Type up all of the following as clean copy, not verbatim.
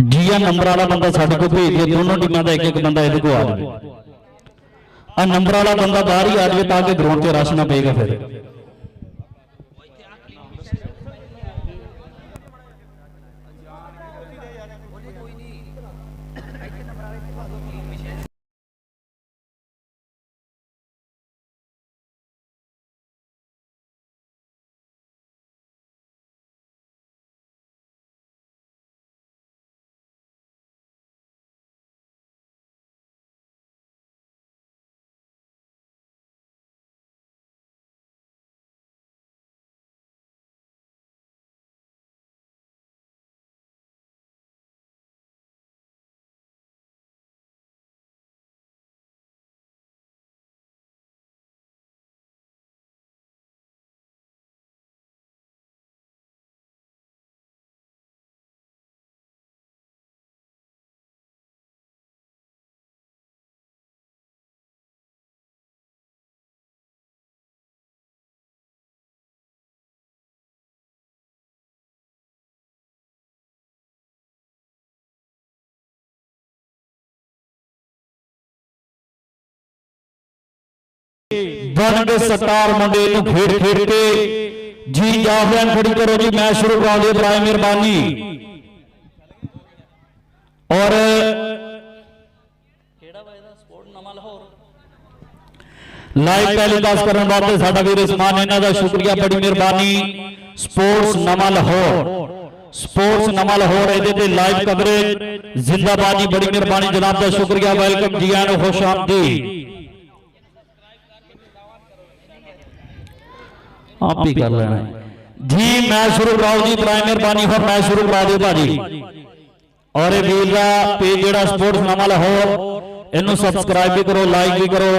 जीआ नंबर वाला बंदा साडे को भेज दिए, दोनों टीमों का एक एक बंदा इहदे को आ जाए। आ नंबर वाला बंदा बाहर ही आ जाए ताकि ग्राउंड से रश ना पेगा। फिर बन के सतार मुंडे खेड़ खेड़ के जी जाफरन खड़ी करो जी। मैच शुरू करा दे बराए मेहरबानी। और लाइव टेलीकास्ट करने वास्ते साडा वीर उस्मान इन्हां दा शुक्रिया, बड़ी मेहरबानी। स्पोर्ट्स नवा लाहौर, स्पोर्ट्स नवा लाहौर इहदे ते लाइव कवरेज जिंदाबाद जी, बड़ी मेहरबानी जनाब दा शुक्रिया। वेलकम जी आनो, खुश आमदीद। आप ही कर लेना जी। मैच शुरू कराओ जी, बराए मेहरबानी फिर मैच शुरू करा दो भाजी। और ये वीर का पेज जो स्पोर्ट्स नवा लाहौर, इनू सबसक्राइब भी करो, लाइक भी करो,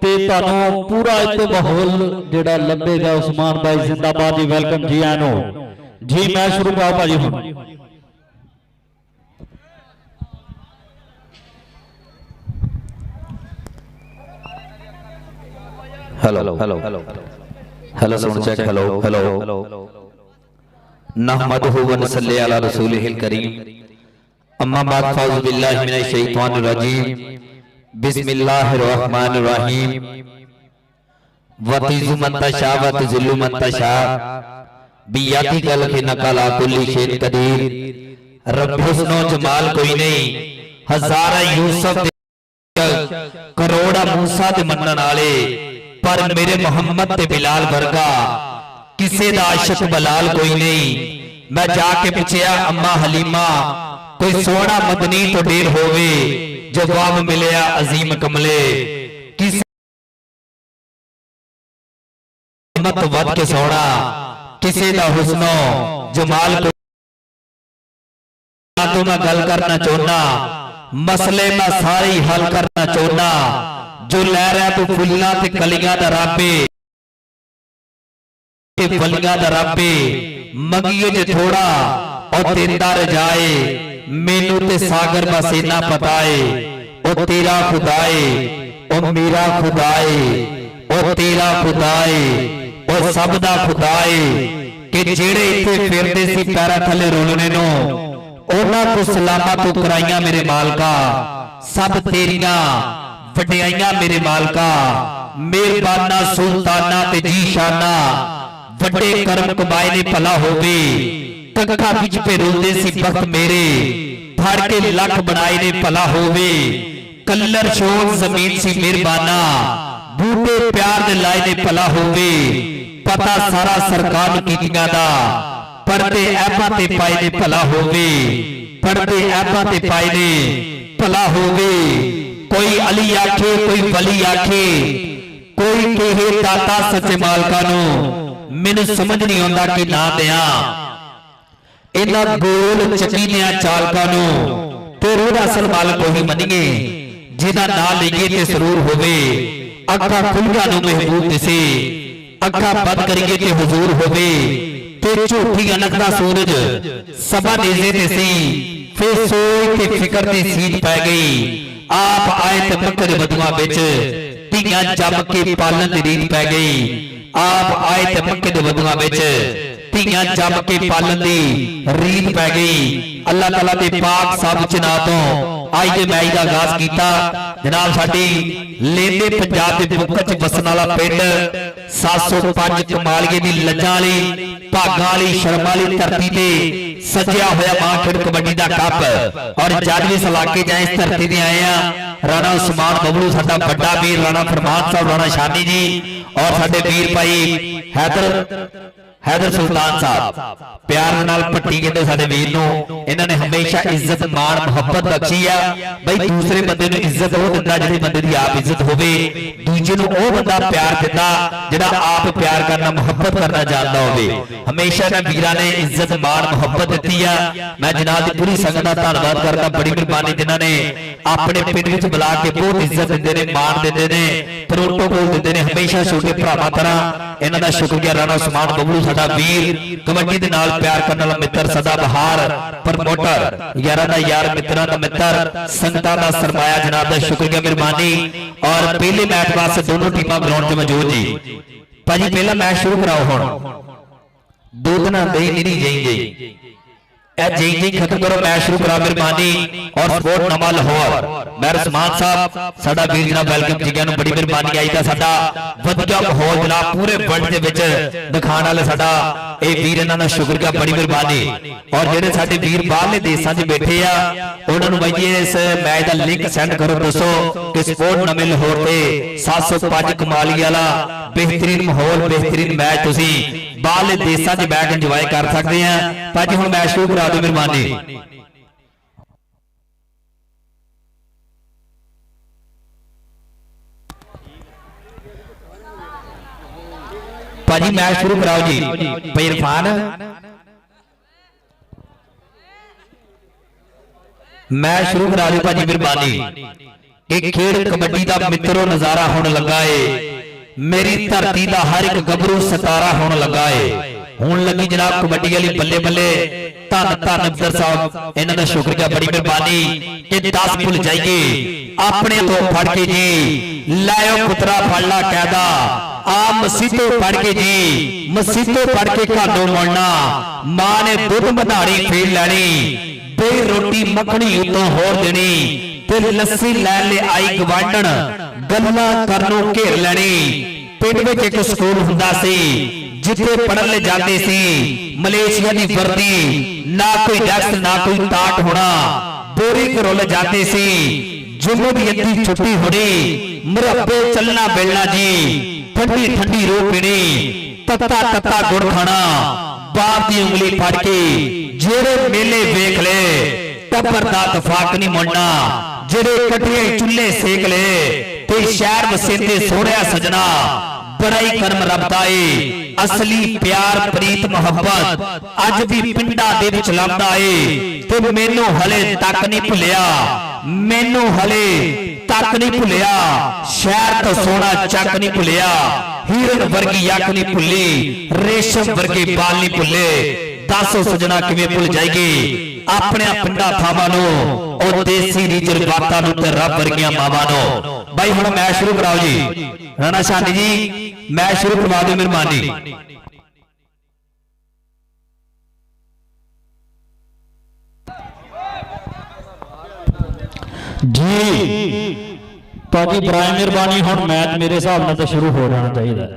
ते तुहानू पूरा इत्ते माहौल जिहड़ा लभेगा। उस्मान भाई जिंदाबाद जी, वेलकम जी आनो जी। मैच शुरू कराओ भाजी। Hello hello hello hello sound check. Hello hello नहमदुहु व नसल्ली अला रसूलिहिल करीम। अम्मा बाद फौज़ बिल्लाहि मिनश शैतानिर रजीम। बिस्मिल्लाहिर रहमानिर रहीम। वतिज़ु मन तशा व तुज़िल्लु मन तशा बियदिकल इन्नका ला कुल्ली शैइन कदीर। रब हुस्नो जमाल कोई नहीं, हज़ारा यूसुफ करोड़ा मूसा दे मनन वाले, पर मेरे मोहम्मद ते बिलाल वर्गा किसे दा आशिक बलाल कोई नहीं। मैं जाके पूछया अम्मा हलीमा, कोई सोना मदनी तो ढेर होवे। जवाब मिलया अजीम कमले, किसे मत वद के सोना, किसे दा हुस्नो जमाल को। तो मैं गल करना चाहना, मसले मैं सारी हल करना चाहना। जो लै रहा तू फुल्लां ते कलियां दा रब्बे, फलियां दा रब्बे। मंगिए जे थोड़ा और देंदा रजाए, मैनू ते सागर बसेना पताए। ओ तेरा खुदाए, ओ मेरा खुदाए, ओ तेरा खुदाए, ओ सब दा खुदाए। कि जेड़े इत्थे फिरदे सी पैरां थले रोलने नो, उन्हां को सलामा तू कराइयां मेरे मालका। सब तेरियां वड्डियाइयां मेरे मालका। मेहरबाना सुल्ताना ते जीशाना, वड्डे कर्म कमाए ने भला होवे। कक्खा विच पे रोंदे सी वक्त मेरे, फड़ के लख बनाए ने भला होवे। कल्लर शोर जमीन सी मेहरबाना, बूटे प्यार दे लाए ने भला होवे। पता सारा सरकार कीतियां दा, पर्दे ऐबां ते पाए ने भला होवे। पर्दे ऐबां ते पाए ने भला होवे। कोई अली आखे, कोई वली आखे, कोई कहे दाता सच्चे मालका नो। मैनू समझ नहीं आंदा कि ना दिया इन्हां गोल चकीनिया चालका नो। ते रूह असल मालक वही मनीए, जिहदा नाम लईए ते सरूर होवे। अखा खुलिया नु महबूब दिसे, अखा बंद करिए ते हुजूर होवे। ते झूठी अनक दा सूरज सबा नेज़े ते सी, फिर सोच ते फिक्र दी सीध पै गई। आप आए ते मक्के दे बदुआ विच धीआं जम के पालन दी रीत पै गई। आप आए ते मक्के दे बदुआ विच ਧੀਆਂ ਜੰਮ ਕੇ ਪਾਲਣ ਦੀ ਰੀਤ ਪੈ ਗਈ। ਅੱਲਾਹ ਤਾਲਾ ਦੇ ਪਾਕ ਸਾਬ ਚਨਾ ਤੋਂ ਅੱਜ ਦੇ ਮੈਚ ਦਾ ਆਗਾਜ਼ ਕੀਤਾ। ਜਨਾਬ ਸਾਡੀ ਲੇਂਦੇ ਪੰਜਾਬ ਦੇ ਮੁੱਖ ਚ ਵਸਣ ਵਾਲਾ ਪਿੰਡ 705 ਕਮਾਲੀਏ ਦੀ ਲੱਜਾਂ ਵਾਲੀ ਭਾਗਾਂ ਵਾਲੀ ਸ਼ਰਮ ਵਾਲੀ ਧਰਤੀ ਤੇ ਸਜਿਆ ਹੋਇਆ ਮਾਂ ਖੇਡ ਕਬੱਡੀ ਦਾ ਕੱਪ। ਔਰ ਜਦ ਵੀ ਇਸ ਇਲਾਕੇ ਜਾਂ ਇਸ ਧਰਤੀ ਤੇ ਆਏ ਆ, ਰਾਣਾ ਉਸਮਾਨ ਬਬਲੂ ਸਾਡਾ ਵੱਡਾ ਵੀਰ, ਰਾਣਾ ਫਰਮਾਨ ਸਾਹਿਬ, ਰਾਣਾ ਸ਼ਾਨੀ ਜੀ ਔਰ ਸਾਡੇ ਵੀਰ ਭਾਈ हैदर सुल्तान साहब प्यार नाल पट्टी कहते साडे वीर नूं इन्हां ने हमेशा इज्जत मान मुहब्बत बख्शी आ। बई दूसरे बंदे नूं इज्जत वो दिंदा जिहड़े बंदे दी आप इज्जत होवे, दूजे नूं वो बंदा प्यार दिंदा जिहड़ा आप प्यार करना मुहब्बत करना जानदा होवे। हमेशा इन्हां वीरां ने इज्जत मान मुहब्बत दित्ती आ। मैं जनाब दी पूरी संगत दा धन्नवाद करदा, बड़ी मेहरबानी जिन्हां ने अपने पिंड विच बुला के बहुत इज्जत दिंदे ने, मान दिंदे ने, प्रोटोकॉल दिंदे ने, हमेशा छोटे भरावां तरह इन्हां दा शुक्रिया। राणा उस्मान बबलू साडा वीर, कबड्डी दे नाल प्यार करने वाला मित्र, सदा बहार प्रमोटर, यारां दा यार, मित्रां दा मित्र, संगतां दा सरमाया, जनाब दा शुक्रिया मेहरबानी। और पहले मैच वास्ते दोनों टीमां ग्राउंड ते मौजूद जी। भाजी पहला मैच शुरू कराओ हुण। दो दिन दे नहीं जाएंगे, जी खत्म करो, मैच शुरू करा मेहरबानी। और स्पोर्ट नवा लाहौर मैं उस्मान साहब साडा वीर जनाब वेलकम जी नु बड़ी मेहरबानी। आई दा साडा वधिया माहौल जनाब पूरे वर्ल्ड दे विच दिखाण वाले साडा ए वीर, इन्हां दा शुक्रिया, बड़ी मेहरबानी। और जेडे साडे वीर बाहरले देशां 'च बैठे आ उन्हां नु भाई जी इस मैच दा लिंक सेंड करो, दसो कि स्पोर्ट नवे लाहौर ते 705 कमाली वाला बेहतरीन माहौल, बेहतरीन मैच तुसीं बाहरले देशां 'च बैठ इंजॉय कर सकते हैं। भाजी हुण मैच शुरू करा दो मेहरबानी। भाजी मैच शुरू कराओ जी। भाई इरफान मैच शुरू करा दो भाजी मेहरबानी। एक खेड कबड्डी का मित्रों नजारा होने लगा है, मेरी धरती का हर एक गबरू सितारा होने लगा है। हुण लगी जनाब कबड्डी वाली बल्ले बल्ले, धन धन अफसर साहब इन्हां दा शुक्रिया, बड़ी मेहरबानी। कि 10 भुल जाइए अपने तो फड़ के जी, लायो पुत्रा फड़ ला कैदा, आ मसीतों पढ़ के जी, मसीतों पढ़ के घरों मुड़ना, मां ने दुध मधारी फेर लैनी, बे रोटी मखनी उतों होर देनी, ते लस्सी लैन ले आई गवांढण, गल्लां करनों घेर लैनी। पिंड विच इक स्कूल हुंदा सी जिथे पढ़न ले जाते सी, मलेशिया दी वर्दी, ना कोई डैक्स ना कोई टाट होना, बोरी घरों ले जाते सी, जुम्मे दी अद्धी छुट्टी होनी, मुरब्बे चलना बेलना जी, ठंडी ठंडी रो पीनी, तत्ता तत्ता गुड़ खाना, बाप की उंगली फड़ के जेड़े मेले वेख ले, टब्बर दा तफाक नहीं मुड़ना, जेड़े कटिए चुल्हे सेक ले, ते शहर वसेंदे सोहणिया सजना, बड़ाई कर्म रबदाए, असली प्यार प्रीत मोहब्बत अज भी पिंडा दे विच लभदा है। ते मैनू हले तक नहीं भुलिया, मैनू हले तक नहीं भुलिया, शहर तो सोना चक नहीं भुलिया, हीरन वर्गी अख नहीं भुली, रेशम वर्गे बाल नहीं भुले। दसो सजना किवें भुल जाएगी अपने पिंडा थावां नूं, और देसी रीत रिवाजां नूं ते रब वर्गियां मावां नूं। भाई हुण मैच शुरू कराओ जी। राणा शानी जी मैच शुरू करवा दो मेहरबानी। जी भाजी बराए मेहरबानी, हुण मैच मेरे हिसाब नाल तां शुरू हो जाना चाहिए।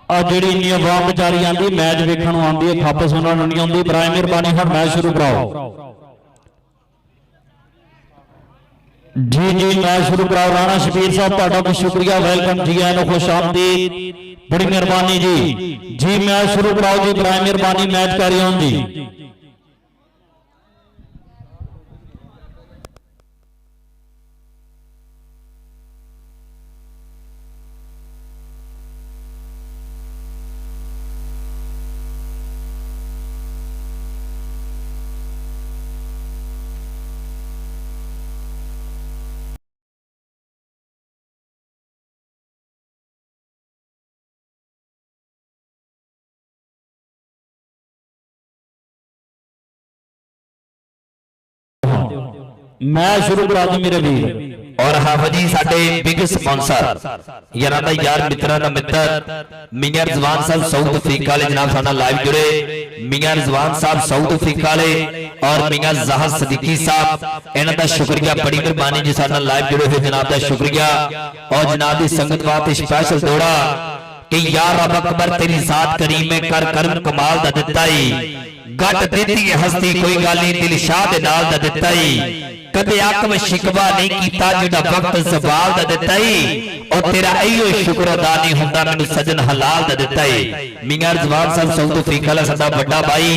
आ जिहड़ी इन्नी आवाम बेचारी आंदी मैच वेखण आंदी है, खप सुनण नहीं आंदी, बराए मेहरबानी हुण मैच शुरू कराओ जी। जी मैच शुरू कराओ। राणा शबीर साहब तुहाडा बहुत शुक्रिया, वेलकम जी, आए खुश आमदीद, बड़ी मेहरबानी जी। जी मैच शुरू कराओ जी, बराए मेहरबानी मैच कैरी ऑन जी। मैच शुरू करा दी मेरे वीर। और हाफजी साडे बिग स्पॉन्सर यार दा यार मित्रा दा मित्र मियां रिजवान साहब साउथ अफ्रीका वाले जनाब साडे नाल लाइव जुड़े मियां रिजवान साहब साउथ अफ्रीका वाले और मियां ज़ाहद सदीकी साहब इन्हां दा शुक्रिया बड़ी मेहरबानी जी साडे नाल लाइव जुड़े हुए जनाब दा शुक्रिया और जनाब दी संगत वास्ते स्पेशल दौड़ा कि यार रब अकबर तेरी जात करीम में कर करम कमाल दा दिता ही गट देती हस्ती कोई गल नहीं दिल शाह दे नाल दा दिता ही कदे आकम शिकवा नहीं कीता जिहड़ा वक्त सवाल दा दिता ही और तेरा इहो शुक्र अदा नहीं हुंदा मैनू सजन हलाल दा दिता ही मियां रिजवान साहब साउथ अफ्रीका दा साडा बड़ा भाई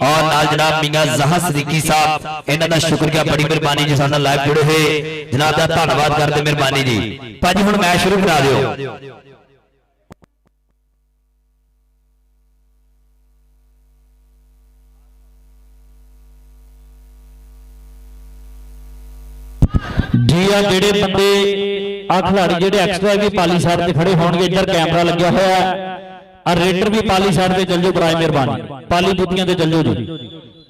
और नाल जनाब मियां ज़ाहद सदीकी साहब इन्हां दा शुक्रिया बड़ी मेहरबानी जी साडे नाल लाइव जुड़े हुए जनाब दा धन्नवाद करदे मेहरबानी जी भाजी हुण मैच शुरू करा दिओ जी आ जेडे बंदे आ खिलाड़ी जेडे एक्स्ट्रा भी पाली साइड ते खड़े होणगे इधर कैमरा लग्या होया आ रेडर भी पाली साइड ते चल जाओ बराए मेहरबानी पाली बुतियां ते चल जाओ जी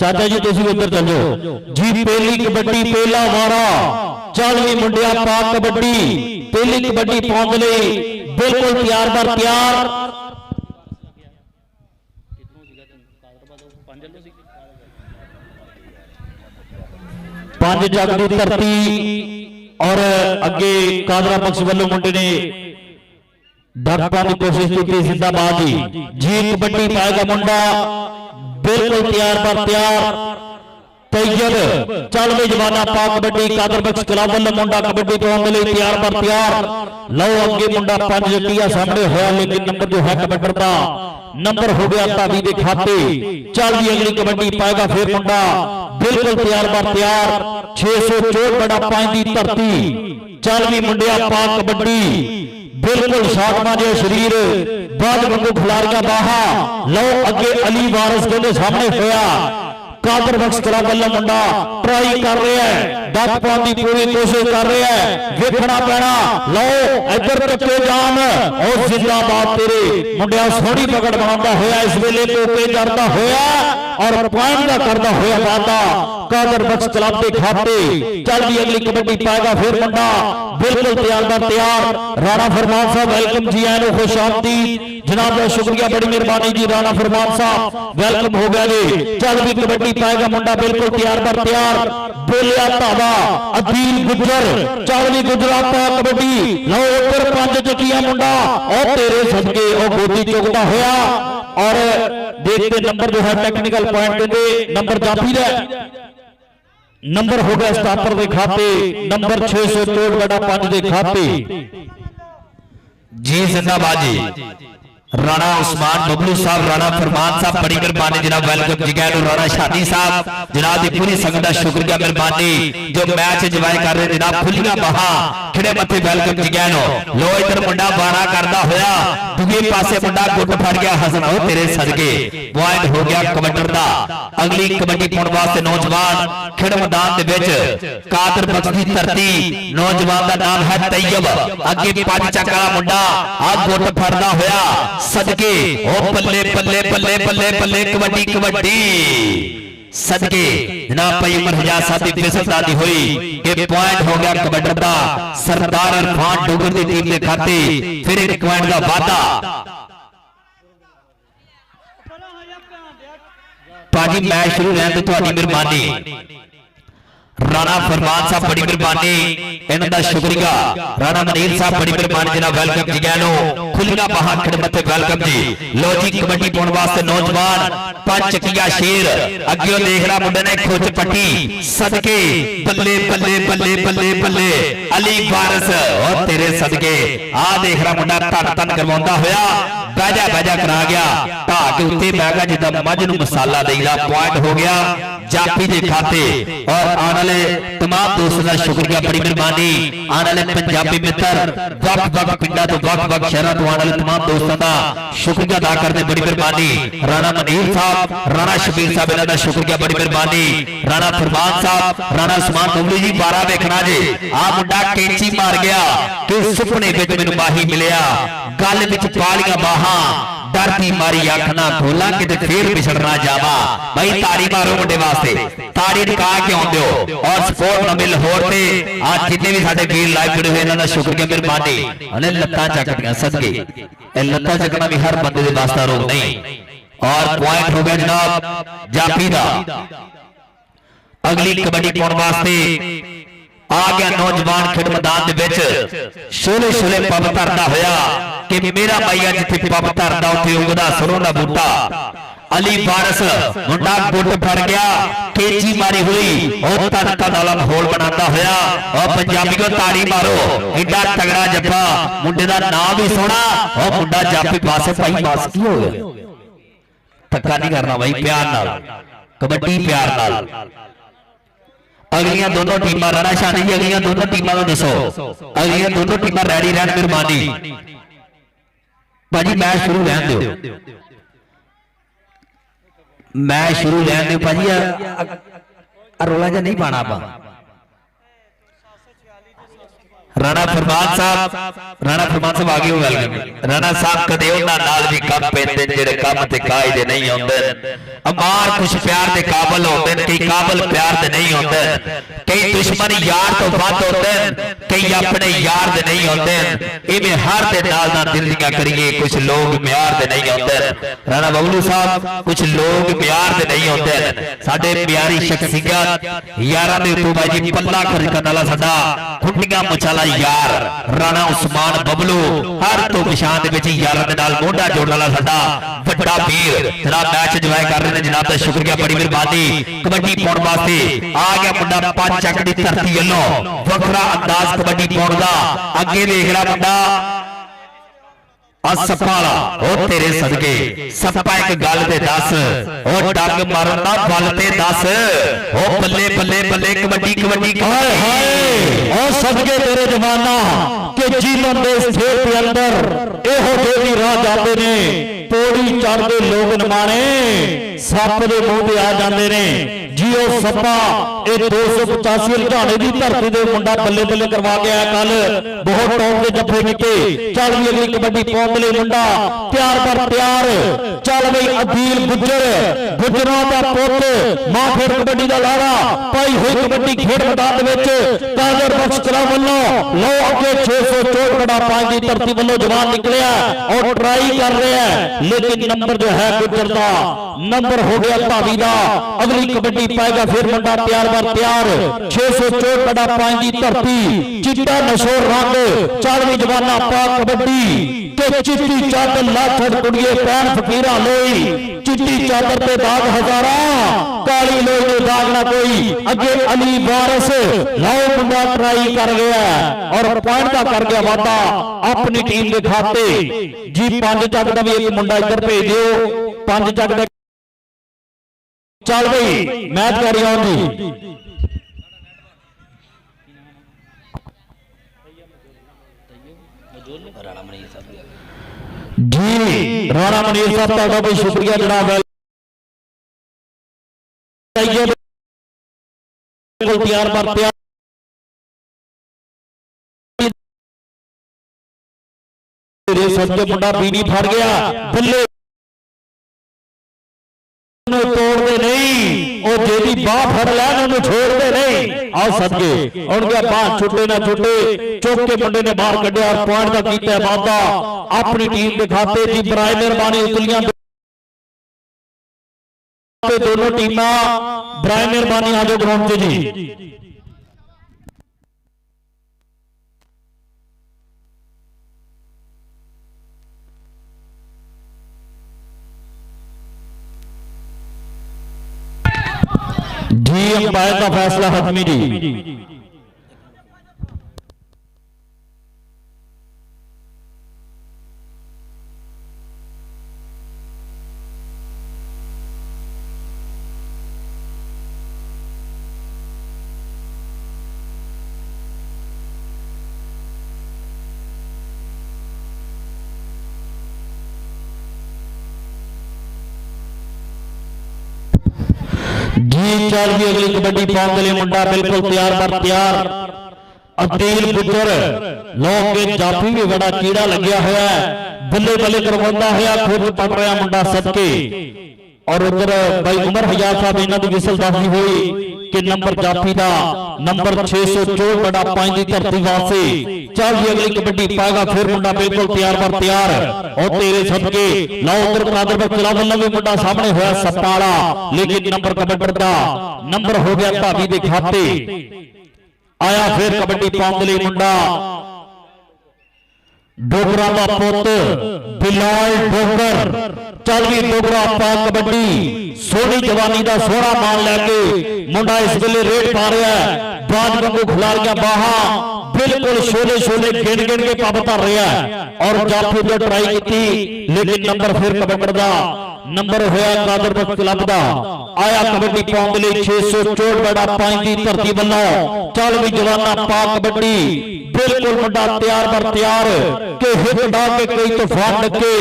चाचा जी तुसीं उधर चल जाओ जी पहली कबड्डी पहला वारा चल भी मुंडिया पा कबड्डी पहली कबड्डी पहुंच लई बिल्कुल तैयार बर तैयार पांच जग की धरती और अगे कादरा बख्श वालों मुंडे ने डक पाने की कोशिश की जिंदाबाद जी कबड्डी पाएगा मुंडा बिल्कुल तैयार पर तैयार तैयब चल भी जवाना पा कबड्डी कादर बख्श क्लब वालों मुंडा कबड्डी पाने के लिए तैयार पर तैयार लो अगे मुंडा पंज जटिया सामने होया लेकिन नंबर जो है कबड्डर का नंबर हो गया तावी के खाते चल भी अगली कबड्डी पाएगा फिर मुंडा बिल्कुल तैयार पर तैयार 664 बड़ा पांच की धरती चल भी मुंडिया पा कबड्डी बिल्कुल शाकमा जो शरीर बाज वांगू खिलारियां बाहा लो अगे अली वारिस के सामने होया कादर बख्श क्लब वाला मुंडा ट्राई कर रहा है डक पाने की पूरी कोशिश कर रहा है देखना पैना लो इधर टके जान और जिंदाबाद तेरे मुंडिया सोहनी पकड़ बनाता होया इस वेले टोके करता होया और पॉइंट का करता होया वादा कादर बख्श क्लब के खाते चल भी अगली कबड्डी पाएगा फिर मुंडा बिल्कुल तैयार बर तैयार राणा फरमान साहब वेलकम जी आए खुश आमदीद जनाब का शुक्रिया बड़ी मेहरबानी जी राणा फरमान साहब वेलकम हो गया जी चल भी कबड्डी पाएगा मुंडा बिल्कुल तैयार बर तैयार बोलिया धावा अदील गुजर चल भी गुजरा पा कबड्डी लो उधर पंज चकिया मुंडा और तेरे सदके और गोदी चुकता होया और देखते नंबर जो है टेक्निकल पॉइंट देंगे नंबर जाफी है नंबर हो गया स्टापर के खाते नंबर 664 बड़ा 5 के खाते जी जिंदाबाद जी राणा उस्मान बबलू साहब राणा फरमान साहब बड़ी मेहरबानी जनाब वेलकम जी कहलो राणा शादी साहब जनाब की पूरी संगत का शुक्रिया मेहरबानी जो मैच इंजॉय कर रहे जनाब खुलिया बहा खड़े मथे वेलकम जी कहलो लो इधर मुंडा बारा करता होया दूजे पासे मुंडा गुट फड़ गया हसन हो तेरे सदके पॉइंट हो गया कबड्डर दा अगली कबड्डी पाने वास्ते नौजवान खेड़ मैदान दे विच कादर बख्श की धरती नौजवान का नाम है तैयब अगे पांच चक्का वाला मुंडा आ गुट फड़दा होया सदके ओ बल्ले बल्ले बल्ले बल्ले बल्ले कबड्डी कबड्डी सदके जनाब भाई उमर हजाज साहब की फिसलदादी हुई कि पॉइंट हो गया कबड्डर दा सरदार इरफान डोगर की टीम के खाते फिर एक पॉइंट का वादा पाजी मैच शुरू रहने तो ਤੁਹਾਡੀ मेहरबानी राणा फरमान साहब बड़ी मेहरबानी इन्हां दा शुक्रिया राणा मनीर साहब बड़ी मेहरबानी जनाब वेलकम जी कहलो खुलिया बाहा खड़े मथे वेलकम जी लो जी कबड्डी पाने वास्ते नौजवान पंच चकिया शेर अगे देखना मुंडे ने खोच पट्टी सदके बल्ले बल्ले बल्ले बल्ले बल्ले अली वारिस और तेरे सदके आ देख रहा मुंडा धन धन करवांदा होया बाजा बाजा करा गया ढा के उत्ते बह गया जिदा मझ नूं मसाला देईदा पॉइंट हो गया जाफी के खाते और आने वाले तमाम दोस्तों का शुक्रिया बड़ी मेहरबानी आने वाले पंजाबी मित्र वक्त वक्त पिंडा तो वक्त वक्त शहरों तो आने वाले तमाम दोस्तों का शुक्रिया अदा करते बड़ी मेहरबानी राणा मनीर साहब राणा शबीर साहब इन्हां दा शुक्रिया बड़ी मेहरबानी राणा फरमान साहब राणा उस्मान बबलू जी 12 देखना जी आ मुंडा कैंची मार गया कि सुपने विच मैनूं माही मिलिया गल विच पालियां बाहां करती मारी अख ना खोला किते फिर पिछड़ ना जावा भाई ताड़ी मारो मुंडे वास्ते ताड़ी टिका के आउंदे हो और स्पोर्ट नमिल होर ते आज जितने भी साडे वीर लाइव जुड़े हुए इन्हां दा शुक्रिया मेहरबानी अने लत्तां चकदियां सदके ए लत्तां चकना भी हर बंदे दे वास्ता रोग नहीं और पॉइंट हो गया जनाब जाफी दा अगली कबड्डी पाउण वास्ते आ गया नौजवान खेड मैदान दे विच शोले शोले पब धरदा होया कि मेरा भाईया जिथे पब धरदा उत्थे उगदा सरों दा बूटा अली वारस मुंडा गुट फड़ गया केची मारी हुई और तड़का वाला माहौल बनाता होया और पंजाबी को ताड़ी मारो एडा तगड़ा जप्पा मुंडे दा नाम भी सोना और मुंडा जाफी पासे भाई पास की हो गया धक्का नहीं करना भाई प्यार नाल कबड्डी प्यार नाल अगलियां दोनों टीमां राणा शानी जी अगलियां दोनों टीमां नु दसो अगलियां दोनों टीमां रेडी रहन मेहरबानी भाजी मैच शुरू रहन दियो मैच शुरू रहन दियो भाजी रोला जा नहीं पाना आप राणा फरमान साहब आगे हो वेलकम राणा साहब कदे उन्हां नाल भी कम पैंदे जेड़े कम ते कायदे दे नहीं होंदे अमार कुछ प्यार दे काबिल होंदे कई काबिल प्यार दे नहीं होंदे कई दुश्मन यार तो वध होंदे कई अपने यार दे नहीं होंदे इवें हर दे नाल ना दिल दियां करिए कुछ लोग प्यार दे नहीं होंदे राणा बबलू साहब कुछ लोग प्यार दे नहीं होंदे साडे प्यारी शख्सियत यारां दे उत्ते भाई जी पल्ला खरकन वाला साडा खुंडियां मुछाला यार राणा उस्मान बबलू हर तो निशान दे यारां दे नाल मोढा जोड़न वाला साडा वड्डा वीर जनाब मैच एंजॉय कर रहे हैं जनाब दा शुक्रिया बड़ी मेहरबानी कबड्डी पाउण वास्ते आ गया मुंडा पांच चक दी धरती वल्लों वखरा अंदाज कबड्डी पाउण दा अगे देख रहा मुंडा सप्पाला ओ तेरे सदके सप्पा एक गल ते दस ओ डंग मारन दा बल ते दस ओ बल्ले बल्ले बल्ले कबड्डी कबड्डी हाय हाय ओ सदके तेरे जवाना के जीवन दे स्टेज दे अंदर एहो जेही राह जाते ने पौड़ी चढ़दे लोग नमाणे सप दे मुंह ते आ जांदे ने जियो सप्पा ए 285 लुधियाने दी धरती दे मुंडा बल्ले बल्ले करवा के आया कल बहुत टॉप दे जफे कीते चल भी अगली कबड्डी पाउण ले मुंडा प्यार पर प्यार चल बई अदील गुजरा दा पुੱਤ मां खेड कबड्डी दा लाड़ा पाई हुई कबड्डी खेड मैदान दे विच काजर बख्श कला वल्लों लो अगे 664 बड़ा पांच दी धरती वल्लों जवान निकलिया और ट्राई कर रहा है लेकिन नंबर जो है गुजर दा नंबर हो गया भावी दा अगली कबड्डी पाएगा फिर मुंडा प्यार पर प्यार 664 बड़ा पांच दी धरती चिट्टा नशोर रंग चल भी जवाना पा कबड्डी के चिट्टी चादर ला छड़ कुड़िए पैन फकीरा लोई चिट्टी चादर पे दाग हजारा काली लोई ने दाग ना कोई अगे अली वारस लाओ मुंडा ट्राई कर गया और पॉइंट का कर गया वादा अपनी टीम के खाते जी पांच जग का भी एक मुंडा इधर भेज दियो पांच जग का चल भाई मैच कैरी ऑन जी राणा मनीर साहब का बहुत शुक्रिया जनाब बिल्कुल तैयार पर तैयार सच्चे मुंडा बीड़ी फड़ गया बल्ले तोड़ते नहीं और जेदी बाह फड़ लैन छोड़ते नहीं आओ सदके उनके बाह छुट्टे ना छुट्टे चौक के मुंडे ने बाहर कढ़िया और पॉइंट का किया वादा अपनी टीम के खाते जी बराए मेहरबानी उतलियां दोनों टीमां बराए मेहरबानी आ जाओ ग्राउंड से जी जी अंपायर का फैसला हतमी जी जी चल भी अगली कबड्डी पाउण के लिए मुंडा बिल्कुल तैयार पर तैयार अब्दील गुजर लोग के जाफी भी बड़ा कीड़ा लग्या होया बल्ले बल्ले करवांदा होया खुद पड़ रहा मुंडा सदके और उधर भाई उमर हयात साहब इन्हां दी विसल दसदी होई कि नंबर जाफी दा नंबर 604 बड़ा 5 दी धरती वास्ते चल जी अगली कबड्डी पाएगा फिर मुंडा बिल्कुल तैयार बर तैयार और तेरे सदके लो उधर कादर पर चला वल्ला भी मुंडा सामने होया सप्पाला लेकिन नंबर कबड्डी दा नंबर हो गया भाभी दे खाते आया फिर कबड्डी पाउंद लई मुंडा डोगरा दा पुत बिलाल डोगर चल भी डोगरा पा कबड्डी सोहनी जवानी दा सोहरा मान लैके मुंडा इस वेले रेड पा रहा है बाज वांगू खिलारियां बाहां बिल्कुल शोले शोले गिन गिन के पब धर रहा है और जाफी ने ट्राई की लेकिन नंबर फिर कबड्डी दा नंबर होया कादर बख्श क्लब दा आया कबड्डी पाउंद लई 604 बड़ा 5 दी धरती वल्लों चल भी जवाना पा कबड्डी बिल्कुल मुंडा तैयार बर तैयार के हिट डा के कई तूफान डके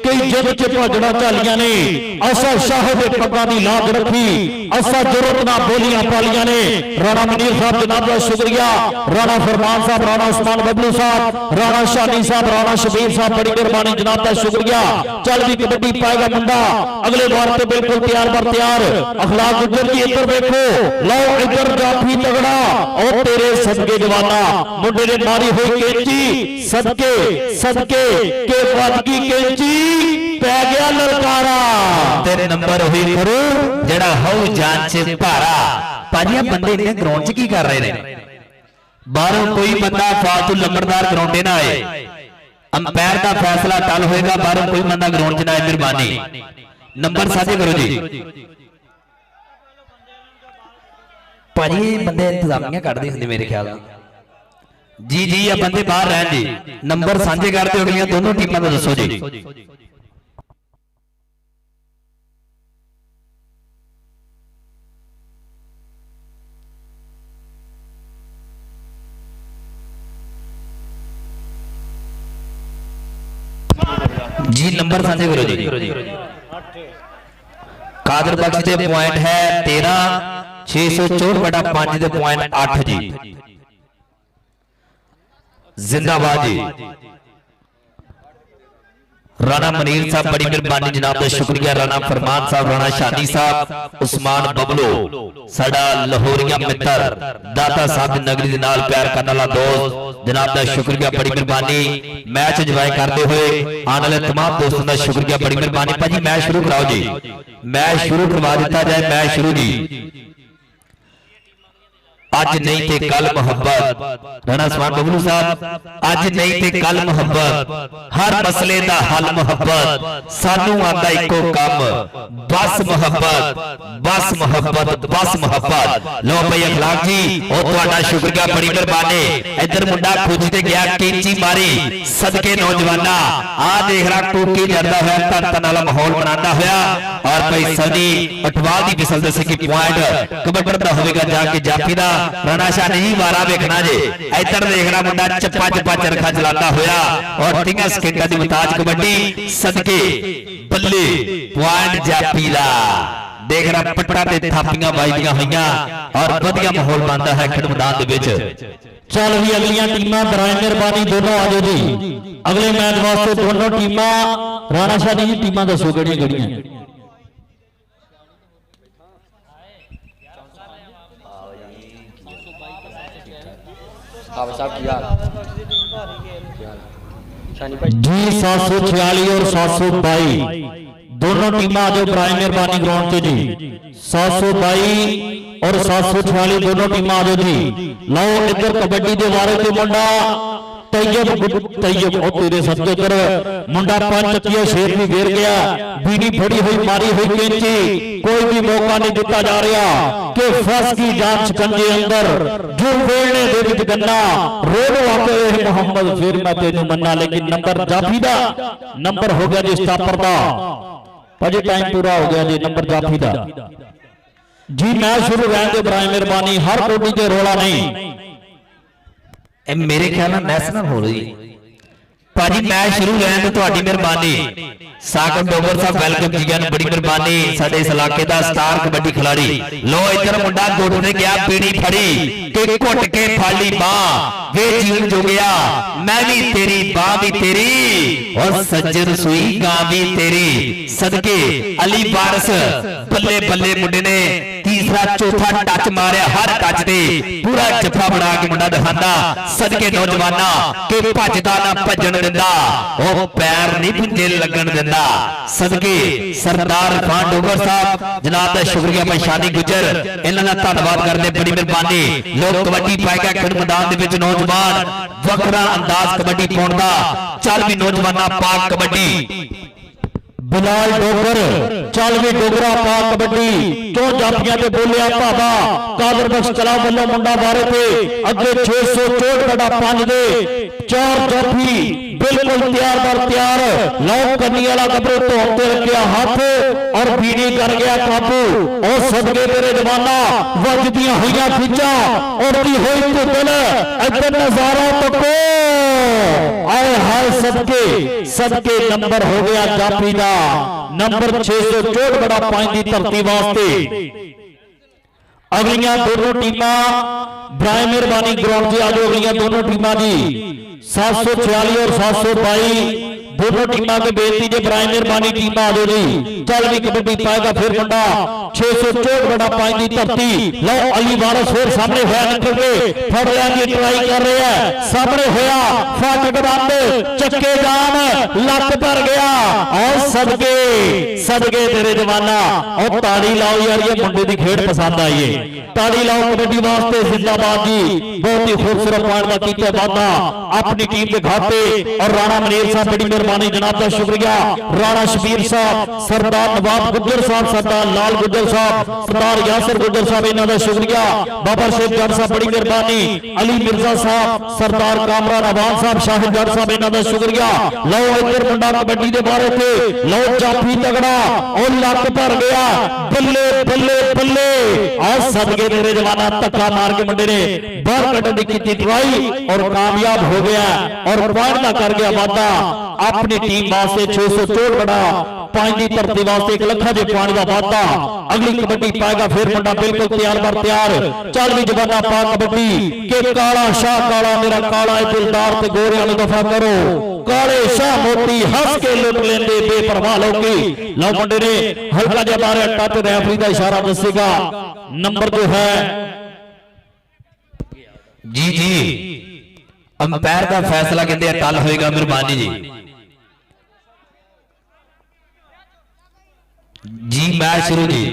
कई जग च भजड़ा चालियां ने असा शाह दे पग्गां दी लाज रखी असा जरूरत ना बोलियां पालियां ने राणा मनीर साहब जनाब दा शुक्रिया राणा फरमान साहब राणा उस्मान बबलू साहब राणा शानी साहब राणा शबीर साहब बड़ी मेहरबानी जनाब दा शुक्रिया चल भी कबड्डी पाएगा मुंडा अगले बार ते बिल्कुल तैयार बर तैयार अखलाक गुजर जी इधर देखो लो इधर जाफी तगड़ा और तेरे सदके जवाना मुंडे ने मारी हुई कैंची सदके सदके के वादगी कैंची पै गया ललकारा तेरे नंबर हुई करो जड़ा हौ जान से भारा पाजिया बंदे ने ग्राउंड च की कर रहे ने बाहरों कोई बंदा फालतू लंबड़दार ग्राउंडे ना आए अंपायर का फैसला टल होएगा बाहरों कोई बंदा ग्राउंड च ना आए मेहरबानी नंबर साझे करो जी भाजी बंदे इंतजामिया कटदे हुंदे मेरे ख्याल जी जी ये बंदे बाहर रहन जी नंबर साझे करते हो गलियां दोनों टीमां दा दसो जी जी नंबर साझे करो जी कादर बख्श दे पॉइंट है 13 604 बटा 5 दे पॉइंट 8 जी जिंदाबाद जी राणा मनीर साहब बड़ी मेहरबानी जनाब का शुक्रिया राणा फरमान साहब राणा शानी साहब उस्मान बबलू साडा लाहौरिया मित्र दाता साहब नगरी दे नाल प्यार करने वाला दोस्त जनाब का शुक्रिया बड़ी मेहरबानी मैच एंजॉय करते हुए आने वाले तमाम दोस्तों का शुक्रिया बड़ी मेहरबानी भाजी मैच शुरू कराओ जी मैच शुरू करवा दिता जाए मैच शुरू जी आज नहीं थे कल मोहब्बत राणा उस्मान बबलू साहब आज नहीं थे कल मोहब्बत हर मसले दा हल मोहब्बत सानू आंदा इको काम बस मोहब्बत बस मोहब्बत बस मोहब्बत लो भाई अखलाक जी ओ तुहाडा शुक्रिया बड़ी मेहरबानी इधर मुंडा खुज ते गया कैंची मारी सदके नौजवाना आ देख रहा टूकी जरदा होया तन तन वाला माहौल बनाता होया और भाई सनी अठवाल दी फिसल दसे की पॉइंट कबड्डी दा होवेगा जाके जाफी दा राणा शाह नहीं वारा देखना जे इधर देखना मुंडा चप्पा चप्पा चरखा चलाता होया और 3 सेकंड दी मुताज कबड्डी सदके बल्ले पॉइंट जाफीला देख रहा पट्टा ते थापियां वाजदियां होईयां और वधिया माहौल बनदा है खेड मैदान दे विच चल भी अगलियां टीमां बराए मेहरबानी दोनों आ जाओ जी अगले मैच वास्ते दोनों टीमां राणा शाह जी टीमां दसो किहड़ियां जी 746 और 722 दोनों टीम आ जाओ बराए मेहरबानी ग्राउंड से जी 722 और 746 दोनों टीम आ जाओ जी लो इधर कबड्डी के बारे से मुंडा तैयब और तेरे सदके कर मुंडा पंच चकिया शेर भी घेर गया बीड़ी फड़ी हुई मारी हुई कैंची कोई भी मौका नहीं दिता जा रहा कि फंस की जान शिकंजे अंदर जो बोलने दे विच गन्ना रोड आते हुए मोहम्मद फिर मैं तेनू मन्ना लेकिन नंबर जाफी दा नंबर हो गया जी स्टापर दा अजे टाइम पूरा हो गया जी नंबर जाफी दा जी मैच शुरू रहने दे बराए मेहरबानी हर कोडी ते रोला नहीं मेरे ख्याल में नेशनल हो रही ਭਾਜੀ ਮੈਚ ਸ਼ੁਰੂ ਰਹਿਣ ਤੇ ਤੁਹਾਡੀ ਮਿਹਰਬਾਨੀ। ਸਾਗਰ ਡੋਗਰ ਸਾਹਿਬ ਵੈਲਕਮ ਜੀ ਨੂੰ, ਬੜੀ ਮਿਹਰਬਾਨੀ। ਸਾਡੇ ਇਸ ਇਲਾਕੇ ਦਾ ਸਟਾਰ ਕਬੱਡੀ ਖਿਡਾਰੀ। ਲੋ ਇੱਧਰ ਮੁੰਡਾ ਗੋਡ ਤੇ ਗਿਆ, ਪੀੜੀ ਫੜੀ ਕਿ ਘੁੱਟ ਕੇ ਫਾਲੀ ਬਾਹ ਵੇ ਜੀਣ ਜੋਗਿਆ, ਮੈਂ ਵੀ ਤੇਰੀ ਬਾਹ ਵੀ ਤੇਰੀ, ਔਰ ਸੱਜਣ ਸੂਈ ਗਾਂ ਵੀ ਤੇਰੀ। ਸਦਕੇ ਅਲੀ ਵਾਰਸ ਬੱਲੇ ਬੱਲੇ ਮੁੰਡੇ ਨੇ तीसरा चौथा टच मारिया, हर टच से पूरा जफा बना के मुंडा दिखाता। सदके नौजवाना के भजदा ना भजन दिंदा, ओ पैर नहीं पिंजे लगन दिंदा। सदके सरदार खान डोगर साहब जनाब दा शुक्रिया भाई शानी गुजर, इन्हां दा धन्नवाद करदे, बड़ी मेहरबानी। लोग कबड्डी पाएगा खेड मैदान दे विच नौजवान वखरा अंदाज कबड्डी पाउण दा। चल भी नौजवाना पाक कबड्डी। बिलाल डोगर चल भी डोगरा पा कबड्डी, क्यों जाफियां ते बोलिया भावा कादर बख्श कला वालों मुंडा बारे पे अगे 600 चोट बड़ा 5 दे 4 जाफी बिल्कुल तैयार बर तैयार। लौ करनी वाला कबरे तो होते रखिया हाथ और बीड़ी कर गया काबू। और सदके तेरे जवाना वजदियां हुई खिंचा उड़ती हुई तो दिल इधर नजारा तको आए हाय। सदके सदके नंबर हो गया जाफी का नंबर 600 चोट बड़ा 5 की धरती वास्ते। अगलियां दोनों टीमां बराए मेहरबानी ग्राउंड से आज अगलियां दोनों टीमां जी 746 और 722 दोनों टीमां के बेनती जे बराए मेहरबानी टीम आ जाओ जी। चल भी कबड्डी पाएगा फिर बंदा 600 चोट बड़ा 5 की धरती। लो अली वारस फिर सामने होया निकल के फड़ लिया की ट्राई कर रहे हैं, सामने होया फाटक बंद चक्के जाम लक भर गया। और सदके सदके तेरे जवाना और ताड़ी लाओ यार, ये मुंडे की खेड पसंद आई है। ताड़ी लाओ कबड्डी वास्ते जिंदाबाद जी। बहुत ही खूबसूरत पॉइंट का कीते वादा अपनी टीम के खाते। और राणा मनीर साहब बड़ी मेहरबानी जनाब का शुक्रिया। राणा शबीर साहब, सरदार नवाब गुज्जर साहब, सरदार लाल गुज्जर साहब, सरदार यासर गुज्जर साहब, इन्हों का शुक्रिया। बाबर शेख जट साहब बड़ी मेहरबानी। अली मिर्जा साहब, सरदार कामरान अवान साहब, शाहिद जट साहब, इन्हों का शुक्रिया। लो इधर मुंडा कबड्डी के बारे थे, लो जाफी तगड़ा और लक भर गया, बल्ले बल्ले बल्ले। और सदके तेरे जवाना धक्का मार के मुंडे ने बाहर कटने की की ट्राई और कामयाब हो गया और पॉइंट का कर गया वादा अपनी टीम वास्ते। 600 चोट बड़ा 5 की धरती वास्ते 1 लखा जे पॉइंट का वादा। अगली कबड्डी पाएगा फिर मुंडा बिल्कुल तैयार बर तैयार। चल भी जवाना पा कबड्डी के काला शाह काला मेरा काला है दिलदार ते गोरियां नु दफा करो। काले शाह मोती हंस के लुट लेंदे बेपरवाह लोकी। लो मुंडे ने हल्का जिहा मारे टच, रेफरी का इशारा दसेगा नंबर जो है जी जी अंपायर का फैसला कहते टल होएगा, मेहरबानी जी। जी मैच शुरू जी।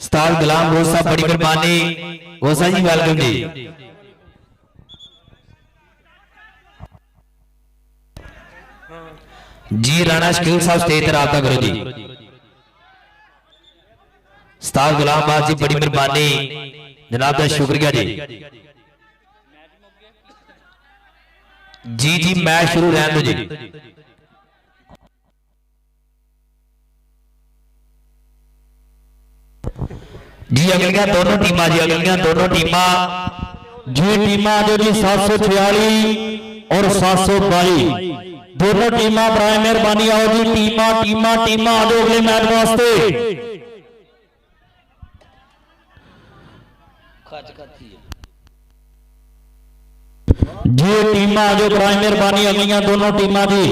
उस्ताद गुलाम गोसा बड़ी मेहरबानी, गोसा जी वेलकम जी। जी राणा शकील साहब स्टेज पर आपका करो जी। उस्ताद गुलाम बाद जी बड़ी मेहरबानी जनाब का शुक्रिया जी। जी जी मैच शुरू रहने दो जी। जी अगलियां दोनों टीमां जी, अगलियां दोनों टीमां जी टीमां जो जी 746 और 722 दोनों टीमां बराए मेहरबानी आओ जी। टीमां टीमां टीमां आ जाओ अगले मैच वास्ते। जी टीमां आ जाओ बराए मेहरबानी अगलियां दोनों टीमां जी।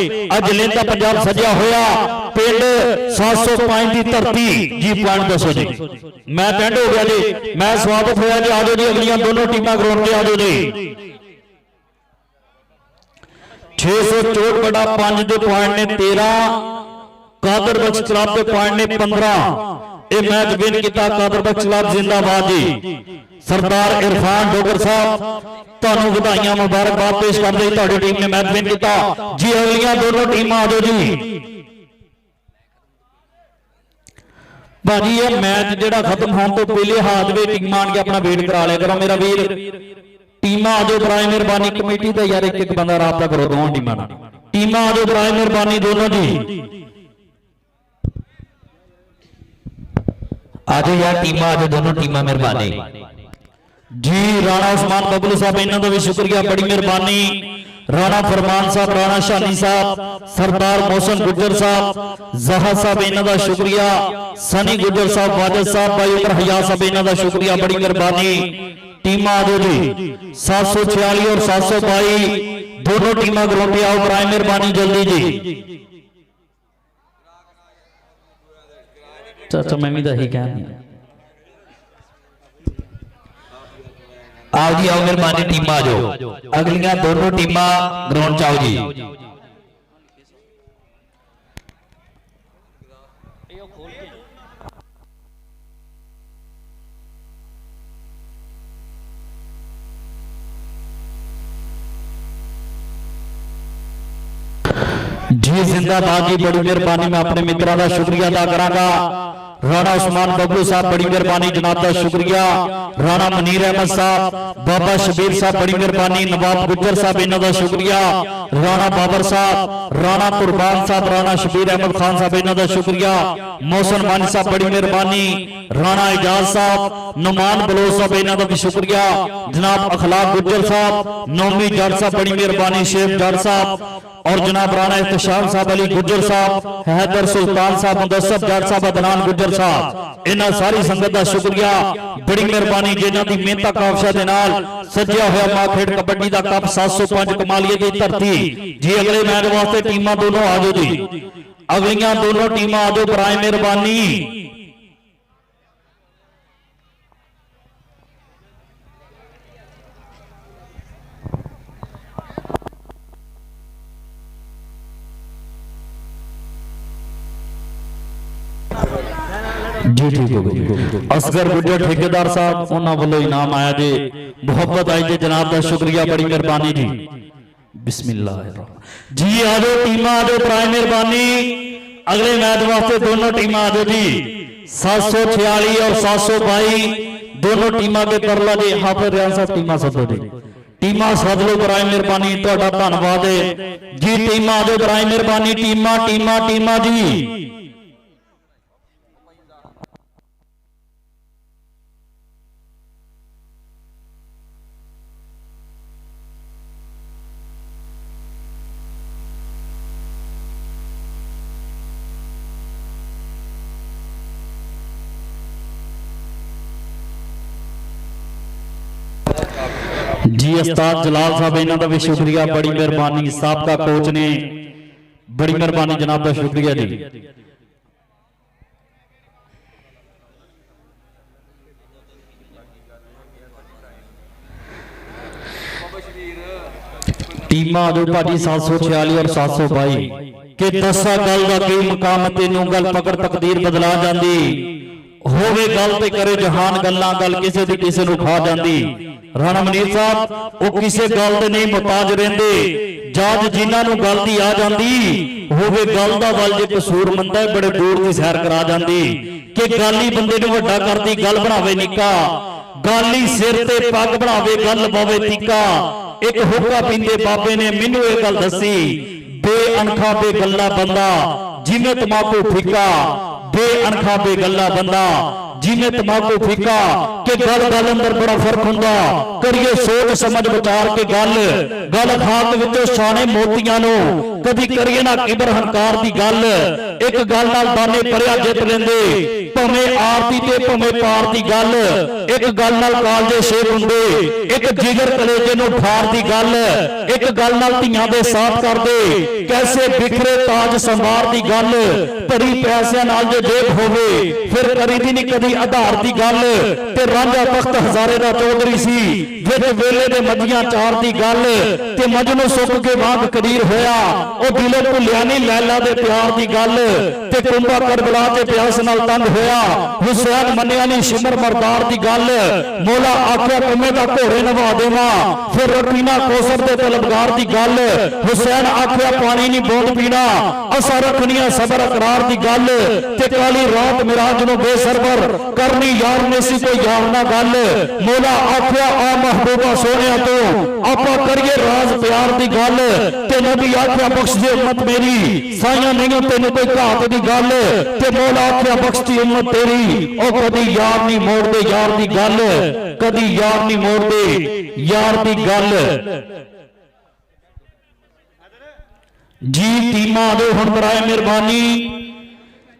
ਅੱਜ ਲਹਿੰਦਾ ਪੰਜਾਬ ਸਜਿਆ ਹੋਇਆ ਪਿੰਡ 705 ਦੀ ਧਰਤੀ ਜੀ ਪੁਆਇੰਟ ਦੱਸੋ ਜੀ। ਮੈਂ ਪਿੰਡ ਹੋ ਗਿਆ ਜੀ, ਮੈਂ ਸਵਾਗਤ ਹੋਇਆ ਜੀ। ਆਜੋ ਜੀ, ਅਗਲੀਆਂ ਦੋਨੋਂ ਟੀਮਾਂ ਗਰਾਊਂਡ ਤੇ ਆਜੋ ਜੀ। 664/5 ਦੇ ਪੁਆਇੰਟ ਨੇ 13, ਕਾਦਰ ਬਖਸ਼ ਕਲੱਬ ਦੇ ਪੁਆਇੰਟ ਨੇ 15। ਇਹ ਮੈਚ ਵਿਨ ਕੀਤਾ ਕਾਦਰ ਬਖਸ਼ ਕਲੱਬ ਜ਼ਿੰਦਾਬਾਦ ਜੀ। ਸਰਦਾਰ ਇਰਫਾਨ ਡੋਗਰ ਸਾਹਿਬ ਤੁਹਾਨੂੰ ਵਧਾਈਆਂ ਮੁਬਾਰਕਬਾਦ ਪੇਸ਼ ਕਰਦੇ ਜੀ, ਤੁਹਾਡੀ ਟੀਮ ਨੇ ਮੈਚ ਵਿਨ ਕੀਤਾ ਜੀ। ਅਗਲੀਆਂ ਦੋਨੋਂ ਟੀਮਾਂ ਆਜੋ ਜੀ। ਭਾਜੀ ਇਹ ਮੈਚ ਜਿਹੜਾ ਖਤਮ ਹੋਣ ਤੋਂ ਪਹਿਲੇ ਹਾਜ਼ਵੇ ਟੀਮਾਂ ਆਣ ਕੇ ਆਪਣਾ ਵੇਟ ਕਰਾ ਲਿਆ ਕਰੋ ਮੇਰਾ ਵੀਰ। ਟੀਮਾਂ ਆਜੋ ਬਰਾਏ ਮਿਹਰਬਾਨੀ, ਕਮੇਟੀ ਦਾ ਯਾਰ ਇੱਕ ਬੰਦਾ ਰਾਬਤਾ ਕਰੋ ਦੋਵਾਂ ਟੀਮਾਂ ਨਾਲ। ਟੀਮਾਂ ਆਜੋ ਬਰਾਏ ਮਿਹਰਬਾਨੀ ਦੋਨੋਂ ਜੀ। ਆਜੋ ਯਾਰ ਟੀਮਾਂ, ਆਜੋ ਦੋਨੋਂ ਟੀਮਾਂ, ਮਿਹਰਬਾਨੀ जी। राणा उस्मान बबलू साहब इन्हों का भी शुक्रिया, बड़ी मेहरबानी। राणा फरमान साहब, राणा शानी साहब, सरदार मोहसन गुज्जर साहब, जहा साहब इन्हों का शुक्रिया, सनी गुज्जर साहब, वाजिद साहब, भाई उमर हया साहब इन्हों का शुक्रिया, बड़ी मेहरबानी। टीम आजो जी 746 और 722 दोनों टीमां ग्राउंड पे आओ, बराए मेहरबानी जल्दी जी। चाचा मैं भी तो यही कहना आओ जी, आओ मेहरबानी टीमां आजो। अगलियां दोनों टीमां ग्राउंड च आओ जी। जी जिंदाबाद जी, बड़ी मेहरबानी। मैं अपने मित्रों का शुक्रिया अदा करांगा। राणा उस्मान बबलू साहब बड़ी मेहरबानी, जनाब का शुक्रिया। राणा मनीर अहमद साहब, बाबा शबीर साहब बड़ी मेहरबानी। नवाब गुज्जर साहब इन्हों का शुक्रिया। राणा बाबर साहब, राणा कुरबान साहब, राणा शबीर अहमद खान साहब इन्हों का शुक्रिया। मोहसन मानी साहब बड़ी मेहरबानी। राणा एजाज साहब, नुमान बलोच साहब इन्हों का भी शुक्रिया। जनाब अखलाक गुज्जर साहब, नौमी जट साहब बड़ी मेहरबानी। शेख जट साहब और जनाब राणा इख्तिशाम साहब, अली गुज्जर साहब, हैदर सुल्तान साहब, मुदस्सर जट साहब, अदनान गुज्जर साहब, इन्हां सारी संगत का शुक्रिया, बड़ी मेहरबानी। जिन्हां दी मेहनत काबशा दे नाल सजिया होया मां खेड कबड्डी दा कप 705 कमालिए दी धरती जी। अगले मैच वास्ते टीमां दोनों आजो जी। अगलियां दोनों टीमां आजो, बराए मेहरबानी। जी ठीक हो गई। असगर गुज्जर ठेकेदार साहब उन्होंने वालों इनाम आया जी, मुहब्बत आई जी, जनाब का शुक्रिया, बड़ी मेहरबानी जी। बिस्मिल्लाह जी। आजो टीम आजो, बराए मेहरबानी। अगले मैच वास्ते दोनों टीम आजो जी। 746 और 722 दोनों टीमां के तरला जी। हाफिज रियाज साहब टीमां सदो जी, टीमां सद लो, बराए मेहरबानी, तुहाडा धन्नवाद है जी। टीमां आजो, बराए मेहरबानी। टीमां टीमां टीमां जी। जी उस्ताद जलाल साहब इन्हों का भी शुक्रिया, बड़ी मेहरबानी। साबका कोच ने, बड़ी मेहरबानी, जनाब का शुक्रिया जी। टीम आजो भाजी 746 और 722 के दसा गल का की मुकाम, तेनों गल पकड़ तकदीर बदला जाती होवे, गल ते करे जहान गल्लां, गल किसे दी किसे नूं खा जाती। राणा मनीर साहब वो किसी गल दे नहीं मुताज रहिंदे, जज जिन्हां नूं गल दी आ जांदी होवे, गल दा वल जे कसूर मंदा बड़े दूर दी सैर करा जांदी। कि गल ही बंदे नूं वड्डा करदी, गल बनावे निक्का, गल ही सिर ते पग बनावे, गल पावे तीका। एक हुक्का पींदे बाबे ने मैनू ये गल दसी, बेअणखा बेगल्ला बंदा जिवें तमाकू फिक्का, ਬੇਅਣਖਾ ਬੇਗੱਲਾ ਬੰਦਾ ਜਿਵੇਂ ਤਮਾਕੂ ਫੀਕਾ ਕਿ ਗੱਲ ਅੰਦਰ ਬੜਾ ਫਰਕ ਹੁੰਦਾ ਕਰੀਏ ਸੋਚ ਸਮਝ ਵਿਚਾਰ ਕੇ ਗੱਲ ਖਾਕ ਵਿੱਚੋਂ ਛਾਣੇ ਮੋਤੀਆਂ ਨੂੰ ਕਦੀ ਕਰੀਏ ਨਾ ਕਿਬਰ ਹੰਕਾਰ ਦੀ ਗੱਲ ਇੱਕ ਗੱਲ ਨਾਲ ਦਾਨੇ ਪਰਿਆ ਜਿੱਤ ਲੈਂਦੇ ਭਾਵੇਂ ਆਰਤੀ ਤੇ ਭਾਵੇਂ ਪਾਰ ਦੀ ਗੱਲ ਇੱਕ ਗੱਲ ਨਾਲ ਕਾਲਜੇ ਸ਼ੇਰ ਹੁੰਦੇ ਇੱਕ ਜਿਗਰ ਕਲੇਜੇ ਨੂੰ ਠਾਰ ਦੀ ਗੱਲ ਇੱਕ ਗੱਲ ਨਾਲ ਧੀਆਂ ਦੇ ਸਾਥ ਕਰਦੇ ਕੈਸੇ ਬਿਖਰੇ ਤਾਜ ਸੰਵਾਰ ਦੀ ਗੱਲ ਭਰੀ ਪੈਸਿਆਂ ਨਾਲ ਜੇ ਜੇਬ ਹੋਵੇ ਫਿਰ ਕਰੀਦੀ ਨਹੀਂ ਕਦੀ ਆਧਾਰ ਦੀ ਗੱਲ ਤੇ ਰਾਂਝਾ ਤਖਤ ਹਜ਼ਾਰੇ ਦਾ ਚੌਧਰੀ ਸੀ ਵਿੱਚ ਵੇਲੇ ਦੇ ਮੱਝੀਆਂ ਚਾਰ ਦੀ ਗੱਲ ਤੇ ਮੱਝ ਨੂੰ ਸੁੱਕ ਕੇ ਵਾਂਗ ਕਦੀਰ ਹੋਇਆ ਉਹ ਦਿਲੋਂ ਭੁੱਲਿਆ ਨਹੀਂ ਲੈਲਾ ਦੇ ਪਿਆਰ ਦੀ ਗੱਲ ਤੇ ਕੁੰਭਾ ਕਰਬਲਾ ਤੇ ਪਿਆਸ ਨਾਲ ਤੰਗ ਹੋਇਆ ਹੁਸੈਨ ਮੰਨਿਆ ਨਹੀਂ ਸ਼ਿਮਰ ਮਰਦਾਰ ਦੀ ਗੱਲ ਮੌਲਾ ਆਖਿਆ ਕੰਮੇ ਦਾ ਘੋੜੇ ਨਵਾ ਦੇਵਾਂ ਫਿਰ ਰਟੀਨਾ ਕੋਸਰ ਦੇ ਤਲਬਗਾਰ ਦੀ ਗੱਲ ਹੁਸੈਨ ਆਖਿਆ ਪਾਣੀ ਨਹੀਂ ਬੂੰਦ ਪੀਣਾ ਅਸਾਂ ਰੱਖਣੀਆਂ ਸਬਰ ਇਕਰਾਰ ਦੀ ਗੱਲ ਤੇ ਕਾਲੀ ਰਾਤ ਮਿਰਾਜ ਨੂੰ ਬੇਸਰਬਰ ਕਰਨੀ ਯਾਰ ਨੇ ਸੀ ਕੋਈ ਯਾਰ ਨਾ ਗੱਲ ਮੌਲਾ ਆਖਿਆ ਆ ਮਹਬੂਬਾ ਸੋਹਣਿਆ ਤੋਂ ਆਪਾਂ ਕਰੀਏ ਰਾਜ਼ ਪਿਆਰ ਦੀ ਗੱਲ ਤੇ ਨਬੀ ਆਖਿਆ ਬਖਸ਼ ਦੇ ਉਮਤ ਮੇਰੀ ਸਾਈਆਂ ਨਹੀਂ ਤੈਨੂੰ ਕੋਈ ਘਾਤ ਦੀ ਗੱਲ ਤੇ ਮੌਲਾ ਆਖਿਆ ਬਖਸ਼ ਦੀ ਉਮਤ ਤੇਰੀ ਉਹ ਕਦੀ ਯਾਰ ਨਹੀਂ ਮੋੜਦੇ ਯਾਰ ਦੀ ਗੱਲ ਕਦੀ ਯਾਰ ਨਹੀਂ ਮੋੜਦੇ ਯਾਰ ਦੀ ਗੱਲ ਜੀ ਟੀਮਾਂ ਦੇ ਹੁਣ ਬਰਾਏ ਮਿਹਰਬਾਨੀ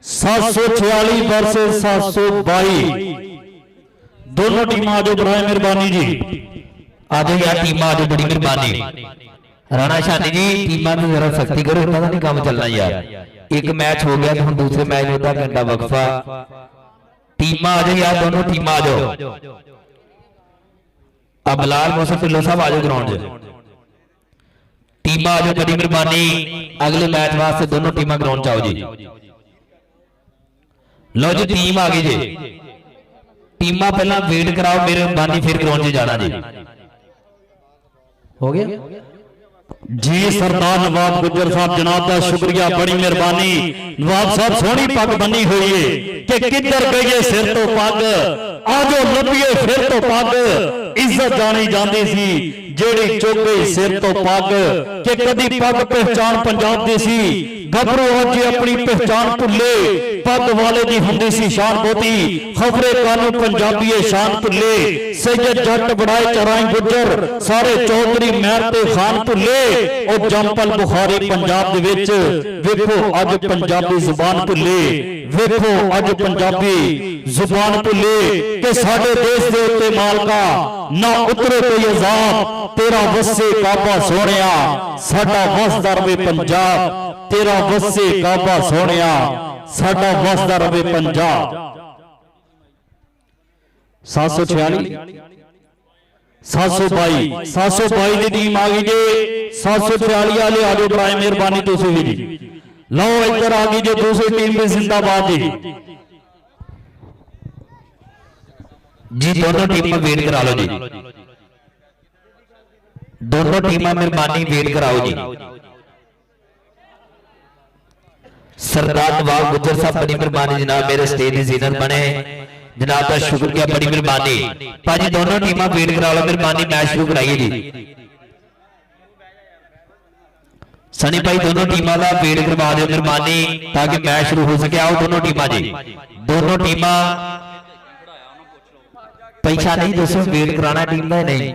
746 ਵਰਸਸ 722 दोनों टीम आ जाओ बराए मेहरबानी जी आ जाओ यार टीम आ जाओ बड़ी मेहरबानी राणा शानी जी टीमां में जरा सख्ती करो इतना नहीं काम चलना यार एक मैच हो गया तो हम दूसरे मैच में आधा घंटा वक्फा टीमां आ जाओ यार दोनों टीम आ जाओ अब बिलाल मौसम ढिल्लों साहब आ जाओ ग्राउंड टीमां आ जाओ बड़ी मेहरबानी अगले मैच वास्ते दोनों टीमां ग्राउंड च आओ जी लो जी टीम आ गई जी टीमां पहला वेट कराओ मेहरबानी फिर ग्राउंड 'ਚ जाना जी हो गया जी सरदार नवाब गुज्जर साहब जनाब का शुक्रिया बड़ी मेहरबानी नवाब साहब सोहनी पग बनी हुई है कि किधर गई सिर तो पग आजो लभिए फिर तो पग इज्जत जानी जाती सी जेड़ी चुक गई सिर तो पग कि कदी पग पहचान पंजाब दी सी गभरू अज अपनी पहचान भुले पग वाले दी हुंदी सी शान बहुती खबरे कानू पंजाबी शान भुले सैयद जट बड़ाए चराई गुज्जर सारे चौधरी महर ते खान भुले ओ जंपल बुखारी पंजाब दे विच वेखो अज पंजाबी जुबान भुले वेखो अज पंजाबी जुबान भुले कि साडे देश दे उत्ते मालका ना उतरे कोई अजाब तेरा वसे काबा सोहणिया साडा वसदा रवे पंजाब तेरा वसे काबा सोहणिया साडा वसदा रवे पंजाब 746 722 ਦੀ ਟੀਮ ਆ ਗਈ ਜੀ 746 ਵਾਲੇ ਆ ਜਾਓ ਬਰਾਏ ਮਿਹਰਬਾਨੀ ਤੁਸੀਂ ਵੀ ਜੀ ਲਓ ਇੱਧਰ ਆ ਗਈ ਜੀ ਦੂਸਰੀ ਟੀਮ ਵੀ ਜ਼ਿੰਦਾਬਾਦ ਜੀ जी दोनों टीम वेट करा लो जी दोनों टीम मेहरबानी वेट कराओ जी सरदार नवाब गुज्जर साहब बड़ी मेहरबानी जनाब मेरे स्टेज की जीनत बने जनाब का शुक्रिया बड़ी मेहरबानी भाजी दोनों टीम वेट करा लो मेहरबानी मैच शुरू कराइए जी सनी भाई दोनों टीमों का वेट करवा दो मेहरबानी ताकि मैच शुरू हो सके आओ दोनों टीम जी दोनों टीम पैसा नहीं दसो वेट कराना टीम का नहीं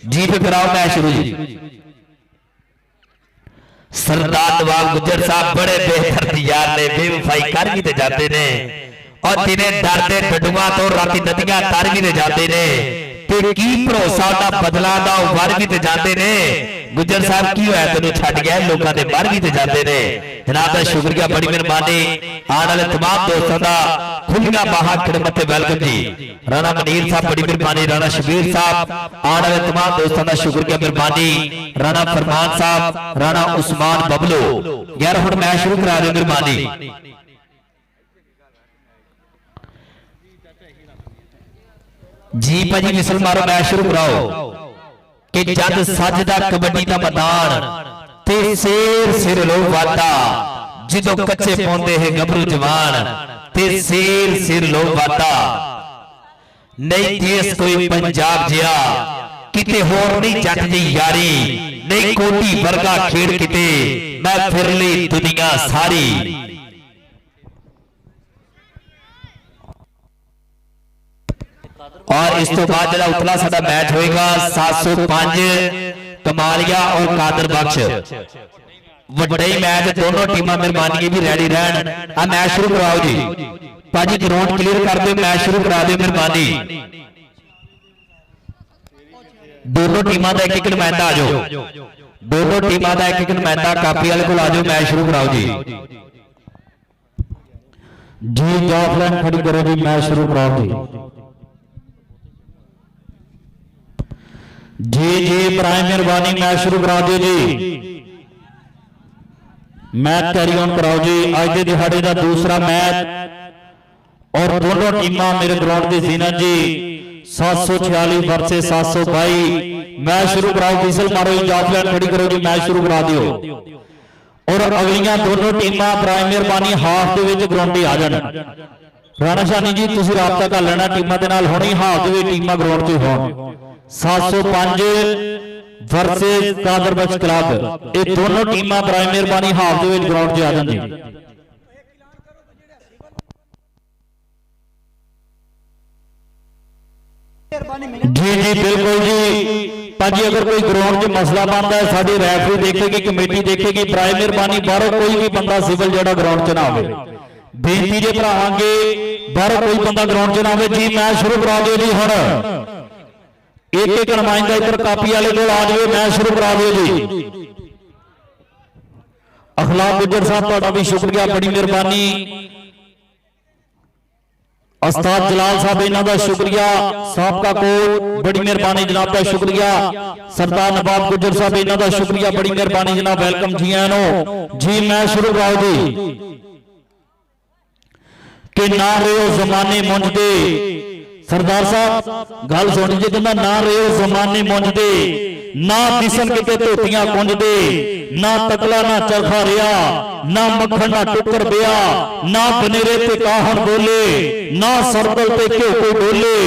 जी फिर कराओ मैच शुरू जी सरदार नवाब गुज्जर साहब बड़े बेहतर तैयार ने बेवफाई कर भी ते जाते ने और दिने डरते डडुआ तो राती नदियां तर भी ते जाते ने ते की भरोसा दा बदला दा वार भी ते जाते ने गुज्जर साहब की होया तेनू छड्ड गया लोकां दे मर भी ते जाते ने जनाब दा शुक्रिया बड़ी मेहरबानी आने वाले तमाम दोस्तों दा खुलिया बाहर खिदमत वेलकम जी राणा मनीर साहब बड़ी मेहरबानी राणा शबीर साहब आने वाले तमाम दोस्तों का शुक्रिया मेहरबानी राणा फरमान साहब राणा उस्मान बबलू यार हुण मैच शुरू करा दो मेहरबानी जी भाजी विसल मारो मैच शुरू कराओ कि जद सजदा कबड्डी का मैदान ते शेर सिर लो वादा जिदों कच्चे पौंदे है गभरू जवान ते शेर सिर लो वादा नहीं देश कोई पंजाब जिया किते होर नहीं जट जी यारी ਨਹੀਂ ਕੋਟੀ ਵਰਗਾ ਖੇਡ ਕਿਤੇ ਮੈਂ ਫਿਰ ਲਈ ਦੁਨੀਆ ਸਾਰੀ। और इस तो बाद जो उतला साडा मैच होएगा 705 कमालिया और कादर बख्श वड्डे मैच दोनों टीमां मेहरबानी भी रेडी रहन। आ मैच शुरू कराओ जी भाजी ग्राउंड क्लियर कर दो मैच शुरू करा दो मेहरबानी। दोनों टीमां दा एक नुमाइंदा आ जाओ दोनों टीमां दा एक नुमाइंदा कापी वाले को आ जाओ मैच शुरू कराओ जी। जी जॉफलाइन खड़ी करो जी मैच शुरू कराओ जी। जी जी इब्राहिम मेहरबानी मैच शुरू करा दो जी मैच कैरी ऑन कराओ जी। अज के दिहाड़े का दूसरा मैच और दोनों टीमां मेरे ग्राउंड की जीनत जी 746 वर्सेस 722 मैच शुरू कराओ। विसल मारो जी जॉफलाइन खड़ी करो जी मैच शुरू करा दियो और अगलियां दोनों टीमां इब्राहिम मेहरबानी हाफ के ग्राउंड आ जान। राणा शानी जी तुसीं राबता कर लेना टीमां दे नाल हुणे हाफ के टीमां ग्राउंड च होण। 705 वर्सेस कादर बख्श क्लब ये दोनों टीमां इब्राहिम मेहरबानी हाफ के ग्राउंड च आ जांदी। जी जी बिल्कुल जी भाजी अगर कोई ग्राउंड च मसला बनता है साडी रैफरी देखेगी कमेटी देखेगी इब्राहिम मेहरबानी बाहरों कोई भी बंदा सिविल जेड़ा ग्राउंड च ना आवे बेनती जे भरावांगे बाहरों कोई बंदा ग्राउंड च ना आवे जी। मैच शुरू करा दिओ जी हुण एक एक नुमाइंदा इधर कापी वाले को आ जाए मैच शुरू करा दिओ जी। अखलाक गुजर साहब तुहाडा भी शुक्रिया बड़ी मेहरबानी। उस्ताद जलाल साहब इन्हां दा शुक्रिया साहबका कोट बड़ी मेहरबानी जनाब का शुक्रिया। सरदार नवाब गुजर साहब इन्हां दा शुक्रिया बड़ी मेहरबानी जनाब वेलकम जी आनो जी। मैच शुरू कराओ जी कि ना रहो जमाने मुंजदे सरदार साहब गल सुन जी कहना ना रहो जमाने मुंजदे ना दिसन किते धोतियां कुंजदे ना तकला ना चरखा रिया ना मक्खन ना टुकर बिया ना बनेरे ते काहन बोले ना सरकल ते घ्यो कोई डोले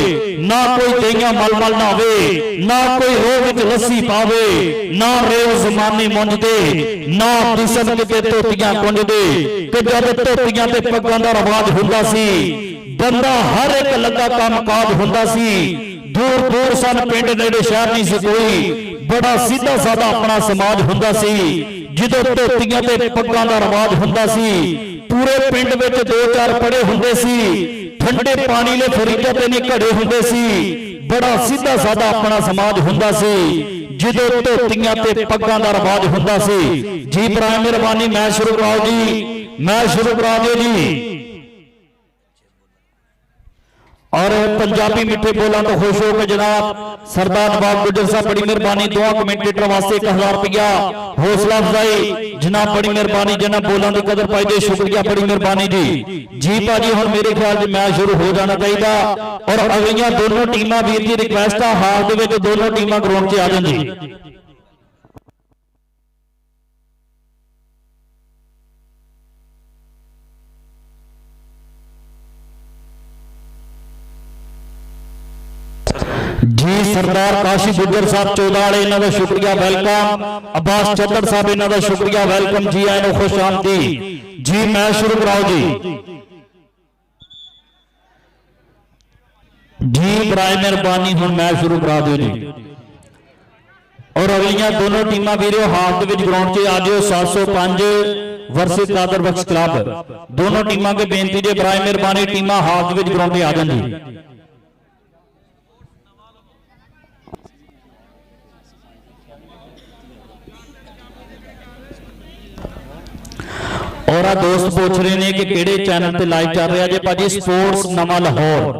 ना कोई दइयां मलमल नावे ना कोई रोह विच लस्सी पावे ना रहो जमाने मुंजदे ना दिसन किते धोतियां कुंजदे कि जद धोतियां ते पग्गां दा रिवाज हुंदा सी बंदा हर एक लगा कामकाज हुंदा सी। दूर दूर सन पिंड नेड़े शहर नहीं सी कोई बड़ा सीधा साधा अपना समाज हुंदा सी। जिदों धोतियां ते पग्गां दा रिवाज हुंदा सी पूरे पिंड विच दो चार पड़े हुंदे सी ठंडे पानी ले फरीदा ते नहीं घड़े हुंदे सी बड़ा सीधा साधा अपना समाज हुंदा सी। जिदों धोतियां ते पग्गां दा रिवाज हुंदा सी जी। इब्राहिम मेहरबानी मैच शुरू कराओ जी मैच शुरू करा दिओ जी। और पंजाबी मिठे बोलों तो खुश हो के जनाब सरदार नवाब गुजर साहब बड़ी मेहरबानी दुआ कमेंटेटर वास्ते 1000 रुपया हौसला अफजाई जनाब बड़ी मेहरबानी जनाब बोलों की कदर पाई दे शुक्रिया बड़ी मेहरबानी जी। जी भाजी हुण मेरे ख्याल में मैच शुरू हो जाना चाहिए और अगलियां दोनों टीमां वीर जी रिक्वेस्ट है हाल दे विच दोनों टीमां ग्राउंड च आ जाण जी। जी सरदार काशी गुजर साहब 14 वाले इन्हां दा शुक्रिया वेलकम। अब्बास चद्दर साहब इन्हां दा शुक्रिया वेलकम जी आए नो खुश आमदी जी। मैच शुरू कराओ जी जी। इब्राहिम मेहरबानी हुण मैच शुरू करा दिओ जी और अगलियां दोनों टीमां वीरो हाफ दे विच ग्राउंड च आ जाओ। 705 वर्सेस कादर बख्श क्लब दोनों टीमां के बेनती जे इब्राहिम मेहरबानी टीमां हाफ दे विच ग्राउंड च आ जाण जी। और दोस्त पूछ रहे हैं कि केड़े चैनल पे लाइव चल रहा है भाजी स्पोर्ट्स नवा लाहौर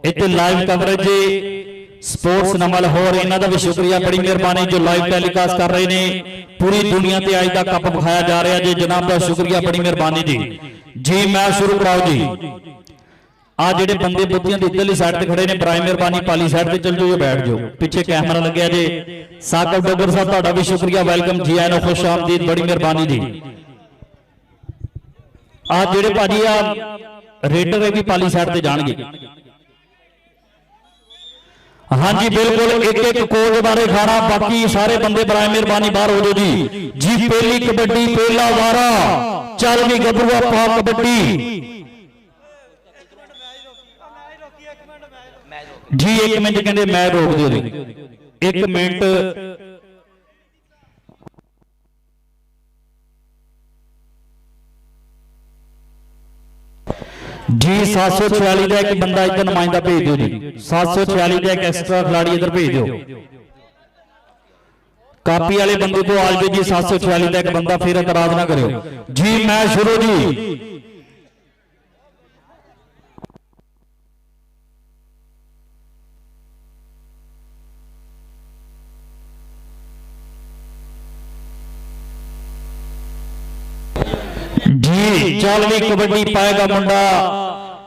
इतने लाइव कवरेज स्पोर्ट्स नवा लाहौर इन्हां दा भी शुक्रिया बड़ी मेहरबानी जो लाइव टेलीकास्ट कर रहे हैं पूरी दुनिया ते अज दा कप विखाया जा रहा है जी जनाब का शुक्रिया बड़ी मेहरबानी जी। जी मैच शुरू कराओ जी। आ जेडे बंदे बुद्धियां दी इधरली साइड ते खड़े ने इब्राहिम मेहरबानी पाली साइड ते चल जाओ बैठ जाओ पीछे कैमरा लग्या जी। साकब डोगर साहब तुहाडा भी शुक्रिया वेलकम जी आए नो खुश आमदीद बड़ी मेहरबानी जी। आ जेडे भाजी आ रेडर है भी पाली साइड ते जाणगे हाँ जी बिल्कुल, एक एक कोच बारे खाना, बाकी सारे बंदे बराए मेहरबानी बाहर हो जाओ जी। जी पहली कबड्डी पहला वारा, चल भी गबरूआ पा कबड्डी जी। 1 मिनट कहते मैच रोक दो जी, 1 मिनट। जी 746 का एक बंदा इधर नुमाइंदा भेज दो जी, 746 का एक एक्स्ट्रा खिलाड़ी इधर भेज दो। कापी वाले बंदे को आज जी 746 का एक बंदा, फिर एतराज ना करो जी। मैच शुरू जी। जी चल भी कबड्डी पाएगा मुंडा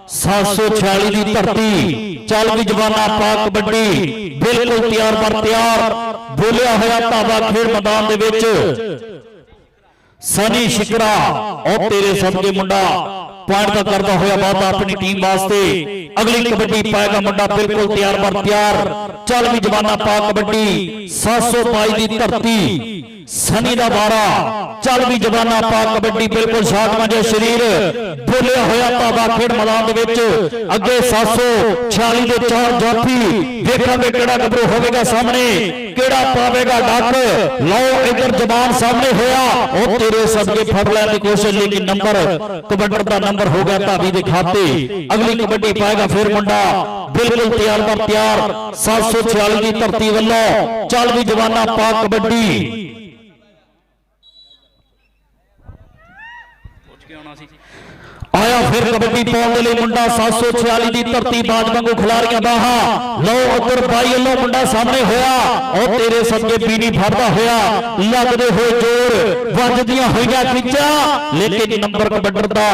746 की धरती, चल भी जवाना पा कबड्डी बिल्कुल तैयार पर तैयार, बोलिया होया धावा खेड मैदान दे विच सनी शिकरा और तेरे सबके मुंडा पॉइंट का करता होया वादा अपनी टीम वास्ते। अगली कबड्डी पाएगा मुंडा बिल्कुल तैयार पर तैयार, चल भी जवाना पा कबड्डी 722 की धरती सनी दा बारा, चल भी जवाना पा कबड्डी बिल्कुल शाट मंजे शरीर, बोलिया होया धावा खेड मैदान दे विच अगे 746 दे 4 जाफी, देखांगे केड़ा गबरू होवेगा सामने, केड़ा पावेगा डक। लो इधर जवान सामने होया और तेरे सबके फड़ लेने की कोशिश, लेकिन नंबर कबड्डर का नंबर हो गया धावी दे खाते। अगली कबड्डी पाएगा फिर मुंडा बिल्कुल तैयार पर तैयार 746 की धरती वालों, चल भी जवाना पा कबड्डी आया फिर कबड्डी पाने लिए मुंडा 746 की धरती बाज वांगू खिलाड़ियां बाहा। लो उधर बाई लो मुंडा सामने होया और तेरे सबके पीनी फड़दा होया, लगदे होए जोर वजदियां होईयां खिच्चा, लेकिन नंबर कबड्डर दा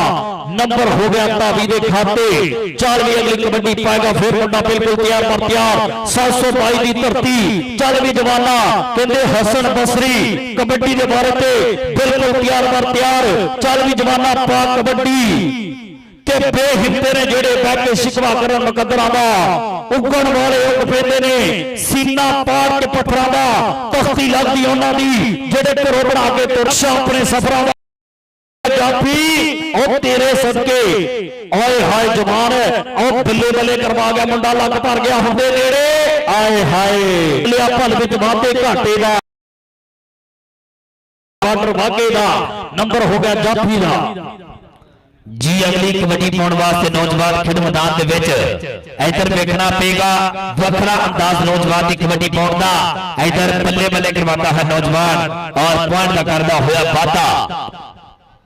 नंबर हो गया धावी दे खाते। चल भी अगली कबड्डी पाएगा फिर मुंडा बिल्कुल तैयार पर तैयार 722 की धरती, चल भी जवाना कहंदे हसन बसरी कबड्डी दे बारे ते बिल्कुल तैयार पर तैयार, चल भी जवाना पा कबड्डी ते बेहिंदे ने जेड़े बैठे शिकवा करन मुकद्दरां दा, उगण वाले उग पैंदे ने सीना पाड़ के पत्थरां दा, तख्ती लगदी उन्हां दी जेड़े घरों बना के तुरशा अपने सफरां दा जाफी ओ तेरे सदके। आए हाय जवान ओ बल्ले बल्ले करवा गया मुंडा, लग भर गया हुंदे नेड़े। आए हाय लिया भल विच वाधे घाटे दा बार्डर वागे दा नंबर हो गया जाफी दा जी। अगली कबड्डी पाने वास्ते नौजवान खेड मैदान दे विच इधर देखना पेगा वखरा अंदाज नौजवान की कबड्डी पाउण दा, इधर बल्ले बल्ले करवाता है नौजवान और पॉइंट का करदा होया वादा।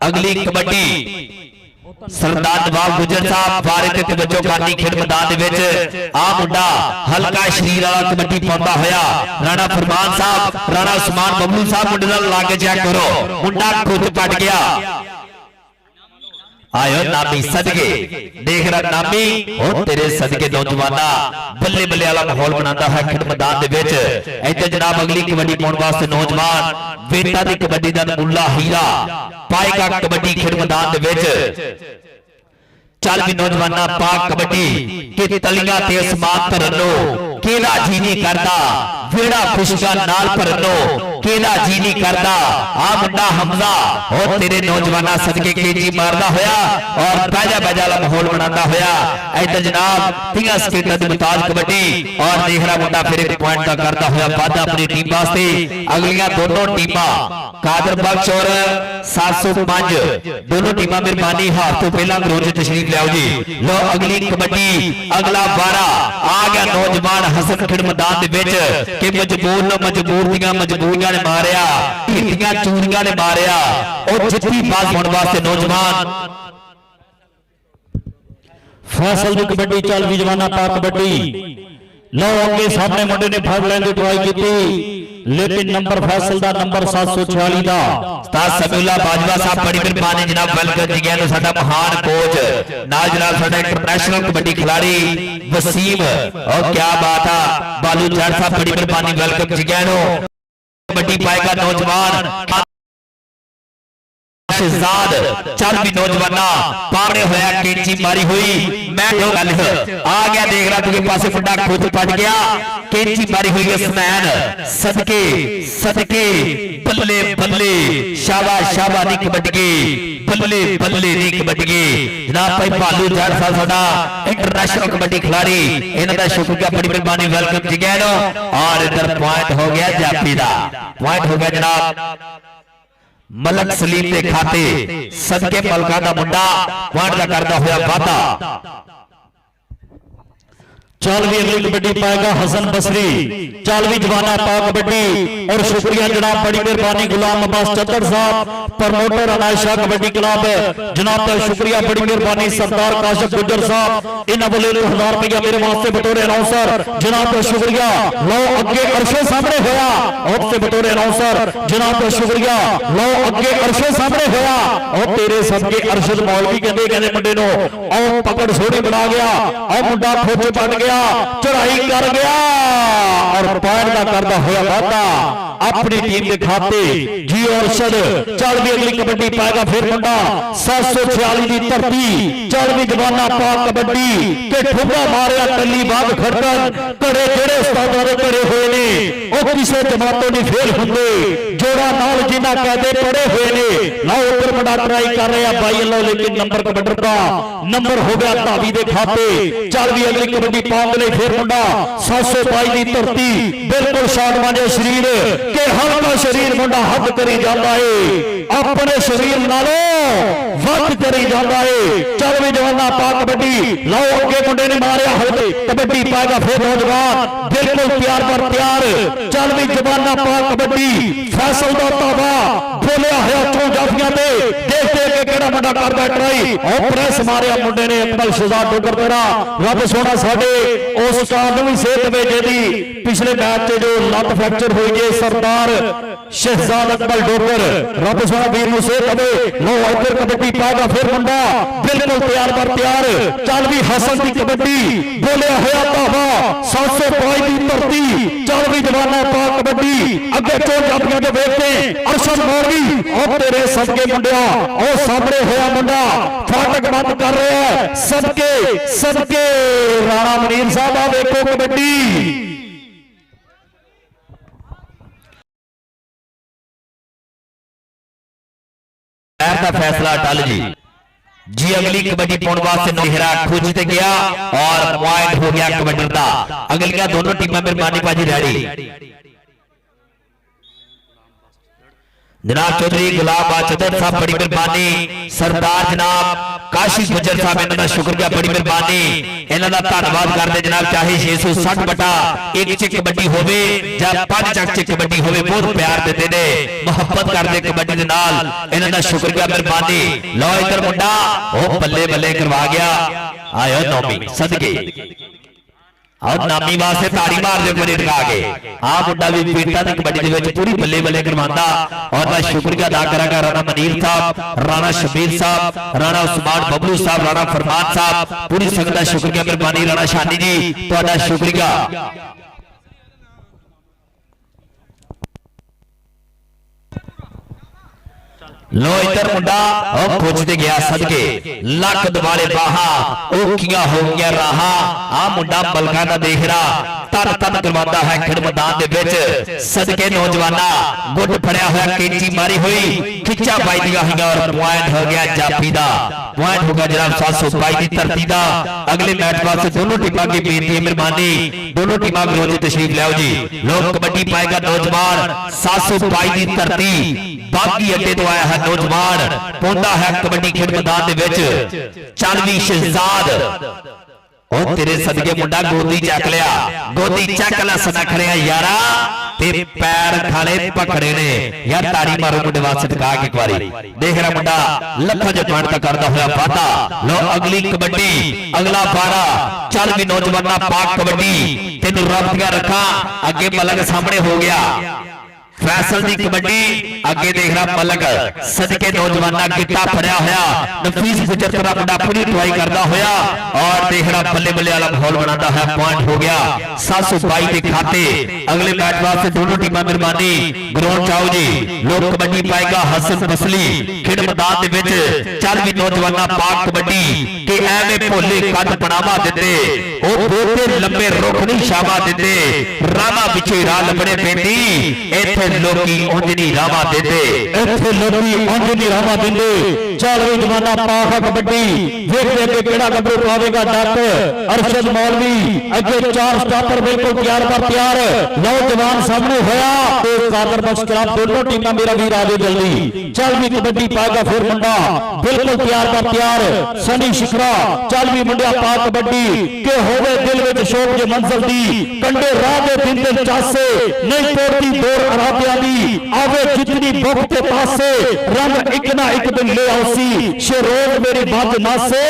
अगली कबड्डी सरदार नवाब गुजर साहब बारे ते तवज्जो करनी खेड मैदान दे विच आ मुंडा हल्का शरीर वाला कबड्डी पाउंदा होया राणा फरमान साहब, राणा उस्मान बबलू साहब मुंडे नाल लागे चेक करो, मुंडा खुद पट गया। आयो नामी सदके देख रहा नामी और तेरे सदके नौजवाना बल्ले बल्ले वाला माहौल बनाता है खेड मैदान दे विच। इधर जनाब अगली कबड्डी पाउण वास्ते नौजवान वेटा दी कबड्डी दा मुल्ला हीरा पाएगा कबड्डी खेड मैदान दे विच। चल भी नौजवाना पा कबड्डी के तलियां ते आसमान धरनो केला जी नहीं करता, वेड़ा खुशका नाल भरनो केला जी नहीं करता। आ मुंडा हमजा और तेरे नौजवाना सदके केजी मारदा होया और बाजा बाजा वाला माहौल बनाता होया। इधर जनाब 30 स्टेटां दी मुताज कबड्डी और देखरा मुंडा फिर एक पॉइंट का करता होया वादा अपनी टीम वास्ते। अगलियां दोनों टीमां कादर बख्श और 705 दोनों टीमां मेहरबानी हाथ तो पहला ग्राउंड में तशरीफ लियाओ जी। लो अगली कबड्डी अगला 12 आ गया नौजवान हसन खेड मैदान दे विच कि मजबूर न मजबूर दियां मजबूरियां ने मारिया, हिटियां चूरियां ने मारिया और जिੱਤੀ बाज होने वास्ते नौजवान फैसल की कबड्डी चल भी जवाना पा कबड्डी। लो अगे सामने मुंडे ने फड़ लेने की ट्राई की, लेकिन नंबर फैसल दा नंबर 746 दा उस्ताद समीउल्लाह बाजवा साहब बड़ी मेहरबानी जनाब वेलकम जी गया साडा महान कोच नाल जनाब साडा इंटरनेशनल कबड्डी खिलाड़ी वसीम और क्या बात है बालू जट साहब बड़ी मेहरबानी वेलकम जी गया। कबड्डी पाएगा नौजवान शहजाद चल भी नौजवाना पावने होया कैंची मारी हुई मैं जो गल आ गया देख रहा तुझे पासे मुंडा खुद पड़ गया कैंची मारी हुई उसमैन सदके सदके बल्ले बल्ले शाबाश शाबाश नी कबड्डी बल्ले बल्ले नी कबड्डी जनाब भाई भालू जड़ साहब साडा इंटरनेशनल कबड्डी खिलाड़ी इन्हां दा शुक्रिया बड़ी मेहरबानी वेलकम जी गए और इधर पॉइंट हो गया जाफी दा पॉइंट हो गया जनाब मलक सलीम के खाते सदके मलका का मुंडा पॉइंट का करता हुआ वादा चल भी अगली कबड्डी पाएगा हसन बसरी चल भी जवाना पा कबड्डी और शुक्रिया जनाब बड़ी मेहरबानी गुलाम अब्बास चतर साहब प्रमोटर अनायशा कबड्डी क्लब जनाब का शुक्रिया बड़ी मेहरबानी सरदार काशिफ गुजर साहब इन्होंने बोले 1000 रुपया मेरे वास्ते बतौर अनाउंसर जनाब का शुक्रिया लो अगे अरशे सामने होया और से बतौर अनाउंसर जनाब का शुक्रिया लो अगे अरशे सामने होया और तेरे सबके अरशद मौलवी कहते मुंडे नो और पकड़ सोनी बना गया और मुंडा खोच बन गया चढ़ाई कर गया और पॉइंट का करता हुआ वादा अपनी टीम के खाते जी और सद चल भी अगली कबड्डी पाएगा फिर मुंडा 746 की धरती चल भी जवाना पा कबड्डी के ठुब्बा मारिया टली बाग खड़कन घड़े जेड़े उस्तादां दे घड़े हुए ने ਉਹ ਕਿਸੇ ਜਮਾਤੋਂ ਨਹੀਂ ਫੇਲ ਹੁੰਦੇ ਜੋੜਾ ਨਾਲ ਜਿਨ੍ਹਾਂ ਕਾਇਦੇ ਪੜੇ ਹੋਏ ਨੇ ਲਓ ਉੱਪਰ ਮੁੰਡਾ ਟਰਾਈ ਕਰ ਰਿਹਾ ਬਾਈ ਲਓ ਲੇਕਿਨ ਨੰਬਰ ਕਬੱਡਰ ਦਾ ਨੰਬਰ ਹੋ ਗਿਆ ਧਾਵੀ ਦੇ ਖਾਤੇ ਚੱਲ ਵੀ ਅਗਲੀ ਕਬੱਡੀ ਪਾਉਣ ਲਈ ਫਿਰ ਮੁੰਡਾ 722 ਦੀ ਧਰਤੀ ਬਿਲਕੁਲ ਸ਼ਾਨਮਾਨੇ ਸਰੀਰ ਕਿ ਹਲਕਾ ਸਰੀਰ ਮੁੰਡਾ ਹੱਦ ਕਰੀ ਜਾਂਦਾ ਏ ਆਪਣੇ ਸਰੀਰ ਨਾਲੋਂ ਵੱਧ ਕਰੀ ਜਾਂਦਾ ਏ ਚੱਲ ਵੀ ਜਵਾਨਾ ਪਾ ਕਬੱਡੀ ਲਓ ਅੱਗੇ ਮੁੰਡੇ ਨੇ ਮਾਰਿਆ ਹਲਕੇ ਕਬੱਡੀ ਪਾਏਗਾ ਫਿਰ ਨੌਜਵਾਨ ਬਿਲਕੁਲ ਤਿਆਰ ਪਰ ਤਿਆਰ चल भी जमाना पा कबड्डी फैसल दा ताबा बोलिया है चों जाफियां दे देखते के केड़ा मुंडा करदा ट्राई और प्रेस मारिया मुंडे ने अकबल शहजाद डोगर तेरा रब सोना साडे उस उस्ताद नूं भी सेहत दे जेदी पिछले मैच च जो लत फ्रैक्चर होई जे सरदार शहजाद अकबल डोगर रब सोना वीर नूं सेहत दे लो इधर कबड्डी पाएगा फिर मुंडा बिल्कुल तैयार पर तैयार चल भी हसन दी कबड्डी बोलिया होया ताबा 705 दी धरती चल भी जवाना पा कबड्डी अगे चोर जाफियां जो देखते अरशद मौलवी और तेरे सदके मुंडिया और सामने होया मुंडा फाटक बंद कर रहा है सदके सदके राणा मनीर साहब आ देखो कबड्डी का फैसला टल जी अगली कबड्डी पाने वास्ते नोहरा खुज ते गया और पॉइंट हो गया कबड्डी का अगली का दोनों टीमां मेहरबानी पाजी रेडी जनाब चौधरी गुलाब चौधर साहब बड़ी मेहरबानी सरदार जनाब काशी गुजर साहब इन्हां दा शुक्रिया बड़ी मेहरबानी इन्हां दा धन्नवाद करदे जनाब चाहे 660 बटा 1 च कबड्डी होवे जां 5 चक च कबड्डी होवे बहुत प्यार देते ने मोहब्बत करदे कबड्डी दे नाल इन्हां दा शुक्रिया मेहरबानी लो इधर मुंडा ओ बल्ले बल्ले करवा गया आयो नौमी सदके और नामी वास्ते ताड़ी मार दे बड़े टका के आ मुंडा भी पीटा दी कबड्डी दे विच पूरी बल्ले बल्ले करवांदा और मैं शुक्रिया अदा करांगा राणा मनीर साहब राणा शबीर साहब राणा उस्मान बबलू साहब राणा फरमान साहब पूरी संगत दा शुक्रिया मेहरबानी राणा शानी जी तुहाडा शुक्रिया लो इधर मुंडा खोजते गया सदके लख दवाले बाहा औखियां हो गया राहा आ मुंडा बलका दा देख रहा तन तन करवांदा है खेड मैदान दे विच सदके नौजवाना गुट फड़िया होया कैंची मारी हुई खिच्चा पाई दिया हुई और पॉइंट हो गया जाफी दा पॉइंट हो गया जनाब 722 की धरती दा अगले मैच वास्ते दोनों टीमां की बेनती मेहरबानी दोनों टीमां विरोधी तशरीफ लाओ जी लोग कबड्डी पाएगा नौजवान 722 की धरती बागी अड्डे तो आया है नौजवान पौंदा है कबड्डी खेड मैदान दे विच चालवी शहजाद और तेरे सदके मुंडा गोदी चक लिया गोदी चक ला सनखड़िया यारा ते पैर खाले पकड़े ने यार ताड़ी मारो मुंडे वास्ते टका के एक बारी देख रहा मुंडा लखा जो पॉइंट का करदा होया वादा लो अगली कबड्डी अगला 12 चल भी नौजवाना पाक कबड्डी तेन रब दिया रखा अगे मलक सामने हो गया फैसल दी कबड्डी अगे देख रहा पलक सदके नौजवाना गिट्टा फड़िया होया नफीस गुजर तेरा मुंडा पूरी ट्राई करता होया और देख रहा बल्ले बल्ले वाला माहौल बनाता है पॉइंट हो गया 722 के खाते अगले मैच वास्ते दोनों टीमां मेहरबानी ग्राउंड चाओ जी लोग कबड्डी पाएगा हसन फसली खेड मैदान दे विच चल भी नौजवाना पाक कबड्डी के एवें भोले कद बनावा दिंदे ओ बोते लंबे रुख नहीं छावा दिंदे रामा पिछे राह लंबने पैंदी इत्थे लोकी उंज नहीं रावा दिंदे इत्थे लोकी उंज नहीं रावा दिंदे चल भी जमाना पाक कबड्डी देखते अगे केड़ा गबरू पावेगा डट अरशद मौलवी अगे 4 स्टॉपर बिल्कुल तैयार पर तैयार नौजवान सामने होया ते कादर बख्श खिलाफ दोनों टीमां मेरा वीर आगे जल्दी चल भी कबड्डी पाएगा फिर मुंडा बिल्कुल तैयार पर तैयार सनी शिखरा चल भी मुंडिया पाक कबड्डी के होवे दिल विच शौक जे मंजिल दी कंडे राह दे दिन दिल चासे नहीं तोड़ती दौड़ अराबिया दी आवे जितनी भुख ते पासे रंग एक ना एक दिन ले आउसी शरोज मेरी बात ना से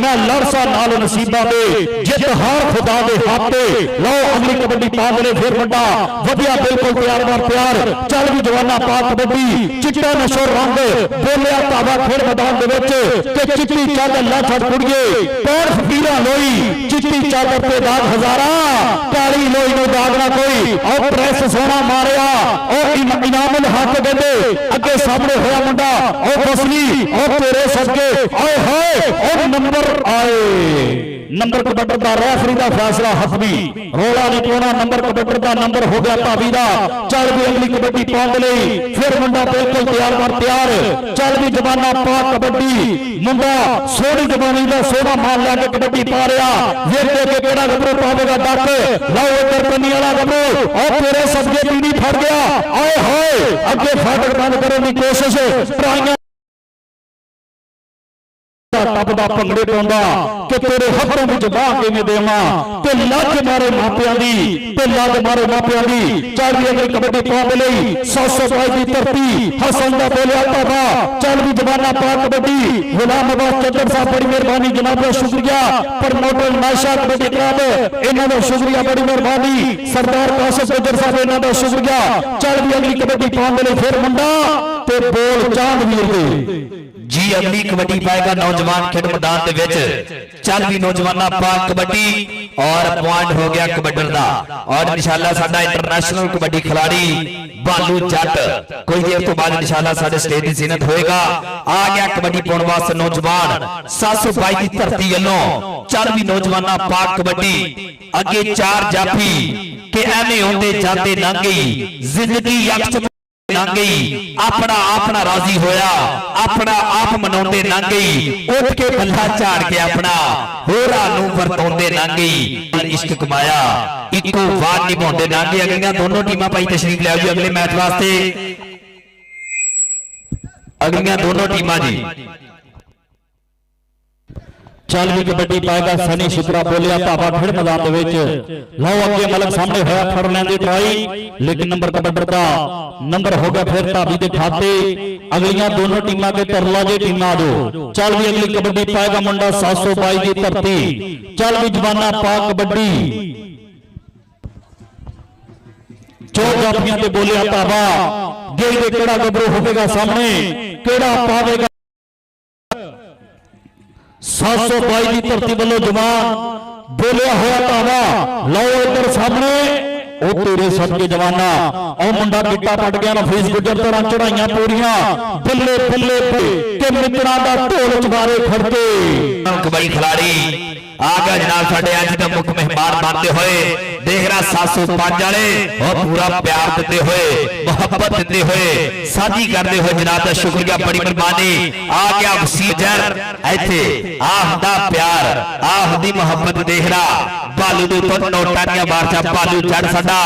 मैं लड़सा नाल नसीबा दे जित हार खुदा दे हाथे लो अगली कबड्डी पाक ले फिर मुंडा वधिया बिल्कुल तैयार पर तैयार चल भी जवाना पाक कबड्डी चिट्टा नशो रंग बोलिया तावा खेड मैदान दे विच ते चिट्टी चादर ला छड़ कुड़िए पैर फकीरा लोई चिट्टी चादर ते दाग हजारा काली लोई नो दाग ना कोई और प्रेस सोना मारिया और इनामुल हक देंदे अगे सामने होया मुंडा और फसली और तेरे सदके आए हाय और नंबर आए नंबर कबड्डर दा रेफरी दा फैसला हसबी रोला नहीं पाना नंबर कबड्डर दा नंबर हो गया भाभी दा चल भी अगली कबड्डी पाक लई फिर मुंडा बिल्कुल तैयार पर तैयार चल भी जमाना पाक कबड्डी मुंडा सोहनी जमानी दा सोना माल लैके कबड्डी पा रहा वेखते के केड़ा गबरू पावेगा डट लो इधर पन्नी वाला गबरू और तेरे सदके पीड़ी फड़ गया आए हाय अगे फाटक बंद करने की कोशिश ट्राइयां टपदा भंगड़े पाउंदा कि तेरे हथों विच बाह किवें देवां ते लज मारे मापियां दी ते लज मारे मापियां दी चल भी अगली कबड्डी पाक लई 722 दी धरती हसन दा बोलिया ताबा चल भी जमाना पाक कबड्डी गुलाम अब्बास चद्दर साहब बड़ी मेहरबानी जनाब शुक्रिया प्रमोटर नाशा कबड्डी क्लब इन्हां दा शुक्रिया बड़ी मेहरबानी सरदार कासिम गुजर साहब इन्हां दा शुक्रिया चल भी अगली कबड्डी पाक लई फिर मुंडा ते बोल चांद वीर दे जी अगली कबड्डी पाएगा नौजवान खेड मैदान दे विच चल भी नौजवाना पाक कबड्डी और पॉइंट हो गया कबड्डर दा और इंशाअल्लाह साडा इंटरनेशनल कबड्डी खिलाड़ी बालू जट कोई देर तो बाद इंशाअल्लाह साडे स्टेज दी जीनत होएगा आ गया कबड्डी पाउण वास्ते नौजवान 722 दी धरती वल्लों चल भी नौजवाना पाक कबड्डी अगे 4 जाफी के एवें होंदे जाते लंघ गई जिंदगी यकसम लंघ गई अपना अपना राजी होया अपना आप मनाउंदे लंघ गई उठ के बल्ला झाड़ के अपना होरा नूं वरताउंदे लंघ गई इश्क कमाया इको वार निभाउंदे लंघ गई अगलियां दोनों टीमां भाई तशरीफ ले आओ जी अगले मैच वास्ते अगलियां दोनों टीमां जी चल भी कबड्डी पाएगा सनी शिखरा बोलिया भाभा फिर मैदान दे विच लो अगे मलक सामने होया फड़ लैंदी ट्राई लेकिन नंबर कबड्डर दा नंबर हो गया फिर भाभी दे खाते अगलियां दोनों टीमां के तरला जे टीमां आ जाओ चल भी अगली कबड्डी पाएगा मुंडा 722 की धरती चल भी जवाना पाक कबड्डी जो जाफियां ते बोलिया भाभा गेई दे केड़ा गबरू होवेगा सामने केड़ा पावेगा 722 की धरती वालों जवान बोलिया होया भावा लो इधर सामने ओ तेरे सदके जवाना ओ मुंडा गिट्टा पट गया नफीस गुजर तरह चढ़ाइयां पूरियां बल्ले बल्ले ते मित्रा दा ढोल चबारे खड़के कबड्डी खिलाड़ी आगा जनाब साडे अज दा मुख मेहमान बनते हुए देख रहा 705 वाले और पूरा प्यार देते हुए मोहब्बत देते हुए साझी करते हुए जनाब दा शुक्रिया बड़ी मेहरबानी आ गया वसीजर इथे आ हुंदा प्यार आ हुंदी मोहब्बत देख रहा बालू दे तो नोटानिया बादशाह बालू जट साडा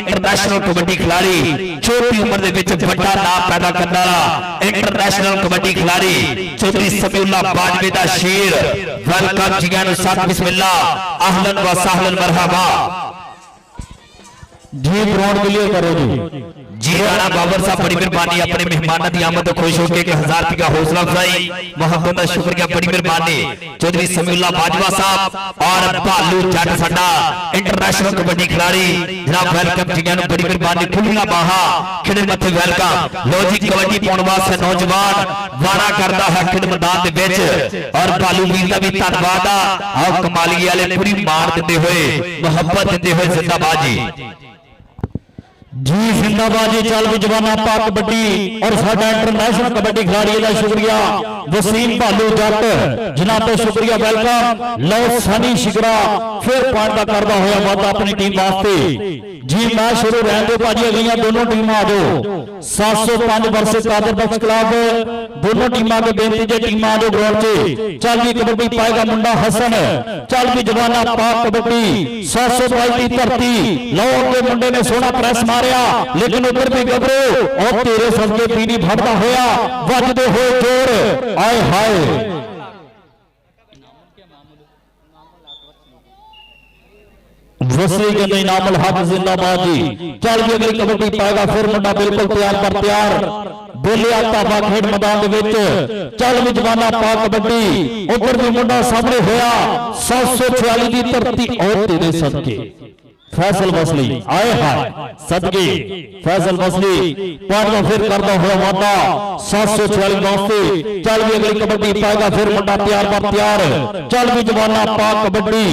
इंटरनेशनल कबड्डी खिलाड़ी छोटी उम्र दे विच बड़ा नाम पैदा करने वाला इंटरनेशनल कबड्डी खिलाड़ी चौधरी समीउल्लाह बाजवे दा शेर वेलकम जी आनू साथ बिस्मिल्लाह अहलन व सहलन मरहबा जी ग्राउंड क्लियर करो जी जी राणा बाबर साहब बड़ी मेहरबानी अपने मेहमानों की आमद तो खुश होकर 1000 रुपया हौसला अफजाई मोहब्बत का शुक्रिया बड़ी मेहरबानी चौधरी समीउल्लाह बाजवा साहब और भालू जट साडा इंटरनेशनल कबड्डी खिलाड़ी जनाब वेलकम जी ने बड़ी मेहरबानी खुलिया बाहा खिड़े मथे वेलकम लो जी कबड्डी पाने वास्ते नौजवान वारा करता है खिड़ मैदान दे विच और भालू वीर का भी धन्यवाद आओ कमाली वाले पूरी मार देते हुए मोहब्बत देते हुए जिंदाबाद जी जिंदाबाद जी चल भी जवाना पा कबड्डी और साडा इंटरनेशनल कबड्डी खिलाड़ी का शुक्रिया वसीम भालू जट जनाब तो शुक्रिया वेलकम लो सनी शिकरा फिर पॉइंट का करता हुआ वादा अपनी टीम वास्ते जी मैच शुरू रहने दो भाजी अगलियां दोनों टीमां आ जाओ 705 वर्सेस कादर बख्श क्लब दोनों टीमां के बेनती जे टीमां आ जाओ ग्राउंड से चल भी कबड्डी पाएगा मुंडा हसन चल भी जवाना पा कबड्डी 722 की धरती लो के मुंडे ने सोना प्रेस मारिया लेकिन उधर भी गबरू और तेरे सदके पीनी भरदा होया वजदे होए जोर आए हाय वसी के इनामुल हक जिंदाबाद जी चल भी अगली कबड्डी पाएगा फिर मुंडा बिल्कुल तैयार पर तैयार बोलिया ताबा खेड मैदान दे विच चल भी जवाना पा कबड्डी उधर भी मुंडा सामने होया 746 की धरती और तेरे सदके फैसल बसली आए हाय सदके फैसल बसली पॉइंट फिर करता हुआ वादा 746 वास्ते चल भी अगली कबड्डी पाएगा फिर मुंडा तैयार पर तैयार चल भी जवाना पा कबड्डी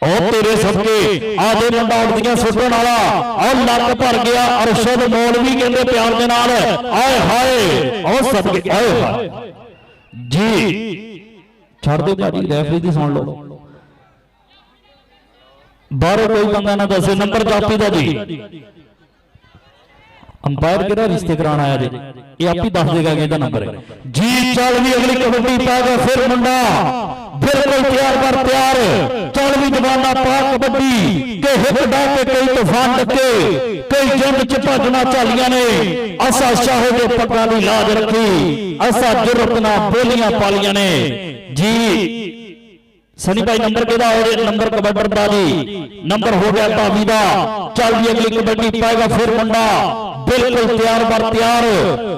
और तेरे सबके आधे मुंडा उड़दियां सुटन वाला और लक भर गया अरशद मौलवी कहते प्यार के नाल आए हाय और सबके आए हाय जी छड़ दो भाजी रेफरी दी सुन लो बाहरों कोई बंदा ना दसे नंबर जापी दा जी अंपायर केड़ा रिश्ते कराना आया जी ये आप ही दस देगा कि नंबर है जी चल भी अगली कबड्डी पाएगा फिर मुंडा बिल्कुल तैयार पर तैयार चल भी जवाना पा कबड्डी के हिट डाल के कई तूफान डके कई जंग च भजना चालियां ने असा शाहे दे पग्गां दी लाज रखी असा जुरत ना बोलियां पालियां ने जी सनी भाई नंबर केदा हो गया नंबर कबड्डर दा जी नंबर हो गया भाभी दा चल भी अगली कबड्डी पाएगा फिर मुंडा बिल्कुल तैयार पर तैयार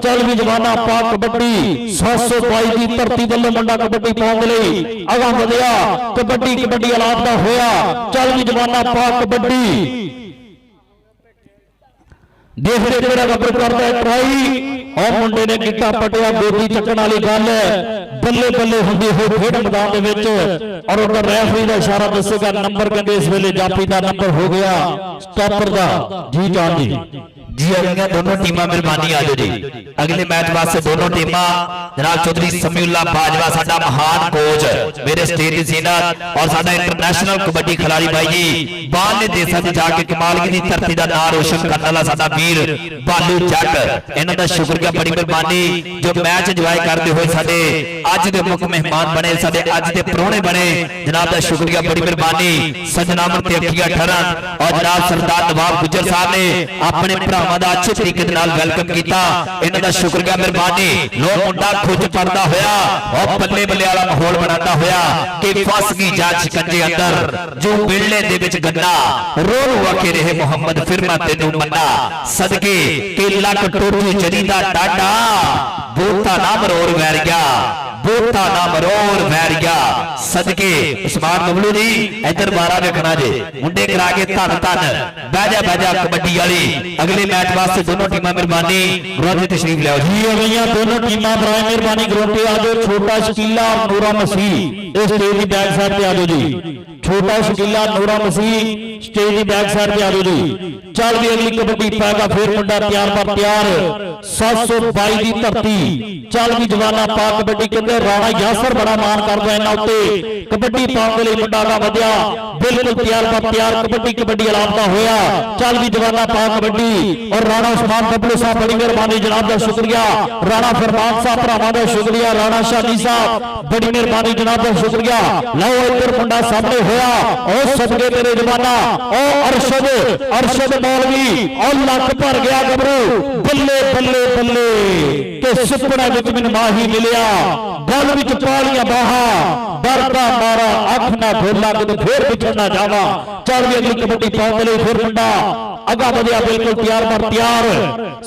चल भी जवाना पा कबड्डी 722 की धरती वाले मुंडा कबड्डी पाउण लई अगां वधिया कबड्डी कबड्डी हालात दा होया चल भी जवाना पा कबड्डी देखते जेड़ा गब्बर करदा है ट्राई और मुंडे ने गिट्टा पटिया गोदी चक्कण वाली गल बल्ले बल्ले हुंदी होई खेड मैदान दे विच और उधर रेफरी दा इशारा दसेगा नंबर कहंदे इस वेले जापी दा नंबर हो गया स्टॉपर दा जी जान जी अगलियां दोनों टीमां मेहरबानी आ जाओ जी अगले मैच वास्ते दोनों टीमां जनाब चौधरी समीउल्लाह बाजवा साडा महान कोच मेरे स्टेट दी जीनत और साडा इंटरनेशनल कबड्डी खिलाड़ी भाई जी बाहरले देशां च जाके कमालगी दी धरती दा नाम रोशन करन वाला साडा वीर भालू जट इन्हां दा शुक्रिया बड़ी मेहरबानी जो मैच एंजॉय करदे होए साडे अज दे मुख मेहमान बने साडे अज दे प्रोहणे बने जनाब दा शुक्रिया बड़ी मेहरबानी सजनामत ते अखियां ठहरन और जनाब सरदार नवाब गुजर साहब ने अपने भरावां दा अच्छे तरीके दे नाल वेलकम कीता इन्हां दा शुक्रिया मेहरबानी लो मुंडा खुद पड़दा होया और बल्ले बल्ले वाला माहौल बनाता होया कि फस गई जा शिकंजे अंदर जो बिल्ले दे विच गन्ना रो रो के रहे मोहम्मद फिर मैं तेनू मन्ना सदके के लक टोटू जरी दा टाडा बोता ना मरोर वैर गया बोता ना मरोर वैर गया सदके उस्मान बबलू जी इधर बारा देखना जे मुंडे करा के धन धन बह जा कबड्डी वाली अगले मैच वास्ते दोनों टीमां मेहरबानी ग्राउंड ते तशरीफ ले आओ जी अगलियां दोनों टीमां बराए मेहरबानी ग्राउंड पे आ जाओ छोटा शकीला नूरा मसीह इस स्टेज की बैक साइड पे आ जाओ जी छोटा शकीला नूरा मसीह स्टेज की बैक साइड पे आ जाओ जी चल भी अगली कबड्डी पाएगा फिर मुंडा तैयार पर तैयार 722 की धरती चल भी जवाना पा कबड्डी कहते राणा यासर बड़ा मान करदा इन्हां उत्ते कबड्डी पाउण दे लई मुंडा दा वधिया बिल्कुल तैयार पर तैयार कबड्डी कबड्डी हालात होया चल भी जवाना पा कबड्डी और राणा उस्मान बबलू साहब बड़ी मेहरबानी जनाब दा शुक्रिया राणा फरमान साहब भरावां दा शुक्रिया राणा शानी साहब बड़ी मेहरबानी जनाब दा शुक्रिया लो इधर मुंडा सामने होया होया ओ सदके तेरे जमाना ओ अरशद मौलवी और लक भर गया गबरू बल्ले बल्ले बल्ले के सुपने विच मैनूं माही मिलिया गल विच पालियां बाहा डरदा मारा अख ना खोला कि फिर पिछड़ ना जावा चल भी अगली कबड्डी पाउंड लई फिर मुंडा अगा बढ़िया बिल्कुल तैयार पर तैयार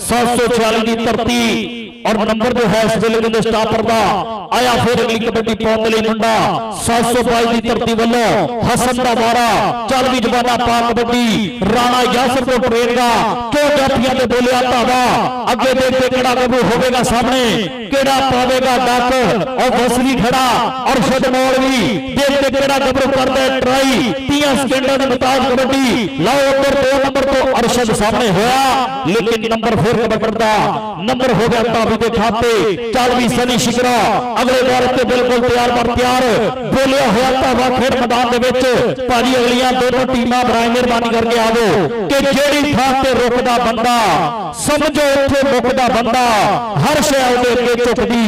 746 की धरती और नंबर जो है इस वेले के स्टापर का आया फिर अगली कबड्डी पाउंड लई मुंडा 722 की धरती वालों हसन दा मारा चल भी जवाना पा कबड्डी राणा यासर को पड़ेगा क्यों जाफियां ते बोलिया धावा अगे देखते केड़ा गबरू होवेगा सामने केड़ा पावेगा डक और बसरी खड़ा अरशद मौलवी देखते केड़ा गबरू करदा ट्राई 30 सेकंडां दे मुताबिक कबड्डी लो उधर 2 नंबर तो अरशद सामने होया लेकिन नंबर फिर कबड्डी दा नंबर हो गया धावी के खाते चल भी सनी शिकरा अगले बार ते बिल्कुल तैयार पर तैयार बोलिया होया धावा खेड मैदान दे विच भाजी अगलियां दोनों टीमां बराए मेहरबानी करके आवो कि जेड़ी थां ते रुकदा बंदा समझो उत्थे मुकदा बंदा हर शै उहदे अगे झुकदी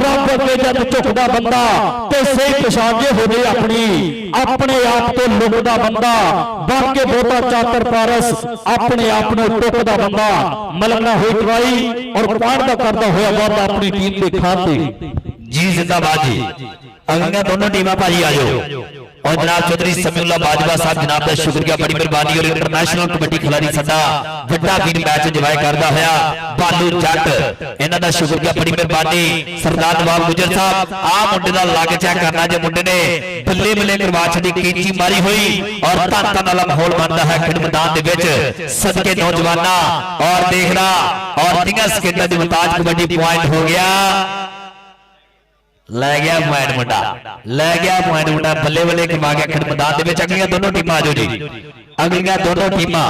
रब अगे जद झुकदा बंदा ते सही पछाण जे हो जाए अपने आप तो लुकदा बंदा बन के बहुता चातर पारस अपने आप को टुकदा बंदा मलंगा हुई ट्राई और पॉइंट का करता होया वादा अपनी टीम के खाते जी जिंदाबाद जी अगलियां दोनों टीमां भाजी आ जाओ और जनाब चौधरी समीउल्लाह बाजवा साहब जनाब का शुक्रिया बड़ी मेहरबानी और इंटरनेशनल कबड्डी खिलाड़ी साडा वड्डा वीर मैच इंजॉय करदा होया बालू जट इन्हां दा शुक्रिया बड़ी मेहरबानी सरदार नवाब गुजर साहब आ मुंडे दा लग चेक करना जे मुंडे ने बल्ले बल्ले करवा छड़ी कीची मारी हुई और धन धन वाला माहौल बनता है खेड मैदान दे विच सदके नौजवाना और देखना और 30 सेकंड दी मुताज कबड्डी पॉइंट हो गया लै गया पॉइंट मुंडा बल्ले बल्ले करवा गया खेड मैदान दे विच अगलियां दोनों टीमां आ जाओ जी अगलियां दोनों टीमां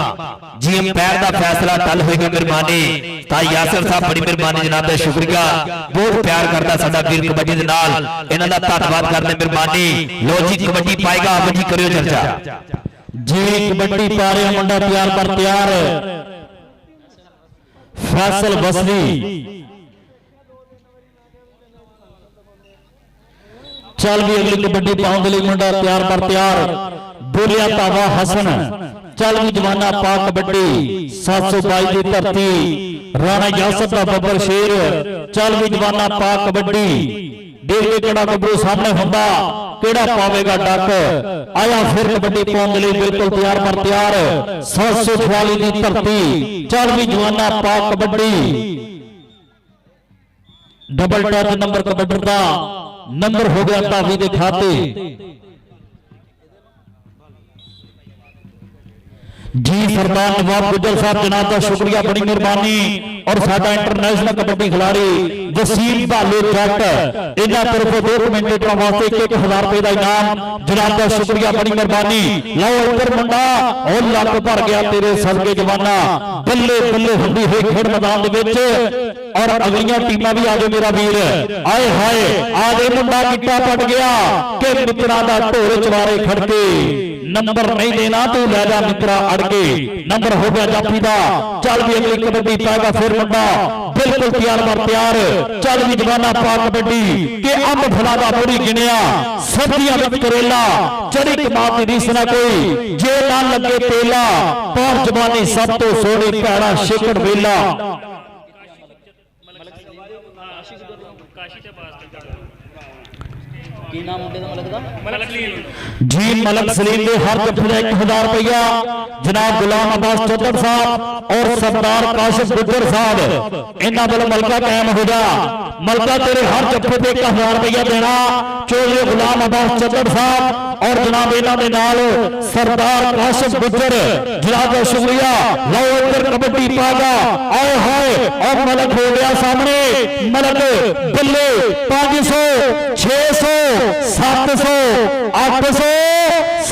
जी अंपायर दा फैसला टल होएगा मेहरबानी ता यासर साहब बड़ी मेहरबानी जनाब दा शुक्रिया बहुत प्यार करदा साडा वीर कबड्डी दे नाल इन्हां दा धन्नवाद करदे मेहरबानी लो जी कबड्डी पाएगा आप जी करियो चर्चा जी कबड्डी पा रहे मुंडा तैयार पर तैयार फैसल बसरी चल भी अगली कबड्डी पाउंड लई मुंडा तैयार पर तैयार बोलिया धावा हसन चल भी जवाना पा कबड्डी 722 की धरती राणा यासर दा बब्बर शेर चल भी जवाना पा कबड्डी देख के केड़ा गबरू सामने हुंदा केड़ा पावेगा डक आया फिर कबड्डी पाउंड लई बिल्कुल तैयार पर तैयार 744 की धरती चल भी जवाना पा kabaddi double touch number kabaddi दा नंबर हो गया धावी के खाते जी सरदार नवाब गुजर साहब जनाब का शुक्रिया बड़ी मेहरबानी और साडा इंटरनेशनल कबड्डी खिलाड़ी वसीम भालू जट इन्हां तरफों 2 कमेंटेटरां वास्ते 1000 रुपए का इनाम जनाब का शुक्रिया बड़ी मेहरबानी लो इधर मुंडा और लक भर गया तेरे सदके जवाना बल्ले बल्ले हुंदी हुई खेड मैदान दे विच और अगलियां टीमां भी आ जाओ मेरा वीर आए हाय आगे मुंडा किट्टा पट गया कि मित्रा दा ढोर चवारे खड़के नंबर नहीं देना तू ले जा मित्रा अड़के नंबर हो गया जाफी दा चल भी अगली कबड्डी पाएगा फिर मुंडा बिल्कुल तैयार पर तैयार चल भी जवाना पा कबड्डी के अंब फला दा पूरी गिनिया सर्दियां विच करेला चढ़ी कमाल दी रीस ना कोई जे ना लगे तेला पर जवानी सब तो सोहनी भैड़ा शेकड़ वेला की नाम मुंडे दा मलक दा जी मलक सलीम ने हर जफे 1000 रुपया जनाब गुलाम अब्बास चौधर साहब और सरदार काशिफ गुजर साहब इन्हां वालों मलका कायम हो जा मलका तेरे हर जफे पे 1000 रुपया देना चौधरी गुलाम अब्बास चौधर साहब और जनाब इन्हां दे नाल सरदार काशिफ गुजर जनाब का शुक्रिया लो इधर कबड्डी पागा आए हाय और मलक हो गया सामने मलक बल्ले 500 600 700 800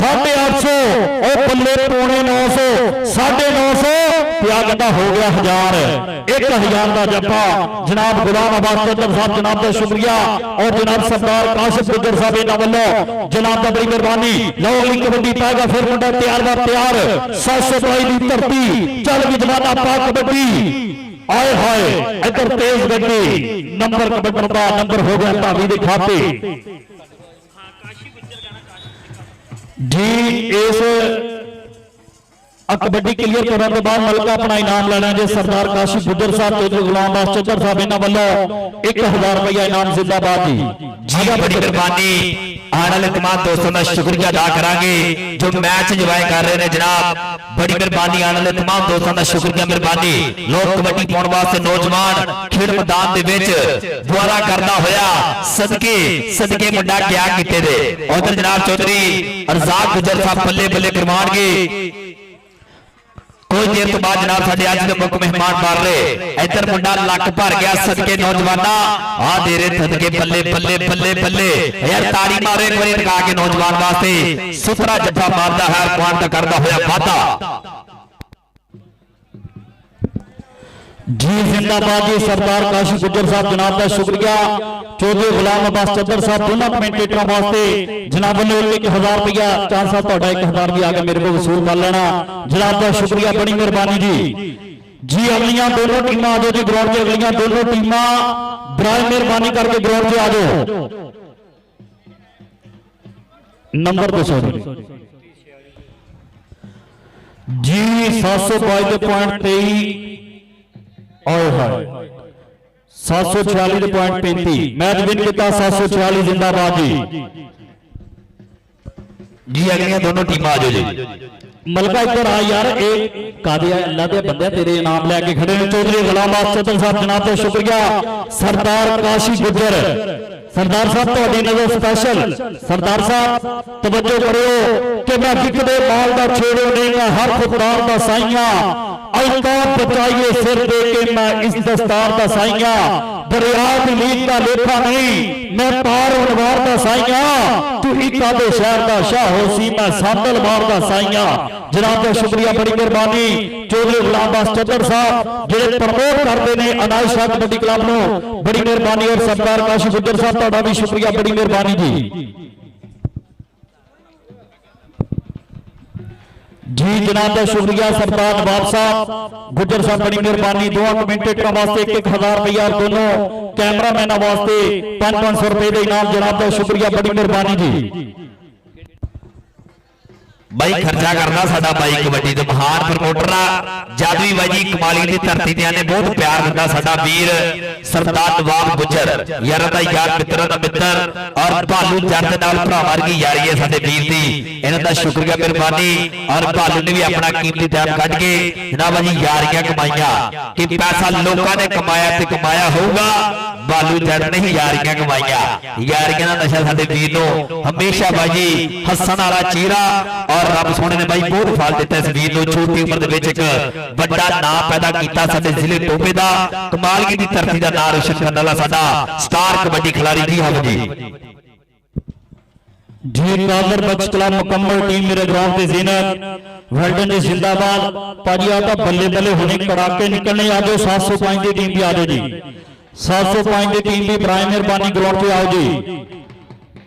850 और बल्ले पौने 900 950 त्यागता हो गया 1000 1000 का जप्पा जनाब गुलाम अब्बास चौधर साहब जनाब का शुक्रिया और जनाब सरदार काशिफ गुजर साहब इन्हां वल्लों जनाब का बड़ी मेहरबानी लो अगली कबड्डी पाएगा फिर मुंडा तैयार व तैयार 722 की धरती चल भी जवाना पा कबड्डी आए हाय इधर तेज गड्डी नंबर कबड्डी का नंबर हो गया धावी के खाते जी इस कबड्डी क्लीयर करने के बाद मलका अपना इनाम लेना जी सरदार काशी गुजर साहब चौधरी गुलाम बास चौधर साहब इन्होंने वालों 1000 रुपया इनाम जिंदाबाद जी जी बड़ी मेहरबानी आने वाले तमाम दोस्तों का शुक्रिया अदा करांगे जो मैच इंजॉय कर रहे हैं जनाब बड़ी मेहरबानी आने वाले तमाम दोस्तों का शुक्रिया मेहरबानी लोग कबड्डी पाने वास्ते नौजवान खेल मैदान दे विच दुआरा करदा होया सदके सदके मुंडा क्या कीते दे उधर जनाब चौधरी अरजाक गुजर साहब बल्ले बल्ले करवाणगे कोई देर तो बाद जनाब साडे अज दे मुख मेहमान मार रहे इधर मुंडा लक भर गया सदके नौजवाना आ दे रहे सदके बल्ले बल्ले बल्ले बल्ले यार ताड़ी मारो एक बार लगा के नौजवान वास्ते सुथरा जफ्फा मारदा है पॉइंट का करदा होया वादा जी जिंदाबाद जी सरदार काशी गुजर साहब जनाब का शुक्रिया चौधरी गुलाम अब्बास चौधर साहब दोनों कमेंटेटरों वास्ते जनाब ने 1000 रुपया चांद साहब ਤੁਹਾਡਾ 1000 भी आगे मेरे को वसूल कर लेना जनाब का शुक्रिया बड़ी मेहरबानी जी अगलियां दोनों टीमां आ जाओ जी ग्राउंड में अगलियां दोनों टीमां बड़ा मेहरबानी करके ग्राउंड में आ जाओ नंबर दसो जी 722.23 और है 746.35 मैच विन किया 746 जिंदाबाद जी अगलियां दोनों टीम आ जाओ जी मलका इधर आ यार एक कादे अल्लाह दे बंदे तेरे इनाम लेके खड़े ने चौधरी गुलाम बास चौधरी साहब जनाब का शुक्रिया सरदार काशी गुजर सरदार साहब ਤੁਹਾਡੀ ਨਜ਼ਰ स्पेशल सरदार साहब तवज्जो करो कि मैं विकदे माल दा छेड़ो नहीं मैं हर खुदार दा साइयां अल्ताफ बचाइए सिर दे के मैं इस दस्तार दा साइयां दरिया दी लीक दा लेखा नहीं मैं पार उनवार दा साइयां तू इका दे शहर दा शाह होसी मैं सांदल मार दा साइयां जनाब का शुक्रिया बड़ी मेहरबानी चौधरी गुलाम बास चौधर साहब जेड़े प्रमोट करते हैं अनाज शाह कबड्डी क्लब नो बड़ी मेहरबानी और सरदार काशी गुजर साहब ਤੁਹਾਡਾ भी शुक्रिया बड़ी मेहरबानी जी जनाब का शुक्रिया सरदार नवाब साहब गुजर साहब बड़ी मेहरबानी दोनों कमेंटेटरों वास्ते 1000 रुपया दोनों कैमरामैनों वास्ते 500 रुपए का इनाम जनाब का शुक्रिया बड़ी मेहरबानी जी भाई खर्चा करना साडा भाई कबड्डी दे महान प्रमोटर जादवी भाई जी कमाली दी धरती ते आने बहुत प्यार दिंदा साडा वीर सरदार नवाब गुजर यारां दा यार मित्रां दा मित्र और भालू जट दे नाल भरा वर्गी यारी है साडे वीर दी इन्हां दा शुक्रिया मेहरबानी और भालू ने भी अपना कीमती टाइम कढ के जनाब जी यारियां कमाईयां कि पैसा लोकां ने कमाया ते कमाया होगा भालू जट ने ही यारियां कमाईयां यारियां दा नशा साडे वीर नूं हमेशा भाई जी हसन वाला चेहरा और रब सोने ने भाई बहुत फल दिता इस वीर छोटी उम्र दे विच एक बड़ा नाम पैदा किया साडे जिले टोपे दा कमालगी दी धरती दा नाम रोशन करने वाला साडा स्टार कबड्डी खिलाड़ी जी हम जी कादर बख्श क्लब मुकम्मल टीम मेरे ग्राउंड पे ज़ीनत वेल्डन जी जिंदाबाद पाजी आता बल्ले बल्ले होने कड़ाके निकलने आ जाओ 705 की टीम भी आ जाओ जी 705 की टीम भी बड़ी मेहरबानी ग्राउंड पे आओ जी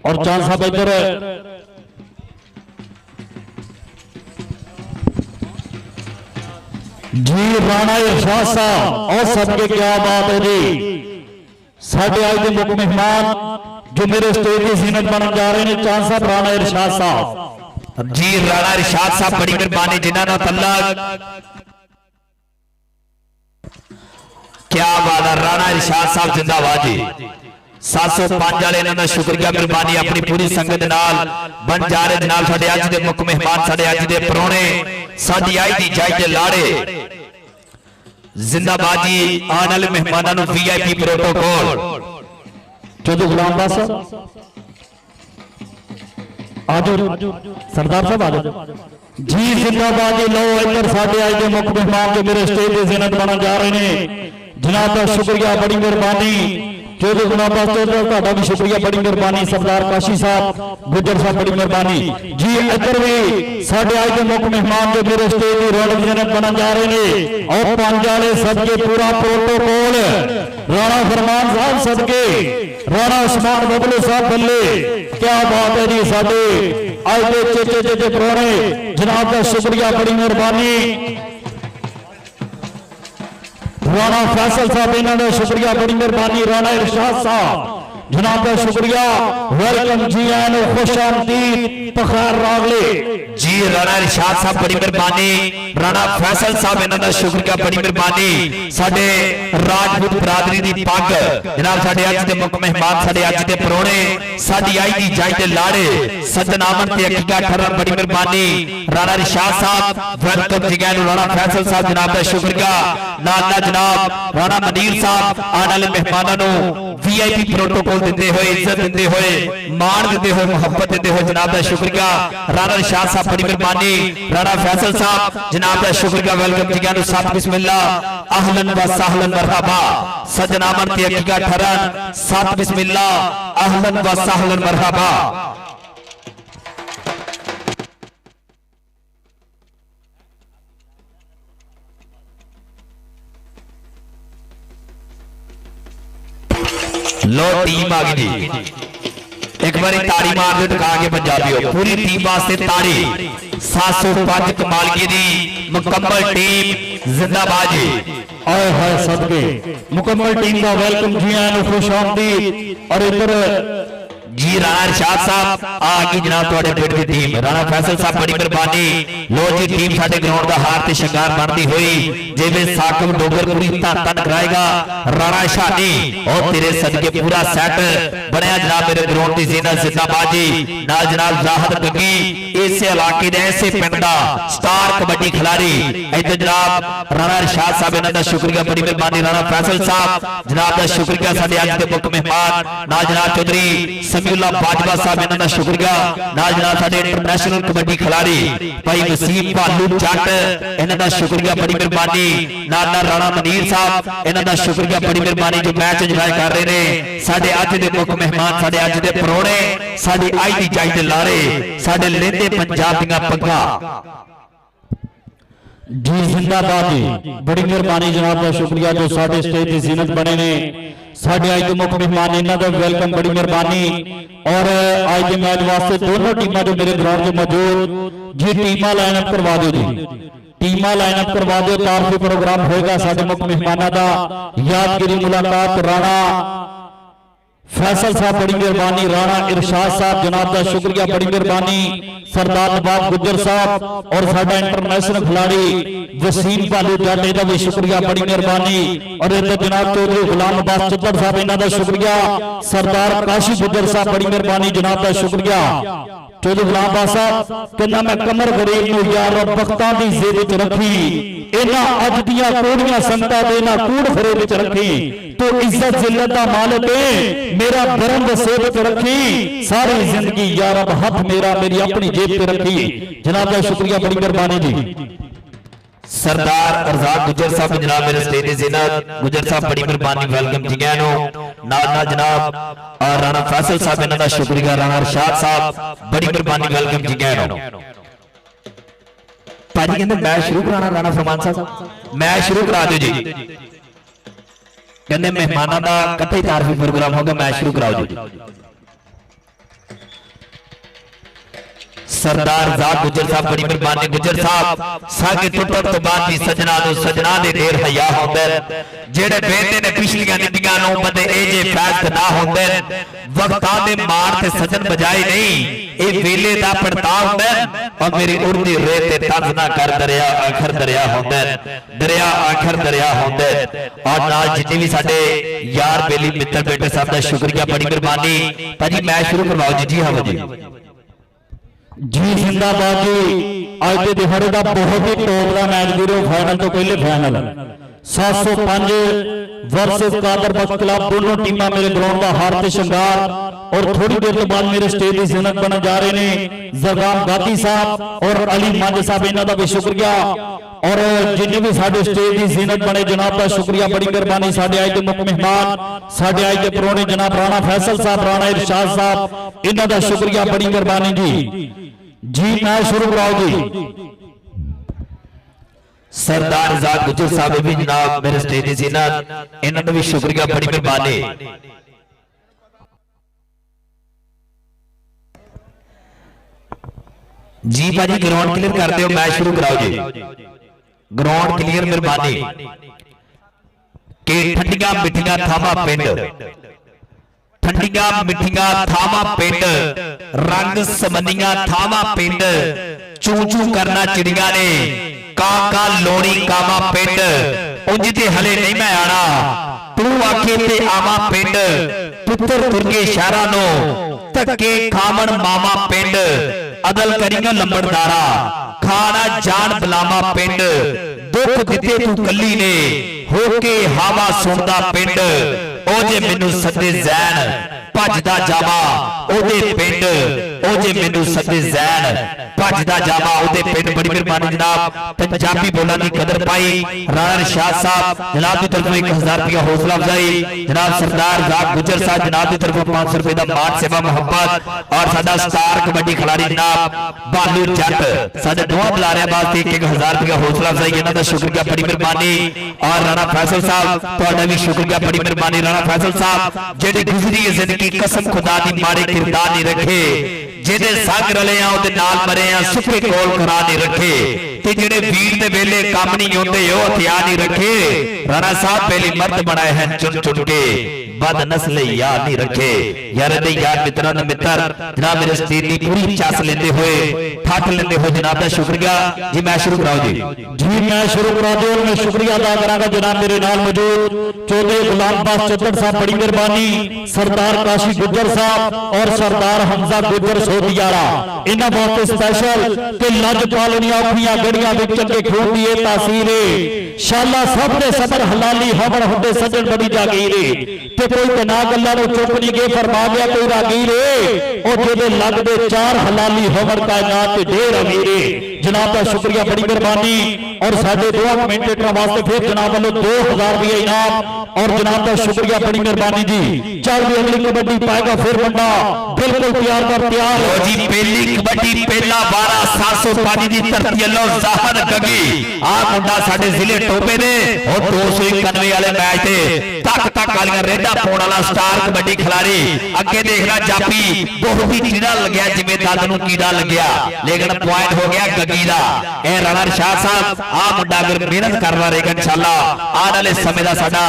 और चांद साहब इधर जी राणा इरशाद साहब और सबके क्या बात है जी साढ़े आज के मुख्य मेहमान जो मेरे स्टेज की जीनत बनने जा रहे हैं चांद साहब राणा इरशाद साहब जी राणा इरशाद साहब बड़ी मेहरबानी जिन्होंने तल्ला क्या बात है राणा इरशाद साहब जिंदाबाद जी 705 वाले इन्होंने शुक्रिया मेहरबानी अपनी पूरी संगत नाल बन जा रहे जनाब साडे अज दे मुख्य मेहमान साडे अज दे परौणे साडी आई दी जाई दे लाड़े जिंदाबाद जी आने वाले मेहमानों नु वीआईपी प्रोटोकॉल चौधरी गुलाम बास आजो सरदार साहब आजो जी जिंदाबाद जी लो इधर साडे आज दे मुख्य मेहमान जो मेरे स्टेज ते ज़ीनत बनने जा रहे हैं जनाब का शुक्रिया बड़ी मेहरबानी चौधरी गुलाम बास चौधरी ਤੁਹਾਡਾ भी शुक्रिया बड़ी मेहरबानी सरदार काशी साहब गुजर साहब बड़ी मेहरबानी जी इधर भी साडे आज के मुख्य मेहमान जो मेरे स्टेज की रौनक जनक बनने जा रहे हैं और पंज वाले सबके पूरा प्रोटोकॉल राणा फरमान साहब सबके राणा उस्मान बबलू साहब बल्ले क्या बात है जी साडे आज के चेचे चेचे प्रोणे जनाब का शुक्रिया बड़ी मेहरबानी राणा फैसल साहब इन्होंने शुक्रिया बड़ी मेहरबानी राणा इरशाद साहब जनाब का शुक्रिया, वेलकम जी एन खुश आमदीद बखैर रागले जी। राणा इरशाद साहब बड़ी मेहरबानी, राणा फैसल साहब इन्हां दा शुक्रिया, बड़ी मेहरबानी। साडे राजपूत बरादरी दी पग जनाब साडे अज दे मुख मेहमान, साडे अज दे परौणे, साडी आई दी जाई दे लाड़े सज्जन आमन ते हकीका ठहरन, बड़ी मेहरबानी। राणा इरशाद साहब वेलकम जी गए, राणा फैसल साहब जनाब दा शुक्रिया, नाल जनाब राणा मनीर साहब आने वाले मेहमानां नूं वीआईपी प्रोटोकॉल दिंदे होए, इज्जत दिंदे होए, मान दिंदे होए, मुहब्बत दिंदे होए जनाब दा शुक्रिया। राणा इरशाद साहब बड़ी मेहरबानी, राणा फैसल साहब जनाब दा शुक्रिया, वेलकम जी गए। साथ बिस्मिल्लाह अहलन व सहलन मरहबा, सज्जन आमन ते हकीका ठहरन, साथ बिस्मिल्लाह अहलन व सहलन मरहबा। लो टीम आ गई जी, एक बार ताड़ी मार दो टका के पंजाबियों, पूरी टीम वास्ते ताड़ी। 705 कमालगी दी मुकम्मल टीम जिंदाबाद जी। आए हाय सदके मुकम्मल टीम का वेलकम जी एन खुश आमदीद। और इधर जी राणा इरशाद साहब आ गई जनाब तुहाडे पिंड दी टीम, राणा फैसल साहब बड़ी मेहरबानी। लो जी टीम साडे ग्राउंड दा हार ते शंगार बनदी हुई, जिवें साकब डोगरपुरी धन धन कराएगा राणा शानी, और तेरे सदके पूरा सेट बनया जनाब मेरे ग्राउंड दी जीनत जिंदाबाद जी। नाल जनाब जाहद गग्गी इस इलाके दे ऐसे पिंड दा स्टार कबड्डी खिलाड़ी, इधर जनाब राणा इरशाद साहब इन्हां दा शुक्रिया, बड़ी मेहरबानी। राणा फैसल साहब जनाब दा शुक्रिया, साडे अज दे मुख मेहमान। नाल जनाब चौधरी समीउल्लाह बाजवा साहब इन्हां दा शुक्रिया, नाल जनाब साडे इंटरनेशनल कबड्डी खिलाड़ी भाई वसीम भालू जट इन्हां दा शुक्रिया, बड़ी मेहरबानी। नाल राणा मनीर साहब इन्हां दा शुक्रिया, बड़ी मेहरबानी जो मैच इंजॉय कर रहे ने। साडे अज दे मुख मेहमान, साडे अज दे परौणे, साडी आई दी जाई दे लारे, साडे लेंदे पंजाब दीआं पग्गां जी जिंदाबाद जी, बड़ी मेहरबानी जनाब का शुक्रिया जो साडे स्टेज की जीनत बने ने। साडे आज के मुख्य मेहमान इन्हां दा वेलकम, बड़ी मेहरबानी। और आज के मैच वास्ते दोनों टीमां जो मेरे ग्राउंड में मौजूद जी, टीमां लाइनअप करवा दो जी, टीमां लाइनअप करवा दो। तारफी प्रोग्राम होगा साडे मुख्य मेहमानां दा, यादगिरी मुलाकात राणा फैसल साहब बड़ी मेहरबानी, राणा इरशाद साहब जनाब का शुक्रिया, बड़ी मेहरबानी। सरदार नवाब गुज्जर साहब और साडा इंटरनेशनल खिलाड़ी वसीम भालू जट इहदा भी शुक्रिया, बड़ी मेहरबानी। और इधर जनाब चौधरी गुलाम अब्बास चित्तड़ साहब इन्हां दा शुक्रिया, सरदार काशी गुज्जर साहब बड़ी मेहरबानी जनाब का शुक्रिया। चौधरी गुलाम अब्बास साहब कहना मैं कमर गरीब नूं यार वक्तां दी जेब विच रखी, इन्हां अज दियां कोड़ियां संतां दे ना कूड़ फरे विच रखी, तो इज्जत जिल्लत दा मालिक है मेरा धर्म वसेब च रखी, सारी जिंदगी यार अब हाथ मेरा मेरी अपनी जेब पे रखी। जनाब का शुक्रिया, बड़ी मेहरबानी जी। सरदार अरजाक गुज्जर साहब जनाब मेरे स्टेज दी जीनत, गुज्जर साहब बड़ी मेहरबानी, वेलकम जी गए नो। नाल जनाब और राणा फैसल साहब इन्हां दा शुक्रिया, राणा इरशाद साहब बड़ी मेहरबानी, वेलकम जी गए नो। भाजी कहंदे मैच शुरू कराना, राणा फरमान साहब मैच शुरू करा दो जी, कहंदे मेहमानां दा कतई तारफी प्रोग्राम होगा, मैच शुरू कराओ जी। सरदार जाग गुज्जर साहब बड़ी मेहरबानी, गुज्जर साहब सागे टुटण तो बाद भी सजना नु सजना दे ढेर हया होंदे, जेड़े बेंदे ने पिछलियां नीतियां नु बंदे ए जे फैज ना होंदे, वक्तां दे मार ते सजन बजाए नहीं, ए वेले दा पड़ता होंदे। और मेरी उड़दी रेत ते तंज ना कर, दरिया आखर दरिया होंदे, दरिया आखर दरिया होंदे। और नाल जिन्ने भी साडे यार बेली मित्र बेटे साहब दा शुक्रिया, बड़ी मेहरबानी। भाजी मैच शुरू करवाओ जी। जी हाँ जी जी जिंदाबाद जी। आज के दिहाड़े का बहुत ही टॉप का मैच वीरो, फाइनल तो पहले फाइनल 705 वर्सेस कादर बख्श खिलाफ, दोनों टीमां मेरे ग्राउंड का हार ते शंगार। और थोड़ी देर तो बाद मेरे स्टेज की जीनत बनने जा रहे हैं जरगाम गाती साहब और अली मंज साहब, इन्हां दा भी शुक्रिया। और जिन्हें भी साडे स्टेज की जीनत बने जनाब का शुक्रिया, बड़ी मेहरबानी। साडे आज के मुख्य मेहमान, साडे आज के परौणे जनाब राणा फैसल साहब, राणा इरशाद साहब, इन्हां दा शुक्रिया, बड़ी मेहरबानी जी। मैच शुरू कराओ जी। सरदार जाग गुज्जर साहब भी जनाब मेरे स्टेज की जीनत, इन्हां दा भी शुक्रिया, बड़ी मेहरबानी। जी भाजी ग्राउंड क्लियर कर दो, मैच शुरू कराओ जी। ग्राउंड क्लियर मेहरबानी। के ठंडियां मिठियां थावां पिंड, ਠੰਡੀਆਂ ਮਿੱਠੀਆਂ ਥਾਵਾਂ ਪਿੰਡ, ਰੰਗ ਸਮੰਨੀਆਂ ਥਾਵਾਂ ਪਿੰਡ, ਚੂ ਚੂ ਕਰਨਾ ਚਿੜੀਆਂ ਨੇ, ਕਾਂ ਕਾਂ ਲੋਣੀ ਕਾਵਾਂ ਪਿੰਡ, ਉਂਝ ਤੇ ਹਲੇ ਨਹੀਂ ਮੈਂ ਆਣਾ, ਤੂੰ ਆਖੇ ਤੇ ਆਵਾਂ ਪਿੰਡ, ਪੁੱਤਰ ਤੁਰਕੇ ਸ਼ਹਿਰਾਂ ਨੂੰ, ਧੱਕੇ ਖਾਵਣ ਮਾਵਾਂ ਪਿੰਡ, ਅਦਲ ਕਰੀਆਂ ਲੰਬੜਦਾਰਾ, ਖਾਣਾ ਜਾਣ ਬਲਾਵਾ ਪਿੰਡ, ਦੁੱਖ ਦਿੱਤੇ ਤੂੰ ਕੱਲੀ ਨੇ, ਹੋ ਕੇ ਹਾਵਾ ਸੁਣਦਾ ਪਿੰਡ, ਉਹ ਜੇ ਮੈਨੂੰ ਸੱਦੇ ਜ਼ੈਨ ਭੱਜਦਾ ਜਾਵਾਂ ਉਹਦੇ ਪਿੰਡ, ਉਹ ਜੇ ਮੈਨੂੰ ਸੱਦੇ ਜ਼ੈਨ ਭੱਜਦਾ ਜਾਵਾਂ ਉਹਦੇ ਪਿੰਡ। ਬੜੀ ਮਿਹਰਬਾਨੀ ਜਨਾਬ, ਪੰਜਾਬੀ ਬੋਲਾਂ ਦੀ ਕਦਰ ਪਾਈ ਰਾਣਾ ਸ਼ਾਹ ਸਾਹਿਬ ਜਨਾਬ ਦੀ ਤਰਫੋਂ 1000 ਰੁਪਇਆ ਹੌਸਲਾ ਅਫਜ਼ਾਈ, ਜਨਾਬ ਸਰਦਾਰ ਜ਼ਾਕ ਗੁਜਰ ਸਾਹਿਬ ਜਨਾਬ ਦੀ ਤਰਫੋਂ 500 ਰੁਪਏ ਦਾ ਮਾਣ ਸੇਵਾ ਮੁਹੱਬਤ, ਔਰ ਸਾਡਾ ਸਟਾਰ ਕਬੱਡੀ ਖਿਡਾਰੀ ਜਨਾਬ ਬਾਲੂ ਜੱਟ ਸਾਡੇ ਦੋਵਾਂ ਬੁਲਾਰਿਆਂ ਵਾਸਤੇ 1000 ਰੁਪਇਆ ਹੌਸਲਾ ਅਫਜ਼ਾਈ, ਇਹਨਾਂ ਦਾ ਸ਼ੁਕਰੀਆ, ਬੜੀ ਮਿਹਰਬਾਨੀ। ਔਰ ਰਾਣਾ ਫੈਸਲ ਸਾਹਿਬ ਤੁਹਾਡਾ ਵੀ ਸ਼ੁਕਰੀਆ, ਬੜੀ ਮਿਹਰਬਾਨੀ ਰਾਣਾ ਫੈਸਲ ਸਾਹਿਬ, ਜਿਹੜੀ ਗੁਜ਼ਰੀ ਹੈ ਜ਼ਿੰਦਗੀ ਕਸਮ ਖੁਦਾ ਦੀ ਮਾੜੇ ਕਿਰਦਾਰ ਨਹੀਂ ਰੱਖੇ, ਜਿਹਦੇ ਸੰਗ ਰਲੇ ਆ ਉਹਦੇ ਨਾਲ ਮਰੇ ਆ, ਸੁੱਕੇ ਕੋਲ ਕਰਾ ਨਹੀਂ ਰੱਖੇ, ਤੇ ਜਿਹੜੇ ਵੀਰ ਦੇ ਵੇਲੇ ਕੰਮ ਨਹੀਂ ਆਉਂਦੇ ਉਹ ਹਥਿਆਰ ਨਹੀਂ ਰੱਖੇ। ਰਾਣਾ ਸਾਹਿਬ ਪਹਿਲੀ ਮਰਦ ਬਣਾਏ ਹਨ ਚੁਣ ਚੁਣ ਕੇ, ਬਦ ਨਸਲ ਯਾਰ ਨਹੀਂ ਰੱਖੇ। ਯਾਰ ਦੇ ਯਾਰ ਮਿੱਤਰਾਂ ਦੇ ਮਿੱਤਰ ਜਨਾਬ ਮੇਰੇ ਸਟੇਜ ਦੀ ਪੂਰੀ ਚੱਸ ਲੈਂਦੇ ਹੋਏ ਠੱਠ ਲੈਂਦੇ ਹੋਏ ਜਨਾਬ ਦਾ ਸ਼ੁਕਰੀਆ ਜੀ। ਮੈਂ ਸ਼ੁਰੂ ਕਰਾਓ ਜੀ ਮੈਂ ਸ਼ੁਰੂ ਕਰਾ ਦਿਓ। ਮੈਂ ਸ਼ੁਕਰੀਆ ਅਦਾ ਕਰਾਂਗਾ ਜਨਾਬ ਮੇਰੇ ਨਾਲ ਮੌਜੂਦ ਚੌਧਰੀ ਗੁਲਾਮ ਬਾਸ ਚੱਦਰ ਸਾਹਿਬ, ਬੜੀ ਮਿਹਰਬਾਨੀ, ਸਰਦਾਰ ਕਾਸ਼ੀ ਗੁੱਜਰ ਸਾਹਿਬ ਔਰ ਸਰਦਾਰ ਹਮਜ਼ਾ ਗੁੱਜਰ ਸੋਧੀਆਰਾ, ਇਹਨਾਂ ਵਾਸਤੇ ਸਪੈਸ਼ਲ ਕਿ ਲੱਜ ਪਾਲਣੀਆਂ ਔਖੀਆਂ ਗੜੀਆਂ ਵਿੱਚ ਚੰਗੇ ਖੂਨ ਦੀ ਇਹ ਤਾਸੀਰ ਏ, ਸ਼ਾਲਾ ਸਭ ਦੇ ਸਬਰ ਹਲਾਲੀ ਹਵਨ ਹੁੰਦੇ ਸੱਜਣ ਬੜੀ ਜਾਗੀਰ ਏ, ਤੇ ਕੋਈ ਤਨਾ ਗੱਲਾਂ ਨੂੰ ਚੁੱਕ ਨਹੀਂ ਗਏ ਫਰਮਾ ਗਿਆ ਕੋਈ ਰਾਗੀਰ ਏ, ਉਹ ਜਿਹਦੇ ਲੱਗਦੇ ਚਾਰ ਹਲਾਲੀ ਹਵਨ ਕਾਇਨਾਤ ਤੇ ਢੇਰ ਅਮੀਰ ਏ। ਜਨਾਬ ਦਾ ਸ਼ੁਕਰੀਆ, ਬੜੀ ਮਿਹਰਬਾਨੀ। ਔਰ ਸਾਡੇ ਦੋਵਾਂ ਕਮੈਂਟੇਟਰਾਂ ਵਾਸਤੇ ਫਿਰ ਜਨਾਬ ਵੱਲੋਂ 2000 ਰੁਪਏ ਇਨਾਮ, ਔਰ ਜਨਾਬ ਦਾ ਸ਼ੁਕਰੀਆ, ਬੜੀ ਮਿਹਰਬਾਨੀ ਜੀ। ਚੱਲ ਵੀ ਅਗਲੀ ਕਬੱਡੀ ਪਾਏਗਾ ਫਿਰ ਬੰਦਾ ਬਿਲਕੁਲ ਤਿਆਰ ਕਰ ਤਿਆਰ ਲੋ ਜੀ, ਪਹਿਲੀ ਕਬੱਡੀ ਪਹਿਲਾ 12/705 ਦੀ ਧਰਤੀ ਵੱਲੋਂ ਜ਼ਾਹਰ ਗੱਗੀ, ਆ ਮੁੰਡਾ ਸਾਡੇ ਜ਼ਿਲ੍ਹੇ ਟੋਪੇ ਦੇ ਉਹ 291 ਵਾਲੇ ਮੈਚ ਤੇ ਤੱਕ ਤੱਕ ਵਾਲੀਆਂ ਰੇਡਾਂ ਪਾਉਣ ਵਾਲਾ ਸਟਾਰ ਕਬੱਡੀ ਖਿਡਾਰੀ। ਅੱਗੇ ਦੇਖਦਾ ਜਾਪੀ ਬਹੁਤ ਹੀ ਕੀੜਾ ਲੱਗਿਆ ਜਿਵੇਂ ਦੰਦ ਨੂੰ ਕੀੜਾ ਲੱਗਿਆ, ਲੇਕਿਨ ਪੁਆਇੰਟ ਹੋ ਗਿਆ ਗੱਗੀ ਦਾ। ਇਹ ਰਾਣਾ ਸ਼ਾਹ ਸਾਹਿਬ ਆ ਮੁੰਡਾ ਅਗਰ ਮਿਹਨਤ ਕਰਦਾ ਰਹੇਗਾ ਇਨਸ਼ਾਅੱਲਾ ਆਉਣ ਵਾਲੇ ਸਮੇਂ ਦਾ ਸਾਡਾ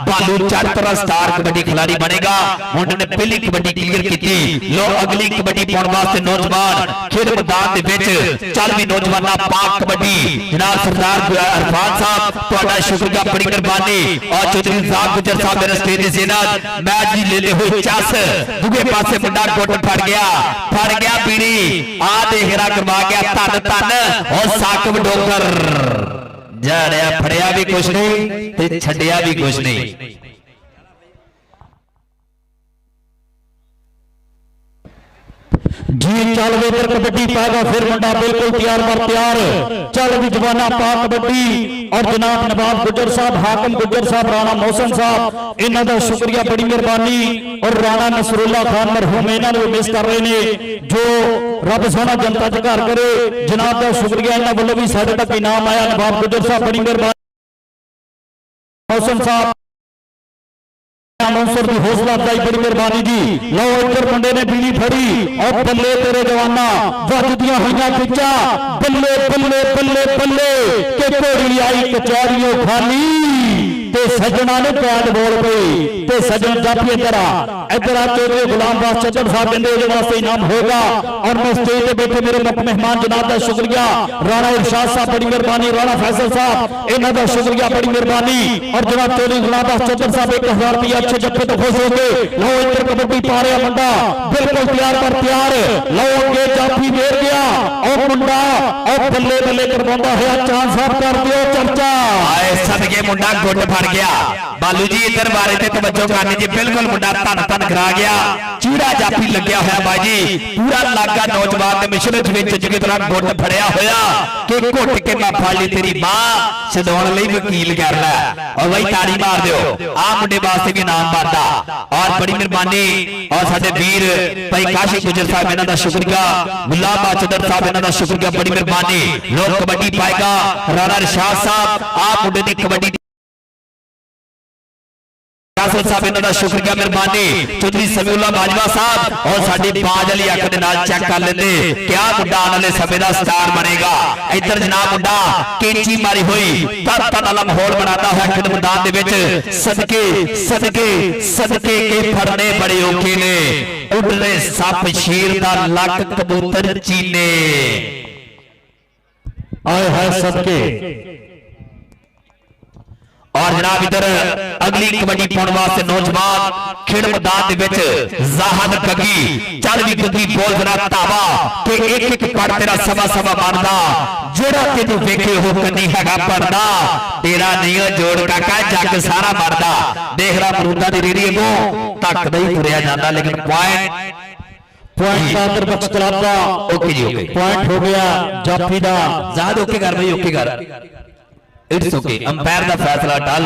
ਬਾਲੂ ਚੱਤਰਾ ਸਟਾਰ ਕਬੱਡੀ ਖਿਡਾਰੀ ਬਣੇਗਾ। ਮੁੰਡੇ ਨੇ ਪਹਿਲੀ ਕਬੱਡੀ ਕਲੀਅਰ ਕੀਤੀ। ਲੋ ਅਗਲੀ ਕਬੱਡੀ ਪਾਉਣ ਵਾਸਤੇ ਨੌਜਵਾਨ ਖੇਡ ਮੈਦਾਨ ਦੇ ਵਿੱਚ ਚੱਲ ਵੀ ਨੌਜਵਾਨਾਂ ਪਾਕ ਕਬੱਡੀ ਜਨਾਬ ਸਰਦਾਰ ਅਰਫਾਨ ਸਾਹਿਬ ਤੁਹਾਡਾ ਸ਼ੁਕਰੀਆ, ਬੜੀ ਮਿਹਰਬਾਨੀ। ਔਰ ਚੌਧਰੀ ਜ਼ਾਕ ਗੁਜਰ ਸਾਹਿਬ ਮੇਰੇ ਸਟੇਜ ਦੇ ਜ਼ੇਨਤ ਮੈਚ ਦੀ ਲੈਂਦੇ ਹੋਏ ਚੱਸ ਦੂਜੇ ਪਾਸੇ ਮੁੰਡਾ ਗੁੱਟ ਫੜ ਗਿਆ ਪੀੜੀ ਆ ਦੇਖਰਾ ਕਰਵਾ ਗਿਆ ਧੰਨ ਧੰਨ ਔਰ ਸਾਕਬ ਡੋਗਰ ਜੜਿਆ ਫੜਿਆ ਵੀ ਕੁਛ ਨਹੀਂ ਤੇ ਛੱਡਿਆ ਵੀ ਕੁਛ ਨਹੀਂ। ਜੀ ਚੱਲ ਵੇ ਇਧਰ ਕਬੱਡੀ ਪਾਏਗਾ ਫਿਰ ਮੁੰਡਾ ਬਿਲਕੁਲ ਤਿਆਰ ਬਰ ਤਿਆਰ। ਚੱਲ ਵੀ ਜਵਾਨਾ ਪਾ ਕਬੱਡੀ ਔਰ ਜਨਾਬ ਨਵਾਬ ਗੁੱਜਰ ਸਾਹਿਬ, ਹਾਕਮ ਗੁੱਜਰ ਸਾਹਿਬ, ਰਾਣਾ ਮੋਹਸਨ ਸਾਹਿਬ, ਇਹਨਾਂ ਦਾ ਸ਼ੁਕਰੀਆ, ਬੜੀ ਮਿਹਰਬਾਨੀ। ਔਰ ਰਾਣਾ ਨਸਰੁੱਲਾ ਖਾਨ ਮਰਹੂਮ ਇਹਨਾਂ ਨੂੰ ਮਿਸ ਕਰ ਰਹੇ ਨੇ, ਜੋ ਰੱਬ ਸੋਹਣਾ ਜਨਤਾ ਚ ਘਰ ਕਰੇ। ਜਨਾਬ ਦਾ ਸ਼ੁਕਰੀਆ, ਇਹਨਾਂ ਵੱਲੋਂ ਵੀ ਸਾਡੇ ਤੱਕ ਇਨਾਮ ਆਇਆ। ਨਵਾਬ ਗੁੱਜਰ ਸਾਹਿਬ ਬੜੀ ਮਿਹਰਬਾਨੀ, ਮੋਹਸਨ ਸਾਹਿਬ ਮਨਸੂਰ ਦੀ ਹੌਸਲਾ ਅਫਜ਼ਾਈ ਬੜੀ ਮਿਹਰਬਾਨੀ ਜੀ। ਲਓ ਇੱਧਰ ਮੁੰਡੇ ਨੇ ਬੀੜੀ ਫੜੀ ਔਰ ਬੱਲੇ ਤੇਰੇ ਜਵਾਨਾ ਵੱਜਦੀਆਂ ਹੋਈਆਂ ਪਿੱਛਾ ਬੱਲੇ ਬੱਲੇ ਬੱਲੇ ਬੱਲੇ ਕਿ ਘੋੜੀ ਆਈ ਕਚਹਿਰੀਓ ਖਾਲੀ ਤੇ ਸੱਜਣਾ ਨੇ ਪੈਡ ਬੋਲ ਪਈ ਤੇ ਸੱਜਣ ਜਾਪੀ ਇੱਧਰ ਆ ਚੌਧਰੀ ਗੁਲਾਮ ਬਾਸ ਚੱਦਰ ਸਾਹਿਬ ਕਹਿੰਦੇ ਇਹਦੇ ਵਾਸਤੇ ਇਨਾਮ ਹੋਗਾ। ਔਰ ਮੈਂ ਸਟੇਜ ਤੇ ਬੈਠੇ ਮੇਰੇ ਮੁੱਖ ਮਹਿਮਾਨ ਜਨਾਬ ਦਾ ਸ਼ੁਕਰੀਆ, ਰਾਣਾ ਇਰਸ਼ਾਦ ਸਾਹਿਬ ਬੜੀ ਮਿਹਰਬਾਨੀ, ਰਾਣਾ ਫੈਸਲ ਸਾਹਿਬ ਇਹਨਾਂ ਦਾ ਸ਼ੁਕਰੀਆ, ਬੜੀ ਮਿਹਰਬਾਨੀ। ਔਰ ਜਨਾਬ ਚੌਧਰੀ ਗੁਲਾਮ ਬਾਸ ਚੱਦਰ ਸਾਹਿਬ 1000 ਰੁਪਏ ਅੱਛੇ ਜੱਫੇ ਤੋਂ ਖੁਸ਼ ਹੋ ਗਏ। ਲਓ ਇੱਧਰ ਕਬੱਡੀ ਪਾ ਰਿਹਾ ਮੁੰਡਾ ਬਿਲਕੁਲ ਤਿਆਰ ਪਰ ਤਿਆਰ। ਲਓ ਅੱਗੇ ਜਾਫੀ ਦੇਰ ਗਿਆ ਔਰ ਮੁੰਡਾ ਔਰ ਬੱਲੇ ਬੱਲੇ ਕਰਵਾਉਂਦਾ ਹੋਇਆ ਚਾਂਸ ਸਾਹਿਬ ਕਰ ਦਿਓ ਚਰਚਾ। ਆਏ ਸਦਕੇ ਮੁੰਡਾ ਗੁੱਟ ਫੜ ਗਿਆ। ਬਾਲੂ ਜੀ ਇੱਧਰ ਬਾਰੇ ਤੇ ਤਵੱਜੋ ਕਰਨੀ ਜੀ, ਬਿਲਕੁਲ ਮੁੰਡਾ ਧੰਨ ਧੰਨ ਕਰਾ ਗਿਆ। ਚੀੜਾ ਜਾਫੀ ਲੱਗਿਆ ਹੋਇਆ ਬਾਜੀ, ਪੂਰਾ ਲਾਗਾ ਨੌਜਵਾਨ ਦੇ ਮਿਸ਼ਰਤ ਵਿੱਚ ਜਿਵੇਂ ਤਰ੍ਹਾਂ ਗੁੱਟ ਫੜਿਆ ਹੋਇਆ ਕਿ ਘੁੱਟ ਕੇ ਮੈਂ ਫੜ ਲਈ ਤੇਰੀ ਮਾਂ ਛਡਾਉਣ ਲਈ ਵਕੀਲ ਕਰ ਲੈ। ਔਰ ਬਾਈ ਤਾੜੀ ਮਾਰ ਦਿਓ, ਆ ਮੁੰਡੇ ਵਾਸਤੇ ਵੀ ਨਾਮ ਬਣਦਾ। ਔਰ ਬੜੀ ਮਿਹਰਬਾਨੀ। ਔਰ ਸਾਡੇ ਵੀਰ ਭਾਈ ਕਾਸ਼ੀ ਗੁਜਰ ਸਾਹਿਬ ਇਹਨਾਂ ਦਾ ਸ਼ੁਕਰੀਆ, ਮੁੱਲਾ ਬਾਚਦਰ ਸਾਹਿਬ ਇਹਨਾਂ ਦਾ ਸ਼ੁਕਰੀਆ, ਬੜੀ ਮਿਹਰਬਾਨੀ। ਲੋਕ ਕਬੱਡੀ ਪਾਏਗਾ ਰਾਣਾ ਰਸ਼ਾਦ ਸਾਹਿਬ, ਆ ਮੁੰਡੇ ਦੀ ਕਬੱਡੀ कासल साहब इन्हां दा शुक्रिया मेहरबानी चौधरी समीउल्लाह बाजवा साहब और साडी बाज अली अख दे नाल चेक कर लेंदे क्या मुंडा आने वाले समय दा स्टार बनेगा। इधर जनाब मुंडा कैंची मारी हुई तरतन वाला माहौल बनाता है खेल मैदान दे विच सदके सदके सदके के फड़ने बड़े औखे ने उड़ले सप शेर दा लक कबूतर चीने आए है सदके। और जनाब इधर अगली कबड्डी पाने वास्ते नौजवान खेल मैदान दे विच ज़ाहद गग्गी चल भी गग्गी बोल जरा धावा कि एक एक पड़ तेरा सवा सवा बनदा जेड़ा तेनू वेखे हो कदी हैगा पड़दा तेरा नहीं जोड़ काका जग सारा मरदा। देख रहा मरूदा दी रेड़ी अगों तकदा ही तुरिया जांदा लेकिन पॉइंट का अंदर बच चलाता ओके जी ओके पॉइंट हो गया जाफी दा। ज़ाहद ओके कर भाई ओके कर इट्स ओके अंपायर दा फैसला टल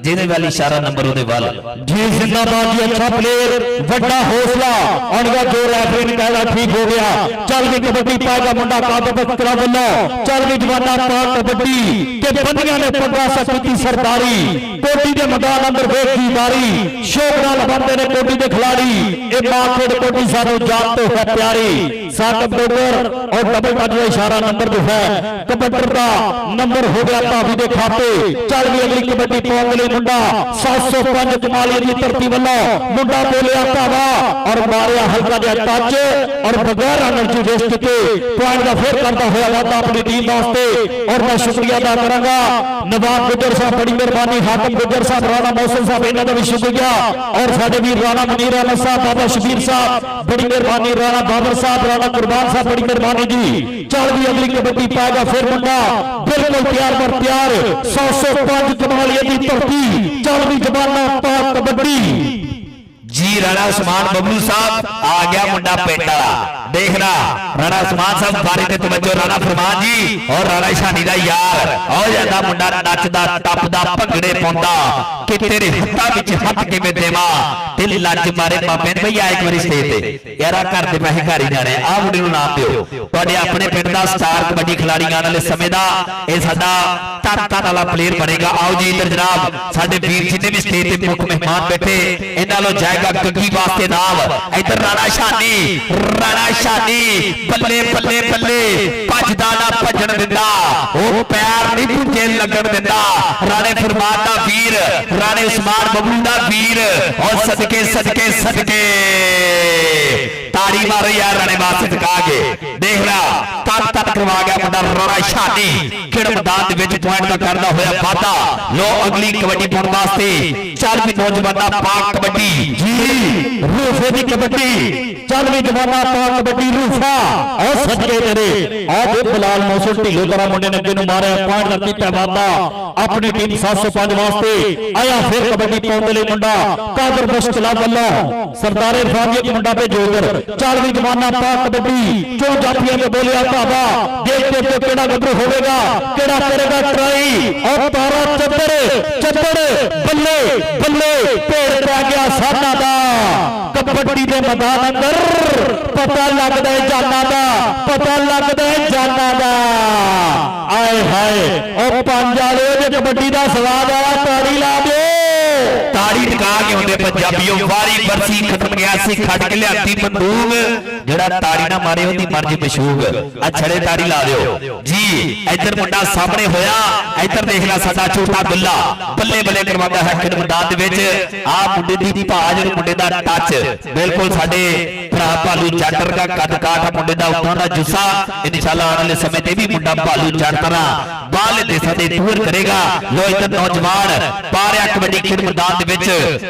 जेने वाली इशारा नंबर ओदे वाल जी जिंदाबाद जी अच्छा प्लेयर बड़ा हौसला अणगा जो रेफरी ने कहला ठीक हो गया। चल भी कबड्डी पाएगा मुंडा कादर बकरा वल्लों चल भी जवाना पा कबड्डी ते बंदियां ने पगड़ा सकी सरदारी कोटी दे मैदान अंदर वेखी बारी शोक नाल बनदे ने कोटी दे खिलाड़ी ए मां खेड कोटी सानू जान तो है प्यारी साकब डोगर और डबल टच का इशारा नंबर जो है कबड्डी का नंबर हो गया भाभी खाते। चल भी अगली कबड्डी पाने वाले मुंडा 705 जमाली की धरती वालों मुंडा बोलिया धावा और मारिया हल्का जिहा टच और बगैर रन रेस्ट के पॉइंट का फिर करता हुआ वादा अपनी टीम वास्ते। और मैं शुक्रिया अदा करांगा नवाब गुजर साहब बड़ी मेहरबानी हाकिम गुजर साहब राणा मौसम साहब इन्हां दा भी शुक्रिया और साडे वीर राणा मुनीर अहमद साहब बाबा शबीर साहब बड़ी मेहरबानी राणा बाबर साहब राणा कुर्बान साहब बड़ी मेहरबानी जी। चल भी अगली कबड्डी पाएगा फिर मुंडा बिल्कुल तैयार पर तैयार 105 जमालिया की धरती चल भी जमाना पा कबड्डी जी। राणा उस्मान बबलू साहब आ गया मुंडा पेट वाला देखना राणा उस्मान साहब बारे ते तवज्जो राणा फरमान जी और राणा शानी दा यार और जांदा मुंडा नचदा टपदा भंगड़े पाउंदा कि तेरे हत्थां विच हत्थ किवें देवां ते लज मारे मापे भई आ एक बारी स्टेज ते यारा घर दे पैसे घर ही जाने आ मुंडे नूं नाम दिओ तुहाडे अपने पिंड दा स्टार कबड्डी खिलाड़ी आने वाले समय दा ये साडा तरतन वाला प्लेयर बनेगा। आओ जी इधर जनाब साडे वीर जिन्ने भी स्टेज ते मुख मेहमान बैठे इन्हां लो जाएगा गग्गी वास्ते नाम। इधर राणा शानी बल्ले बल्ले बल्ले भजदा ना भजन दिंदा ओ पैर नहीं दूजे लगन दिंदा राणे फरमान दा वीर राणे उस्मान बबलू दा वीर और सदके सदके सदके ताड़ी मारो यार राणे वास्ते टका के देख रहा तर तर करवा गया मुंडा राणा शानी खेड मैदान दे विच पॉइंट का करदा होया वादा। लो अगली कबड्डी पाउण वास्ते चल भी नौजवाना पाक कबड्डी जी रूफे दी कबड्डी चल भी जवाना पाक कबड्डी रूफा और सदके तेरे आ दे बिलाल मौसम ढिलो तरह मुंडे ने अगे नु मारिया पॉइंट का कीता वादा अपनी टीम 705 वास्ते आया फिर कबड्डी पाउण दे लई मुंडा कादर बशतला वल्लों सरदार इरफान जी मुंडा पे जोगर चल भी जवाना पाक कबड्डी जो जाफियां ने बोलिया धावा देखते तो केड़ा गबरू होवेगा केड़ा करेगा ट्राई और तारा चद्दर बल्ले बल्ले पेड़ पै गया साना दा कबड्डी दे मैदान अंदर पता लगदा है जाना दा पता लगदा है जाना दा आए हाय और पंज वाले जे कबड्डी दा स्वाद आया ताड़ी ला दो ताड़ी टका के होंदे पंजाबियों वारी बरसी खत्म गया सी खड़ के लियाती बंदूक जेड़ा ताड़ी ना मारे ओदी मर्जी मशूक आ छड़े ताड़ी ला दियो जी। इधर मुंडा सामने होया इधर देखना साडा छोटा दुल्ला बल्ले बल्ले करवांदा है खेड मैदान दे विच आ मुंडे दी भाज मुंडे दा टच बिल्कुल साडे भरा भालू चाटर का कद काठ मुंडे दा उठां दा जुस्सा इंशाअल्लाह आने वाले समय ते भी मुंडा भालू चाटरा बाल दे सदे दूर करेगा। लो इधर नौजवान पारिया कबड्डी खेड मैदान दे विच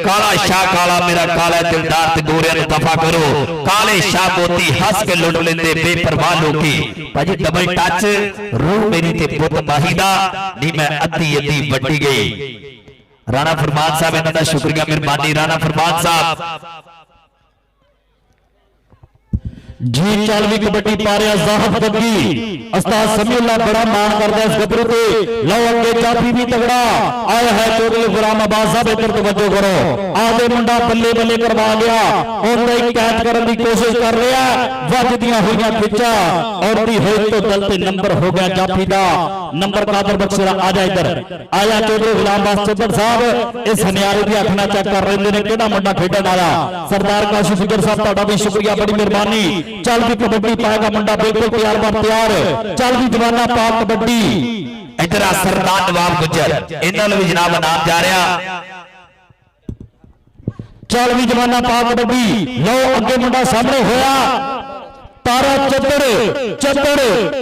काला शाह काला मेरा काला दिलदार ते गोरियां नु दफा करो काले शाह मोती हंस के लुट लेंदे बेपरवाह लोकी भाजी डबल टच रूह मेरी ते पुत माहीदा नी मैं अद्धी अद्धी वड्डी गई। राणा फरमान साहब इन्हां दा शुक्रिया मेहरबानी राणा फरमान साहब जी चल भी कबड्डी पा रहा ज़ाहब गद्दी उस्ताद समीउल्लाह बड़ा मान करता इस गबरू ते लो अगे जाफी भी तगड़ा आया है चौधरी गुलाम अब्बास साहब इधर तवज्जो करो आधे मुंडा बल्ले बल्ले करवा गया उन्हें ही कैद करने की कोशिश कर रहा वजदियां हुई खिंचा और दी होई तो दल ते नंबर हो गया जाफी दा नंबर कादर बख्शरा आजा इधर आया चौधरी गुलाम अब्बास चौधर साहब इस हनियारे दी अखना चेक कर रहे ने केड़ा मुंडा खेडण आया सरदार काशी फिकर साहब तुहाडा भी शुक्रिया बड़ी मेहरबानी चल भी कबड्डी पाएगा मुंडा बिल्कुल तैयार बर तैयार चल भी जवाना पा कबड्डी इधर सरदार नवाब गुजर इन्हां नूं भी जनाब नाम जा रहा चल भी जवाना पा कबड्डी लो अगे मुंडा सामने होया तारा चद्दर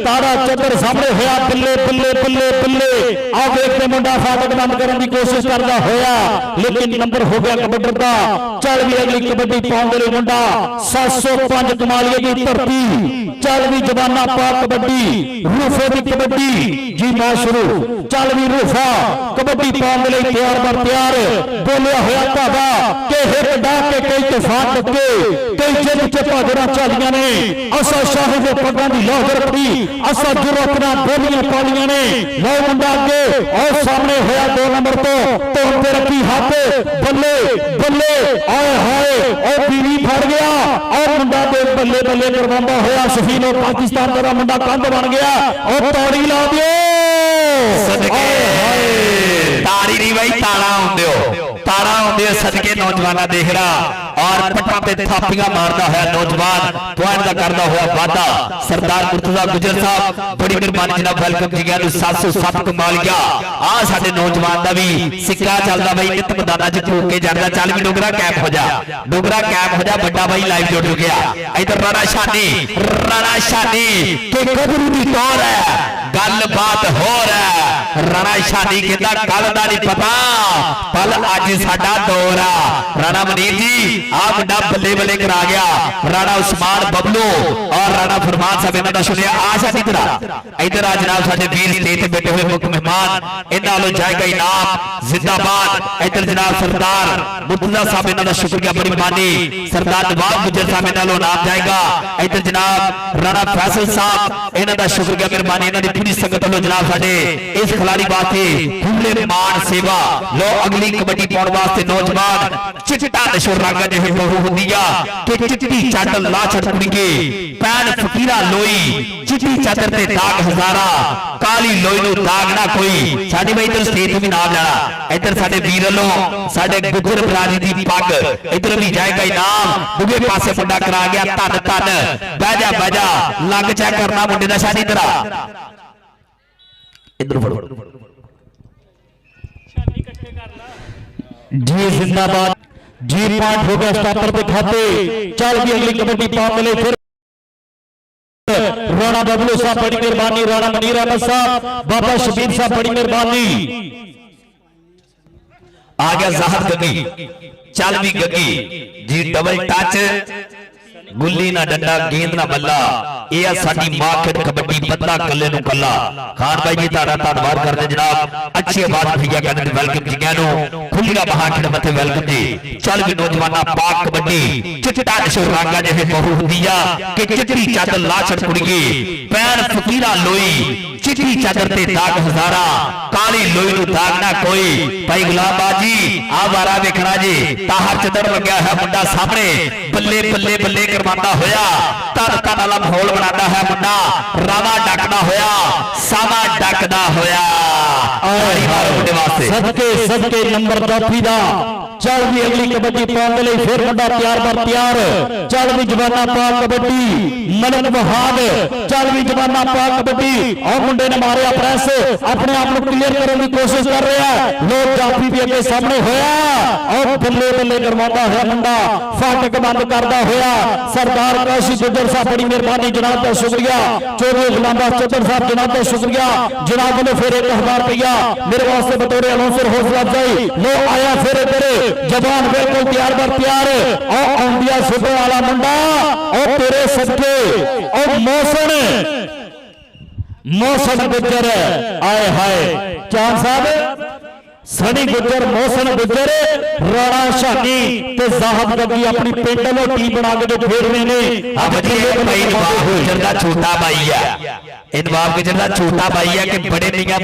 तारा चद्दर सामने होया बिल्ले बिल्ले बिल्ले बिल्ले आ देखते मुंडा फाटक बंद करने की कोशिश करता होया लेकिन नंबर हो गया कबड्डी का चल भी अगली कबड्डी पाउंड दे मुंडा 705 कमालिए की धरती चल भी जवाना पा कबड्डी रूफे की कबड्डी जी मैं शुरू चल भी रूफा कबड्डी पाउंड दे तैयार बर तैयार बोलिया होया धागा के हिट डा के कई तूफान लगे कई जिद च भागरा चलियां ने असा शाही दे पगां दी लौह रखी असा जुरतना बोलियां पालियां ने लो मुंडा अगे और सामने होया 2 नंबर तो ते रखी हाथ बल्ले बल्ले आए हाय और बीवी फड़ गया और मुंडा दे बल्ले बल्ले करवांदा होया शफीनो पाकिस्तान दा मुंडा कंध बन गया और तौड़ी ला दियो सदके तारी नहीं भाई ताड़ा होंदे हो सदके नौजवाना देख रहा और पट्टा पे थापियां मारता है नौजवान पॉइंट का करता हुआ वादा सरदार मुर्तजा गुजर साहब बड़ी मेहरबानी जनाब वेलकम जी गया 707 कमाल गया आ साडे नौजवान दा भी सिक्का चलदा भाई नित मैदाना च ठोक के जांदा चल भी डोगरा कैप हो जा बड़ा भाई लाइव जुड़ गया इधर राणा शानी के गबरू दी दौर है गलबात हो रहा है राणा शानी कहता कल दा नहीं पता पल अज साडा दौर आ राणा मनीर जी आ मुंडा बल्ले बल्ले करा गया राणा उस्मान बबलू और राणा फरमान साहब इन्हां दा सुनिया आशा की तरह इधर आ जनाब साडे वीर स्टेज ते बैठे हुए मुख्य मेहमान इन्हां लो जाएगा इनाम जिंदाबाद इधर जनाब सरदार मुर्तजा साहब इन्हां दा शुक्रिया बड़ी मेहरबानी सरदार नवाब गुजर साहब इन्हां लो नाम जाएगा इधर जनाब राणा फैसल साहब इन्हां दा शुक्रिया मेहरबानी इन्हां दी पूरी संगत लो जनाब साडे इस खिलाड़ी वास्ते खुले मान सेवा लो अगली कबड्डी पाउण वास्ते नौजवान चिट्टा नशो रंग जिहे बहु हुंदिया कि चिट्टी चादर ला छड़कुड़ीए पैन फकीरा लोई चिट्टी चादर ते दाग हजारा काली लोई नु दाग ना कोई साडी भाई इधर स्टेज भी नाम लेना इधर साडे वीर लो साडे गुजर बरादरी दी पग इधर भी जाएगा इनाम दूजे पासे मुंडा करा गया धन धन बह जा लग चेक करना मुंडे दा शादी तेरा इधर फड़ो जी जिंदाबाद जी पॉइंट हो गया स्टॉपर पे खाते चल भी अगली कबड्डी पाउंड ले फिर राणा बबलू साहब बड़ी मेहरबानी राणा मनीर अहमद साहब बाबा शबीर साहब बड़ी मेहरबानी आ गया ज़ाहर गगी चल भी गगी जी डबल टच गुल्ली ना डंडा गेंद ना बल्ला ये साडी मां खेड कबड्डी बंदा कल्ले नु कल्ला खान भाई जी तारा धन्यवाद करदे जनाब अच्छी आवाज भैया कहंदे वेलकम जी गया नु खुलीरा बहा खेड मथे वेलकम जी चल भी नौजवाना पाक कबड्डी चिट्टा नशो रंगा जेहे बहु हुंदिया कि चिट्टी चादर ला छड़ कुड़ीए पैर फकीरा लोई चिट्टी चादर ते दाग हजारा काली लोई नु दाग ना कोई भाई गुलाम बाजी आ वारा देखना जी ताहर चदर लग्या है मुंडा सामने बल्ले बल्ले बल्ले करवाता होया तन तन वाला माहौल बनाता है मुंडा रावा डकदा होया सावा डकदा होया सदके सदके नंबर जाफी दा चल भी अगली कबड्डी पाउंड ले फिर मुंडा तैयार बर तैयार चल भी जवाना पा कबड्डी मलक वहाब चल भी जवाना पा कबड्डी और मुंडे ने मारे प्रेस अपने आप को क्लियर करने की कोशिश कर रहा है लोग जाफी भी अगे सामने होया और बल्ले बल्ले करवाता है मुंडा फाटक बंद करता होया सरदार काशी गुजर साहब बड़ी मेहरबानी जनाब का शुक्रिया चौधरी गुलाम अब्बास चौधर साहब जनाब का शुक्रिया जनाब ने फिर 1000 रुपया मेरे वास्ते बतौर अनौंसर हौसला अफजाई लो आया फिर तेरे जवान बिल्कुल तैयार बर तैयार और औंदिया सुबह वाला मुंडा और तेरे सदके और मौसम गुजर आए हाय चांद साहब सनी गुजर, मोहसन गुजर, राणा शानी ते ज़ाहद गद्दी अपनी पिंड लो टीम बना के जो खेल रहे ने। अब जी भाई नवाब गुजर दा छोटा भाई है, नवाब गुजर दा छोटा भाई है कि बड़े मियां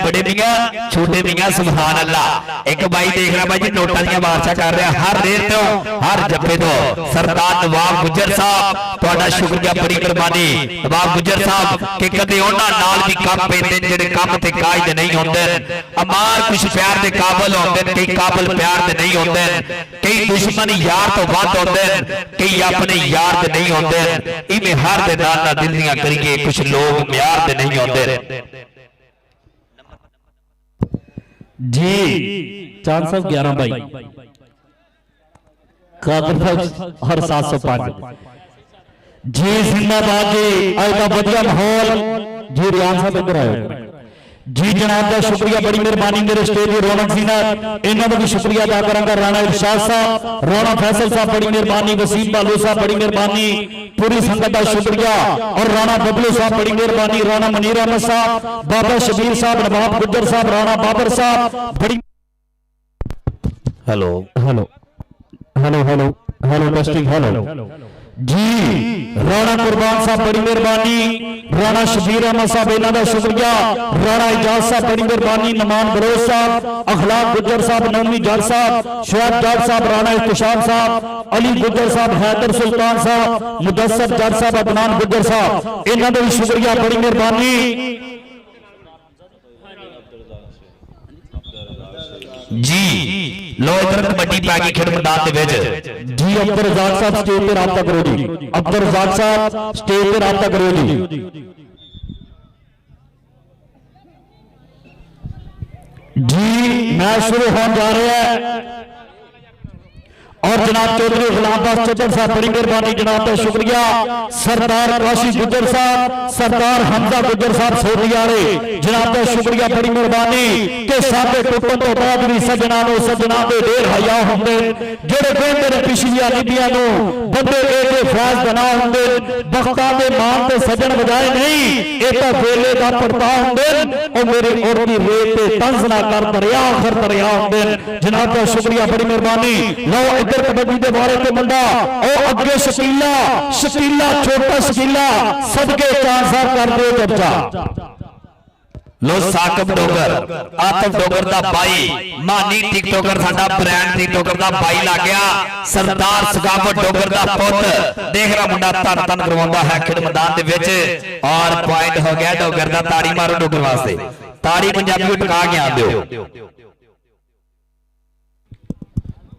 छोटे मियां सुभान अल्लाह। एक भाई देख रहा भाई जी नोटां दी बारिशां कर रहा हर देर तो हर जप्पे तो। सरदार नवाब गुजर साहब तुहाडा शुक्रिया, बड़ी मेहरबानी नवाब गुजर साहब कि कदे उन्हां नाल भी काम पैंदे जिहड़े काम ते कायद नहीं होंदे। अमार कुछ प्यार दे काबिल होंदे, कई काबिल प्यार दे नहीं होंदे, कई दुश्मन यार तो वध होंदे, कई अपने यार दे नहीं होंदे। इवें हर दे नाल दिल दियां करिए कुछ लोग म्यार दे नहीं होंदे जी। चांद साहब 11 भाई कादर हर 705 जी। जिंदाबाद जी। आज का बढ़िया माहौल जी। रियान साहब इधर आए जी। जनाब का शुक्रिया, बड़ी मेहरबानी। मेरे स्टेज की रौनक सी ना, इन्होंने भी शुक्रिया अदा करांगा। राणा इरशाद साहब, राणा फैसल साहब बड़ी मेहरबानी, वसीम भालू साहब बड़ी मेहरबानी, पूरी संगत का शुक्रिया। और राणा बबलू साहब बड़ी मेहरबानी, राणा मनीर अहमद साहब, बाबा शबीर साहब, नवाब गुजर साहब, राणा बाबर साहब बड़ी। Hello hello hello hello hello testing hello जी। राणा कुर्बान साहब बड़ी मेहरबानी, राणा शबीर अहमद साहब इन्हों का शुक्रिया, राणा इजाज साहब बड़ी मेहरबानी, नमान बलोच साहब, अखलाक गुजर साहब, नवमी जट साहब, शुएब जट साहब, राणा इख्तिशाम साहब, अली गुजर साहब, हैदर सुल्तान साहब, मुदस्सर जट साहब, अदनान गुजर साहब इन्हों का भी शुक्रिया, बड़ी मेहरबानी जी। लो इधर कबड्डी पै गई खेड मैदान दे विच जी। अब्दुल रज़ाक साहब स्टेज पे राबता करो जी। अब्दुल रज़ाक साहब स्टेज पे राबता करो जी। जी मैच शुरू होने जा रहा है और जनाब चौधरी गुलामबाज चौधरी साहब बड़ी मेहरबानी, जनाब का शुक्रिया। सरदार काशी गुजर साहब, सरदार हमजा गुजर साहब सोधी वाले जनाब का शुक्रिया, बड़ी मेहरबानी कि साडे टुटन तो बाद भी सजना नूं सजना दे ढेर हया हुंदे जिहड़े कहंदे ने पिछलियां नीतियां नूं बंदे एडे फैज बना हुंदे बख्तां दे मान ते सजन बजाए नहीं, इह तां वेले दा पड़ता हुंदे ओ मेरे उड़दी रेत ते तंज ना कर दरिया आखर दरिया हुंदे। जनाब का शुक्रिया, बड़ी मेहरबानी। लो इधर कबड्डी के बारे में मुंडा और अगे शकीला शकीला छोटा शकीला सदके चार साहब कर दे चर्चा। लो साकब डोगर आतफ डोगर दा भाई मानी टिकटोकर साडा ब्रांड टिकटोकर दा भाई ला गया। सरदार सगावत डोगर दा पुੱਤ देख रहा मुंडा धन धन करवाਉਂਦਾ है खेड मैदान दे विच और पॉइंट हो गया डोगर दा। ताड़ी मारो डोगर वास्ते, ताड़ी पंजाबी टका के आंदे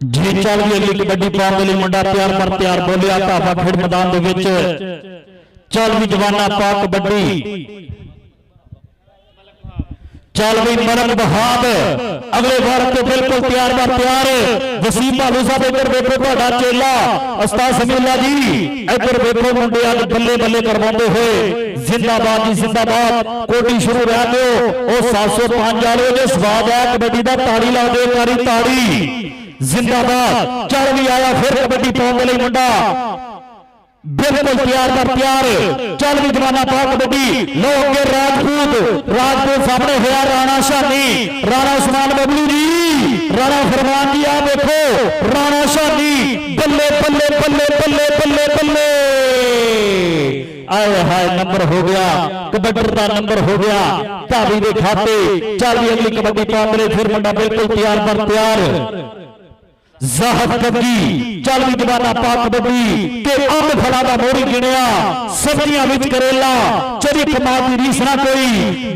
जी। चल भी अगली कबड्डी पाउण दे लई मुंडा तैयार पर तैयार बोलिया ढाबा खेड मैदान दे विच। चल भी जवाना पा कबड्डी, चल भी मरन बहाद अगले बार तो बिल्कुल तैयार बार तैयार। वसीम भालू साहब इधर देखो तुहाडा चेला उस्ताद समीला जी, इधर देखो मुंडे अज बल्ले बल्ले करवाते हुए। जिंदाबाद जी जिंदाबाद। कोटी शुरू रह दो ओ 705 वाले ने स्वाद है कबड्डी का, ताड़ी ला दे कारी ताड़ी। जिंदाबाद। चल भी आया फिर कबड्डी पाउण दे लई मुंडा बिल्कुल तैयार पर तैयार। चल भी जमाना पा कबड्डी। लो अगे राजपूत, राजपूत सामने होया राणा शानी, राणा उस्मान बबलू जी, राणा फरमान जी। आ देखो राणा शानी बल्ले बल्ले बल्ले बल्ले बल्ले बल्ले आए हाय नंबर हो गया, कबड्डी का नंबर हो गया धावी के खाते। चल भी अगली कबड्डी पाउण दे फिर मुंडा बिल्कुल तैयार पर तैयार। ज़ाहद गद्दी चल भी जमाना पा कबड्डी के अंब फला का मोरी गिणिया सब्जियां विच करेला चरी कमा की रीस ना कोई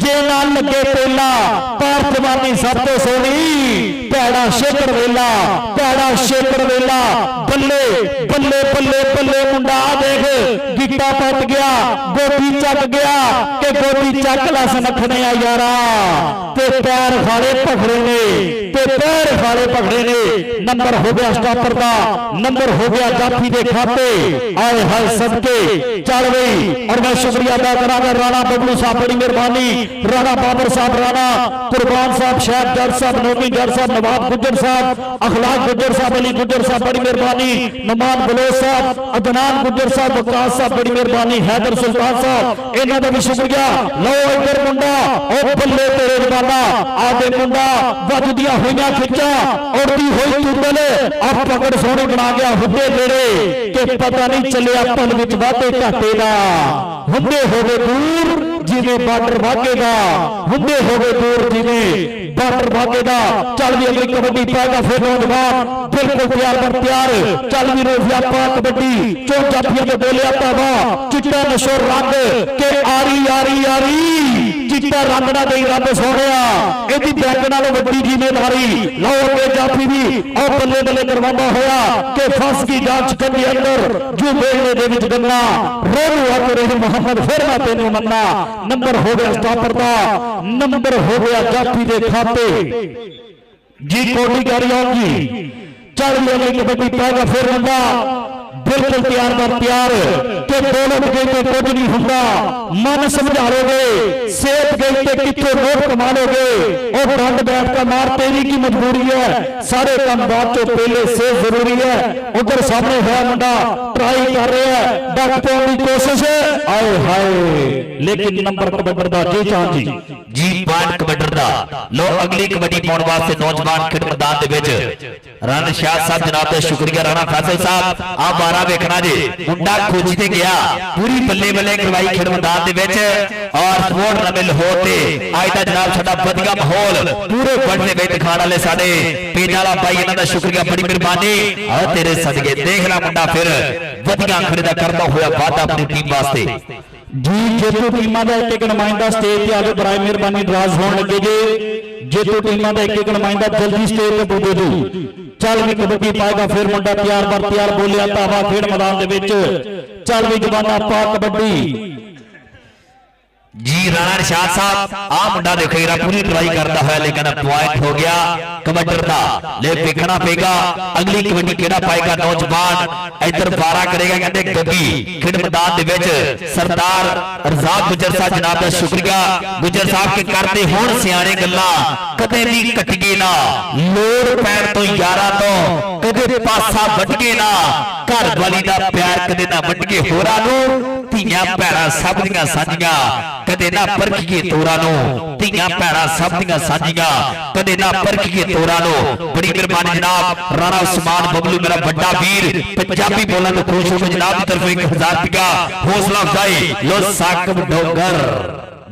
जे नाल लगे पेला पार जवानी सब तो सोनी भैड़ा शेकर वेला भैड़ा शेकर वेला। बल्ले बल्ले बल्ले बल्ले मुंडा देख गिट्टा पट गया गोदी चक गया के गोदी चक ला सनखने आ यारा ते पैर खाले पकड़े ने ते पैर खाले पकड़े ने। नंबर नंबर हो गया स्टॉपर का, नंबर हो गया जाफी के खाते। आए हाय सबके चल गई। और मैं शुक्रिया अदा करा राणा बबलू साहब, बड़ी मेहरबानी, राणा बाबर साहब, राणा कुर्बान साहब, शहब जट साहब, नोमी जट साहब, नवाब गुज्जर साहब, अखलाक गुज्जर साहब, अली गुज्जर साहब, बड़ी मेहरबानी, नमान बलोच साहब, अदनान गुज्जर साहब, वकास साहब, बड़ी मेहरबानी, हैदर सुल्तान साहब, इन्हों का भी शुक्रिया। लो इधर मुंडा ओ बल्ले तेरे जवाना आदे मुंडा वजदियां हुई खिंचा उड़ती हुई तुदल अब पकड़ सोहनी बना गया हुड्डे नेड़े कि पता नहीं चलिया पल विच वाधे घाटे का। हुड्डे हो गए दूर जिवें बार्डर वागेगा, हुड्डे हो गए दूर जिवें बार्डर वागेगा। चल भी अगली कबड्डी पाएगा फिर नौजवान बिल्कुल तैयार पर तैयार। चल भी रोजिया पा कबड्डी चोन जाफिया के बोले आता वाह चिट्टा नशो रंग के आरी आरी आरी चिट्टा रंग ना दे रब सोहणिया एदी बैंक नालों वड्डी जिम्मेदारी। लो अगे जाफी भी और बल्ले बल्ले करवांदा होया कि फस की जांच करनी अंदर जो बेलने दे विच गन्ना रोनू आते रहे मोहम्मद फिर मैं तेनू मन्ना। नंबर हो गया स्टॉपर का, नंबर हो गया जाफी के खाते जी कोटी करियों जी। चल अगली कबड्डी पाएगा फिर बंदा बिल्कुल तैयार पर तैयार कि दोनों गेम में कुछ नहीं होंगे। मन समझा लोगे सेहत गई तो कितों नोट कमा लोगे और डंड बैठ का मार तेरी की मजबूरी है। सारे काम बाद चो पहले से जरूरी है। उधर सामने है मुंडा ट्राई कर रहे हैं डक पाने की कोशिश है। आए हाय लेकिन नंबर कबड्डर दा जी चांद जी पॉइंट कबड्डर दा। लो अगली कबड्डी पाउण वास्ते नौजवान खेड मैदान दे विच राणा शाह साहब जनाब दा शुक्रिया। राणा फैसल साहब आ 12 वेखना जी मुंडा खोजते गया पूरी बल्ले बल्ले करवाई खेड मैदान दे विच और स्पोर्ट नमिल होते आज दा जनाब साडा वधिया माहौल पूरे वर्ल्ड दे विच दिखाण वाले साडे पेज वाला भाई इन्हां दा शुक्रिया बड़ी मेहरबानी। और तेरे सदके देख ला मुंडा फिर वधिया खड़े दा करदा होया वादा अपनी टीम वास्ते जी। जेतू टीमां दा एक नुमाइंदा स्टेज ते आवे बराए मेहरबानी ड्रास होण लगे जी। जेतू टीमां दा एक नुमाइंदा जल्दी स्टेज ते पुजे जी। चल भी कबड्डी पाएगा फिर मुंडा तैयार पर तैयार बोलिया धावा खेड मैदान दे विच। चल भी जवाना पा कबड्डी जी। राणा निशाद साहब आ मुंडा देखो जरा पूरी ट्राई करता है लेकिन पॉइंट हो गया कबड्डर दा। ले देखना पेगा अगली कबड्डी केड़ा पाएगा नौजवान इधर 12 करेगा कहते गद्दी खेड मैदान दे विच सरदार रजाक गुजर साहब जनाब दा शुक्रिया। गुजर साहब के करते होण सियाणे गल्ला कदे भी कटगे ना लोड़ पैर तो यारा तो कदे पासा वटके ना घर वाली दा प्यार कदे ना वटके होरां नूं धीआं भैणां सब दीआं सांझीआं कदे ना परखीए तोरां नूं धीआं भैणां सब दीआं सांझीआं कदे ना परखीए तोरां नूं। बड़ी मेहरबानी जनाब राणा उस्मान बबलू मेरा बड़ा वीर पंजाबी बोलण नूं खुश हो के जनाब की तरफ 1000 रुपया हौसला अफजाई। लो साकब डोगर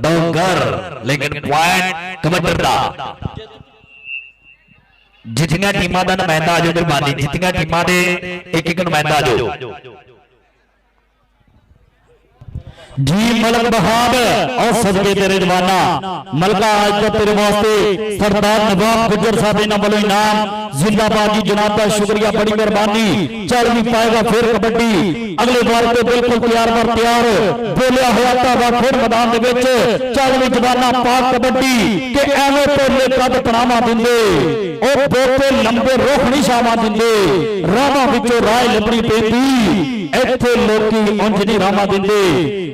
डोगर लेकिन पॉइंट कबड्डर दा। जितनियां टीमां दा नुमाइंदा आजो मेहरबानी जितनियां टीमां दे एक नुमाइंदा आजो जी। मलक बहाब और सदके तेरे जवाना मलका आज तो तेरे वास्ते सरदार नवाब गुजर साहब इन्हां वालों इनाम जिंदाबाद जी जनाब का शुक्रिया बड़ी मेहरबानी। चल भी पाएगा फिर कबड्डी अगले बार तो बिल्कुल तैयार पर तैयार बोलिया होया धावा खेड मैदान दे विच। चल भी जवाना पा कबड्डी के एवें तोले कद पनामा दिंदे ओ बोते लंबे रुख नहीं छावां दिंदे राहां विचों राह लभणी पैंदी। इत्थे लोकी उंज नहीं राहां दिंदे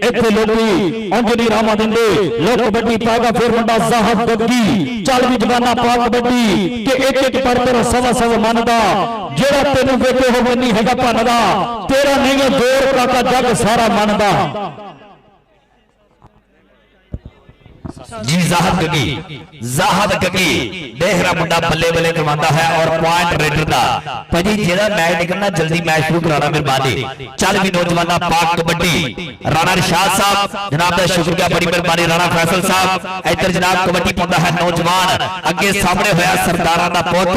इत्थे लोकी उंज नहीं राहां दिंदे। लो कबड्डी पाएगा फिर मुंडा ज़ाहद गद्दी। चल भी जवाना पा कबड्डी के एक एक पर तेरा सवा सवा मन दा जेड़ा तेनू वेखे होवे नहीं हैगा भन दा तेरा नहीं है जोर काका जग सारा मन दा। जी जाहद गगी देहरा मुंडा बल्ले बल्ले करवांदा है और पॉइंट रेडर दा। भाजी जेड़ा मैच निकलना जल्दी मैच शुरू कराना मेहरबानी। चल भी नौजवाना पाक कबड्डी राणा निशाद साहब जनाब दा शुक्रिया बड़ी मेहरबानी। राणा फैसल साहब इधर जनाब कबड्डी पाउंदा है नौजवान अगे सामने होया सरदारां दा पुत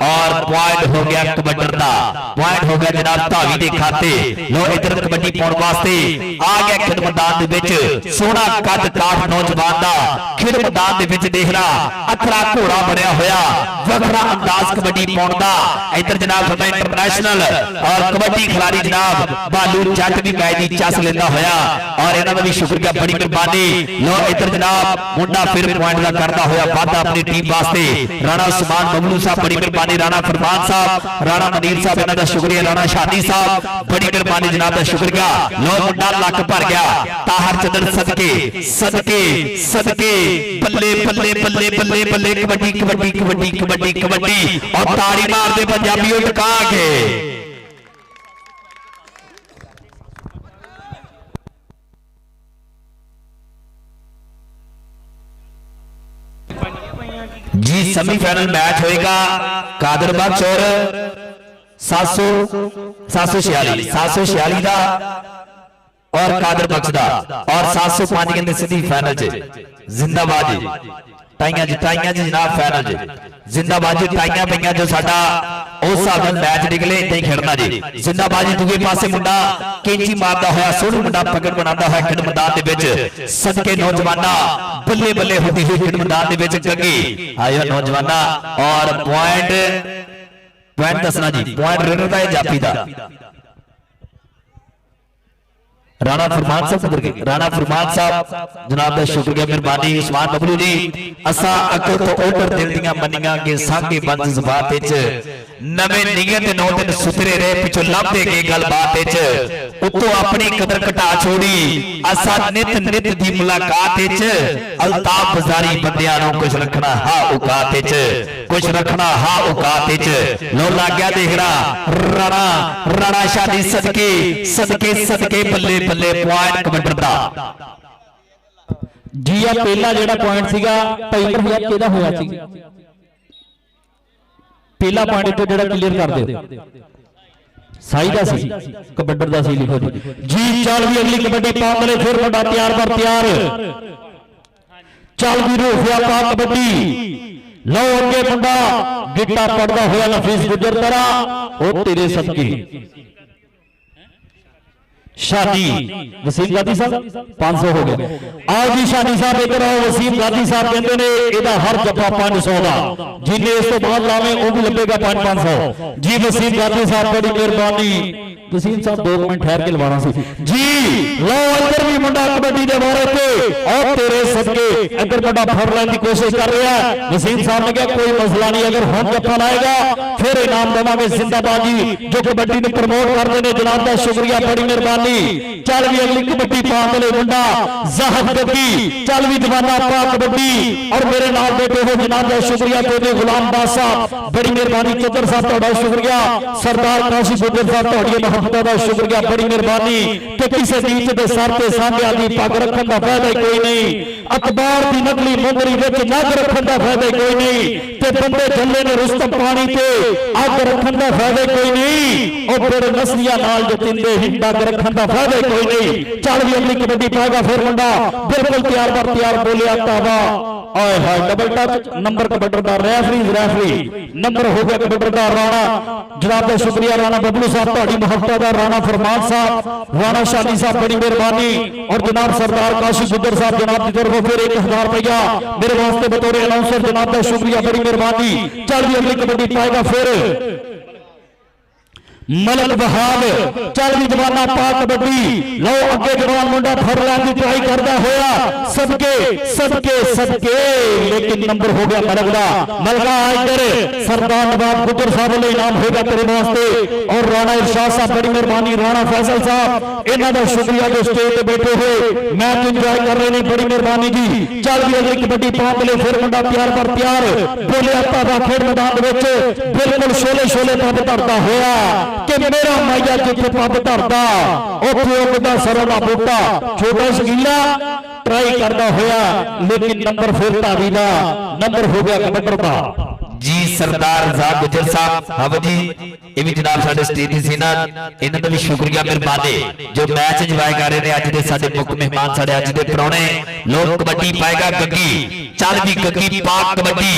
और पॉइंट हो गया कबड्डर दा। पॉइंट हो गया जनाब धावी दे खाते। लो इधर कबड्डी पाउण वास्ते आ गया खेड मैदान दे विच सोहना कद काठ नौजवान दा ਖੇਡ ਮੈਦਾਨ ਦੇ ਵਿੱਚ ਦੇਖ ਲਾ ਅਖਰਾ ਘੋੜਾ ਬਣਿਆ ਹੋਇਆ ਵੱਖਰਾ ਅੰਦਾਜ਼ ਕਬੱਡੀ ਪਾਉਣ ਦਾ। ਇੱਧਰ ਜਨਾਬ ਸਾਡਾ ਇੰਟਰਨੈਸ਼ਨਲ ਔਰ ਕਬੱਡੀ ਖਿਡਾਰੀ ਜਨਾਬ ਬਾਲੂ ਜੱਟ ਵੀ ਮੈਚ ਦੀ ਚੱਸ ਲੈਂਦਾ ਹੋਇਆ ਔਰ ਇਹਨਾਂ ਦਾ ਵੀ ਸ਼ੁਕਰੀਆ, ਬੜੀ ਮਿਹਰਬਾਨੀ। ਲੋ ਇੱਧਰ ਜਨਾਬ ਮੁੰਡਾ ਫਿਰ ਪੁਆਇੰਟ ਦਾ ਕਰਦਾ ਹੋਇਆ ਵਾਧਾ ਆਪਣੀ ਟੀਮ ਵਾਸਤੇ। ਰਾਣਾ ਉਸਮਾਨ ਬਬਲੂ ਸਾਹਿਬ ਬੜੀ ਮਿਹਰਬਾਨੀ, ਰਾਣਾ ਫਰਮਾਨ ਸਾਹਿਬ, ਰਾਣਾ ਮਨੀਰ ਸਾਹਿਬ ਇਹਨਾਂ ਦਾ ਸ਼ੁਕਰੀਆ, ਰਾਣਾ ਸ਼ਾਦੀ ਸਾਹਿਬ ਬੜੀ ਮਿਹਰਬਾਨੀ ਜਨਾਬ ਦਾ ਸ਼ੁਕਰੀਆ। ਲੋ ਮੁੰਡਾ ਲੱਕ ਭਰ ਗਿਆ ਤਾਹਰ ਚੰਦਰ ਸਦਕੇ ਸਦਕੇ ਸਦਕੇ ਬੱਲੇ ਬੱਲੇ ਬੱਲੇ ਬੱਲੇ ਬੱਲੇ ਕਬੱਡੀ ਕਬੱਡੀ ਕਬੱਡੀ ਕਬੱਡੀ ਕਬੱਡੀ ਔਰ ਤਾੜੀ ਮਾਰਦੇ ਪੰਜਾਬੀਓ ਟਿਕਾ ਕੇ। जी सेमीफाइनल मैच होएगा कादर बख्श और 746 ਦਾ और कादर बख्श ਦਾ और 705 ਕਹਿੰਦੇ ਸਿੱਧੀ ਫਾਈਨਲ 'ਚ ਜ਼ਿੰਦਾਬਾਦ ਜੀ। ਟਾਈਆਂ ਜੀ ਜਨਾਬ ਫਾਈਨਲ 'ਚ ਜ਼ਿੰਦਾਬਾਦ ਜੀ। ਟਾਈਆਂ ਪਈਆਂ ਜੋ ਸਾਡਾ ਉਸ ਹਿਸਾਬ ਨਾਲ ਮੈਚ ਨਿਕਲੇ ਇਦਾਂ ਹੀ ਖੇਡਣਾ ਜੀ। ਜ਼ਿੰਦਾਬਾਦ ਜੀ। ਦੂਜੇ ਪਾਸੇ ਮੁੰਡਾ ਕੈਂਚੀ ਮਾਰਦਾ ਹੋਇਆ ਸੋਹਣੀ ਮੁੰਡਾ ਪਕੜ ਬਣਾਉਂਦਾ ਹੋਇਆ ਖੇਡ ਮੈਦਾਨ ਦੇ ਵਿੱਚ ਸਦਕੇ ਨੌਜਵਾਨਾਂ ਬੱਲੇ ਬੱਲੇ ਹੁੰਦੀ ਹੋਈ ਖੇਡ ਮੈਦਾਨ ਦੇ ਵਿੱਚ ਗੱਗੀ ਆਇਓ ਨੌਜਵਾਨਾਂ ਔਰ ਪੁਆਇੰਟ ਦੱਸਣਾ ਜੀ। ਪੁਆਇੰਟ ਰਨਰ ਦਾ ਜਾਪੀ ਦਾ राणा फरमान साहब सदर के राणा फरमान साहब जनाब का शुक्रिया मेहरबानी। उस्मान बबलू जी असा अकल तो ऑर्डर दिल दियां मनियां के सांगे बंद जज्बात विच नवे नियत नौ दिन सुथरे रहे पिछो लाभे गए गलबात विच उतो अपनी कदर घटा छोड़ी असा नित नित दी मुलाकात विच अल्ताफ बाजारी बंदियां नूं कुछ रखना हा औकात विच कुछ रखना हा औकात विच लो लग गया देख रहा राणा शादी सदके सदके सदके बल्ले बल्ले पॉइंट कबड्डी दा जी। आ पहला जेड़ा पॉइंट सीगा भाई प्रभुयाब केदा होया सी पहला पॉइंट इत्थे जेड़ा क्लियर कर दिओ साई दा सी कबड्डी दा सी लिखो जी। चल भी अगली कबड्डी पावले फिर मुंडा तैयार पर तैयार चल भी रोफिया पा कबड्डी लो अगे मुंडा गिट्टा पड़दा होया नफीस गुजर तरा ओ तेरे सदके शादी वसीम गादी साहब 500 हो गया। आओ जी शादी साहब इधर आओ। वसीम गादी साहब कहते ने एदा हर जफा 500 का जिन्हें इस तो बाद लावे वो भी लगेगा 500 जी। वसीम गादी साहब बड़ी मेहरबानी। वसीम साहब 2 मिनट ठहर के लवाना सी जी। लो इधर भी मुंडा कबड्डी दे बारे पे और तेरे सदके इधर मुंडा फड़ लेने की कोशिश कर रहा है। वसीम साहब ने कहा कोई मसला नहीं अगर हम जफा लाएगा फिर इनाम देवांगे। जिंदाबाद जी जो कबड्डी ने प्रमोट करते हैं जनाब का शुक्रिया, बड़ी मेहरबानी। चल भी अगली कबड्डी पावले मुंडा ज़हर कबड्डी चल भी दीवाना पा कबड्डी और मेरे नाल बैठे हो जनाब का शुक्रिया तेरे गुलाम बास साहब बड़ी मेहरबानी। चौधर साहब तुहाडा शुक्रिया। सरदार काशी गुजर साहब तुहाडी मोहब्बत दा शुक्रिया, बड़ी मेहरबानी। कि किसी नीच दे सर ते सांभिया दी पग रखण दा फायदा कोई नहीं, अखबार दी नकली मुंदरी विच नग रखण दा फायदा कोई नहीं, ते बंदे जल्ले ने रुस्तम पानी ते अग रखण दा फायदा कोई नहीं, और फिर नसलियां नाल जतिंदे हिंदा रखण दा फायदा कोई नहीं। चल भी अगली कबड्डी पाएगा फिर मुंडा बिल्कुल तैयार बर तैयार बोलिया ताबा आए हाय डबल टच नंबर कबड्डी दा रेफरी नंबर हो गया कबड्डी दा राणा जनाब का शुक्रिया। राणा बबलू साहब तुहाडी मोहब्बत दा, राणा फरमान साहब, राणा शादी साहब बड़ी मेहरबानी और जनाब सरदार काशी गुजर साहब जनाब की तरफ फिर 1000 रुपया मेरे वास्ते बतौर अनाउंसर जनाब का शुक्रिया, बड़ी मेहरबानी। चल भी अगली कबड्डी पाएगा फिर मलक बहाल चल भी जवाना पा कबड्डी लो अगे जवान मुंडा फर लैन की ट्राई करता होया सदके सदके सदके लेकिन नंबर हो गया मलक दा। मलका इधर सरदार नवाब गुजर साहब ले इनाम होगा तेरे वास्ते और राणा इरशाद साहब बड़ी मेहरबानी। राणा फैसल साहब इन्हां दा शुक्रिया जो स्टेज पे बैठे हुए मैच एंजॉय कर रहे हैं, बड़ी मेहरबानी जी। चल भी अगली कबड्डी पावले फिर मुंडा तैयार पर तैयार बोले ताबा खेड मैदान विच बिल्कुल शोले शोले पद धरता होया कि मेरा माइया जिथे पद धरता उथे उगदा सरों दा बूटा छोटा शकीला ट्राई करता होया लेकिन नंबर फिर धावी दा नंबर हो गया कबड्डी दा जी। सरदार रज़ा गुजर साहब हाँ जी ये भी जनाब साडे स्टेज दी सी ना इन्हां दा भी शुक्रिया मेहरबानी जो मैच एंजॉय कर रहे ने। अज दे साडे मुख मेहमान साडे अज दे परौणे लोग कबड्डी पाएगा गग्गी चल भी गग्गी पाक कबड्डी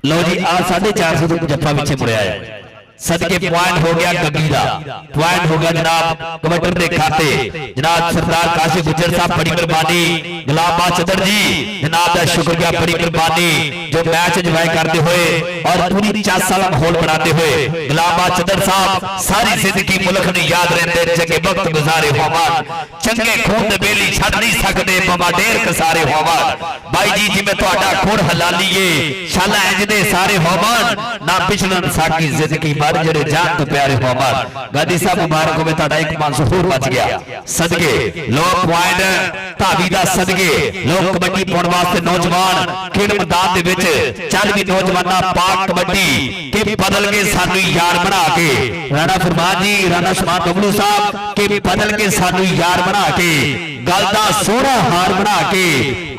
लो जी आ 450 जफ्फा पीछे मुड़िया है सदके पॉइंट हो गया गग्गी दा, पॉइंट हो गया जनाब कबड्डी के खाते जनाब सरदार काशी गुजर साहब बड़ी मेहरबानी, गुलाम चदर जी जनाब का शुक्रिया, बड़ी मेहरबानी जो मैच एंजॉय करते हुए और पूरी 4 साल माहौल बनाते हुए गुलाम चदर साहब सारी जिंदगी मुल्क ने याद रहते, चंगे वक्त गुजारे होवन, चंगे खून दे बेली छड़ नहीं सकते पवा ढेर कसारे होवन। भाई जी जिवें तुहाडा खून हलालीए शाला इंज दे सारे होवन, ना पिछड़न साकी जिंदगी पर जेड़े जान तो प्यारे होवन। गादी साहब मुबारक होवे तुहाडा एक मंसूर बच गया, सदके लोग पॉइंट धावी दा सदके लोग कबड्डी पाउण वास्ते नौजवान खेड मैदान दे विच चल भी नौजवाना पाक कबड्डी के बदल के सानू यार बना के राणा फरमान जी राणा शमान बबलू साहब के बदल के सानू यार बना के गल दा सोहना हार बना के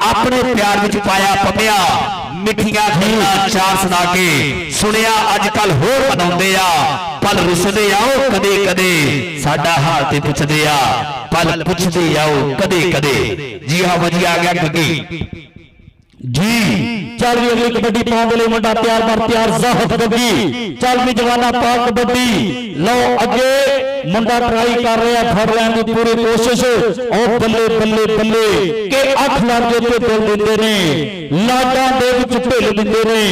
अपने प्यार विच पाया पमिया मिठिया खिला चार सुना के सुनिया अजकल होर मनाउंदे आ पल रुसदे आओ कदे कदे साडा हाल ते पुछदे आ पल पुछदे आओ कदे कदे। जी हां वजी आ गया गग्गी जी चल भी अगली कबड्डी पाउण वाले मुंडा तैयार पर तैयार ज़ाहफ गग्गी चल भी जवाना पा कबड्डी लो अगे मुंडा ट्राई कर रहा है फड़ लैन की पूरी कोशिश और बल्ले बल्ले बल्ले के 8 लागे ते दिल दिंदे ने लाडां दे विच ढिल दिंदे ने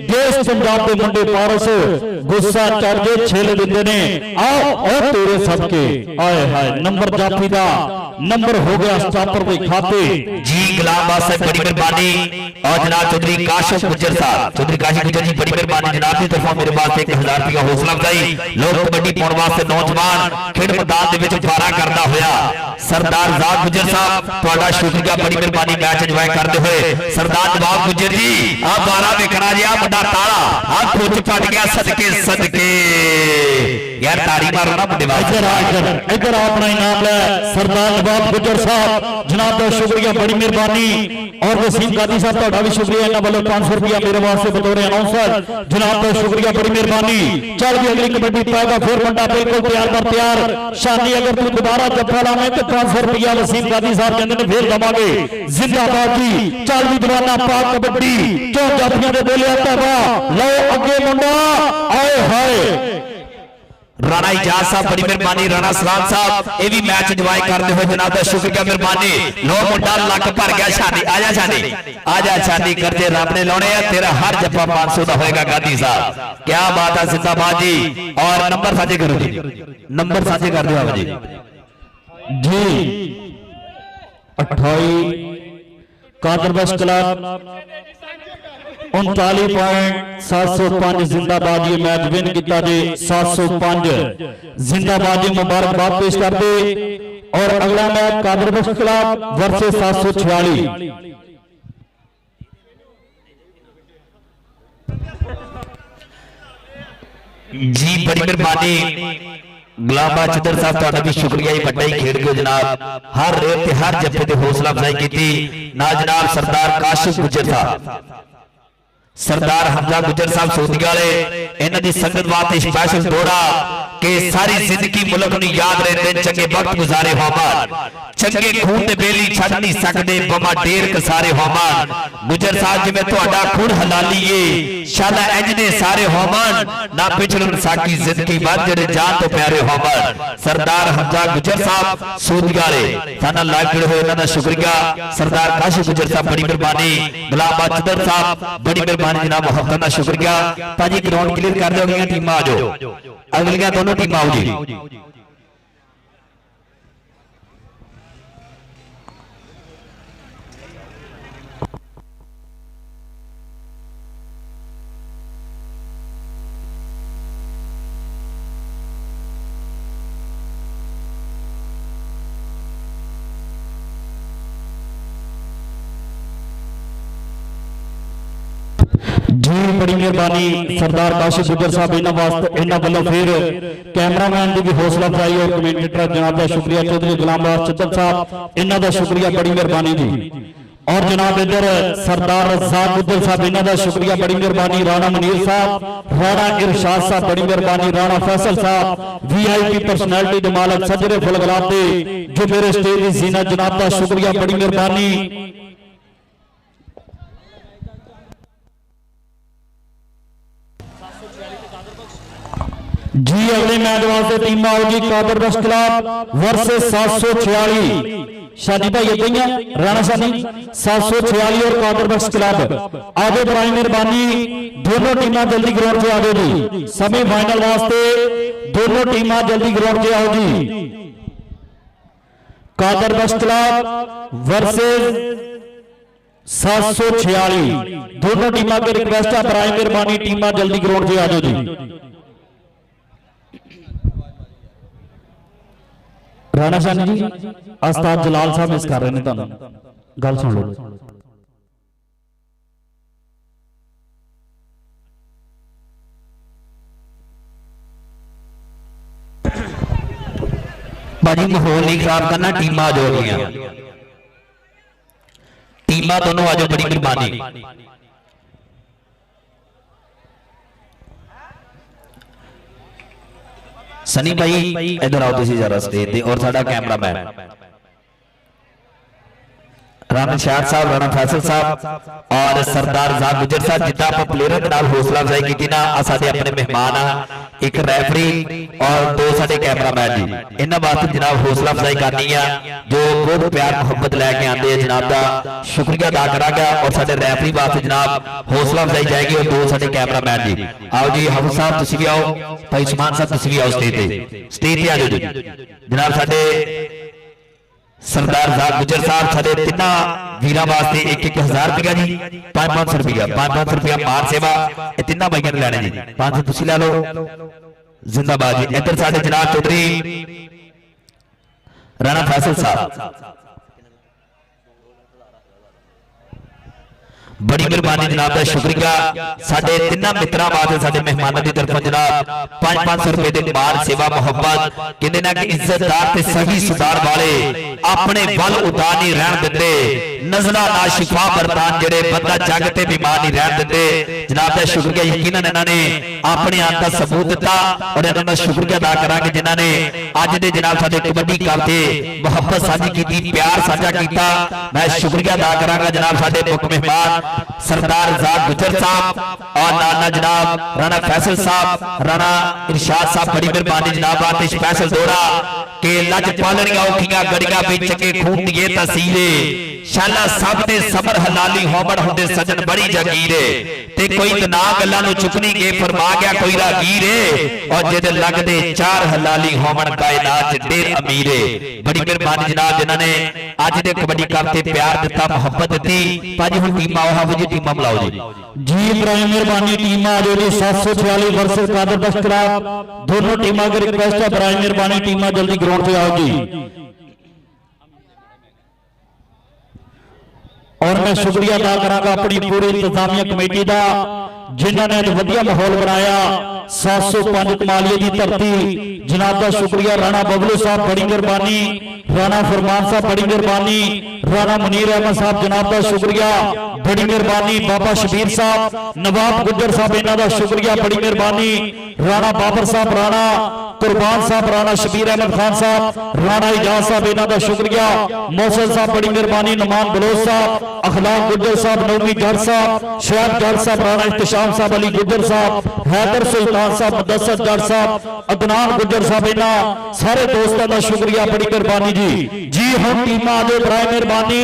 देश पंजाब के मुंडे पारस गुस्सा चढ़ के छेल दिंदे ने आओ और तेरे सबके आए हाय नंबर जाफी दा नंबर हो गया स्टापर के खाते। जी गुलाम साहब बड़ी मेहरबानी और जनाब चौधरी काशिफ गुजर साहब चौधरी काशिफ गुजर जी बड़ी मेहरबानी जनाब की तरफों मेरे वास्ते 1000 रुपया हौसला अफजाई लोग कबड्डी पाउण वास्ते नौजवान खेड मैदान दे विच फारा करदा होया सरदार जाद गुजर साहब तुहाडा शुक्रिया बड़ी मेहरबानी मैच एंजॉय करते हुए सरदार जवाब गुजर जी आ 12 वेखना जी आ बड़ा ताला आ खोच पट गया सदके सदके यार ताड़ी मारो ना बड़े इधर अपना इनाम ले सरदार जवाब गुजर साहब जनाब का शुक्रिया बड़ी मेहरबानी और वसीम गादी साहब तुहाडा भी शुक्रिया इन्हां वालों 500 रुपया मेरे वास्ते बतौर अनाउंसर जनाब का शुक्रिया बड़ी मेहरबानी। चल भी अगली कबड्डी पाएगा फिर बंदा बिल्कुल तैयार पर तैयार शानी अगर तू दोबारा जफ्फा लावे तो 500 रुपया वसीम गादी साहब कहते हैं फिर दवांगे जिंदाबाद जी। चल भी जवाना पाक कबड्डी क्यों जाफियां दे बोलिया तहवा लो अगे मुंडा आए हाय राणा इजाज साहब बड़ी मेहरबानी राणा सलाम साहब ये भी मैच एंजॉय करते हुए जनाब का शुक्रिया मेहरबानी लो मुंडा लक भर गया शानी आजा शानी करते रब ने लाने तेरा हर जप्पा 500 का होएगा गादी साहब क्या बात है जिंदाबाद जी। और नंबर साझे करो जी नंबर साझे कर दो आप जी 28 कादरबख्श क्लब 39.705 जिंदाबाद ये मैच विन किया जी 705 जिंदाबाद जी मुबारकबाद पेश कर दे। और अगला मैच कादरबख्श क्लब वर्सेस 746 जी बड़ी मेहरबानी गुलाम चदर साहब तुहाडा भी शुक्रिया ही बड़ा ही खेड गए जनाब हर रेत ते हर जप्पे ते हौसला अफजाई की ना जनाब सरदार काशिफ गुजर साहब सरदार हमजा गुजर साहब सोधी वाले इन्हां दी संगत वास्ते स्पेशल दौड़ा के सारी जिंदगी मुल्क नूं याद रहते चंगे वक्त गुजारे होवन चंगे खून दे बेली छड़ नहीं सकदे बमा ढेर कसारे होवन। गुजर साहब जिवें तुहाडा खून हलालीए शाला इंज दे सारे होवन ना पिछड़न साकी जिंदगी भर जेड़े जान तो प्यारे होवन। सरदार हमजा गुजर साहब सोधी वाले साडा लाइव जुड़े होए इन्हां दा शुक्रिया। सरदार काशिफ गुजर साहब बड़ी मेहरबानी गुलाम चदर साहब बड़ी मेहरबानी जनाब मोहब्बत का शुक्रिया। भाजी ग्राउंड क्लियर कर दो अगलियां टीमां आ जाओ अगलियां दोनों टीमां आओ जी। जी बड़ी मेहरबानी सरदार काशिफ गुजर साहब इन्हां वास्ते इन्हां वालों फिर कैमरामैन की भी हौसला अफजाई और कमेंटेटर जनाब का शुक्रिया चौधरी गुलाम चदर साहब इन्हां दा शुक्रिया बड़ी मेहरबानी जी। और जनाब इधर सरदार रज़ाक गुजर साहब इन्हां दा शुक्रिया बड़ी मेहरबानी। राणा मुनीर साहब राणा इरशाद साहब बड़ी मेहरबानी। राणा फैसल साहब VIP पर्सनैलिटी दे मालक सजरे फुल गुलाब दे जो मेरे स्टेज दी जीनत जनाब दा शुक्रिया बड़ी मेहरबानी। जी अगले मैच वास्ते टीम आओ जी कादर बख्श क्लब वर्सेस 746 शादी भाई इतना ही है राणा शादी 746 और कादर बख्श क्लब आगे बड़ी मेहरबानी दोनों टीमां जल्दी ग्राउंड से आ जाओ जी सेमीफाइनल वास्ते दोनों टीमां जल्दी ग्राउंड से आओ जी कादर बख्श क्लब वर्सेस 746 दोनों टीमां की रिक्वेस्ट है बराए मेहरबानी टीमां जल्दी ग्राउंड से आ जाओ जी राणा शाह जी उस्ताद जलाल साहब मिस कर रहे हैं तुहानू गल सुन लो भाजी माहौल नहीं खराब करना टीमां जो गई टीमां दोनों आ जाओ बड़ी मेहरबानी सनी भाई इधर आओ तुसी जरा स्टेज ते और साडा कैमरामैन राणा शाह साहब राणा फैसल साहब और सरदार जाग गुजर साहब जितना आप प्लेयर के नाल हौसला अफजाई की ना आ साडे अपने मेहमान आ एक रेफरी और दो साडे कैमरामैन जी इन्हां वास्ते जनाब हौसला अफजाई करनी है जो बहुत प्यार मोहब्बत लैके आते हैं जनाब का शुक्रिया अदा करांगा और साडे रेफरी वास्ते जनाब हौसला अफजाई जाएगी और दो साडे कैमरामैन जी आओ जी हफिज साहब तुसी भी आओ भाई उस्मान साहब तुसी भी आओ स्टेज ते आ जाओ जी जनाब साडे सरदार जाग गुजर साहब साडे तिना वीरां वास्ते 1-1000 रुपया जी 500 रुपया 500 रुपया मार सेवा ये तिना भाइयों ने लैने जी 500 तुसी लै लो जिंदाबाद जी इधर साडे जनाब चौधरी राणा फैसल साहब बड़ी मेहरबानी जनाब का शुक्रिया साडे तिना मित्रां वास्ते साडे मेहमानां दी तरफों जनाब 500 रुपए दे मार सेवा मोहब्बत कहंदे ना कि इज्जतदार ते सही सुधार वाले अपने वल उदार नहीं रहन दिंदे नज़ला ना शिफा बरतान जेड़े बंदा जग ते बीमार नहीं रहन दिंदे जनाब का शुक्रिया यकीनन इन्हां ने अपने आप का सबूत दिता और इन्हां दा शुक्रिया अदा करांगे जिन्हां ने अज दे जनाब साडे कबड्डी कप ते मोहब्बत साझी कीती प्यार साझा कीता मैं शुक्रिया अदा करांगा जनाब साडे मुख मेहमान सरदार जाग गुजर साहब और नाना जनाब राणा फैसल साहब राणा इरशाद साहब बड़ी मेहरबानी जनाब आते स्पेशल दौरा के लज पालनियां औखियां गड़ियां बिच के खून दिए तसीले शाला सब दे सबर हलाली होमड़ हुंदे सजन बड़ी जगीरे ते कोई तना गल्लां नु चुकनी के फरमा गया कोई रागीरे और जेदे लगदे चार हलाली होमड़ कायनात ढेर अमीरे बड़ी मेहरबानी जनाब जिन्हां ने आज दे कबड्डी कप ते प्यार दिता मोहब्बत दी भाजी हुण टीम आओ हाफिज जी टीम बुलाओ जी इब्राहिम मेहरबानी टीम आ जो जी 746 वर्सेस कादर बख्श क्लब दोनों टीमां की रिक्वेस्ट है इब्राहिम मेहरबानी टीमां जल्दी ग्राउंड पे आओ जी और मैं शुक्रिया अदा करांगा अपनी पूरी इंतजामिया कमेटी का जिन्होंने वधिया माहौल बनाया 705 कमालिया की धरती जनाब का शुक्रिया राणा बबलू साहब बड़ी मेहरबानी राणा फरमान साहब बड़ी मेहरबानी राणा मुनीर अहमद साहब जनाब का शुक्रिया बड़ी मेहरबानी बाबा शबीर साहब नवाब गुजर साहब इन्हों का शुक्रिया बड़ी मेहरबानी राणा बाबर साहब राणा कुरबान साहब राणा शबीर अहमद खान साहब राणा इजाज साहब इन्हों का शुक्रिया मौसल साहब बड़ी मेहरबानी नुमान बलोच साहब अखलाक गुजर साहब नौमी जट साहब शहब जट साहब राणा इख्तिशाम साहब अली गुजर साहब हैदर सुल्तान साहब मुदस्सर जट साहब अदनान गुजर साहब इन्हों सारे दोस्तों का शुक्रिया बड़ी मेहरबानी जी हम टीमां आगे बराए मेहरबानी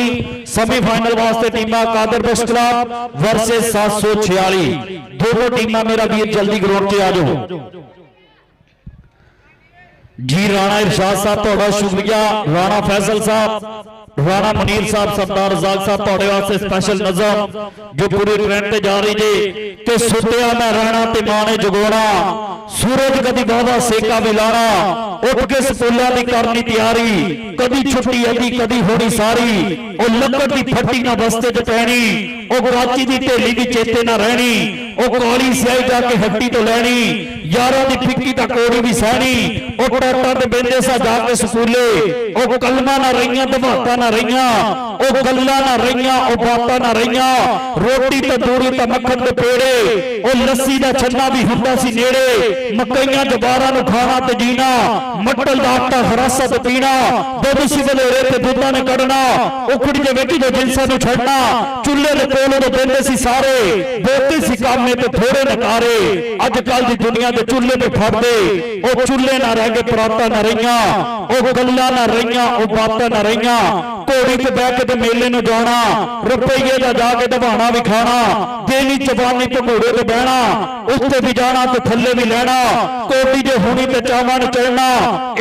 सेमीफाइनल वास्ते टीमां कादर बख्श क्लब वर्सेस 746 दोनों टीमां मेरा वीर जल्दी ग्राउंड पे आ जाओ जी राणा इरशाद साहब तुहाडा शुक्रिया राणा फैसल साहब राणा मुनीर साहब सरदार रज़ाक साहब तुहाडे वास्ते स्पेशल नज़म जो पूरी ट्रेन ते जा रही जी कि सुत्या मैं रहना ते मां ने जगाना सूरज कदी बहुदा सेका भी लाना उठ के स्कूलों की करनी तैयारी कदी छुट्टी अदी कदी होनी सारी ओ लकड़ की फट्टी ना बस्ते च पैनी ओ कराची की ढेली भी चेते ना रहनी ओ काली स्याही जाके हट्टी तो लैनी यारों की फिक्की ता कोड़ी भी सहनी ओ टोटा ते बेंदे सा जाके स्कूले ओ कलमा ना रहियां दवाता ना रहियां ओ गल्ला ना रहियां ओ बातां ना रहियां रोटी तंदूरी ता मक्खन ते पेड़े ओ लस्सी दा छन्ना भी हुंदा सी नेड़े मकईयां जबारां नु खाना ते जीना मट्टल दा आटा खरासा ते पीना दुध सी वलेरे ते दुधां ने कढ़ना उखड़ी दे बेटी दे जिनसां नु छड़ना चुल्हे दे ਢੋਲ ਵਜਾਉਂਦੇ ਸੀ ਸਾਰੇ, ਬਹੁਤੇ ਸੀ ਕਾਮੇ ਤੇ ਥੋੜੇ ਨਕਾਰੇ। ਅੱਜ ਕੱਲ ਦੀ ਦੁਨੀਆ ਦੇ ਚੁੱਲ੍ਹੇ ਤੇ ਫੜਦੇ, ਉਹ ਚੁੱਲ੍ਹੇ ਨਾ ਰਹਿ ਗਏ, ਪਰਾਤਾਂ ਨਾ ਰਹੀਆਂ, ਉਹ ਗੱਲਾਂ ਨਾ ਰਹੀਆਂ, ਉਹ ਬਾਤਾਂ ਨਾ ਰਹੀਆਂ। ਘੋੜੀ ਤੇ ਬਹਿ ਕੇ ਤੇ ਮੇਲੇ ਨੂੰ ਜਾਣਾ, ਰੁਪਈਏ ਦਾ ਜਾ ਕੇ ਦਵਾਣਾ ਵੀ ਖਾਣਾ, ਦੇਣੀ ਜ਼ਬਾਨੀ ਤੇ ਘੋੜੇ ਤੇ ਬਹਿਣਾ, ਉੱਤੇ ਵੀ ਜਾਣਾ ਤੇ ਥੱਲੇ ਵੀ ਲੈਣਾ। ਕੋਟੀ ਜੇ ਹੋਣੀ ਤੇ ਚਾਵਾਂ ਨੂੰ ਚੜਨਾ,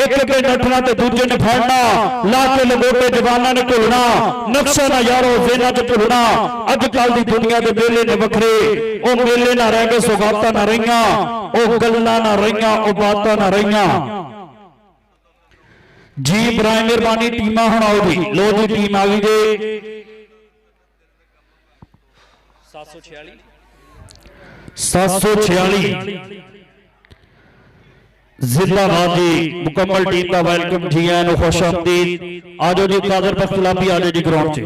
ਇੱਕ ਤੇ ਨੱਠਣਾ ਤੇ ਦੂਜੇ ਨੇ ਫੜਨਾ, ਲਾ ਕੇ ਲਗੋਟੇ ਜਵਾਨਾਂ ਨੇ ਢੁਲਣਾ, ਨਕਸ਼ਾ ਨਾ ਯਾਰੋ ਜ਼ੇਨਾ ਚ ਢੁਲਣਾ। ਅੱਜ ਕੱਲ ਦੀ ਦੁਨੀਆ ਦੇ ਮੇਲੇ ਨੇ ਵੱਖਰੇ, ਉਹ ਮੇਲੇ ਨਾ ਰਹਿ ਗਏ, ਸੁਗਾਤਾਂ ਨਾ ਰਹੀਆਂ, ਉਹ ਗੱਲਾਂ ਨਾ ਰਹੀਆਂ, ਉਹ ਬਾਤਾਂ ਨਾ ਰਹੀਆਂ। ਜੀ ਬਰਾਏ ਮਿਹਰਬਾਨੀ ਟੀਮਾਂ ਹੁਣ ਆਓ ਜੀ, ਲੋ ਜੀ ਟੀਮ ਆ ਗਈ ਜੀ 746 ਜ਼ਿੰਦਾਬਾਦ ਜੀ। ਮੁਕੰਮਲ ਟੀਮ ਦਾ ਵੈਲਕਮ ਜੀ, ਆਇਆਂ ਨੂੰ ਖੁਸ਼ ਆਮਦੀਦ। ਆਜੋ ਜੀ ਕਾਦਰ ਬਖਸ਼ ਗੁਲਾਬੀ, ਆਜੋ ਜੀ ਗਰਾਊਂਡ 'ਚ।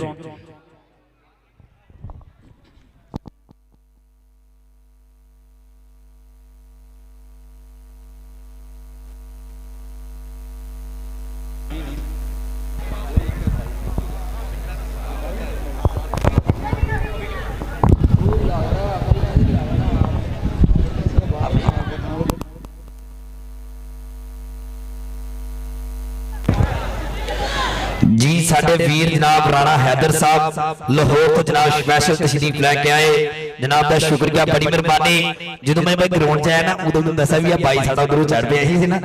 जी साडे वीर जनाब राणा हैदर साहब लाहौर तो जनाब स्पैशल तशरीफ लैके आए, जनाब का शुक्रिया, बड़ी मेहरबानी। जो मैं भाई ग्राउंड च आया ना उदों मैं दसा भी आ भाई साडा उधरों चढ़ पे ही ना,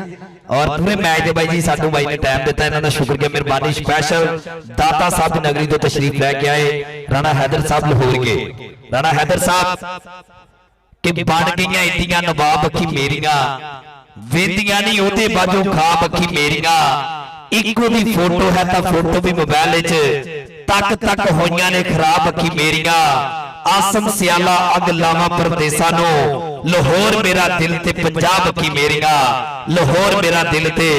और पूरे मैच दे भाई जी साडू भाई ने टाइम दिता, इन्हां दा शुक्रिया मेहरबानी। स्पैशल दाता साहब की नगरी तो तशरीफ लैके आए राणा हैदर साहब लाहौर के। राणा हैदर साहब कि बन गईयां इतियां नवाब अखी मेरियां, वेंदियां नहीं ओदे बाजों खाब अखी मेरियां। इको भी फोटो है तो फोटो भी मोबाइल तक तक होइयां ने खराब अखी मेरियां। आसम सियाला अग लावा परदेसां नो, लाहौर मेरा दिल ते पंजाब अखी मेरियां, लाहौर मेरा दिल ते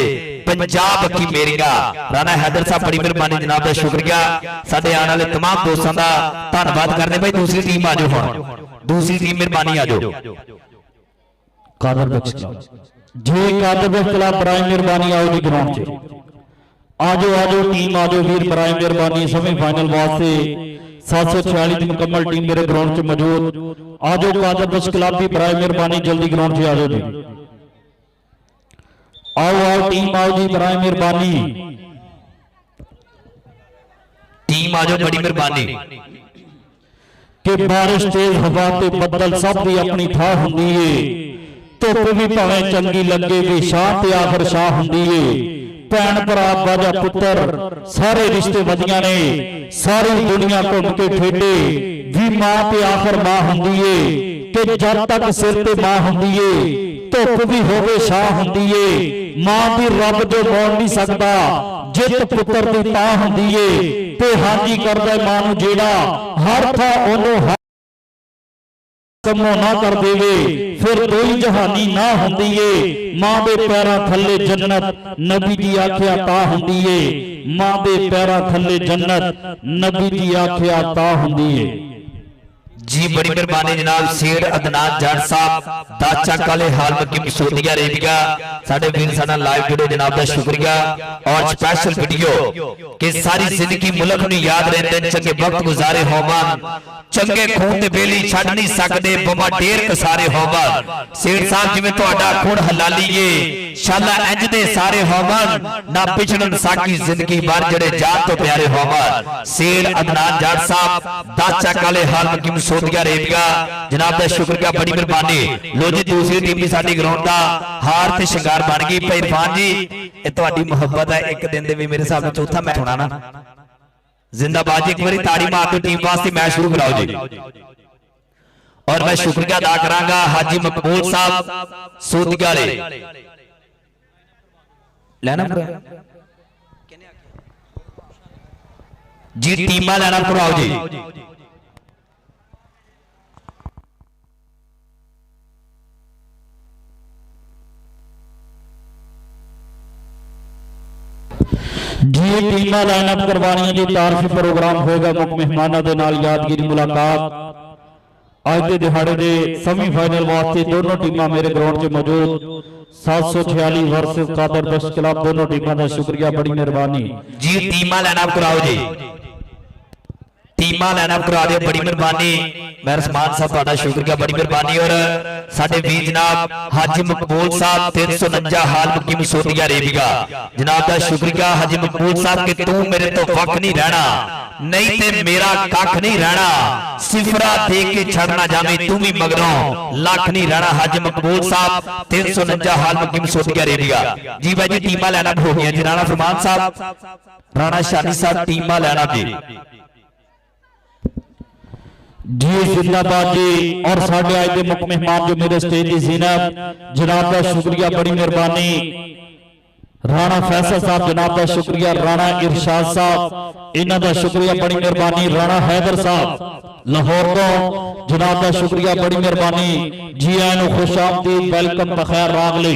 पंजाब अखी मेरियां। राणा हैदर साहब बड़ी मेहरबानी, जनाब का शुक्रिया। साडे आने वाले तमाम दोस्तों का धन्यवाद करने। भाई दूसरी टीम आ जाओ, हुण दूसरी टीम मेहरबानी आ जाओ। कादर बख्श जी, कादर बख्श क्लब बराए मेहरबानी, आओ जी ग्राउंड 'ਚ। आजो आजो टीम आजो वीर बराए मेहरबानी, सेमीफाइनल वास्ते 746 की मुकम्मल टीम मेरे ग्राउंड च मौजूद। आजो कादर बख्श क्लब भी बराए मेहरबानी जल्दी ग्राउंड से आजो जी, आओ आओ टीम आओ जी बराए मेहरबानी, टीम आजो बड़ी मेहरबानी। कि बारिश तेज हवा ते बदल सब की अपनी थां हुंदी है, धुप भी भावें चंगी लगे भी शाह ते आखिर शाह हुंदी है। भैन भरा बाजा पुत्र सारे रिश्ते वधिया ने, सारी दुनिया घूम के ठेडे भी मां ते आखिर मां हुंदी है। कि जब तक सिर ते मां हुंदी है, धुप भी होवे शाह हुंदी है। मां दी रब जो मोड़ नहीं सकदा, जित पुत्र दी तां हुंदी है। ते हाजी करदा मां नूं जेड़ा हर थां ओनूं कमो ना कर देवे, फिर कोई जहानी ना हुंदी है। मां दे पैरां थल्ले जन्नत नबी दी आख्या ता हुंदी है, मां दे पैरां थल्ले जन्नत नबी दी आख्या ता हुंदी है। जी बड़ी मेहरबानी जनाब। सेठ अदनान जाट साहब दाचा काले हाल मक्की सऊदी अरेबिया, साडे वीर साडा लाइव जुड़े, जनाब का शुक्रिया। और स्पेशल वीडियो कि सारी जिंदगी मुल्क नूं याद रहंदे, चंगे वक्त गुजारे होवन, चंगे खून ते बेली छड्ड नहीं सकदे, बमा ढेर कसारे होवन। सेठ साहब जिवें तुहाडा खून हलाली है, शाला इंज दे सारे होवन, ना पिछड़न साकी जिंदगी भर जड़े जान तो प्यारे होवन। सेठ अदनान जाट साहब दाचा काले हाल मक्की सऊदी अरेबिया, जनाब का शुक्रिया, बड़ी मेहरबानी। लो जी दूसरी टीम भी साडी ग्राउंड का हार ते शिंगार बन गई। भाई इरफान जी ये तुहाडी मुहब्बत है, एक दिन दे भी मेरे हिसाब नाल चौथा मैच होना ना। जिंदाबाद जी, एक बारी ताड़ी मार दो टीम वास्ते, मैच शुरू कराओ जी। और मैं शुक्रिया अदा करांगा हाजी मकबूल साहब सऊदी वाले लेना जी, टीमां लेना कराओ जी। जी टीमां लाइनअप करवानियां जी, तारफी प्रोग्राम होगा, मुख मेहमानां दे नाल यादगिरी मुलाकात। अज के दिहाड़े दे सेमीफाइनल वास्ते दोनों टीमां मेरे ग्राउंड च मौजूद। 746 वर्सेस कादर बख्श क्लब, दोनों टीमां का शुक्रिया, बड़ी मेहरबानी जी। टीमां लाइनअप कराओ जी, टीमां लाइनअप करा दिओ, बड़ी मेहरबानी। मैं रसमान साहब तुहाडा शुक्रिया, बड़ी मेहरबानी। और साडे वीर जनाब हाजी मकबूल साहब 349 हाल मुकीम सऊदी अरेबिया, जनाब दा शुक्रिया हाजी मकबूल साहब कि तू मेरे तो वक नहीं रहना, नहीं ते मेरा कख नहीं रहना, सिफरा दे के छड़ना जावे तू भी मगरों लख नहीं रहना। हाजी मकबूल साहब 349 हाल मुकीम सऊदी अरेबिया। जी भाई जी टीमां लाइनअप हो गई जी। राणा फरमान साहब, राणा शानी साहब टीमां लाइनअप जी जी जिंदाबाद जी। और साढ़े आज के मुख्य मेहमान जो मेरे स्टेज की जीनत, जनाब का शुक्रिया, बड़ी मेहरबानी। राणा फैसल साहब जनाब का शुक्रिया, राणा इरशाद साहब इन्हों का शुक्रिया, बड़ी मेहरबानी। राणा हैदर साहब लाहौर तो जनाब का शुक्रिया, बड़ी मेहरबानी। जी आए खुश आमदीद, वेलकम बखैर रागले।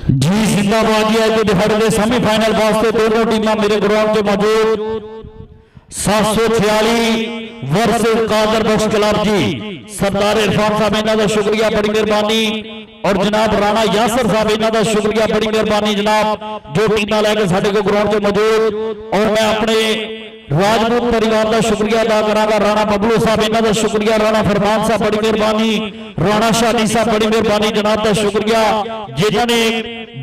जी जिंदाबाद जी। आज दिहाड़े सेमीफाइनल वास्ते दोनों टीमां मेरे ग्राउंड से मौजूद 746 वर्सेस कादर बख्श क्लब जी। सरदार इरफान साहब इन्हों का शुक्रिया, बड़ी मेहरबानी। और जनाब राणा यासर साहब इन्हों का शुक्रिया, बड़ी मेहरबानी जनाब, जो टीमां लैके साडे को ग्राउंड से मौजूद। और मैं अपने राजपूत परिवार का शुक्रिया अदा करांगा, राणा बबलू साहब इन्हों का शुक्रिया, राणा फरमान साहब बड़ी मेहरबानी, राणा शादी साहब बड़ी मेहरबानी जनाब का शुक्रिया, जिन्होंने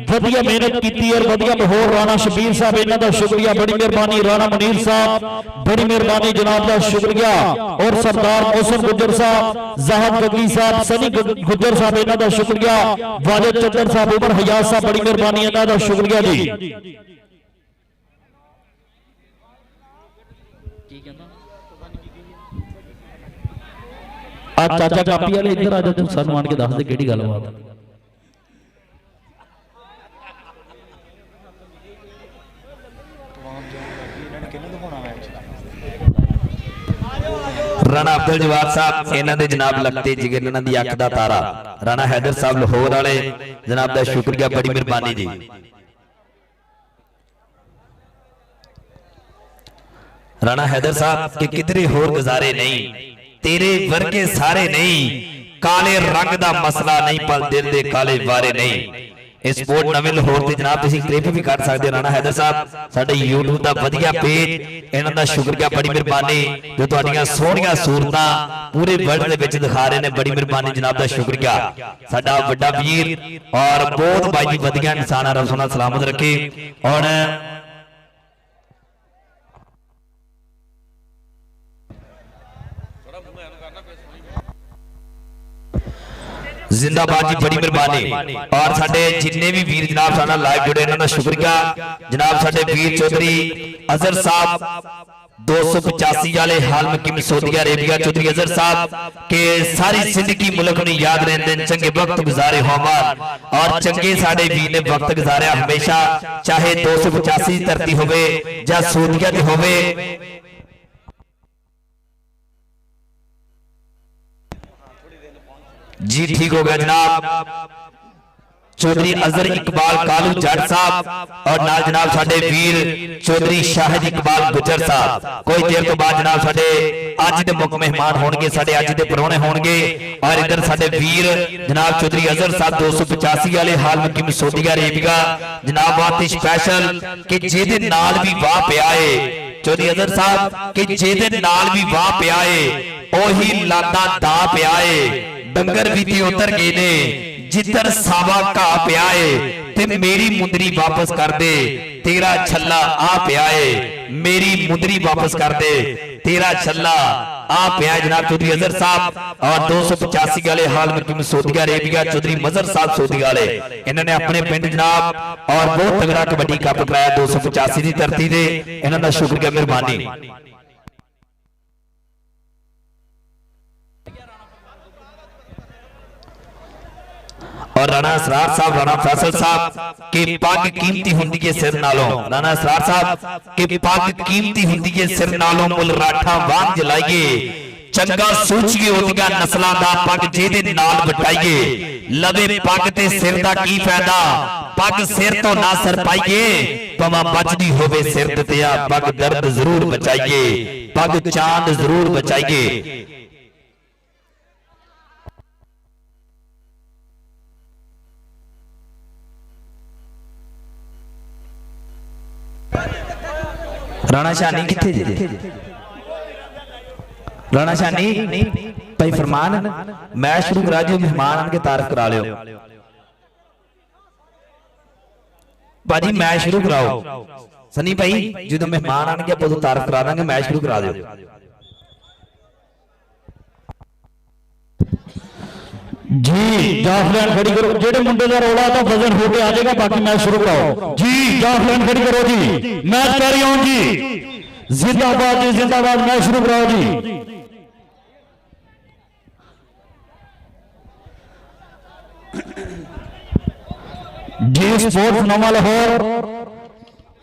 वधिया मेहनत की और वधिया माहौल। राणा शबीर साहब इन्हों का शुक्रिया, बड़ी मेहरबानी। राणा मुनीर साहब बड़ी मेहरबानी जनाब का शुक्रिया। और सरदार मौसम गुज्जर साहब, जहाद गगली साहब, सनी गुज्जर साहब इन्हों का शुक्रिया, वाजिद चंदर साहब, उमर हयात साहब बड़ी मेहरबानी, इन्हों का शुक्रिया जी। चाचा कापी वाले इधर आ जाओ, तू सानू आन के दस दे किहड़ी गलबात है। राणा अब्दुल जवाद साहब इन्हां दे जनाब लगते जिगर इन्हां दी अख दा तारा। राणा हैदर साहब लाहौर वाले जनाब दा शुक्रिया, बड़ी मेहरबानी जी। राणा हैदर साहब कि किधरे होर गुजारे नहीं, तेरे वर्गे सारे नहीं, काले रंग दा मसला नहीं, पर दिल दे काले वारे नहीं। इस स्पोर्ट नवे लाहौर ते जनाब तुसीं क्लिप भी कर सकते। राणा हैदर साहब साडे YouTube दा वधिया पेज, इन्हां दा शुक्रिया, बड़ी मेहरबानी। जो तुहाडीआं सोहणीआं सूरतां पूरे वर्ल्ड दे विच दिखा रहे ने, बड़ी मेहरबानी जनाब दा शुक्रिया। साडा वड्डा वीर और बहुत भाई जी वधिया इंसान, रब सोना सलामत रखे। और जिंदाबाद जी, बड़ी मेहरबानी। और साडे जिन्ने भी वीर जनाब साडा लाइव जुड़े इन्हां दा शुक्रिया। जनाब साडे वीर चौधरी अजहर साहब 285 वाले हाल मुकीम सऊदी अरेबिया, चौधरी अजहर साहब के सारी जिंदगी मुल्क नूं याद रहंदे ने, चंगे वक्त गुजारे होवन और चंगे साडे वीर ने वक्त गुजारिया हमेशा, चाहे 285 दी धरती होवे जां सऊदीया दी होवे। जी ठीक हो गया जनाब। चौधरी अजहर इकबाल कालू जट साहब और नाल जनाब साडे वीर चौधरी शाहिद इकबाल गुजर साहब। कोई देर तो बाद जनाब साडे अज दे मुख मेहमान होणगे, साडे अज दे परौणे होणगे। और इधर साडे वीर जनाब चौधरी अजहर साहब 285 वाले हाल मुकीम सऊदी अरेबिया, जनाब वास्ते स्पैशल कि जेदे नाल भी वाह पिया है चौधरी अजहर साहब, कि जेदे नाल भी वाह पिया है ओही लादा दा पिया है। डंगर भी ते उतर गए ने, जिधर सावा घा पिया है, ते मेरी मुंदरी वापस कर दे, तेरा छल्ला आ पिया है, मेरी मुंदरी वापस कर दे, तेरा छल्ला आ पिया है। जनाब चौधरी अजहर साहब और 285 वाले हाल मुकीम सऊदी अरेबिया, चौधरी मजहर साहब सऊदी वाले, इन्होंने अपने पिंड जनाब और बहुत तगड़ा कबड्डी कप कराया 285 की धरती से, इन्हों का शुक्रिया, मेहरबानी। और राणा असरार साहब, राणा फैसल साहब के पग कीमती हुंदी है सिर नालों, राणा असरार साहब के पग कीमती हुंदी है सिर नालों, मुल राठा वांग जलाइए, चंगा सूचिए ओदियां नस्लां दा, पग जेदे नाल बटाइए, लवे पग ते सिर दा की फायदा, पग सिर तो ना सर पाइए, पवा बचदी होवे सिर ते आ, पग दर्द जरूर बचाइए, पग चांद जरूर बचाइए। राणा शानी किथे जे राणा शानी भाई फरमान मैच शुरू करा जो मेहमान आन के तारीफ करा लियो भाजी मैच शुरू कराओ सनी भाई जो मेहमान आन के आपको तारीफ करा देंगे मैच शुरू करा दियो जी जाफलैन खड़ी करो जेडे मुंडे का रोला तो वजन होके आ जाएगा बाकी मैच शुरू कराओ जी जाफलैन खड़ी करो जी मैच कैरी ऑन जी जिंदाबाद जी जिंदाबाद मैच शुरू कराओ जी जी स्पोर्ट्स नवा लाहौर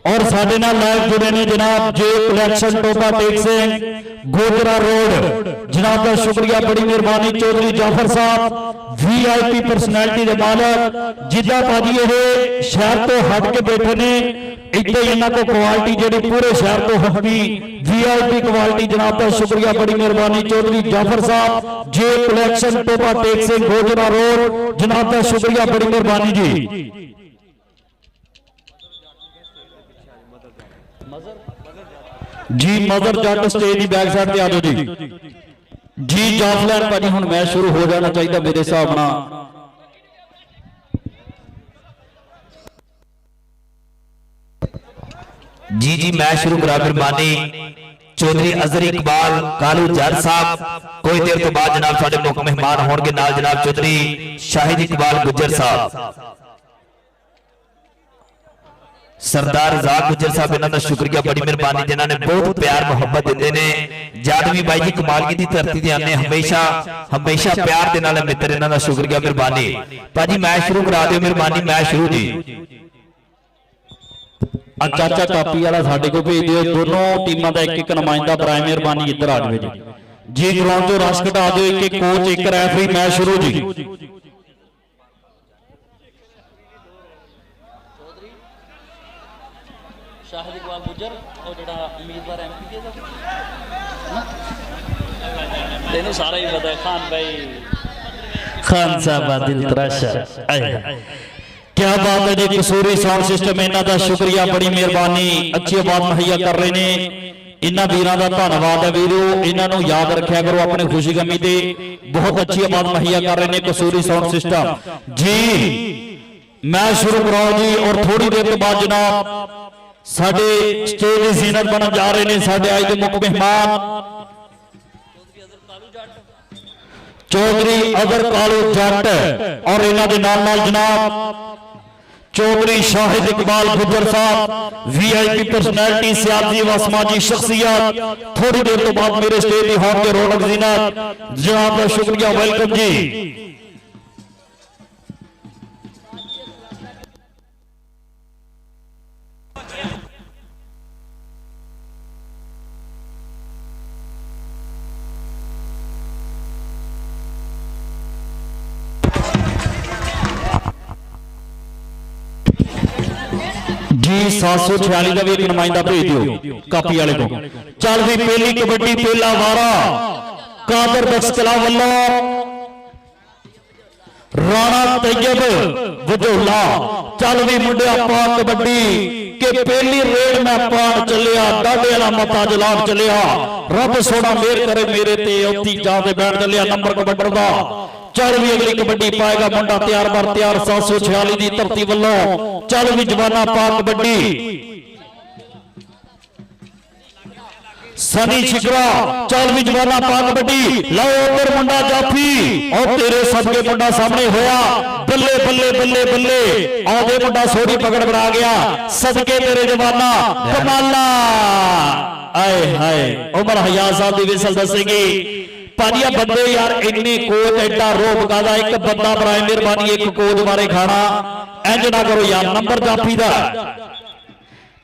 और साडे नाल लाइव जुड़े ने जनाब जे कलेक्शन टोपा टेक सिंह गोजरा रोड जनाब का शुक्रिया बड़ी मेहरबानी चौधरी जाफर साहब वीआईपी पर्सनैलिटी के मालक जिदा भाजी ये शहर तो हट के बैठे ने इतने इन्हों को क्वालिटी जी पूरे शहर तो हटनी वीआईपी क्वालिटी जनाब का शुक्रिया बड़ी मेहरबानी चौधरी जाफर साहब जे कलेक्शन टोपा टेक सिंह गोजरा रोड जनाब का शुक्रिया बड़ी मेहरबानी जी जी मदर जट स्टेज की बैक साइड पे आ जाओ जी जी जाफलैन भाजी हुण मैच शुरू हो जाना चाहिए मेरे हिसाब नाल जी जी मैच शुरू करा मेहरबानी चौधरी अजहर इकबाल कालू जट साहब कोई देर तो बाद जनाब साडे मुख मेहमान होणगे नाल जनाब चौधरी शाहिद इकबाल गुज्जर साहब सरदार रजाक गुज्जर साहब इन्हों का शुक्रिया बड़ी मेहरबानी जिन्होंने बहुत प्यार मुहब्बत देते हैं जादवी भाई जी कमाल की धरती से आने हमेशा हमेशा प्यार के नाल मित्र इन्हों का शुक्रिया मेहरबानी भाजी मैच शुरू करा दो मेहरबानी मैच शुरू जी चाचा कापी वाला साडे को भेज दिओ दोनों टीमां दा एक एक नुमाइंदा बराए मेहरबानी इधर आ जाओ जी ग्राउंड चो रश घटा दिओ एक एक कोच एक रेफरी मैच शुरू जी शाहिद इकबाल गुज्जर और जो उम्मीदवार एमपी के तेनों सारा ही पता है खान भाई खान साहब दिल तराशा क्या बात है जी कसूरी साउंड सिस्टम इन्हों का शुक्रिया बड़ी मेहरबानी अच्छी आवाज मुहैया कर रहे हैं इन्होंने वीरों का धन्यवाद है वीरो इन्हों याद रखा करो अपने खुशी गमी दे बहुत अच्छी आवाज मुहैया कर रहे हैं कसूरी साउंड सिस्टम जी मैच शुरू कराओ जी और थोड़ी देर के बाद जनाब साडे स्टेज सीनियर बनन जा रहे हैं साडे आज के मुख्य मेहमान चौधरी अजहर कालू जट और इन्हां दे नाल नाल जनाब चौधरी शाहिद इकबाल गुज्जर साहब वीआईपी पर्सनैलिटी सियासी व समाजी शख्सियत थोड़ी देर तो बाद मेरे स्टेज की होंगे रौनक जीनत जनाब का शुक्रिया वेलकम जी जी 746 का भी एक नुमाइंदा भेज दियो कापी वाले को चल भी पहली कबड्डी पहला वारा कादर बख्श कला वालों राणा तैयब वजोला चल भी मुंडे आपा कबड्डी के पहली रेड में पान चलिया डाडे वाला मता जलाब चलिया रब सोना मेहर करे मेरे ते औती जाते बैठ चलिया नंबर कबड्डर दा चल भी अगली कबड्डी पाएगा मुंडा तैयार बार तैयार 746 की धरती वालों चल भी जवाना पा कबड्डी सनी शिकरा चल भी जवाना पा कबड्डी लो उधर मुंडा जाफी और तेरे सबके मुंडा सामने होया बल्ले बल्ले बल्ले बल्ले आधे मुंडा सोरी पकड़ बना गया सदके तेरे जवाना कमाला आए हाय उमर हयात साहब की विसल दसेगी पाजिया बंदे यार इन्नी कोच एडा रोब कादा एक बंदा बराए मेहरबानी एक कोच बारे खाना इंज ना करो यार नंबर जाफी दा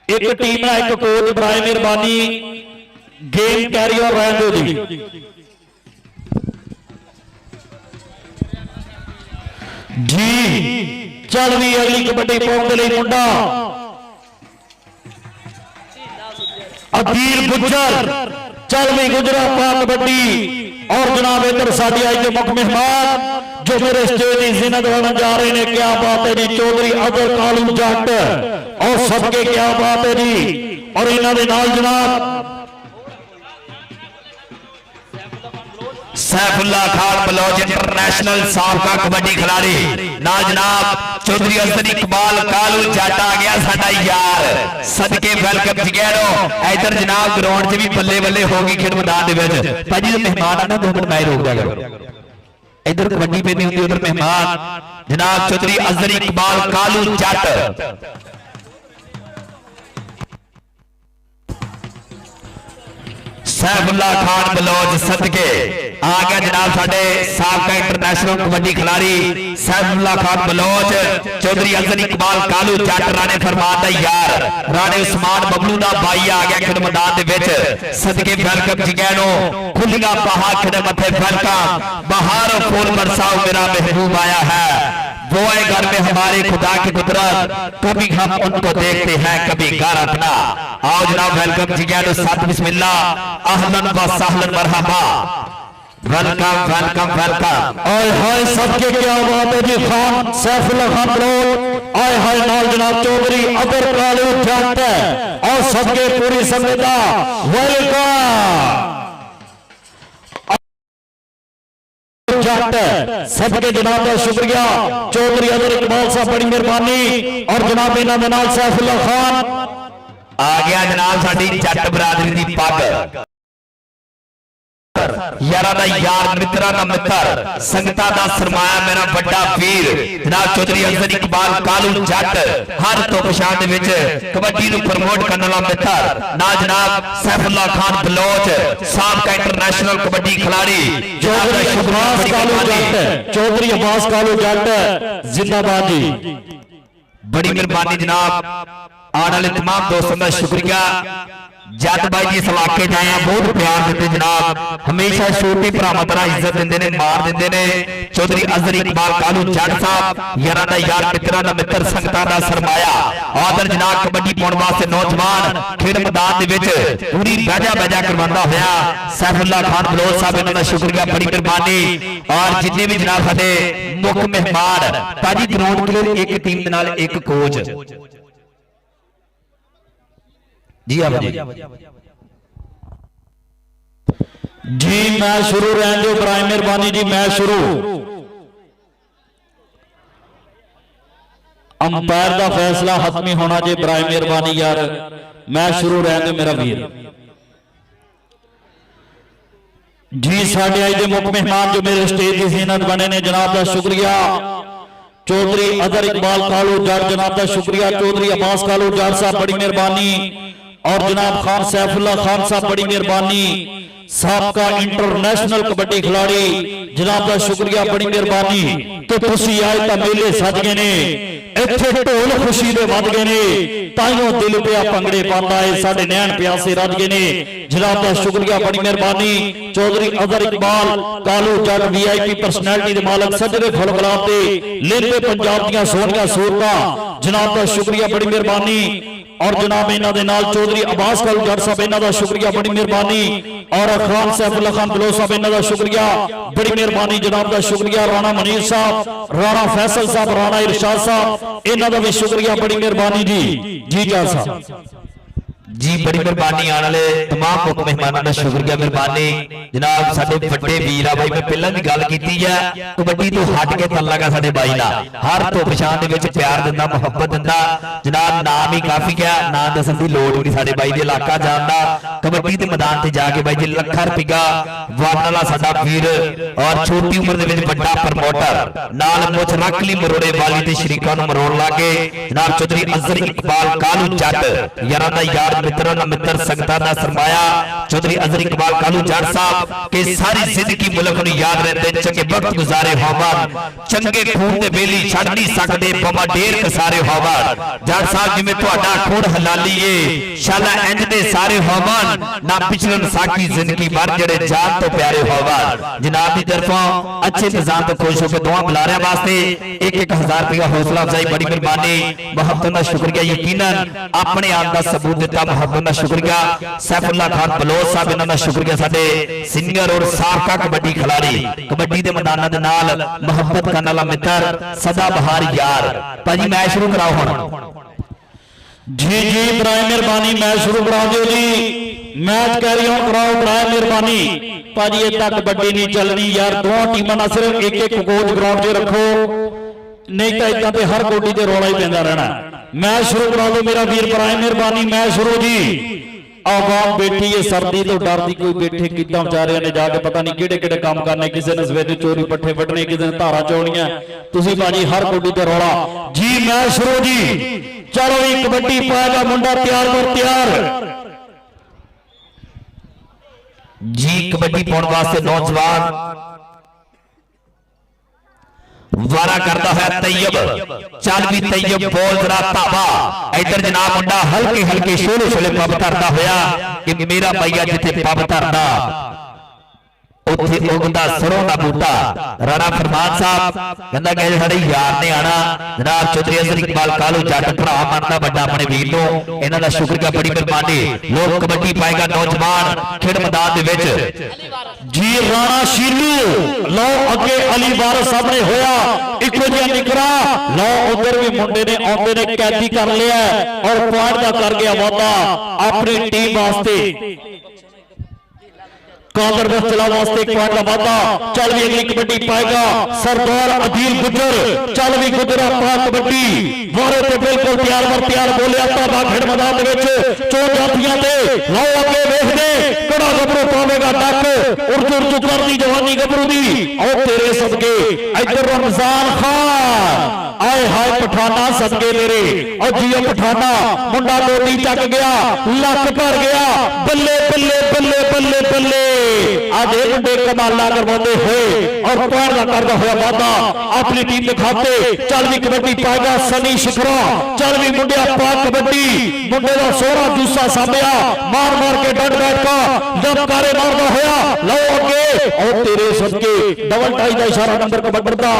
एक टीम है एक कोच बराए मेहरबानी गेम कैरी और रहन दो जी जी चल भी अगली कबड्डी पाउंड ले मुंडा अकील गुज्जर चल भी गुजरा पा कबड्डी। और जनाब इधर साडी आज के मुख्य मेहमान जो मेरे स्टेज की जिन्नत बनने जा रहे हैं, क्या बात है जी, चौधरी अदर कालू जट और सबके क्या बात है जी। और इन्हों के नाल जनाब सैफुल्ला खान बलौच इंटरनेशनल साबका कबड्डी खिलाड़ी नाल जनाब चौधरी अजहर इकबाल कालू जट आ गया साडा यार, सदके वेलकम जगैरो। इधर जनाब ग्राउंड च भी बल्ले बल्ले हो गई खेड मैदान दे विच। भाजी जो मेहमान आना 2 मिनट मैं रोक दिया करो, इधर कबड्डी पे नहीं होती, उधर मेहमान जनाब चौधरी अजहर इकबाल कालू जट। सैफुल्ला खान बलौच सदके आ गया जनाब साडे साबका इंटरनेशनल कबड्डी खिलाड़ी सैफुल्ला खान बलौच चौधरी अजहर इकबाल कालू जट राणे फरमान दा यार, राणे उस्मान बबलू दा भाई आ गया खेड मैदान दे विच। सदके वेलकम जगैनो खुलिया पहा खेड मथे वेलकम, बहार फूल बरसाओ मेरा महबूब आया है, वो है घर में हमारे खुदा की कुदरत, कभी हम उनको देखते हैं कभी घर अपना। आओ जनाब वेलकम जगैनो साथ बिस्मिल्लाह अहलन व सहलन मरहबा, वेलकम वेलकम वेलकम। आए हाय सबके क्या बात है जी, खान सैफुल्ला खान बलौच आए हाय नाल जनाब चौधरी अदर कालू जट और सबके पूरी संगता वेलकम जट सबके जनाब का शुक्रिया। चौधरी अदर इकबाल साहब बड़ी मेहरबानी। और जनाब इन्हों के नाल सैफुल्ला खान आ गया जनाब साडी जट बरादरी दी पग, यारा दा यार मित्रा दा मित्र संगता दा सरमाया मेरा बड़ा वीर जनाब चौधरी अजहर इकबाल कालू जट, हर तो पछाण दे विच कबड्डी नूं प्रमोट करने वाला मित्र ना जनाब सैफुल्ला खान बलौच साबका इंटरनेशनल कबड्डी खिलाड़ी चौधरी अब्बास कालू जट, चौधरी अब्बास कालू जट जिंदाबाद जी। बड़ी मेहरबानी जनाब, आने वाले तमाम दोस्तों का शुक्रिया। जट भाई जी इस इलाके च आए बहुत प्यार देते जनाब, हमेशा छोटे भरावां तरह इज्जत देंदे ने, मार देंदे ने। चौधरी अजहर इकबाल कालू जट साहब यारां दा यार मित्रां दा मित्र संगतां दा सरमाया। आदर जनाब कबड्डी पाउण वास्ते नौजवान खेड मैदान दे विच पूरी बहजा करवांदा होया सैफुल्ला खान बलौच साहब, इन्हां दा शुक्रिया, बड़ी मेहरबानी। और जिन्ने भी जनाब साडे मुख्य मेहमान ताजी ग्राउंड के लिए एक टीम दे नाल एक कोच जी आप जी मैच शुरू रहने दो, बराए मेहरबानी जी मैच शुरू। अंपायर का फैसला हतमी होना जी, बराए मेहरबानी यार मैच शुरू रहने दो मेरा वीर जी। साडे अज दे मुख्य मेहमान जो मेरे स्टेज की ज़ीनत बने ने, जनाब का शुक्रिया चौधरी अदर इकबाल कालू जट, जनाब का शुक्रिया चौधरी अब्बास कालू जट साहब, बड़ी मेहरबानी। और जनाब खान सैफुल्ला खान साहब, बड़ी मेहरबानी। साबका इंटरनेशनल कबड्डी खिलाड़ी जनाब का शुक्रिया, बड़ी मेहरबानी। तो तुसी आए तो मेले सज गए ने, इत्थे ढोल खुशी दे वध गए ने, ताइयों दिल पिया भंगड़े पांदा है, साडे नैन प्यासे रज गए ने, जनाब का शुक्रिया, बड़ी मेहरबानी। चौधरी अदर इकबाल कालू जट VIP पर्सनैलिटी दे मालक, सजरे फुल गुलाब दे लेंदे पंजाब दियां सोहणियां सूरतां, जनाब का शुक्रिया, बड़ी मेहरबानी। और जनाब इन्हां दे नाल चौधरी अब्बास कालू जट साहब, इन्हां दा शुक्रिया, बड़ी मेहरबानी। और खान सैफुल्ला खान बलौच साहब, इन्हां दा शुक्रिया, बड़ी मेहरबानी। जनाब दा शुक्रिया राणा मनीर साहब, राणा फैसल साहब, राणा इरशाद साहब, इन्हां दा भी शुक्रिया, बड़ी मेहरबानी जी जाल साहब जी, बड़ी मेहरबानी। आने वाले तमाम मुख्य मेहमानों का शुक्रिया, मेहरबानी जनाब साडे बड़े वीर आ भाई। मैं पहला भी गल कीती है, कबड्डी तो हट के तल लगा साडे बाई दा, हर तो पछाण दे विच प्यार दिंदा, मुहब्बत दिंदा जनाब। नाम ही काफी क्या ना दसन दी लोड़ नहीं साडे बाई दे इलाका जानदा, कबड्डी दे मैदान ते जाके बाई जी लखा रुपया वाण वाला साडा वीर और छोटी उम्र दे विच बड़ा प्रमोटर नाल मुछ रख ली मरोड़े वाली ते शरीकां नूं मरोड़ लागे जनाब चौधरी अजहर इकबाल कालू जट, यारां दा यार मित्रों का मित्र संगतां दा सरमाया चौधरी अजहर इकबाल कालू जट साहब के सारी जिंदगी मुल्क नूं याद रहते, चंगे वक्त गुजारे होवन, चंगे खून दे बेली छड़ नहीं सकदे, पवा ढेर कसारे होवन। जट साहब जिवें तुहाडा खून हलाली है, शाला इंज दे सारे होवन, ना पिछलन साकी जिंदगी भर जेड़े जान तो प्यारे होवन। जनाब की तरफों अच्छे इंतजाम तो खुश होकर दुआ बुलारियां वास्ते 1-1000 रुपया हौसला अफजाई, बड़ी मेहरबानी, मुहब्बत का शुक्रिया। यकीनन अपने आप का सबूत दिता बहुत बहुत शुक्रिया सैफुल्ला खान बलोच साहब इन्हां दा शुक्रिया साडे सीनियर और साबका कबड्डी खिलाड़ी कबड्डी दे मैदानां दे नाल मुहब्बत करन वाला मित्र सदा बहार यार भाजी मैच शुरू कराओ हुण जी जी बराए मेहरबानी मैच शुरू करा दो जी मैच कैरी ऑन कराओ बराए मेहरबानी भाजी ये तक कबड्डी नहीं चलनी यार दोनों टीमां ना सिर्फ एक एक कोच ग्राउंड 'च रखो नहीं तो इदां ते हर गोडी ते रौला ही पैंदा रहना मैच शुरू करा दो मेरा वीर बराए मेहरबानी मैच शुरू जी आवाम बैठी है सर्दी तो डरदी कोई बैठे किदां बेचारियां ने जाके पता नहीं किहड़े किहड़े काम करने किसी ने सवेरे चोरी पट्ठे वड्डने किसी ने धारा चोणियां तुसीं भाजी हर गोडी ते रौला जी मैच शुरू जी चलो जी कबड्डी पाएगा मुंडा तैयार कर तैयार जी कबड्डी पाउण वास्ते नौजवान वारा करता है तैयब चल भी तैयब बोल जरा ताबा इधर जनाब मुंडा हल्के हल्के शोले शोले पब धरता होया कि मेरा भैया जिथे पब धरता उत्थे उगदा सरों दा बूटा राणा फरमान साहब कहंदा कि साडे यार ने आना जनाब चौधरी अजहर इकबाल कालू जट भरा मनदा बड़ा अपने वीर नु इन्हां दा शुक्रिया बड़ी मेहरबानी लोग कबड्डी पाएगा नौजवान खेड मैदान दे विच जी राणा शीलू लो अगे अली वारिस सामने होया इको जिहा निकरा लो उधर भी मुंडे ने आंदे ने कैदी कर लिया और पॉइंट दा कर गया वादा अपनी टीम वास्ते कादर बस्तला वास्ते एक पॉइंट का वादा चल भी अगली कबड्डी पाएगा सरदार अदील गुजर चल भी गुजरा पा कबड्डी वारे ते बिल्कुल तैयार बोलिया ताबा खेड मैदान दे विच चो जातियां दे लो अगे वेखदे कड़ा गबरू पावेगा टक उर्दू करदी जवानी गबरू दी और तेरे सदके इधर रमजान खान आए हाय पठाना सदके मेरे और जियो पठाना मुंडा लोटी चक गया लक भर गया बल्ले बल्ले बल्ले बल्ले बल्ले आधे मुंडे कमाला करवाते हुए और पॉइंट का करता हुआ वादा अपनी टीम के खाते चल भी कबड्डी पाएगा सनी शिखरा चल भी मुंडिया पा कबड्डी मुंडे का सोहरा दूसरा सामया मार मार के डट बैठ का जबकारे मारदा होया लो अगे और तेरे सदके डबल टाई का इशारा नंबर कबड्डर दा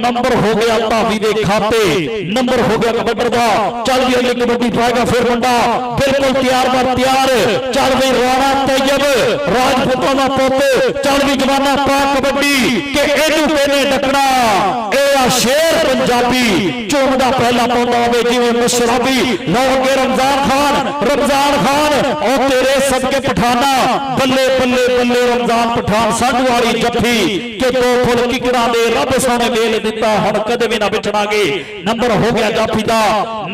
नंबर हो गया धावी दे खाते नंबर हो गया कबड्डर दा चल भी अगली कबड्डी पाएगा फिर मुंडा बिल्कुल तैयार चल भी राणा तैयब राजपूतों का पुत चल भी जवाना पा कबड्डी के एनू कहने डकना ए आ शेर पंजाबी चुमदा पहला पाउंदा होवे जिवें मुशराबी लो अगे रमजान खान और तेरे सदके पठाना बल्ले बल्ले बल्ले रमजान पठान संढ वाली जफ्फी के दो फुल किकड़ा दे रब सोने मेल दिता हुण कदे भी ना बिछड़ांगे नंबर हो गया जाफी दा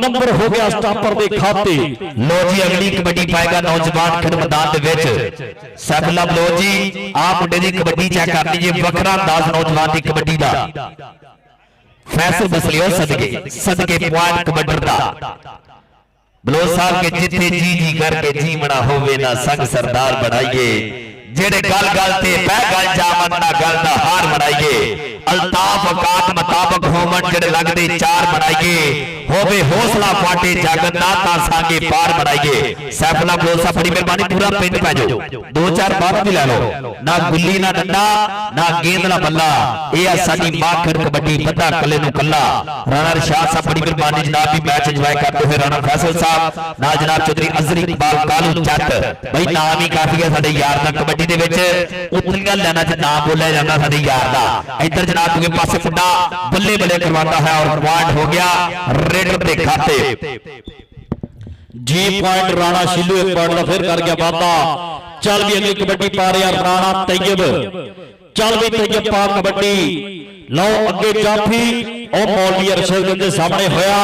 नंबर हो गया स्टापर दे खाते लो जी अगली कबड्डी पाएगा नौजवान खेड मैदान दे विच सैफुल्ला बलोच जी आप मुंडे दी कबड्डी चेक कर लीजिए वखरा अंदाज नौजवान दी कबड्डी दा फैसल बसलियो सदके पॉइंट कबड्डर दा बलोच साहब के जिथे जी करके जीवना होवे ना संग सरदार बनाइए जेड़े गल गल ते बह गल जावन ना गल दा हार बनाइए अल्ताफ औकात मुताबिक होमन जेड़े लगदे चार बनाइए होवे हौसला फाटे जगत ना ता सांगे पार बनाइए सैफुल्ला बलोच साहब बड़ी मेहरबानी पूरा पिंड पै जाओ दो चार बार भी ले लो ना गुल्ली ना डंडा ना गेंद ना बल्ला ए आ साडी माखर कबड्डी पता कले नु कल्ला राणा रशाद साहब बड़ी मेहरबानी जनाब भी मैच एंजॉय करते हुए राणा फैसल साहब ना जनाब चौधरी अजहर इकबाल कालू जट भाई नाम ही काफी है साडे यार दा कबड्डी दे विच उतलियां लाइनां च नाम बोलिया जांदा साडे यार दा इधर जनाब दूसरे पासे मुंडा बल्ले बल्ले करवाता है और पॉइंट हो गया रेडर दे खाते जी पॉइंट राणा शीलू एक पॉइंट का फिर कर गया वादा चल भी अगली कबड्डी पा रहा राणा तैयब चल भी तैयब पा कबड्डी लो अगे जाफी और मौलवी अरशद के सामने होया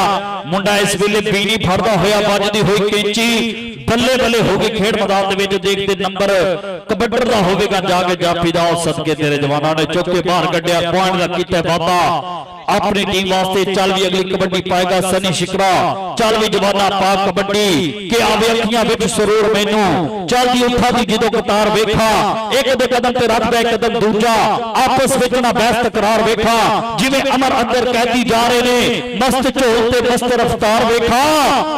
मुंडा इस वेले बीनी फड़दा होया बजदी हुई कैंची बल्ले बल्ले हो गई खेड मैदान दे विच देखते नंबर कबड्डर दा होवेगा जाके जाफी दा और सदके तेरे जवानां ने चुक के बाहर कड्डिया पॉइंट दा कीता वादा अपनी टीम वास्ते चल भी अगली कबड्डी पाएगा सनी शिकरा चल भी जवाना पा कबड्डी के आवे अखियां विच सुरूर मैनू चल दी उठा दी जदों कतार वेखा एक दे कदम ते रखदा एक कदम दूजा आपस विच ना बहस तकरार वेखा जिवें अमर अंदर कैदी जा रहे ने मस्त झोल ते मस्त रफ्तार वेखा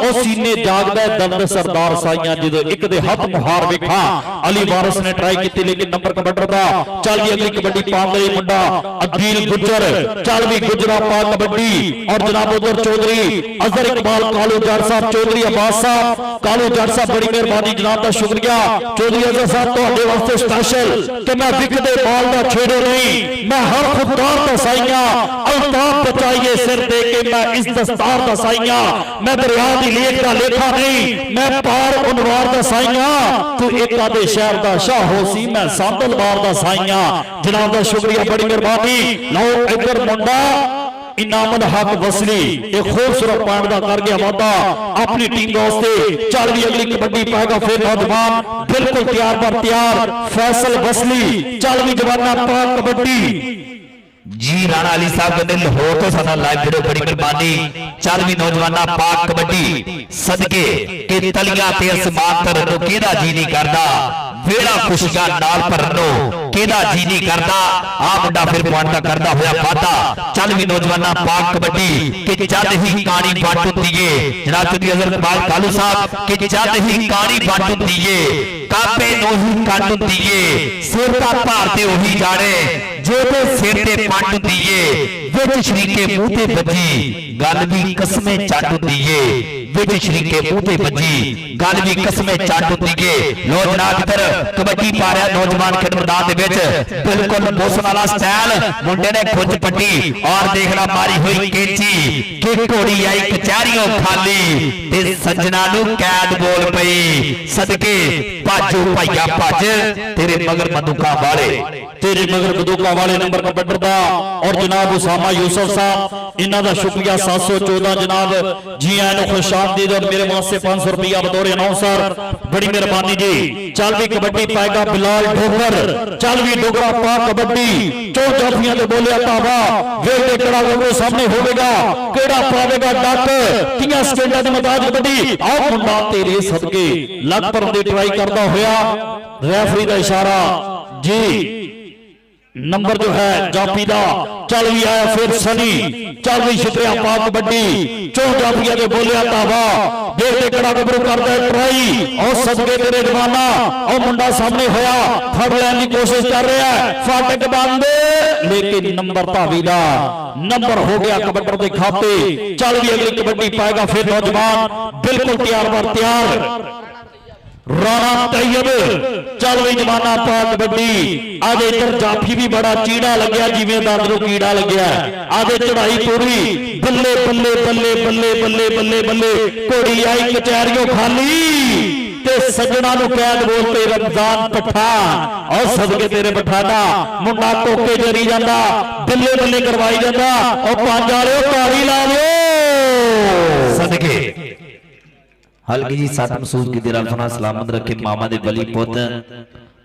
ओ सीने जागदा दर्द सरदार साइयां जदों एक दे हथ मुहार वेखा अली वारिस ने ट्राई कीती लेकिन नंबर कबड्डर दा चल भी अगली कबड्डी पाउंदा मुंडा अदील गुजर चल भी जनाब पाक कबड्डी और जनाब उधर चौधरी अजहर इकबाल कालू जट साहब चौधरी अब्बास साहब कालू जट साहब बड़ी मेहरबानी जनाब का शुक्रिया चौधरी अजहर साहब तो वास्ते स्पेशल कि मैं विकदे बाल का छेड़े नहीं मैं हर खुदार दसाइया अल्ताफ बचाइए सिर दे के मैं इस दस्तार दसाइया मैं दरिया की लेख का लेखा नहीं मैं पार उनवार दसाइया तू एक आधे शहर का शाह हो सी मैं सांदल बार दसाइया जनाब का शुक्रिया बड़ी मेहरबानी लो इधर मुंडा इनामत हक वसली एक खूबसूरत पॉइंट का कर गया वादा अपनी टीम वास्ते चल भी अगली कबड्डी पाएगा फिर नौजवान बिल्कुल तैयार पर तैयार फैसल वसली चल भी जवाना पाक कबड्डी जी राणा अली साहब कहते लाहौर तो साडा लाइव वीडियो बड़ी मेहरबानी चल भी नौजवाना पाक कबड्डी सदके के तलियां ते असमान तर नो केदा जी नहीं करदा वेड़ा खुशियां नाल भरनो केदा जी नहीं करदा आ मुंडा फिर पॉइंट का करदा होया वादा चल भी नौजवाना पाक कबड्डी के जद ही कहानी बंट हुंदी है जनाब चौधरी अजहर इकबाल कालू साहब के जद ही कहानी बंट हुंदी है कापे नो ही कट हुंदी है सिर दा भार ते ओही जाने जेबे सिर ते पंड हुंदी है विच शरीके मुंह ते बजी गल भी कसमें चट हुंदी है विच शरीके मुंह ते बजी गल भी कसमें चट हुंदी है लो जनाब इधर कबड्डी पा रहा नौजवान खेल मैदान दे विच बिल्कुल मौसम वाला स्टाइल मुंडे ने खुज पट्टी और देखना मारी हुई कैंची कि घोड़ी आई कचहरियों खाली ते सज्जना नू कैद बोल पई सदके भाजो भाईया भज तेरे मगर बंदूकां वाले तेरे मगर बंदूकां वाले नंबर कबड्डर दा और जनाब उसामा यूसुफ साहब इन्हां दा शुक्रिया 714 जनाब जी आए नु खुशामदीद और मेरे वास्ते 500 रुपया बतौर अनाउंसर बड़ी मेहरबानी जी चल भी कबड्डी पाएगा बिलाल डोगर चल भी डोगरा पा कबड्डी चो जाफियां दे बोले तावा वेले कड़ा वो सामने होवेगा केड़ा पावेगा डक किया स्टैंडां दे मताज कबड्डी आओ मुंडा तेरे सदके लग पर दे ट्राई करदा होया रेफरी दा इशारा जी नंबर जो है जाफी दा चल भी आया फिर सनी चल भी शुक्रिया पाक कबड्डी चो जाफिया के बोलिया तावा देख कड़ा गबरू करदा ट्राई और सदके तेरे जवाना और मुंडा सामने होया फड़ लेने की कोशिश कर रहा है फाटक बंद लेकिन नंबर भावी दा नंबर हो गया कबड्डर के खाते चल भी अगली कबड्डी पाएगा फिर नौजवान बिल्कुल तैयार बर तैयार राणा तैयब चल भी जमाना पा कबड्डी आधे इधर जाफी भी बड़ा चीड़ा लग्या जिवें दादरू कीड़ा लग्या आधे चढ़ाई पूरी बल्ले बल्ले बल्ले बल्ले बल्ले बल्ले बल्ले घोड़ी आई कचहरियों खाली ते सजना नु कैद बोलते रमजान पठान और सदके तेरे पठाना मुंडा टोके जरी जांदा बल्ले बल्ले करवाई जांदा और पंज वाले ताड़ी लावो सदके हल्की जी सत महसूस की दिल सुना सलामत रखे मामा दे बली पुत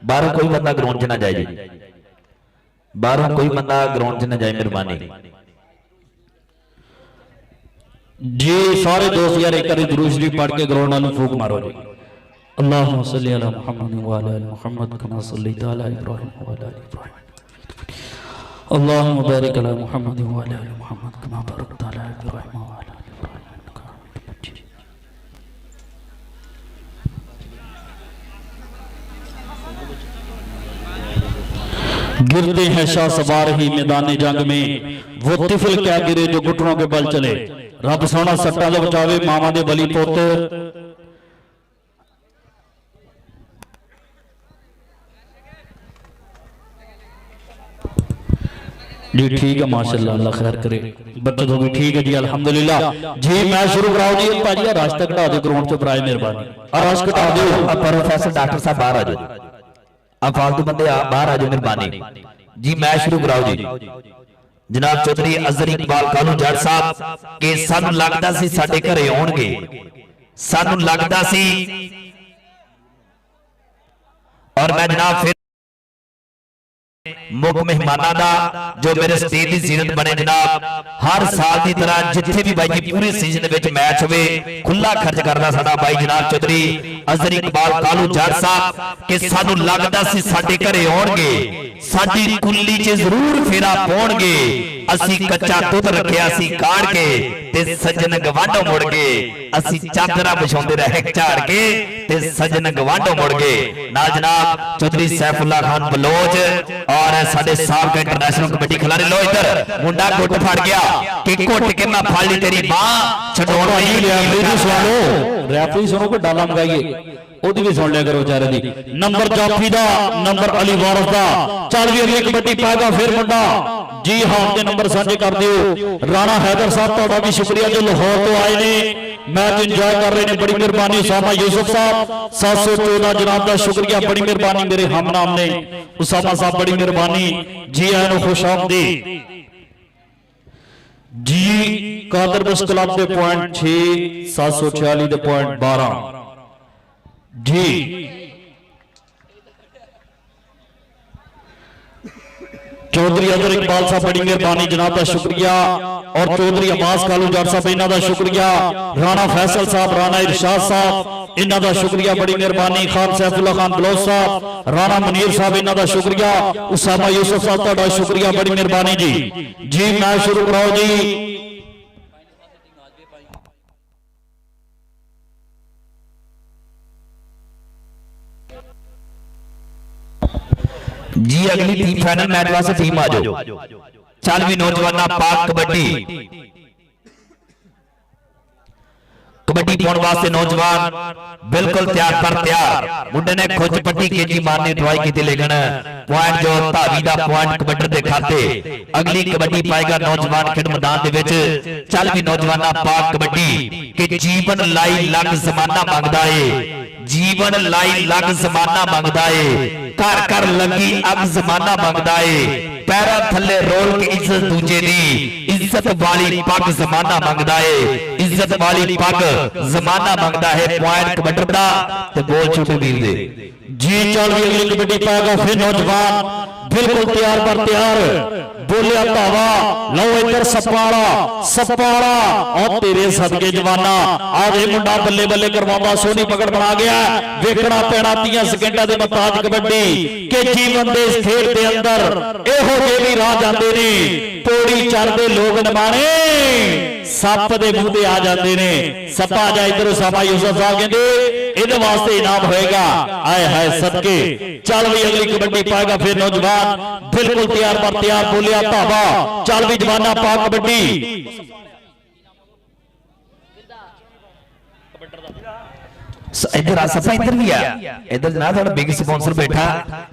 बाहरों कोई बंदा ग्राउंड च ना जाए जी बाहरों कोई बंदा ग्राउंड च ना जाए मेहरबानी जी सारे दोस्त यार एक दुरूद शरीफ पढ़ के ग्राउंड वालों फूक मारो जी अल्लाहुम्मा सल्ली अला मुहम्मद व अला आलि मुहम्मद कमा सल्लैता अला इब्राहीम व अला आलि इब्राहीम अल्लाहुम्मा बारिक अला मुहम्मद व अला आलि मुहम्मद कमा बारकता अला इब्राहीम व अला आलि गिरते हैं शाह सवार ही मैदान जंग में वो तिफल क्या गिरे जो घुटनों के बल चले रब सोना सट्टा तो बचावे मामा दे बली पुत जी ठीक है माशाल्लाह अल्लाह खैर करे बचत होगी ठीक है जी अल्हम्दुलिल्लाह जी मैं शुरू कराओ जी भाजी रास्ता घटा दो ग्राउंड से बराए मेहरबानी रास्ता घटा दो प्रोफेसर डॉक्टर साहब बाहर आ जाओ अब फालतू बंदे बाहर आ जाओ मेहरबानी जी मैच शुरू कराओ जी जनाब चौधरी अजहर इकबाल कालू जट साहब के सानू लगदा सी साडे घरे आउणगे सानू लगदा सी और मैं जनाब फिर मुख मेहमाना दा जो मेरे स्टेज दी जीनत बने जनाब हर साल की तरह जिथे भी भाई जी पूरे सीजन विच मैच होवे खुला खर्च करदा साडा भाई जनाब चौधरी अजहर इकबाल कालू जट साहब के सानू लगदा सी साडे घरे आउणगे साडी कुल्ली च जरूर फेरा पाउणगे ਅਸੀਂ ਕੱਚਾ ਦੁੱਧ ਰੱਖਿਆ ਸੀ ਕਾੜ ਕੇ ਤੇ ਸੱਜਣ ਗਵਾਂਢੋਂ ਮੁੜ ਗਏ ਅਸੀਂ ਚਾਦਰਾਂ ਵਿਛਾਉਂਦੇ ਰਹੇ ਝਾੜ ਕੇ ਤੇ ਸੱਜਣ ਗਵਾਂਢੋਂ ਮੁੜ ਗਏ ਨਾਲ ਜਨਾਬ ਚੌਧਰੀ ਸੈਫੁੱਲਾ ਖਾਨ ਬਲੋਚ ਔਰ ਸਾਡੇ ਸਾਬਕਾ ਇੰਟਰਨੈਸ਼ਨਲ ਕਬੱਡੀ ਖਿਡਾਰੀ ਲੋ ਇੱਧਰ ਮੁੰਡਾ ਗੁੱਟ ਫੜ ਗਿਆ ਕਿ ਘੁੱਟ ਕੇ ਮੈਂ ਫੜ ਲਈ ਤੇਰੀ ਬਾਹ ਛਡਾਉਣ ਵਾਲੀ ਰੈਫਰੀ ਸੁਣ ਲਓ, ਰੈਫਰੀ ਸੁਣੋ ਕਿ ਡਾਲਾ ਮਗਾਈਏ ਉਹਦੀ ਵੀ ਸੁਣ ਲਿਆ ਕਰੋ ਵਿਚਾਰੇ ਦੀ। ਨੰਬਰ ਜਾਫੀ ਦਾ, ਨੰਬਰ ਅਲੀ ਵਾਰਸ ਦਾ। ਚੱਲ ਵੀ ਅਗਲੀ ਕਬੱਡੀ ਪਾਏਗਾ ਫਿਰ ਮੁੰਡਾ। ਜੀ ਹਾਂ ਦੇ ਨੰਬਰ ਸਾਂਝੇ ਕਰ ਦਿਓ। ਰਾਣਾ ਹੈਦਰ ਸਾਹਿਬ ਤੁਹਾਡਾ ਵੀ ਸ਼ੁਕਰੀਆ ਜੋ ਲਾਹੌਰ ਤੋਂ ਆਏ ਨੇ, ਮੈਚ ਇੰਜੋਏ ਕਰ ਰਹੇ ਨੇ, ਬੜੀ ਮਿਹਰਬਾਨੀ। ਉਸਾਮਾ ਯੂਸਫ ਸਾਹਿਬ 714 ਜਨਾਬ ਦਾ ਸ਼ੁਕਰੀਆ, ਬੜੀ ਮਿਹਰਬਾਨੀ ਮੇਰੇ ਹਮਨਾਮ ਨੇ। ਉਸਾਮਾ ਸਾਹਿਬ ਬੜੀ ਮਿਹਰਬਾਨੀ, ਜੀ ਆਇਆਂ ਨੂੰ ਖੁਸ਼ ਆਮਦੀਦ। ਜੀ ਕਾਦਰ ਬਸ ਕਲੱਬ ਦੇ ਪੁਆਇੰਟ 6 746 ਦੇ ਪੁਆਇੰਟ 12 ਜੀ। चौधरी अजहर इकबाल साहब बड़ी मेहरबानी जनाब का शुक्रिया और चौधरी अब्बास कालू जट साहब इन्हां दा शुक्रिया। राणा फैसल साहब, राणा इरशाद साहब इन्हां दा शुक्रिया, बड़ी मेहरबानी। खान सैफुल्ला खान बलोच साहब, राणा मुनीर साहब इन्हां दा शुक्रिया। उसामा यूसुफ साहब तुहाडा शुक्रिया, बड़ी मेहरबानी जी। जी मैच शुरू कराओ जी। जी अगली टीम फाइनल मैच वास्ते टीम आ जाओ। चल भी नौजवाना पाक कबड्डी कबड्डी पाने वास्ते नौजवान बिल्कुल तैयार पर तैयार। मुंडे ने खुद पट्टी केजी मारने ट्राई की थी लेकिन पॉइंट जो धावी दा पॉइंट कबड्डी दे खाते। अगली कबड्डी पाएगा नौजवान खेड मैदान दे विच। चल भी नौजवाना पाक कबड्डी के जीवन लाई लग जमाना मंगदा है, जीवन लाई लग जमाना मंगदा है, घर घर लगी अग जमाना मंगदा है, पैरा थले रोल के इज्जत दूजे दी, इज्जत वाली पग जमाना मंगदा है, इज्जत वाली पग जमाना मंगदा है। पॉइंट कबड्डी दा ते बोल छुटे वीर दे। जी चल भी अगली कबड्डी पाएगा फिर नौजवान बिल्कुल तैयार पर तैयार। बोलिया धावा लो इधर सपाड़ा सपाड़ा और तेरे सदके जवाना आधे मुंडा बल्ले बल्ले करवावा सोनी पकड़ बना गया। वेखना पैना 30 सेकंडा दे मुताबिक कबड्डी के जीवन दे इस खेल दे अंदर एहो जे भी राह जांदे ने, पौड़ी चढ़दे लोग नमाने सप दे मुंह ते आ जांदे ने। सपा आ जा इधर उसामा यूसुफ साहब कहंदे इहदे वास्ते इनाम होएगा। आए हाय सदके। चल भी अगली कबड्डी पाएगा फिर नौजवान बिल्कुल तैयार पर तैयार। बोलिया धावा चल भी जवाना पा कबड्डी। इधर आ सफा इधर भी आ इधर जनाब थोड़ा बिग स्पॉन्सर बैठा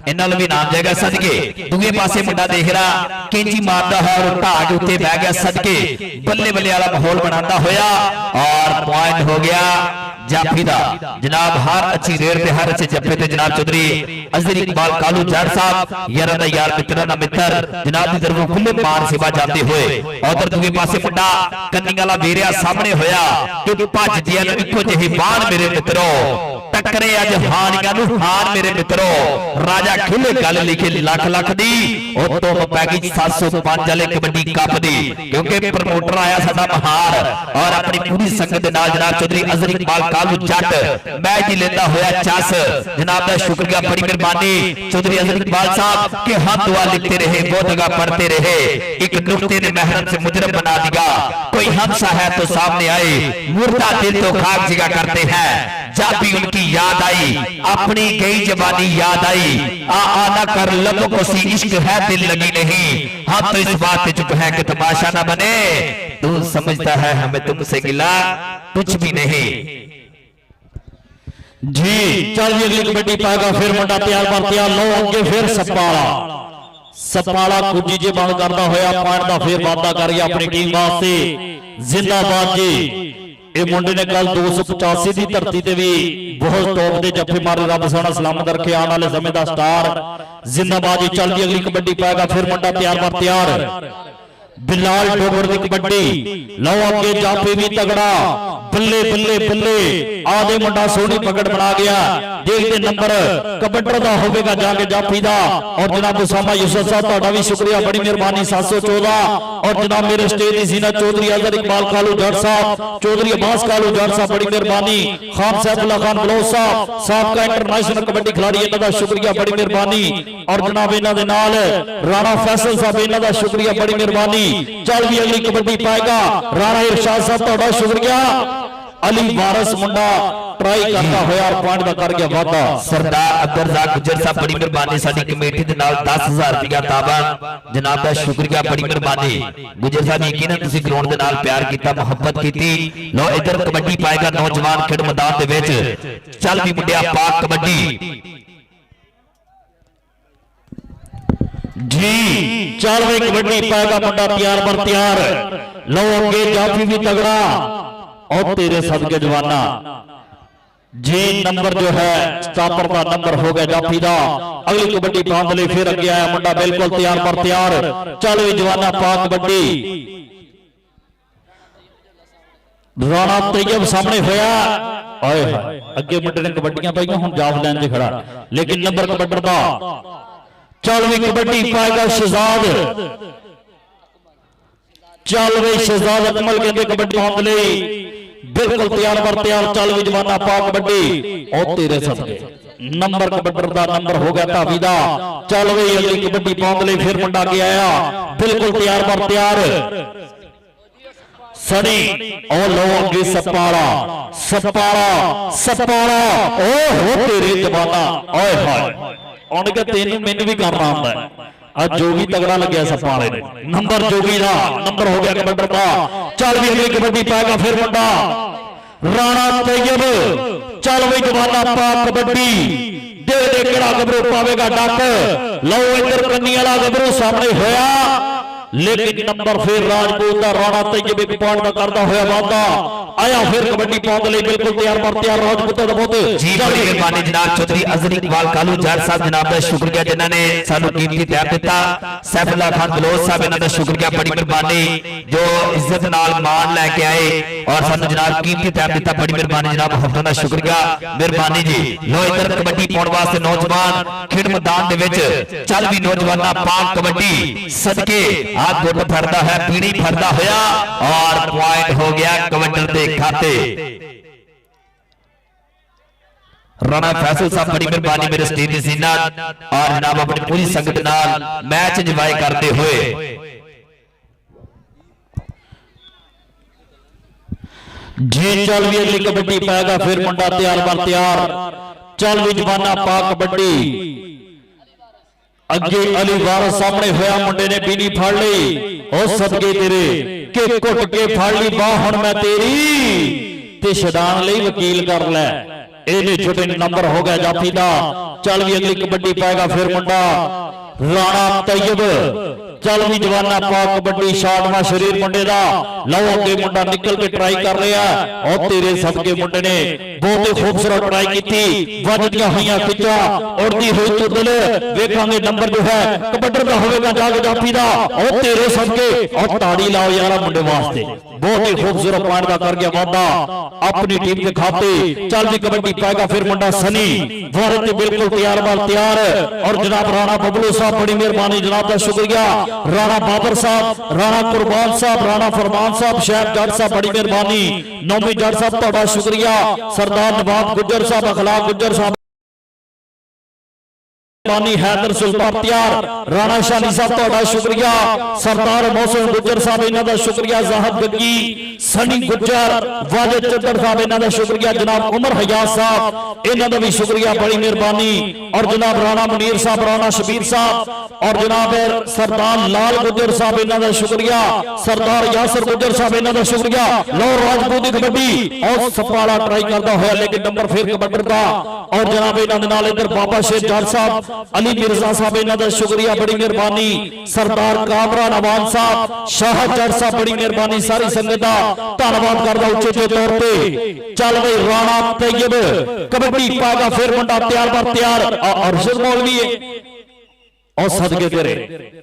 इन्हां नु भी नाम जाएगा सदके। दूजे पासे मुंडा देख रहा केंजी मारदा है और ढाह के उत्ते बह गया सदके। बल्ले बल्ले वाला माहौल बनाता होया और पॉइंट हो गया जाफी दा। जनाब हर अच्छी रेड पे हर अच्छे जफे ते जनाब चौधरी अजहर इकबाल कालू जट साहब यारा दा यार मित्रा दा मित्र जनाब दी तरफों खुले मान सेवा जाते हुए। उधर दूजे पासे मुंडा कन्नी वाला वेरिया सामने होया कि भज दिया इको जही बाण मेरे मित्रों टकरे अज हानियां नु हार मेरे मित्रों। राजा खिले गल लिखे लख लख दी ओ तुम पै गई 705 वाले कबड्डी कप दी क्योंकि प्रमोटर आया साडा महार और अपनी पूरी संगत दे नाल जनाब चौधरी अजहर इकबाल कालू जट मैच ही लेता होया चस। जनाब दा शुक्रिया, बड़ी मेहरबानी चौधरी अजहर इकबाल साहब के हम दुआ लिखते रहे वो दगा पढ़ते रहे। एक नुक्ते ने मेहनत से मुजरम बना दिया, कोई हमसा है तो सामने आए, मुर्दा दिल तो खाक जिगा करते हैं। जब भी उनकी याद आई अपनी गई जवानी याद आई। आना कर लबों को सी इश्क है दिल लगी नहीं, हम तो इस बात पे चुप है कि तमाशा ना बने। तू समझता है हमें तुमसे गिला कुछ भी नहीं। जी चल भी अगली कबड्डी पाएगा फिर मुंडा तैयार पर तैयार। लो अगे फिर सपाड़ा सपाड़ा कुजी जे बंद करता होया पॉइंट दा फिर वादा कर गया अपनी टीम वास्ते। जिंदाबाद जी। ये मुंडे ने कल 285 की धरती ते भी बहुत टॉप के जफे मारे, रब सोना सलामत रखे आने वाले समय का स्टार। जिंदाबाद जी। चल दी अगली कबड्डी पाएगा फिर मुंडा तैयार पर तैयार। बिलाल डोगर की कबड्डी लो अगे जापे भी तगड़ा बल्ले बल्ले बल्ले आधे मुंडा सोनी पकड़ बना गया। देखते नंबर कबड्डर का होगा जाके जाफी दा। और जनाब उसामा यूसुफ साहब तुहाडा भी शुक्रिया, बड़ी मेहरबानी 714। और जनाब मेरे स्टेज की सीना चौधरी अजहर इकबाल कालू जट साहब, चौधरी अब्बास कालू जट साहब बड़ी मेहरबानी। खान सैफुल्ला खान बलोच साहब साबका इंटरनेशनल कबड्डी खिलाड़ी इन्हां दा शुक्रिया, बड़ी मेहरबानी। और जनाब इन्हां दे नाल राणा फैसल साहब इन्हां दा शुक्रिया, बड़ी मेहरबानी। चल भी अगली कबड्डी पाएगा राणा इरशाद साहब तुहाडा शुक्रिया अली वारिस मुंडा ट्राई करता होया पॉइंट दा कर गया वादा सरदार अब्दुल रज़ाक गुज्जर साहब बड़ी मेहरबानी साडी कमेटी दे नाल 10000 रुपया ताबन जनाब दा शुक्रिया बड़ी मेहरबानी गुज्जर साहब यकीनन तुसी ग्राउंड दे नाल प्यार कीता मोहब्बत कीती लो इधर कबड्डी पाएगा नौजवान खेड मैदान दे विच चल भी मुंडिया पाक कबड्डी जी चल वे कबड्डी पाएगा मुंडा तैयार बर तैयार लो अगे जाफी भी तगड़ा और तेरे सदके जवाना जी नंबर जो है स्टॉपर का नंबर हो गया जाफी दा अगली कबड्डी बांध ले फिर अगे आया मुंडा बिल्कुल तैयार पर तैयार चल वे जवाना पाक कबड्डी राणा तैयब सामने होया ओए अगे मुंडे ने कबड्डियां पाईयां हुण जाफ लाइन ते खड़ा लेकिन नंबर कबड्डर दा चल वे कबड्डी पाएगा शहजाद चल वे शहजाद अकमल कहते कबड्डी बांध ले बिल्कुल तैयार पर तैयार चल भी जवाना पा कबड्डी और तेरे सदके नंबर कबड्डर दा नंबर हो गया धावी दा चल वे अगली कबड्डी बांध ले फिर मुंडा के आया बिल्कुल तैयार पर तैयार सनी ओ लो अगे सपाड़ा सपाड़ा सपाड़ा ओ हो तेरे जवाना ओए हाय उन्हें कहा तेन मैनू भी करना आंदा है आज जोगी तगड़ा लग गया सपाड़े ने नंबर जोगी दा नंबर हो गया कबड्डर दा चल भी अगली कबड्डी पाएगा फिर मुंडा राणा तैयब चल भी जवाना पा कबड्डी दे दे केड़ा गबरू पावेगा डक लो इधर कन्नी वाला गबरू सामने होया लेकिन नंबर फिर राजपूत दा राणा तैयब एक पॉइंट दा करदा होया वादा आया फिर कबड्डी पाउंड ले बिल्कुल तैयार पर तैयार राजपूत दा बहुत जी बड़ी मेहरबानी जनाब चौधरी अजहर इकबाल कालू जट साहब जनाब दा शुक्रिया जिन्हां ने सानू कीमती टाइम दिता सैफुल्लाह खान बलोच साहब इन्हां दा शुक्रिया बड़ी मेहरबानी जो इज्जत नाल मान लेके आए और सानू जनाब कीमती टाइम दिता बड़ी मेहरबानी जनाब मोहब्बत दा शुक्रिया मेहरबानी जी लो इधर कबड्डी पाउंड वास्ते नौजवान खेड मैदान दे विच चल भी नौजवाना पाक कबड्डी सदके आ गुट फरदा है पीड़ी फरदा होया और पॉइंट हो गया कबड्डर दे खाते राणा फैसल साहब बड़ी मेहरबानी मेरे स्टेज दी जीनत और जनाब अपनी पूरी संगत नाल मैच इंजॉय करते हुए जी चल भी अगली कबड्डी पाएगा फिर मुंडा तैयार पर तैयार चल भी जवाना पा कबड्डी अगे अली वारिस सामने होया मुंडे ने बीनी फड़ ली ओ सदके तेरे के कुट के फड़ ली बाह हुण मैं तेरी ते छडाण लई वकील कर लै ਇਹਨੇ छोटे नंबर हो गया जाफी दा चल भी अगली कबड्डी पाएगा फिर मुंडा राणा तैयब चल भी जवाना पा कबड्डी शाटवा शरीर मुंडे दा लो अगे मुंडा निकल के ट्राई कर रहा और तेरे सबके मुंडे ने बहुत ही खूबसूरत ट्राई की वजदियां हुई खिचा उड़ती हुई चुदल वेखांगे नंबर जो है कबड्डर का होगा जाके जाफी दा और तेरे सबके और ताड़ी लाओ यार मुंडे वास्ते बहुत ही खूबसूरत पॉइंट का कर गया वादा अपनी टीम के खाते चल भी कबड्डी पाएगा फिर मुंडा सनी भारत बिल्कुल तैयार बार तैयार और जनाब राणा बबलू साहब बड़ी मेहरबानी जनाब का शुक्रिया राणा बाबर साहब राणा कुर्बान साहब राणा फरमान साहब शैब जट साहब बड़ी मेहरबानी नौमी जट साहब तुहाडा शुक्रिया सरदार नवाब गुज्जर साहब अखलाक गुज्जर साहब हैदर सुल्तान तैयार राणा शानी साहब तुहाडा शुक्रिया सरदार मौसम गुज्जर साहब इन्हां दा शुक्रिया जाहद गग्गी सनी गुज्जर वाजिद चद्दर साहब इन्हां दा शुक्रिया जनाब उमर हयात साहब इन्हां दा भी शुक्रिया बड़ी मेहरबानी और जनाब राणा मुनीर साहब राणा शबीर साहब और जनाब सरदार लाल गुज्जर साहब इन्हां दा शुक्रिया सरदार यासर गुज्जर साहब इन्हां दा शुक्रिया लो राजपूत दी कबड्डी और सपाला ट्राई करदा होया लेकिन नंबर फिर कबड्डर दा और जनाब इन्हां दे नाल इधर बाबा शेर जट साहब अली मिर्जा साहब इन्हां दा शुक्रिया बड़ी मेहरबानी सरदार कामरान अवान साहब शाह जट साहब बड़ी मेहरबानी सारी संगत दा धन्नवाद करदा उच्चे तौर पे चल भाई राणा तैयब कबड्डी पाएगा फिर मुंडा तैयार पर तैयार अरशद मौलवी और सदके तेरे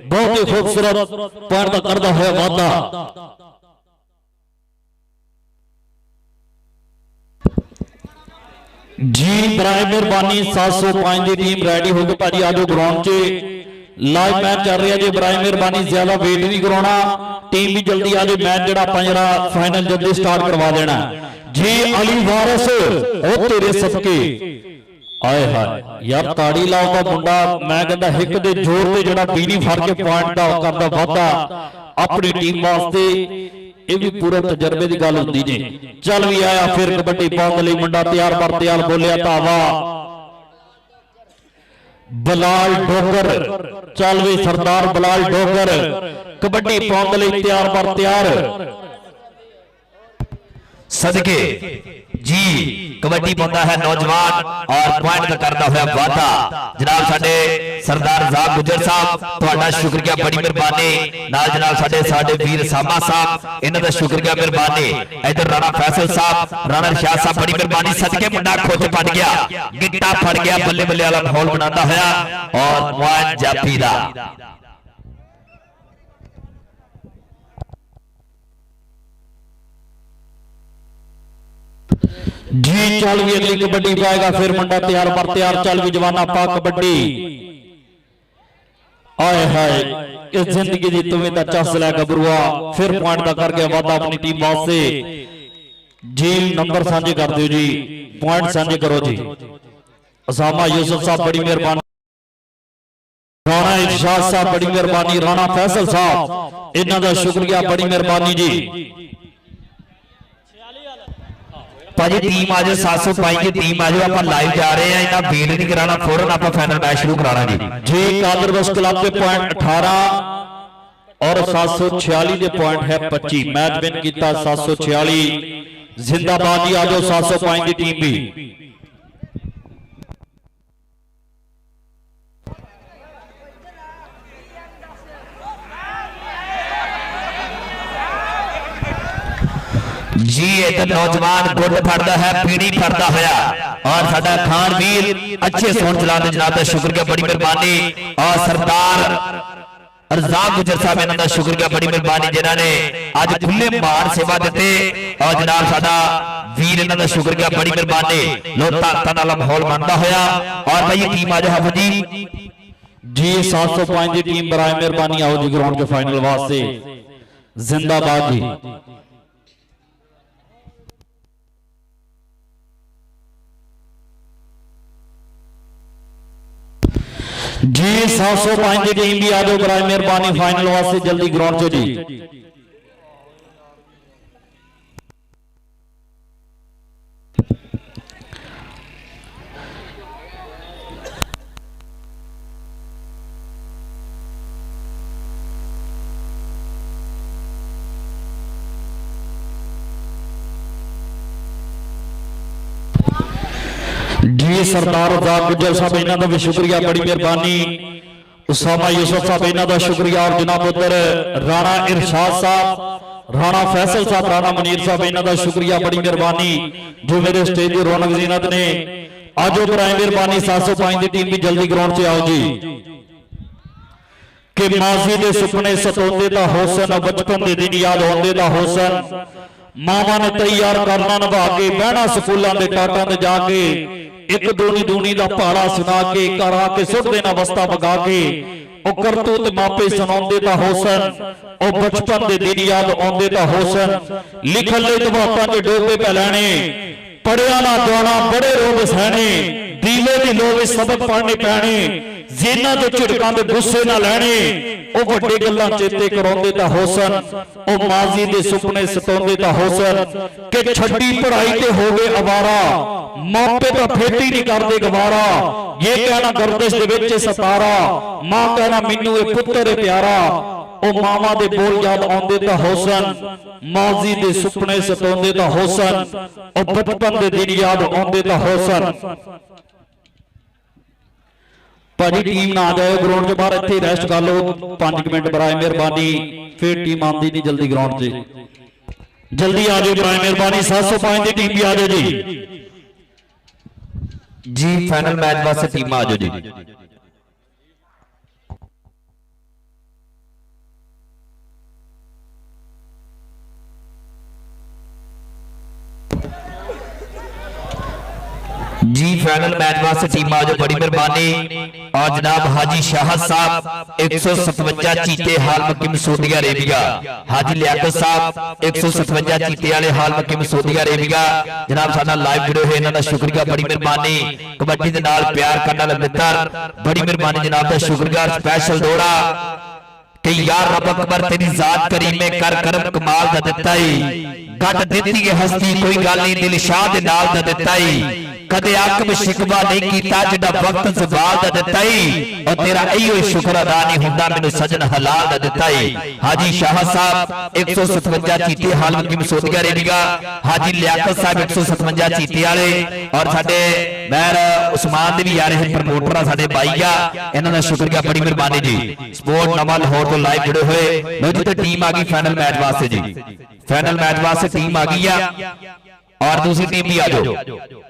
बहुत ही खूबसूरत पॉइंट करदा होया वादा जी बराए मेहरबानी 705 की टीम रेडी हो गई भाजी आजो ग्राउंड च लाइव मैच चल रहा जी बराए मेहरबानी ज्यादा वेट नहीं कराना टीम भी जल्दी आज मैच जरा फाइनल जल्दी स्टार्ट करवा देना जी अली वारिस ओ तेरे सबके ਆਏ ਹਾਏ ਯਾਰ ਤਾੜੀ ਲਾਉਂਦਾ ਮੁੰਡਾ, ਮੈਂ ਕਹਿੰਦਾ ਹਿੱਕ ਦੇ ਜ਼ੋਰ ਤੇ ਜਿਹੜਾ ਬੀਨੀ ਫੜ ਕੇ ਪੁਆਇੰਟ ਦਾ ਕਰਦਾ ਵਾਧਾ ਆਪਣੀ ਟੀਮ ਵਾਸਤੇ, ਇਹ ਵੀ ਪੂਰੇ ਤਜਰਬੇ ਦੀ ਗੱਲ ਹੁੰਦੀ ਨੇ। ਚੱਲ ਵੀ ਆਇਆ ਫਿਰ ਕਬੱਡੀ ਪਾਉਣ ਲਈ ਮੁੰਡਾ ਤਿਆਰ ਬਰ ਤਿਆਰ, ਬੋਲਿਆ ਧਾਵਾ ਬਲਾਲ ਡੋਗਰ, ਚੱਲ ਵੀ ਸਰਦਾਰ ਬਲਾਲ ਡੋਗਰ ਕਬੱਡੀ ਪਾਉਣ ਲਈ ਤਿਆਰ ਬਰ ਤਿਆਰ। सदके जी कबड्डी पाता है नौजवान और पॉइंट करता हुआ वादा जनाब साडे सरदार रज़ाक गुजर साहब, तुहाडा शुक्रिया, बड़ी मेहरबानी। नाल जनाब साडे वीर सामा साहब, इन्हां दा शुक्रिया मेहरबानी। इधर राणा फैसल साहब, राणा रशाद साहब, बड़ी मेहरबानी। सदके मुंडा खुद फट गया, गिट्टा फट गया, बल्ले बल्ले वाला माहौल बनाता होया और पॉइंट जाफी दा। जी चल भी अगली कबड्डी पाएगा फिर मुंडा तैयार पर तैयार। चल भी जवाना पा कबड्डी, आए हाय इस जिंदगी दी तुम्हें दा चस लै गबरुआ, फिर पॉइंट दा करके वादा अपनी टीम वास्ते। जी नंबर साझे कर दियो जी, पॉइंट साझे करो जी। असामा यूसुफ साहब बड़ी मेहरबानी, राणा इरशाद साहब बड़ी मेहरबानी, राणा फैसल साहब इन्हां दा शुक्रिया, बड़ी मेहरबानी जी। भाजी टीम आज 705 की टीम आज आप लाइव जा रहे हैं, इतना वेट नहीं कराना, फौरन आप फाइनल मैच शुरू कराना जी। जी कादर बस क्लब के पॉइंट 18 और 746 के पॉइंट है 25, मैच विन किया 746। जिंदाबाद जी, आ जाओ 705 की टीम भी। जी इधर नौजवान गुड फड़ता है, पीड़ी फड़ता होया और साडा खान वीर अच्छे सोन चलाने जनाब दा शुक्रिया, बड़ी मेहरबानी। और सरदार रज़ाक गुजर साहब इन्हां दा शुक्रिया, बड़ी मेहरबानी, जिन्हां ने आज खुले मान सेवा देते। और जनाब साडा वीर इन्हां दा शुक्रिया, बड़ी मेहरबानी। लो ताकत नाल माहौल बनदा होया और भाई टीम आज हाफिज जी 705 की टीम बराए मेहरबानी आओ जी ग्राउंड के फाइनल वास्ते। जिंदाबाद जी। जी 705 की टीम भी आ जाओ बराए मेहरबानी फाइनल वास्ते जल्दी ग्राउंड से जी। जी सरदार रज़ाक गुजर साहब इन्हां दा भी शुक्रिया, बड़ी मेहरबानी। उसामा यूसुफ साहब इन्हां दा शुक्रिया और जनाब उधर राणा इरशाद साहब, राणा फैसल साहब, राणा मुनीर साहब इन्हां दा शुक्रिया, बड़ी मेहरबानी जो मेरे स्टेज की रौनक जीनत ने। आज बराए मेहरबानी 705 की टीम भी जल्दी ग्राउंड से आओ जी। कि माजी दे सुपने सताउंदे दा हुसन, बचपन दे दिन याद आउंदे दा हुसन, मावा ने तैयार करना निभा के, बहना स्कूलों के टाटा ते जाके, एक दूनी दूनी का पहाड़ा सुना के, घर आके सुट देना बस्ता बगा के, करतूत मापे सुनाते दा हुसन, बचपन के दिन याद आउंदे दा हुसन। लिखन ले दबातां च डोबे पै लैणे, पढ़िया ना जाना बड़े रोग सहने, दीवे की लोग सबक पढ़ने पैने, जेना तो झिड़कां दे गुस्से ना लैणे, ओ वड्डे गल्लां चेते कराउंदे दा हुसन, ओ माजी दे सुपने सताउंदे दा हुसन। कि छड्डी पढ़ाई ते हो गए अवारा, मापे तो फेटी नहीं करदे गवारा, ये कहना गर्दिश दे विच सतारा, मां कहना मैनू ए पुत्तर ए प्यारा, ओ मावा दे बोल याद आउंदे दा हुसन, माजी दे सुपने सताउंदे दा हुसन, ओ बचपन दे दिन याद आउंदे दा हुसन। भाजी टीम ना आ जाए ग्राउंड से बाहर, इत्थे रेस्ट कर लो 5 मिनट बराए मेहरबानी, फिर टीम आती नहीं जल्दी ग्राउंड से। जल्दी आ जाओ बराए मेहरबानी, 705 की टीम भी आ जाओ जी। जी फाइनल मैच वास्ते टीम आ जाओ जी। जी फाइनल मैच वास्ते टीम आज बड़ी मेहरबानी और जनाब हाजी शाह साहब 157 चीते हाल मकीम सऊदी अरेबिया, हाजी लियाकत साहब 157 चीते वाले हाल मकीम सऊदी अरेबिया जनाब साडा लाइव जुड़े हुए इन्हां दा शुक्रिया, बड़ी मेहरबानी कबड्डी दे नाल प्यार करने वाले मित्र बड़ी मेहरबानी जनाब दा शुक्रिया। स्पेशल दौड़ा कि यार रब अकबर तेरी जात करीमे कर करम कमाल दा दिता ही गट दित्ती है हस्ती कोई गल नहीं दिल शाह दे नाल दा दिता ही कदे आकब शिकवा नहीं कीता जिड़ा वक्त सवाल दा दिता ही और तेरा इहो शुक्र अदा नहीं हुंदा मैनू सजन हलाल दा दिता ही। हाजी शाह साहब 157 चीते हाल मकीम सऊदी अरेबिया, हाजी लियाकत साहब 157 चीते वाले और साडे मैर उस्मान दे भी यार है प्रमोटर आ साडे भाई आ, इन्हां दा शुक्रिया, बड़ी मेहरबानी जी। स्पोर्ट नवा लाहौर तो लाइव जुड़े हुए लो जी, तो टीम आ गई फाइनल मैच वास्ते जी, फाइनल मैच वास्ते टीम आ गई है और दूसरी टीम भी आ जाओ।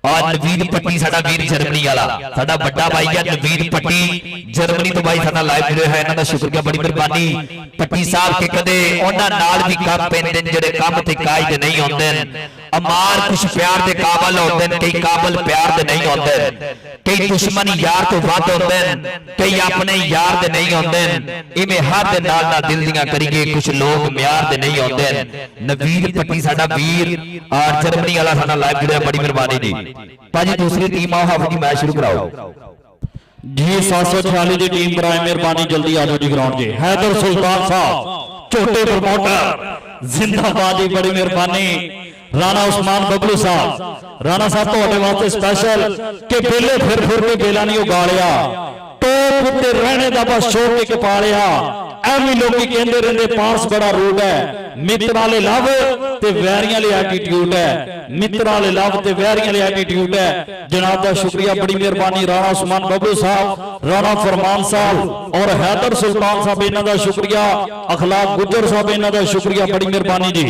और नवीद पट्टी साडा वीर जर्मनी वाला साडा बड़ा भाई है नवीद पट्टी जर्मनी तो भाई साडा लाइव जुड़े है, इन्हां दा शुक्रिया, बड़ी मेहरबानी। पट्टी साहब के कदे उन्हां नाल भी काम पैंदे जेड़े काम ते कायद नहीं होंदे, अमार कुछ प्यार दे काबल होंदे, कई काबल प्यार दे नहीं होंदे, कई दुश्मन यार तो वध होंदे, कई अपने यार दे नहीं होंदे, इवें हर दे नाल ना दिल दियां करिए कुछ लोग म्यार दे नहीं होंदे। नवीद पट्टी साडा वीर और जर्मनी वाला साडा लाइव जुड़े, बड़ी मेहरबानी जी। भाजी दूसरी टीम आओ हाफिज मैच शुरू कराओ जी। 746 की टीम बराए मेहरबानी जल्दी आ जाओ जी ग्राउंड जी। हैदर सुल्तान साहब छोटे प्रमोटर जिंदाबाद जी, बड़ी मेहरबानी। राणा उस्मान बबलू साहब, राणा साहब तो वास्ते स्पेशल के बेले फिर के बेला नहीं उगालिया टोप उत्ते रहने का बस शौक के पालिया एवं लोग कहते रहते पार्स बड़ा रूड है, मित्र वाले लव ते वैरियां वाले एटीट्यूड है, मित्र वाले लव ते वैरियां वाले एटीट्यूड है। जनाब दा शुक्रिया, बड़ी मेहरबानी। राणा उस्मान बबलू साहब, राणा फरमान साहब और हैदर सुल्तान साहब इन्हां दा शुक्रिया, अखलाक गुजर साहब इन्हां दा शुक्रिया, बड़ी मेहरबानी जी।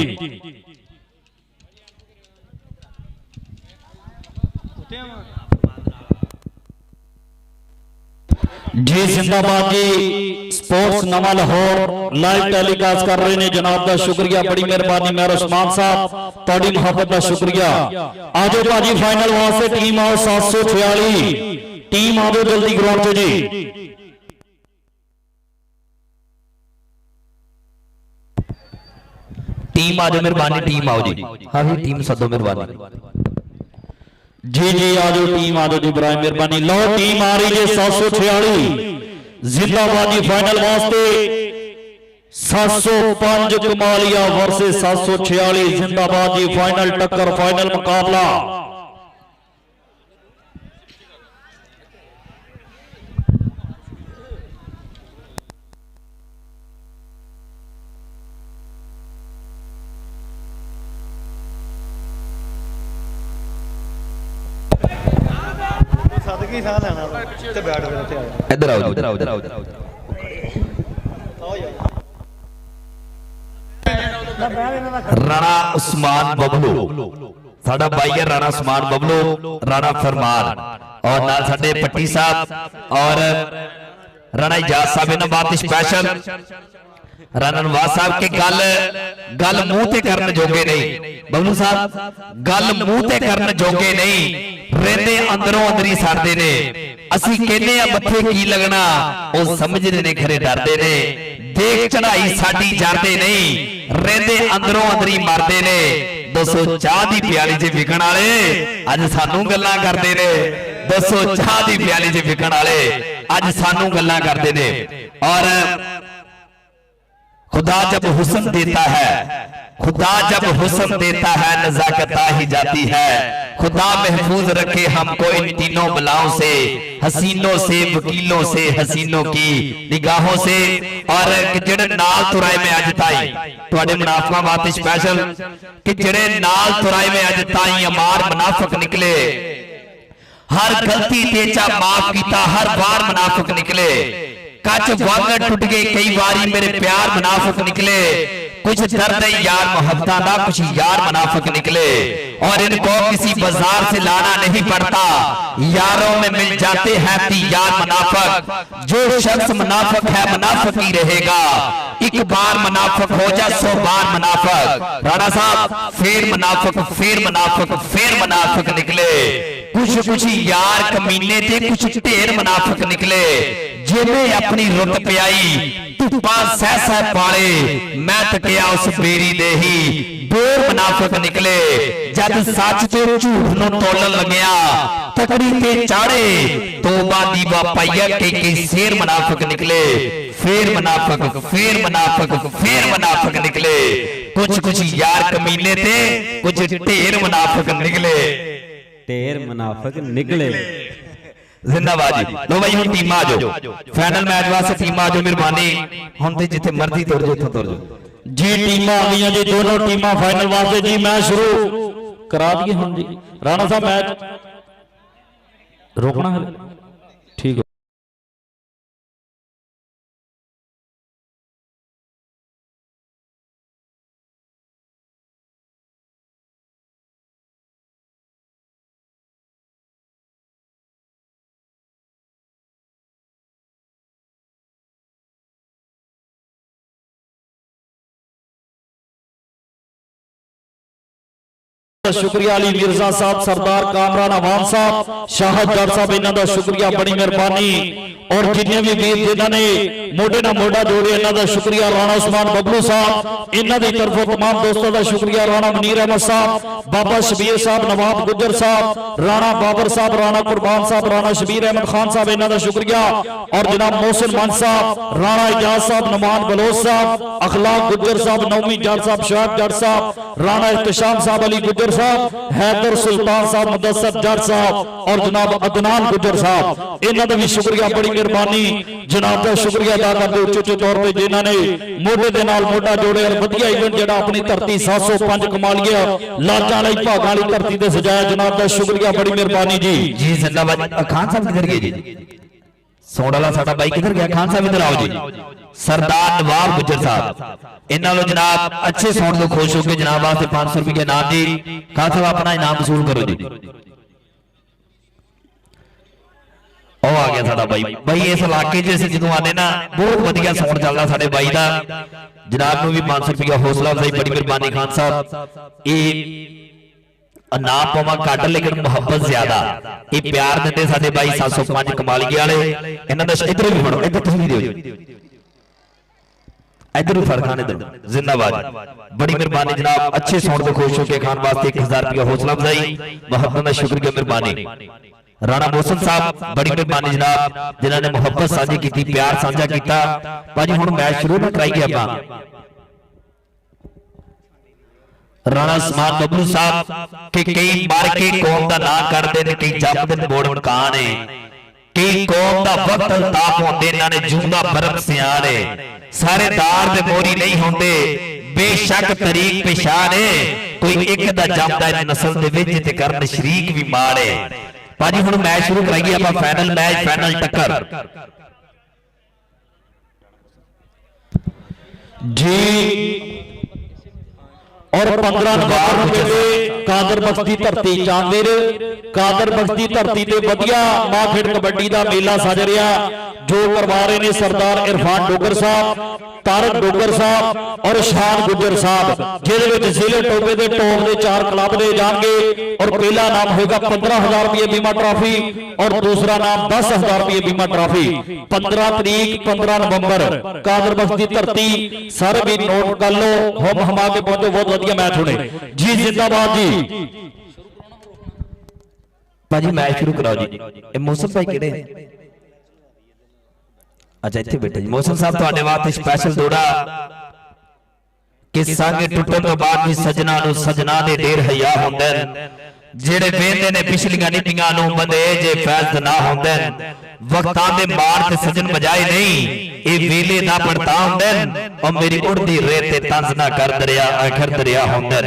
जी जिंदाबाद जी। स्पोर्ट्स नवा लाहौर लाइव टेलीकास्ट कर रहे हैं, जनाब का शुक्रिया, बड़ी मेहरबानी। मेरा उस्मान साहब ताड़ी मोहब्बत का शुक्रिया। आजो भाजी फाइनल वास्ते टीम आओ 746 टीम आ जाओ जल्दी ग्राउंड से जी। टीम आ जाओ मेहरबानी, टीम आओ जी। हाँ जी टीम सदो मेहरबानी जी जी आ जाओ टीम आ जाओ जी, बराए मेहरबानी। लो टीम आ रही है 746 जिंदाबाद जी फाइनल वास्ते। 705 कमालिया वर्सेस 746 जिंदाबाद जी, फाइनल टक्कर, फाइनल मुकाबला। इधर आओ इधर आओ इधर आओ। राणा उस्मान बबलू साडा भाई है, राणा उस्मान बबलू, राणा फरमान और नाल साडे पट्टी साहब और राणा इजाज साहब इन्हां बात स्पेशल। राणा नवाज साहब के गल मुंह ते करन जोगे नहीं, बबलू साहब गल मुंह ते करन जोगे नहीं, रहंदे अंदरों अंदरी सड़दे ने। असी कहने आ मत्थे की लगना, ओ समझदे ने खरे डरदे ने, देख चढ़ाई साडी जरदे नहीं, रहंदे अंदरों अंदरी मरदे ने। दसो चाह दी प्याली च विकण वाले अज सानू गल्लां करदे ने, दसो चाह दी प्याली च विकण वाले अज सानू गल्लां करदे ने। और खुदा जब हुस्न देता है, खुदा जब हुस्न देता है नजाकत आ ही जाती है। खुदा महफूज रखे हमको इन तीनों बलाओं से, हसीनों से, वकीलों से, हसीनों की निगाहों से। और जेड़े नाल तुराए में अज ताई तुहाडे मुनाफिकां वास्ते स्पेशल कि जेड़े नाल तुराए में अज ताई अमार मुनाफिक निकले, हर गलती ते चा माफ कीता, हर बार मुनाफिक निकले। कच वंग टुट गए कई बारी मेरे प्यार मुनाफिक निकले, कुछ दर्द यार मोहब्बत का, कुछ यार मुनाफिक निकले और इनको किसी बाजार से लाना नहीं पड़ता। यारों में मिल जाते हैं यार मुनाफिक, जो शख्स मुनाफिक है मुनाफिक ही रहेगा। एक बार मुनाफिक हो जा 100 बार मुनाफिक। राणा साहब फिर मुनाफिक, फिर मुनाफिक, फिर मुनाफिक निकले। कुछ यार कमीने थे, कुछ ढेर मुनाफिक निकले। जिन्हें अपनी रुत प्याई धुप्पा सह सह पाले, मैं तकिया उस बेरी दे ही दूर मुनाफिक निकले। जद सच ते झूठ नूं तोलन लग्या, तकड़ी ते चाड़े तौबा दी वापाइया के शेर मुनाफिक निकले। फिर मुनाफिक, फिर मुनाफिक, फिर मुनाफिक निकले। कुछ यार कमीने थे, कुछ ढेर मुनाफिक निकले। ढेर मुनाफिक निकले। जिंदाबाद जी। लो भाई हुण टीम आ जाओ, फाइनल मैच वास्ते टीम आ जाओ। मेहरबानी हुण ते जिथे मर्जी तुर जाओ, तुर जाओ जी। टीम आ गई जी, दोनों टीमां फाइनल वास्ते जी। मैच शुरू करा दिए हम जी। राणा साहब मैच रोकना है, ठीक है। शुक्रिया अली मिर्जा साहब, सरदार कामरान अवान साहब, शाहद जट साहब, इन्हों का शुक्रिया, बड़ी मेहरबानी। और जिन्हें भी वीर जिन्होंने मोढे ना मोढा जोड़े, इन्हों का शुक्रिया। राणा उस्मान बबलू साहब, इन्हों की तरफों तमाम दोस्तों का शुक्रिया। राणा मुनीर अहमद साहब, बाबा शबीर साहब, नवाब गुज्जर साहब, राणा बाबर साहब, राणा कुर्बान साहब, राणा शबीर अहमद खान साहब, इन्हों का शुक्रिया। और जनाब मोहसिन मान साहब, राणा एजाज साहब, नमान बलोच साहब, अखलाक गुज्जर साहब, नौमी जट साहब, शोएब जट साहब, राणा इख्तिशाम साहब, अली गुज्जर साहब, हैदर सुल्तान साहब, मुदस्सर जट साहब और जनाब अदनान गुज्जर साहब, इन्हों का भी शुक्रिया, बड़ी मेहरबानी। जनाब का शुक्रिया अदा करते उच्चे तौर पर जिन्होंने मोढे दे नाल मोढा जोड़े और वधिया इवेंट जिहड़ा अपनी धरती 705 कमाल गया लाचां वाली भागां वाली धरती ते सजाया। जनाब का शुक्रिया, बड़ी मेहरबानी जी। जी जिंदाबाद। खान साहब किधर गए जी? सोड वाला साडा भाई किधर गया? खान साहब इधर आओ जी। सरदार नवाब गुज्जर साहब, इन्हां लो जनाब अच्छे सोड तो खुश हो के जनाब वास्ते 500 रुपए इनाम जी। खान साहब अपना इनाम वसूल करो जी। ਉਹ ਆ ਗਿਆ ਸਾਡਾ ਬਾਈ। ਬਾਈ ਇਸ ਇਲਾਕੇ 'ਚ ਅਸੀਂ ਜਦੋਂ ਆਨੇ ਨਾ ਬਹੁਤ ਵਧੀਆ ਸਾਊਂਡ ਚੱਲਦਾ ਸਾਡੇ ਬਾਈ ਦਾ। ਜਨਾਬ ਨੂੰ ਵੀ 500 ਰੁਪਏ ਹੌਸਲਾ ਅਫਜ਼ਾਈ, ਬੜੀ ਮਿਹਰਬਾਨੀ ਖਾਨ ਸਾਹਿਬ। ਇਹ ਨਾ ਪਵਾ ਘੱਟ ਲੇਕਿਨ ਮੁਹੱਬਤ ਜ਼ਿਆਦਾ, ਇਹ ਪਿਆਰ ਦਿੰਦੇ ਸਾਡੇ ਬਾਈ 705 ਕਮਾਲੀਏ ਵਾਲੇ। ਇਹਨਾਂ ਦਾ ਇੱਧਰ ਵੀ ਫੜੋ, ਇੱਧਰ ਤੁਸੀਂ ਵੀ ਦਿਓ ਜੀ, ਇੱਧਰ ਫੜ ਖਾਨ, ਇੱਧਰ जिंदाबाद। बड़ी मेहरबानी जनाब, अच्छे साउंड तो खुश होकर खान वास्ते 1000 रुपया हौसला अफजाई, मुहब्बत का शुक्रिया, मेहरबानी। राणा मोहसिन साहब, बड़ी मेहरबानी जनाब, जिन्होंने मुहब्बत साझी की, प्यार साझा किया। भाजी हुण मैच शुरू ना कराइए आपां। राणा उस्मान बबलू साहब के कई मार के कौम का ना करते ने, कई जपदे मोड़ मकान है, कई कौम का वक्त अल्ताफ होंदे, इन्हां ने जूदा बरफ सियाने, सारे दार दे मोरी नहीं होंदे, बेशक तरीक पेशान है, कोई एक दा जमदा नस्ल दे विच ते करन शरीक भी मारे। भाजी हुण मैच शुरू कराइए आपां, फाइनल मैच, फाइनल टक्कर जी। और 15 नवंबर कादर बख्ती धरती चांदेर, कादर बख्ती धरती ते वधिया माखेड़ कबड्डी का मेला सज रहा, जो करवा रहे ने सरदार इरफान डोगर साहब, तारक डोगर साहब और शान गुज्जर साहब, जिहदे जिले टोबे के टॉप के 4 क्लब दे जाएंगे। और पहला नाम होगा 15,000 रुपये बीमा ट्रॉफी और दूसरा नाम 10,000 रुपये बीमा ट्रॉफी। 15 तारीख 15 नवंबर कादर बख्ती धरती, सारे भी नोट कर लो, हम हमा के पहुंचे, बहुत वधिया मैच होने जी। जिंदाबाद जी। भाजी मैच शुरू कराओ जी। ए मौसम भाई किहड़े? अच्छा इत्थे बैठे जी। मौसम साहब तुहाडे वास्ते स्पैशल दौड़ा कि संग टुटण तो बाद भी सजना नूं सजना दे ढेर हया हुंदे, जेड़े वेंदे ने पिछलियां नीतियां नूं बंदे जे फैज़ ना हुंदे, वक्तां दे मार ते सजन बजाए नहीं, ए वेले ना पड़ता हुंदे, ओ मेरी उड़दी रेत ते तंज ना कर, दरिया आखिर दरिया हुंदे,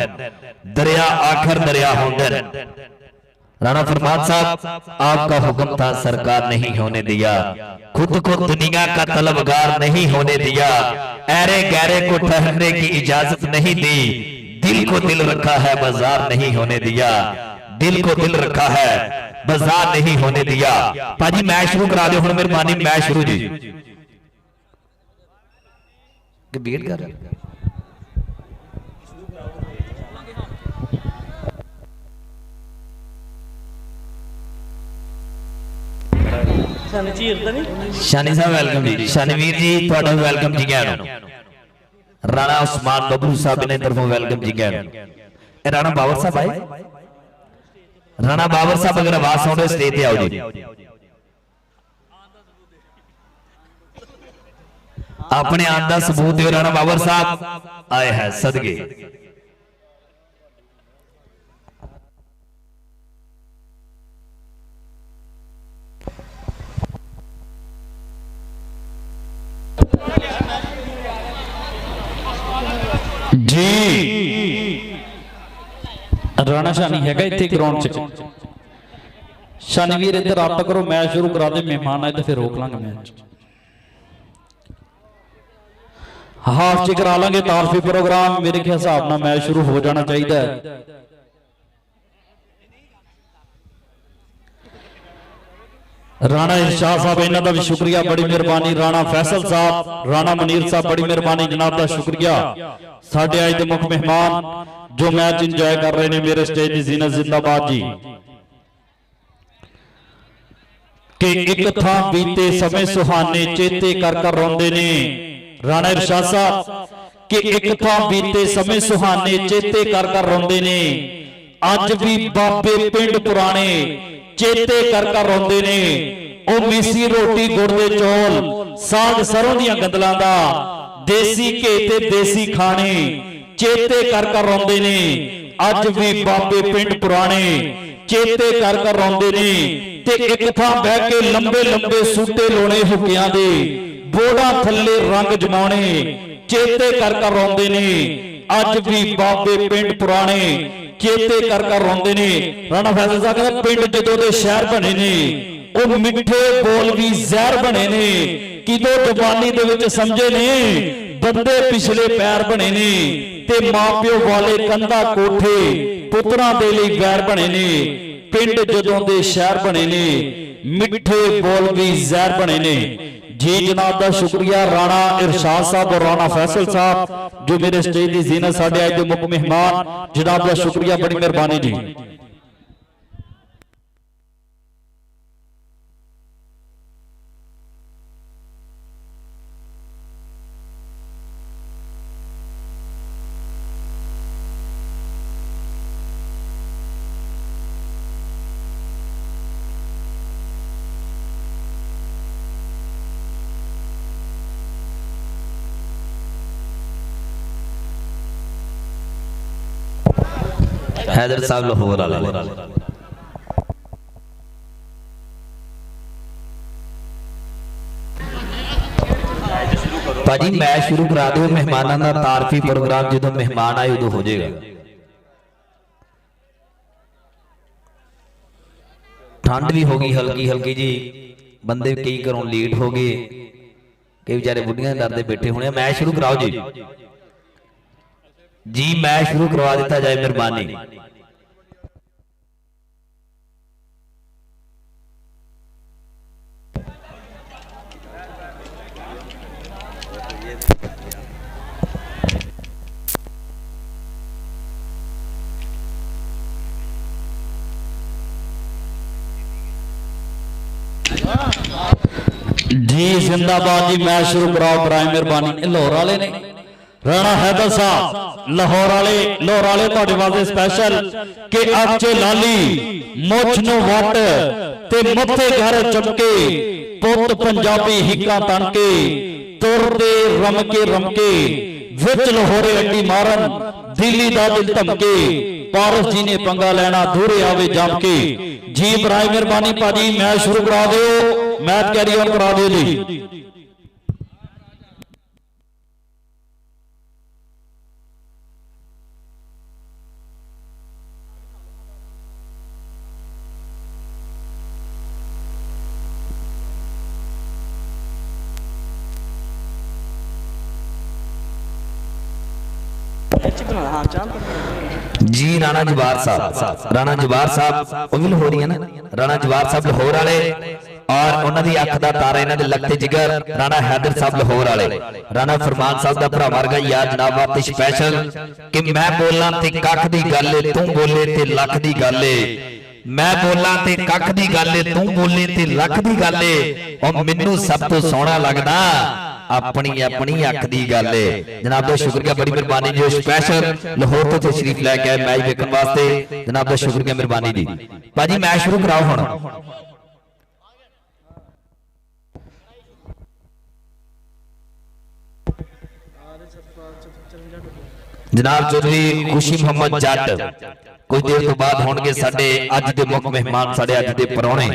दरिया आखिर दरिया हुंदे। राणा फरमान साहब, आपका हुक्म था सरकार नहीं होने दिया, खुद को दुनिया का तलबगार नहीं होने दिया, ऐरे गैरे को ठहरने की इजाजत नहीं दी, दिल को दिल रखा है बाजार नहीं होने दिया, दिल को दिल रखा है बाजार नहीं होने दिया। भाजी मैच शुरू करा दो हुण, मेहरबानी मैच शुरू जी। वेट कर शानी साहब वेलकम जी, शानीवीर जी ਤੁਹਾਡਾ वेलकम जी गया राणा उस्मान बबलू साहब ने तरफों वेलकम जी गया। राणा बाबर साहब आए, राणा बाबर साहब अगर आवाज सुन रहे स्टेज पे आओ जी, अपने आन का सबूत दियो। राणा बाबर साहब आए हैं सदके। जी राणा शानी हैगा इत्थे ग्राउंड च, शानीवीर इधर आप करो, मैच शुरू करा दे, मेहमान आए तो फिर रोक लांगे मैच, हाफ च करा लांगे तारफी प्रोग्राम। मेरे हिसाब नाल मैच शुरू हो जाना चाहिए। राणा इरशाद साहब इन्हां दा भी शुक्रिया, बड़ी मेहरबानी। राणा फैसल साहब, राणा मुनीर साहब बड़ी मेहरबानी जनाब दा शुक्रिया। साडे अज दे मुख मेहमान जो मैच इंजॉय कर रहे हैं, मेरे स्टेज दी जीनत जिंदाबाद जी। कि एक थां बीते समय सुहाने चेते कर कर रोंदे ने, राणा इरशाद साहब कि एक थां बीते समय सुहाने चेते कर कर रोंदे ने, अज भी बाबे पिंड पुराने चेते कर कर रोंदे ने, ओ मिसी रोटी गुड़ दे चौल साग सरों दियां गंदलां दा, देसी घे ते देसी खाने चेते कर कर रोंदे ने, अज भी बाबे पिंड पुराने चेते कर कर रोंदे ने, ते एक थां बह के लंबे लंबे सूटे लोने हुकियां दे, बोड़ा थल्ले रंग जमाने चेते कर कर रोंदे ने, अज भी बाबे पिंड पुराने चेते कर कर रोंदे ने। राणा फैसल साहब कहंदा पिंड जदों दे शहर बने ने, ओ मिठे बोल भी जहर बने ने, किदों जवानी दे विच समझे ने बंदे पिछले पैर बने ने, ते मां प्यो वाले कंधा कोठे पुत्रां दे लई वैर बने ने, पिंड जदों दे शहर बने ने, मिठे बोल भी जहर बने ने। जी जनाब का शुक्रिया राणा इरशाद साहब और राणा फैसल साहब जो मेरे स्टेज की जीनत साडे अज दे मुख मेहमान, जनाब का शुक्रिया, बड़ी मेहरबानी जी। हैदर साहब लाहौर वाले भाजी मैच शुरू करा दो, मेहमानों का तारफी प्रोग्राम जो मेहमान आए उदों हो जाएगा। ठंड भी होगी हल्की हल्की जी, बंदे कई घरों लेट हो गए, कई बेचारे बुढ़ियां डरते बैठे होने। मैच शुरू कराओ जी, जी मैच शुरू करवा दिता जाए मेहरबानी। जी जिंदाबाद जी, मैच शुरू कराओ बराए मेहरबानी। लाहौर वाले ने राणा हैदर साहब लाहौर वाले ਤੁਹਾਡੇ ਵਾਸਤੇ स्पेशल के अच्छे लाली मुछ नु वट ते मथे घर चमके, पुत पंजाबी हिक्का तनके, तुरदे रमके विच लाहौरे अड्डी मारन, दिल्ली दा दिल धमके, पारस जी ने पंगा लेना दूरे आवे जम के। जी बराए मेहरबानी भाजी मैच शुरू करा दो, मैच कैरी ऑन करा दो जी। जी राणा जवाहर साहब, राणा जवाहर साहब वो भी लाहौर ही है ना, राणा जवाहर साहब लाहौर वाले और उन्होंने अख का तारा इन्हों के लखते जिगर राणा हैदर साहब लाहौर वाले, राणा फरमान साहब का भरा वर्गा यार जनाब वास्ते स्पैशल कि मैं बोलना ते कख दी गल है, तू बोले ते लख दी गल है, मैं बोलना ते कख दी गल है, तू बोले ते लख दी गल है, और मैनू सब तो सोहना लगदा अपनी अपनी अख दी गल है। जनाब दा शुक्रिया, बड़ी मेहरबानी जो स्पैशल लाहौर तो तशरीफ लैके आए मैच देखने वास्ते, जनाब दा शुक्रिया मेहरबानी जी। भाजी मैच शुरू कराओ हुण। जनाब चौधरी खुशी मोहम्मद जट कुछ देर तो बाद होणगे साडे अज दे मुख मेहमान, साडे अज दे परौणे।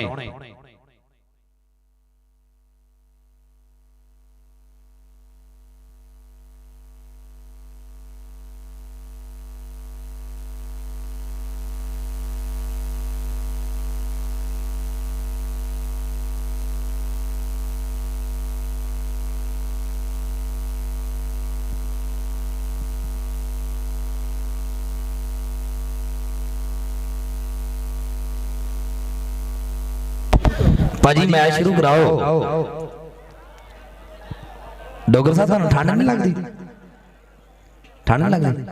भाजी मैच शुरू कराओ। डोगर साहब थानू ठंड नहीं लगती? ठंड नहीं लगती?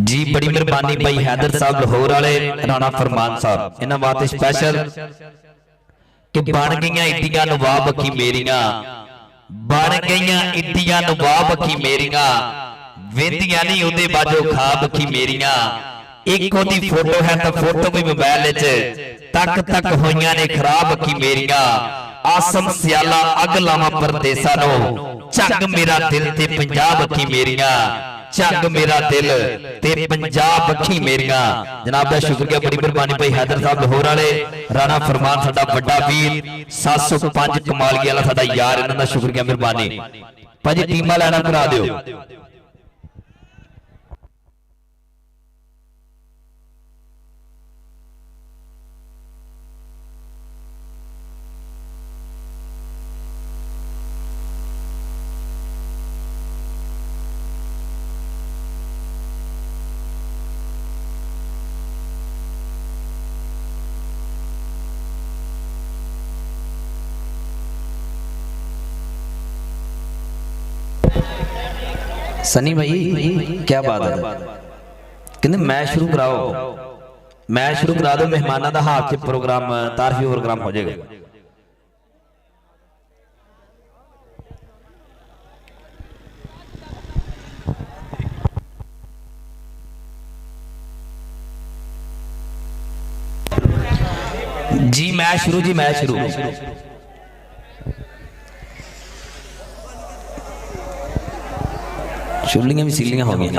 जी बड़ी मेहरबानी भाई हैदर साहब लाहौर वाले, राणा फरमान साहब, इन्हां वास्ते स्पैशल कि बन गई इड्डियां नवाब अखी मेरियां, बन गई इड्डियां नवाब अखी मेरियां, वेंदियां नहीं उहदे बाजो खाब अखी मेरियां, एक ओदी फोटो है तो फोटो भी मोबाइल विच तक तक होइयां ने खराब अखी मेरियां, आसम सियाला अग लावां परदेसां नो, झग मेरा दिल ते पंजाब अखी मेरियां, झग मेरा दिल ते पंजाब अखी मेरियां। जनाब दा शुक्रिया, बड़ी मेहरबानी भाई हैदर साहब लाहौर वाले, राणा फरमान साडा बड़ा वीर, 705 कमालिया वाला साडा यार, इन्हां दा शुक्रिया मेहरबानी। भाजी टीमां लाइना करा दिओ। सनी भाई क्या बात है, कहते मैच शुरू कराओ, मैच शुरू करा दो, मेहमानों का हाथ से प्रोग्राम तारफी प्रोग्राम हो जाएगा। जी मैच शुरू, जी मैच शुरू। चुल्लियां भी सीलियां हो गई।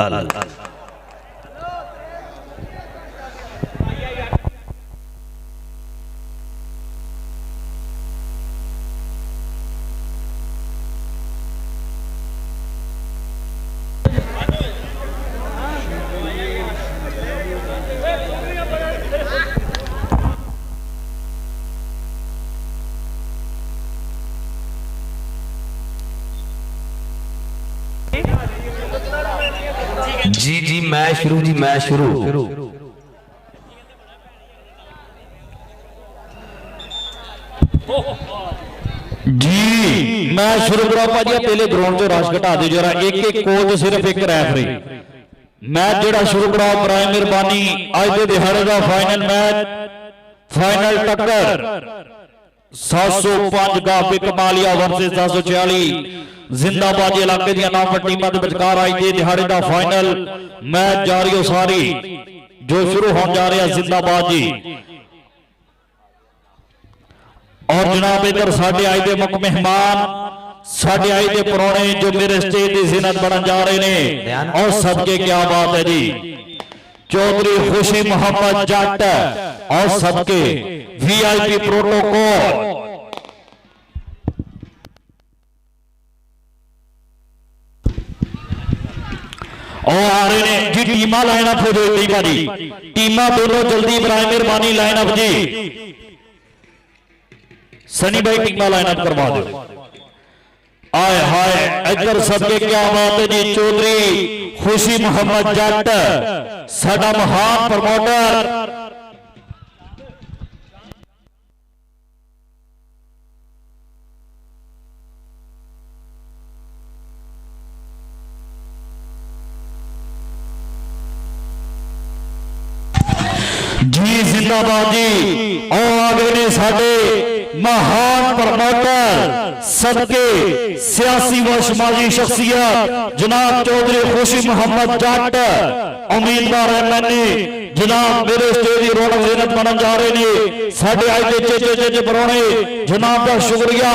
जी जी मैच शुरू, जी मैच शुरू। जी मैच शुरू करो भाजी, पहले ग्राउंड से रश घटा दो जरा, एक एक कोच सिर्फ एक रैफरी। मैच जरा शुरू कराओ, बराए मेहरबानी। अज के दिहाड़े का फाइनल मैच, फाइनल टक्कर 705 गाफे कमालिया वर्सेस 746 जिंदाबाद इलाके दी नाम टीमां दे विचकार आज दे दिहाड़े दा फाइनल मैच जारी हो सारी जो शुरू होने जा रहा जिंदाबाद जी। और जनाब इधर साडे आज दे मुख मेहमान, साडे आज दे परौणे जो मेरे स्टेज की जिन्नत बनन जा रहे ने, और सबके क्या बात है जी, चौधरी खुशी मोहम्मद जट और सबके VIP प्रोटोकॉल। और आ रहे ने जी टीमा लाइनअप हो जाए कई बारी टीमा दोनों जल्दी बराए मेहरबानी लाइनअप जी सनी भाई टीमा लाइनअप करवा दो आए हाय इधर सबके क्या बात है जी चौधरी खुशी मोहम्मद जट साडा महान प्रमोटर जी जिंदाबाद जी और आगे ने साडे महान प्रमोटर सबके सियासी व समाजी शख्सियत जनाब चौधरी खुशी मोहम्मद जट उम्मीदवार एमएनए जनाब मेरे स्टेज की रौनक जीनत बनन जा रहे ने साडे अज दे चेचे परौणे जनाब का शुक्रिया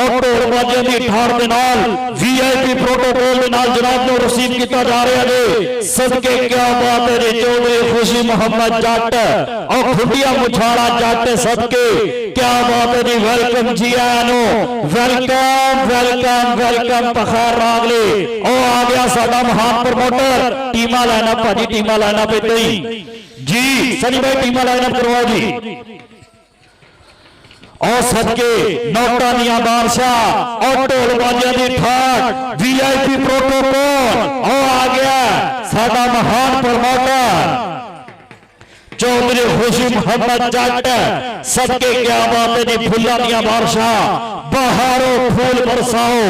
और ढोल बाजियां दी ठाड़ दे नाल वीआईपी प्रोटोकॉल दे नाल जनाब नूं रिसीव किया जा रहा है सदके क्या बात है जी चौधरी खुशी मोहम्मद जट और खुटिया मुछाड़ा जट सदके क्या बात है जी वेलकम जी आनो वेलकम वेलकम वेलकम पखार रागले और आ गया साडा महान प्रमोटर टीमा लाइनअप भाजी टीमा लाइनअप इतने ही जी सनी भाई टीमा लाइनअप करवाओ जी और सदके नोटा दिया बादशाह और ढोल बाजियां दी ठाठ वीआईपी प्रोटोकॉल और आ गया साडा महान प्रमोटर चौधरी खुशी मोहम्मद जट सदके क्या बात है जी फुल्लां दियां बारिशां बहारों फूल बरसाओ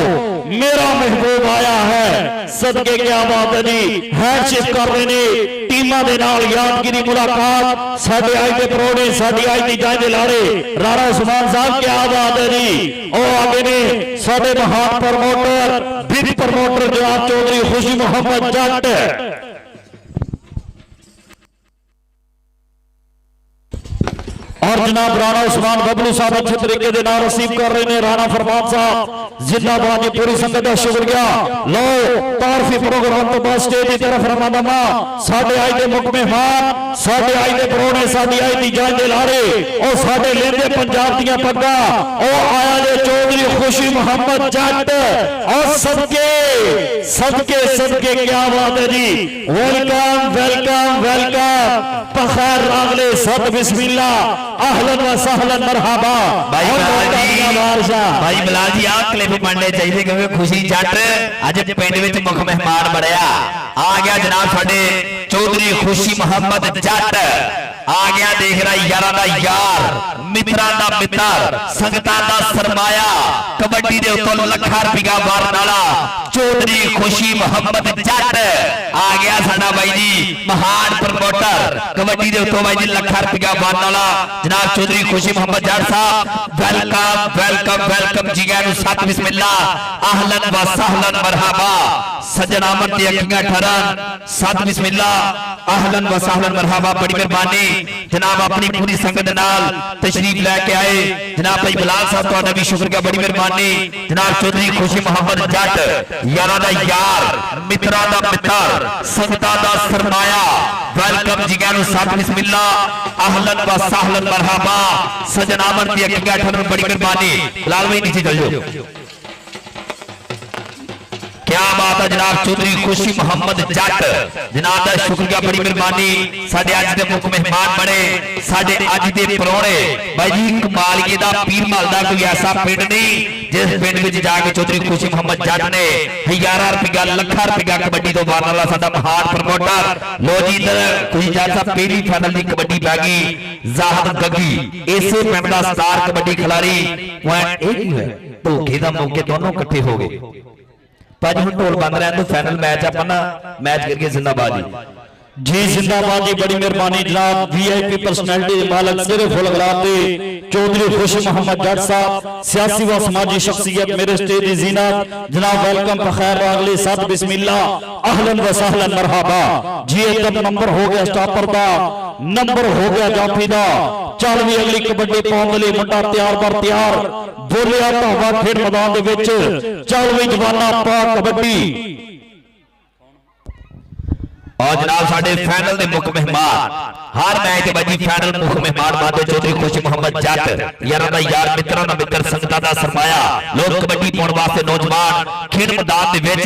मेरा महबूब आया है सदके क्या बात है जी हैंडशेक कर रहे ने टीमां दे नाल यादगिरी मुलाकात साडे अज दे प्रोणे साडी अज दी जंज दे लारे राणा उस्मान साहब क्या बात है जी और आगे ने साडे महान प्रमोटर बिग प्रमोटर जनाब चौधरी खुशी मोहम्मद जट और जनाब राणा उस्मान बबलू साहब अच्छे तरीके के नाम रिसीव कर रहे हैं राणा फरमान साहब जिंदाबाद जी पूरी संगत का शुक्रिया लो तारफी प्रोग्राम तो बस स्टेज की तरफ रवाना साडे आज के मुख मेहमान साडे आज के परौणे साडी आज की जान दे लारे और साडे लेंदे पंजाब दियां पग्गा और आया जे चौधरी खुशी मोहम्मद जट और सदके सदके सदके क्या बात है जी वेलकम वेलकम वेलकम पखार रागले सद बिस्मिल्लाह अहलन व सहलन मरहबा भाई बिलाल जी आ क्लिप पढ़ने चाहिए क्योंकि खुशी जट अज पिंड विच मुख मेहमान बनया आ गया जनाब साडे चौधरी खुशी मोहम्मद जट आ गया देख रहा यारा दा यार मित्रां दा मित्र संगतां दा सरमाया कबड्डी दे उत्तों लखा रुपया मारन वाला चौधरी खुशी मोहम्मद जट आ गया साडा भाई जी महान प्रमोटर कबड्डी दे उत्तों भाई जी लखा रुपया मारन वाला जनाब चौधरी खुशी मोहम्मद जट साहब वेलकम वेलकम वेलकम जी आनू सत बिस्मिल्लाह अहलन व सहलन मरहबा सज्जन आमद दी अखियां ठहरन सत बिस्मिल्लाह अहलन व सहलन मरहबा बड़ी मेहरबानी जनाब अपनी पूरी संगत नाल तशरीफ लेके आए जनाब भाई बिलाल साहब तुहाडा भी शुक्रिया बड़ी मेहरबानी जनाब चौधरी खुशी मोहम्मद जट यारा दा यार मित्रां दा मित्र संगतां दा सरमाया वेलकम जी आनू सत बिस्मिल्लाह अहलन व सहलन मरहबा सज्जन आमद दी अखियां ठहरन बड़ी मेहरबानी बिलाल भाई नीचे चल जाओ क्या बात है जनाब चौधरी खुशी मोहम्मद जट जनाब का शुक्रिया बड़ी मेहरबानी साडे अज दे मुख मेहमान बने साडे अज दे परौणे भाई जी कमालिए दा पीर महल दा कोई ऐसा पिंड नहीं जिस पिंड विच जाके चौधरी खुशी मोहम्मद जट ने हज़ारां रुपया लखा रुपया कबड्डी तो मारन वाला साडा महान प्रमोटर लो जी इधर खुशी जट साहब पहली फाइनल दी कबड्डी पै गई जाहद गग्गी इसे पिंड दा स्टार कबड्डी खिलाड़ी पॉइंट एक ही है धोखे दा मौके दोनों इकट्ठे हो गए पाजी हुण ढोल बंद रहन दो फाइनल मैच अपन ना मैच करके जिंदाबाद जी जिंदाबाद जी बड़ी मेहरबानी जनाब वीआईपी पर्सनैलिटी मालक सिर्फ फुलगराब दे चौधरी खुशी मोहम्मद जट साहब सियासी व समाजी शख्सियत मेरे स्टेज दी जीनत जनाब वेलकम बखैर रागले सत बिस्मिल्लाह अहलन व सहलन मरहबा जी एकदम नंबर हो गया स्टॉपर दा नंबर हो गया जाफी दा चल भी अगली कबड्डी पाउण लई मुंडा तैयार पर तैयार बोलिया भावा खेड मैदान दे विच चल भी जवाना पा कबड्डी और जनाब साडे फाइनल दे मुख मेहमान हर मैच दे बाजी फाइनल मुख मेहमान बादे चौधरी खुशी मोहम्मद जट यारां दा यार मित्रां दा मित्र संगतां दा सरमाया लोक कबड्डी पाउण वास्ते नौजवान खेड मैदान दे विच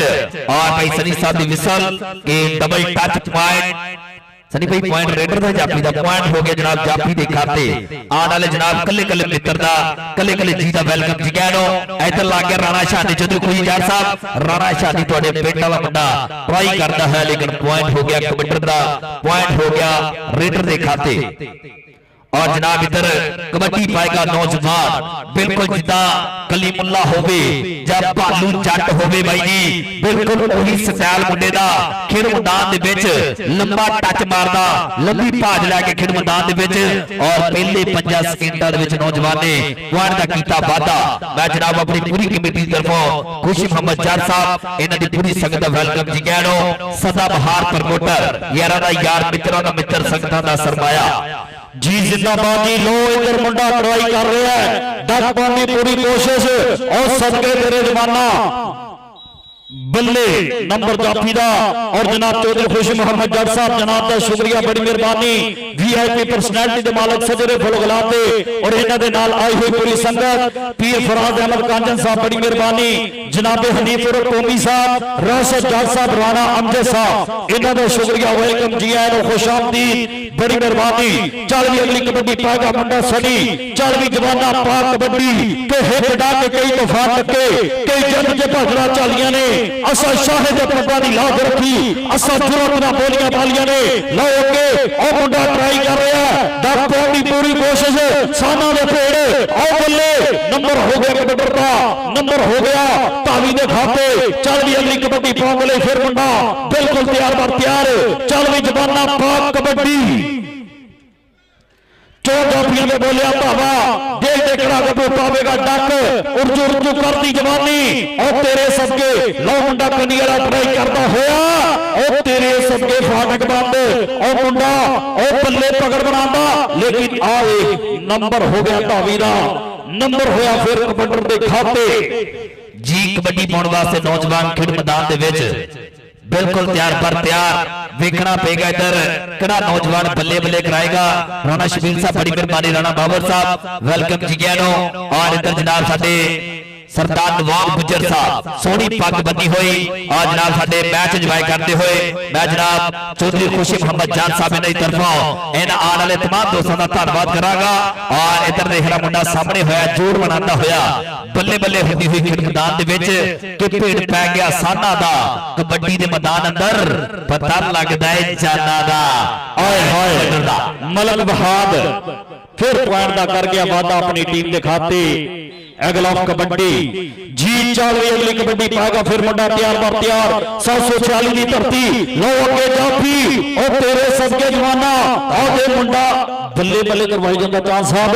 और भाई सनी साहब दी विसल के डबल टच पॉइंट सनी भाई पॉइंट रेडर दा जाफी दा पॉइंट हो गया जनाब जाफी दे खाते आने वाले जनाब कल्ले कल्ले मित्र दा कल्ले कल्ले जी दा वेलकम जी कहनो इधर ला गया राणा शादी चौधरी खुशी जट साहब राणा शादी तुहाडे पिंड वाला मुंडा ट्राई करता है लेकिन पॉइंट हो गया कबड्डी दा पॉइंट हो गया रेडर दे खाते और जनाब इधर कबड्डी पाएगा नौजवान बिल्कुल जिदा कलीमुल्ला होवे जब भालू जट होवे भाई जी बिल्कुल वही स्टाइल मुंडे दा खेड मैदान दे विच लंबा टच मारदा लंबी भाज लैके खेड मैदान दे विच और पहले 5 सेकंडां दे विच नौजवान ने पॉइंट दा कीता वादा मैं जनाब अपनी पूरी कमेटी दी तरफों खुशी मोहम्मद जट साहब इन्हां दी पूरी संगत दा वेलकम जी कहनो सदा बहार प्रमोटर यारां दा यार मित्रां दा मित्र संगतां दा सरमाया जी जिंदाबाद जी लो इधर मुंडा ट्राई कर रहा है डक पाने पूरी कोशिश और सदके तेरे जमाना बल्ले नंबर जाफी दा और जनाब चौधरी खुशी मोहम्मद जट साहब जनाब का शुक्रिया बड़ी मेहरबानी वीआईपी पर्सनैलिटी के मालक सजरे फुल गुलाब दे और इन्हां दे नाल आई हुई पूरी संगत पीर फराज अहमद कांजन साहब बड़ी मेहरबानी जनाब हनीफुर कौमी साहब राशिद जट साहब राणा अमजद साहब इन्हां दा शुक्रिया वेलकम जी आए नो खुशामदीद बड़ी मेहरबानी चल भी अगली कबड्डी पाएगा मुंडा सनी चल भी जवाना पा कबड्डी के हिट डा के कई तूफान टके कई जंग के भजड़ा चालियां ने असा शाहिद पग्गा दी लाज रखी असा जुरत ना बोलियां बालियां ने लो के ओ मुंडा ट्राई कर रहा है डक पाउण दी पूरी कोशिश साना दे पेड़ ओ बल्ले नंबर हो गया कबड्डी का नंबर हो गया तावी दे खाते चल भी अगली कबड्डी पाउण वाले फिर मुंडा बिल्कुल तैयार बर तैयार चल भी जवाना पाक कबड्डी चौधरी ने बोलिया भावा देख देखना कबू पावेगा डक उर्जू उर्जू करती जवानी और तेरे सबके लो मुंडा कनी वाला ट्राई करता होया और तेरे सबके फाटक बंद और मुंडा और बल्ले पकड़ बनांदा लेकिन आए नंबर हो गया धावी दा नंबर होया फिर कबड्डी दे खाते जी कबड्डी पाउण वास्ते नौजवान खेड मैदान दे विच बिल्कुल तैयार पर तैयार देखना पेगा इधर कड़ा नौजवान बल्ले बल्ले कराएगा राणा शबीर साहब बड़ी मेहरबानी राणा बाबर साहब वेलकम जी कहनो और इधर जनाब साडे सरदार नवाब गुजर साहब सोहनी पग बनी हुई और जनाब साडे मैच इंजॉय करते हुए मैं जनाब चौधरी खुशी मोहम्मद जान साहब इन्हां दी तरफों इन्हां आने वाले तमाम दोस्तों का धन्यवाद करांगा और इधर देखना मुंडा सामने होया जोर बनांदा होया बल्ले बल्ले होती हुई खेड मैदान दे विच कि भीड़ पै गया साना दा कबड्डी दे मैदान अंदर पता लगदा है जाना दा ओए होए मलक बहाद फिर पॉइंट दा कर गया वादा अपनी टीम के खाते एगल ऑफ कबड्डी जी चल रही अगली कबड्डी पाएगा फिर मुंडा तैयार बर तैयार 746 की धरती लो अगे जाफी और तेरे सबके जवाना और मुंडा बल्ले बल्ले करवाई जाता चांद साहब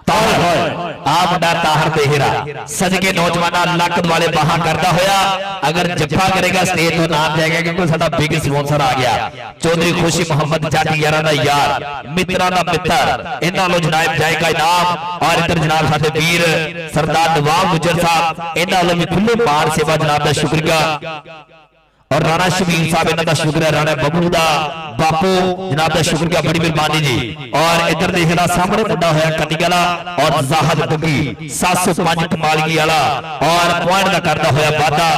आ मुंडा ताहर ते हीरा सजके नौजवाना लक वाले बहा करता होया अगर जफ्फा करेगा स्टेज तो नाम जाएगा क्योंकि साडा बिग स्पॉन्सर आ गया चौधरी खुशी मोहम्मद जट यारां दा यार मित्रां दा मित्र इन्हां लो जनाब जाएगा इनाम और इधर जनाब साडे वीर सरदार नवाब गुजर साहब इन्हां लो भी खुले मान सेवा जनाब दा शुक्रिया और राणा शबीर साहब इन्हां दा शुक्रिया राणा बबलू दा बापू जनाब दा शुक्रिया बड़ी मेहरबानी जी और इधर देखना सामने मुंडा होया कन्नी वाला और जाहद बुगी 705 कमालगी वाला और पॉइंट का करता होया वादा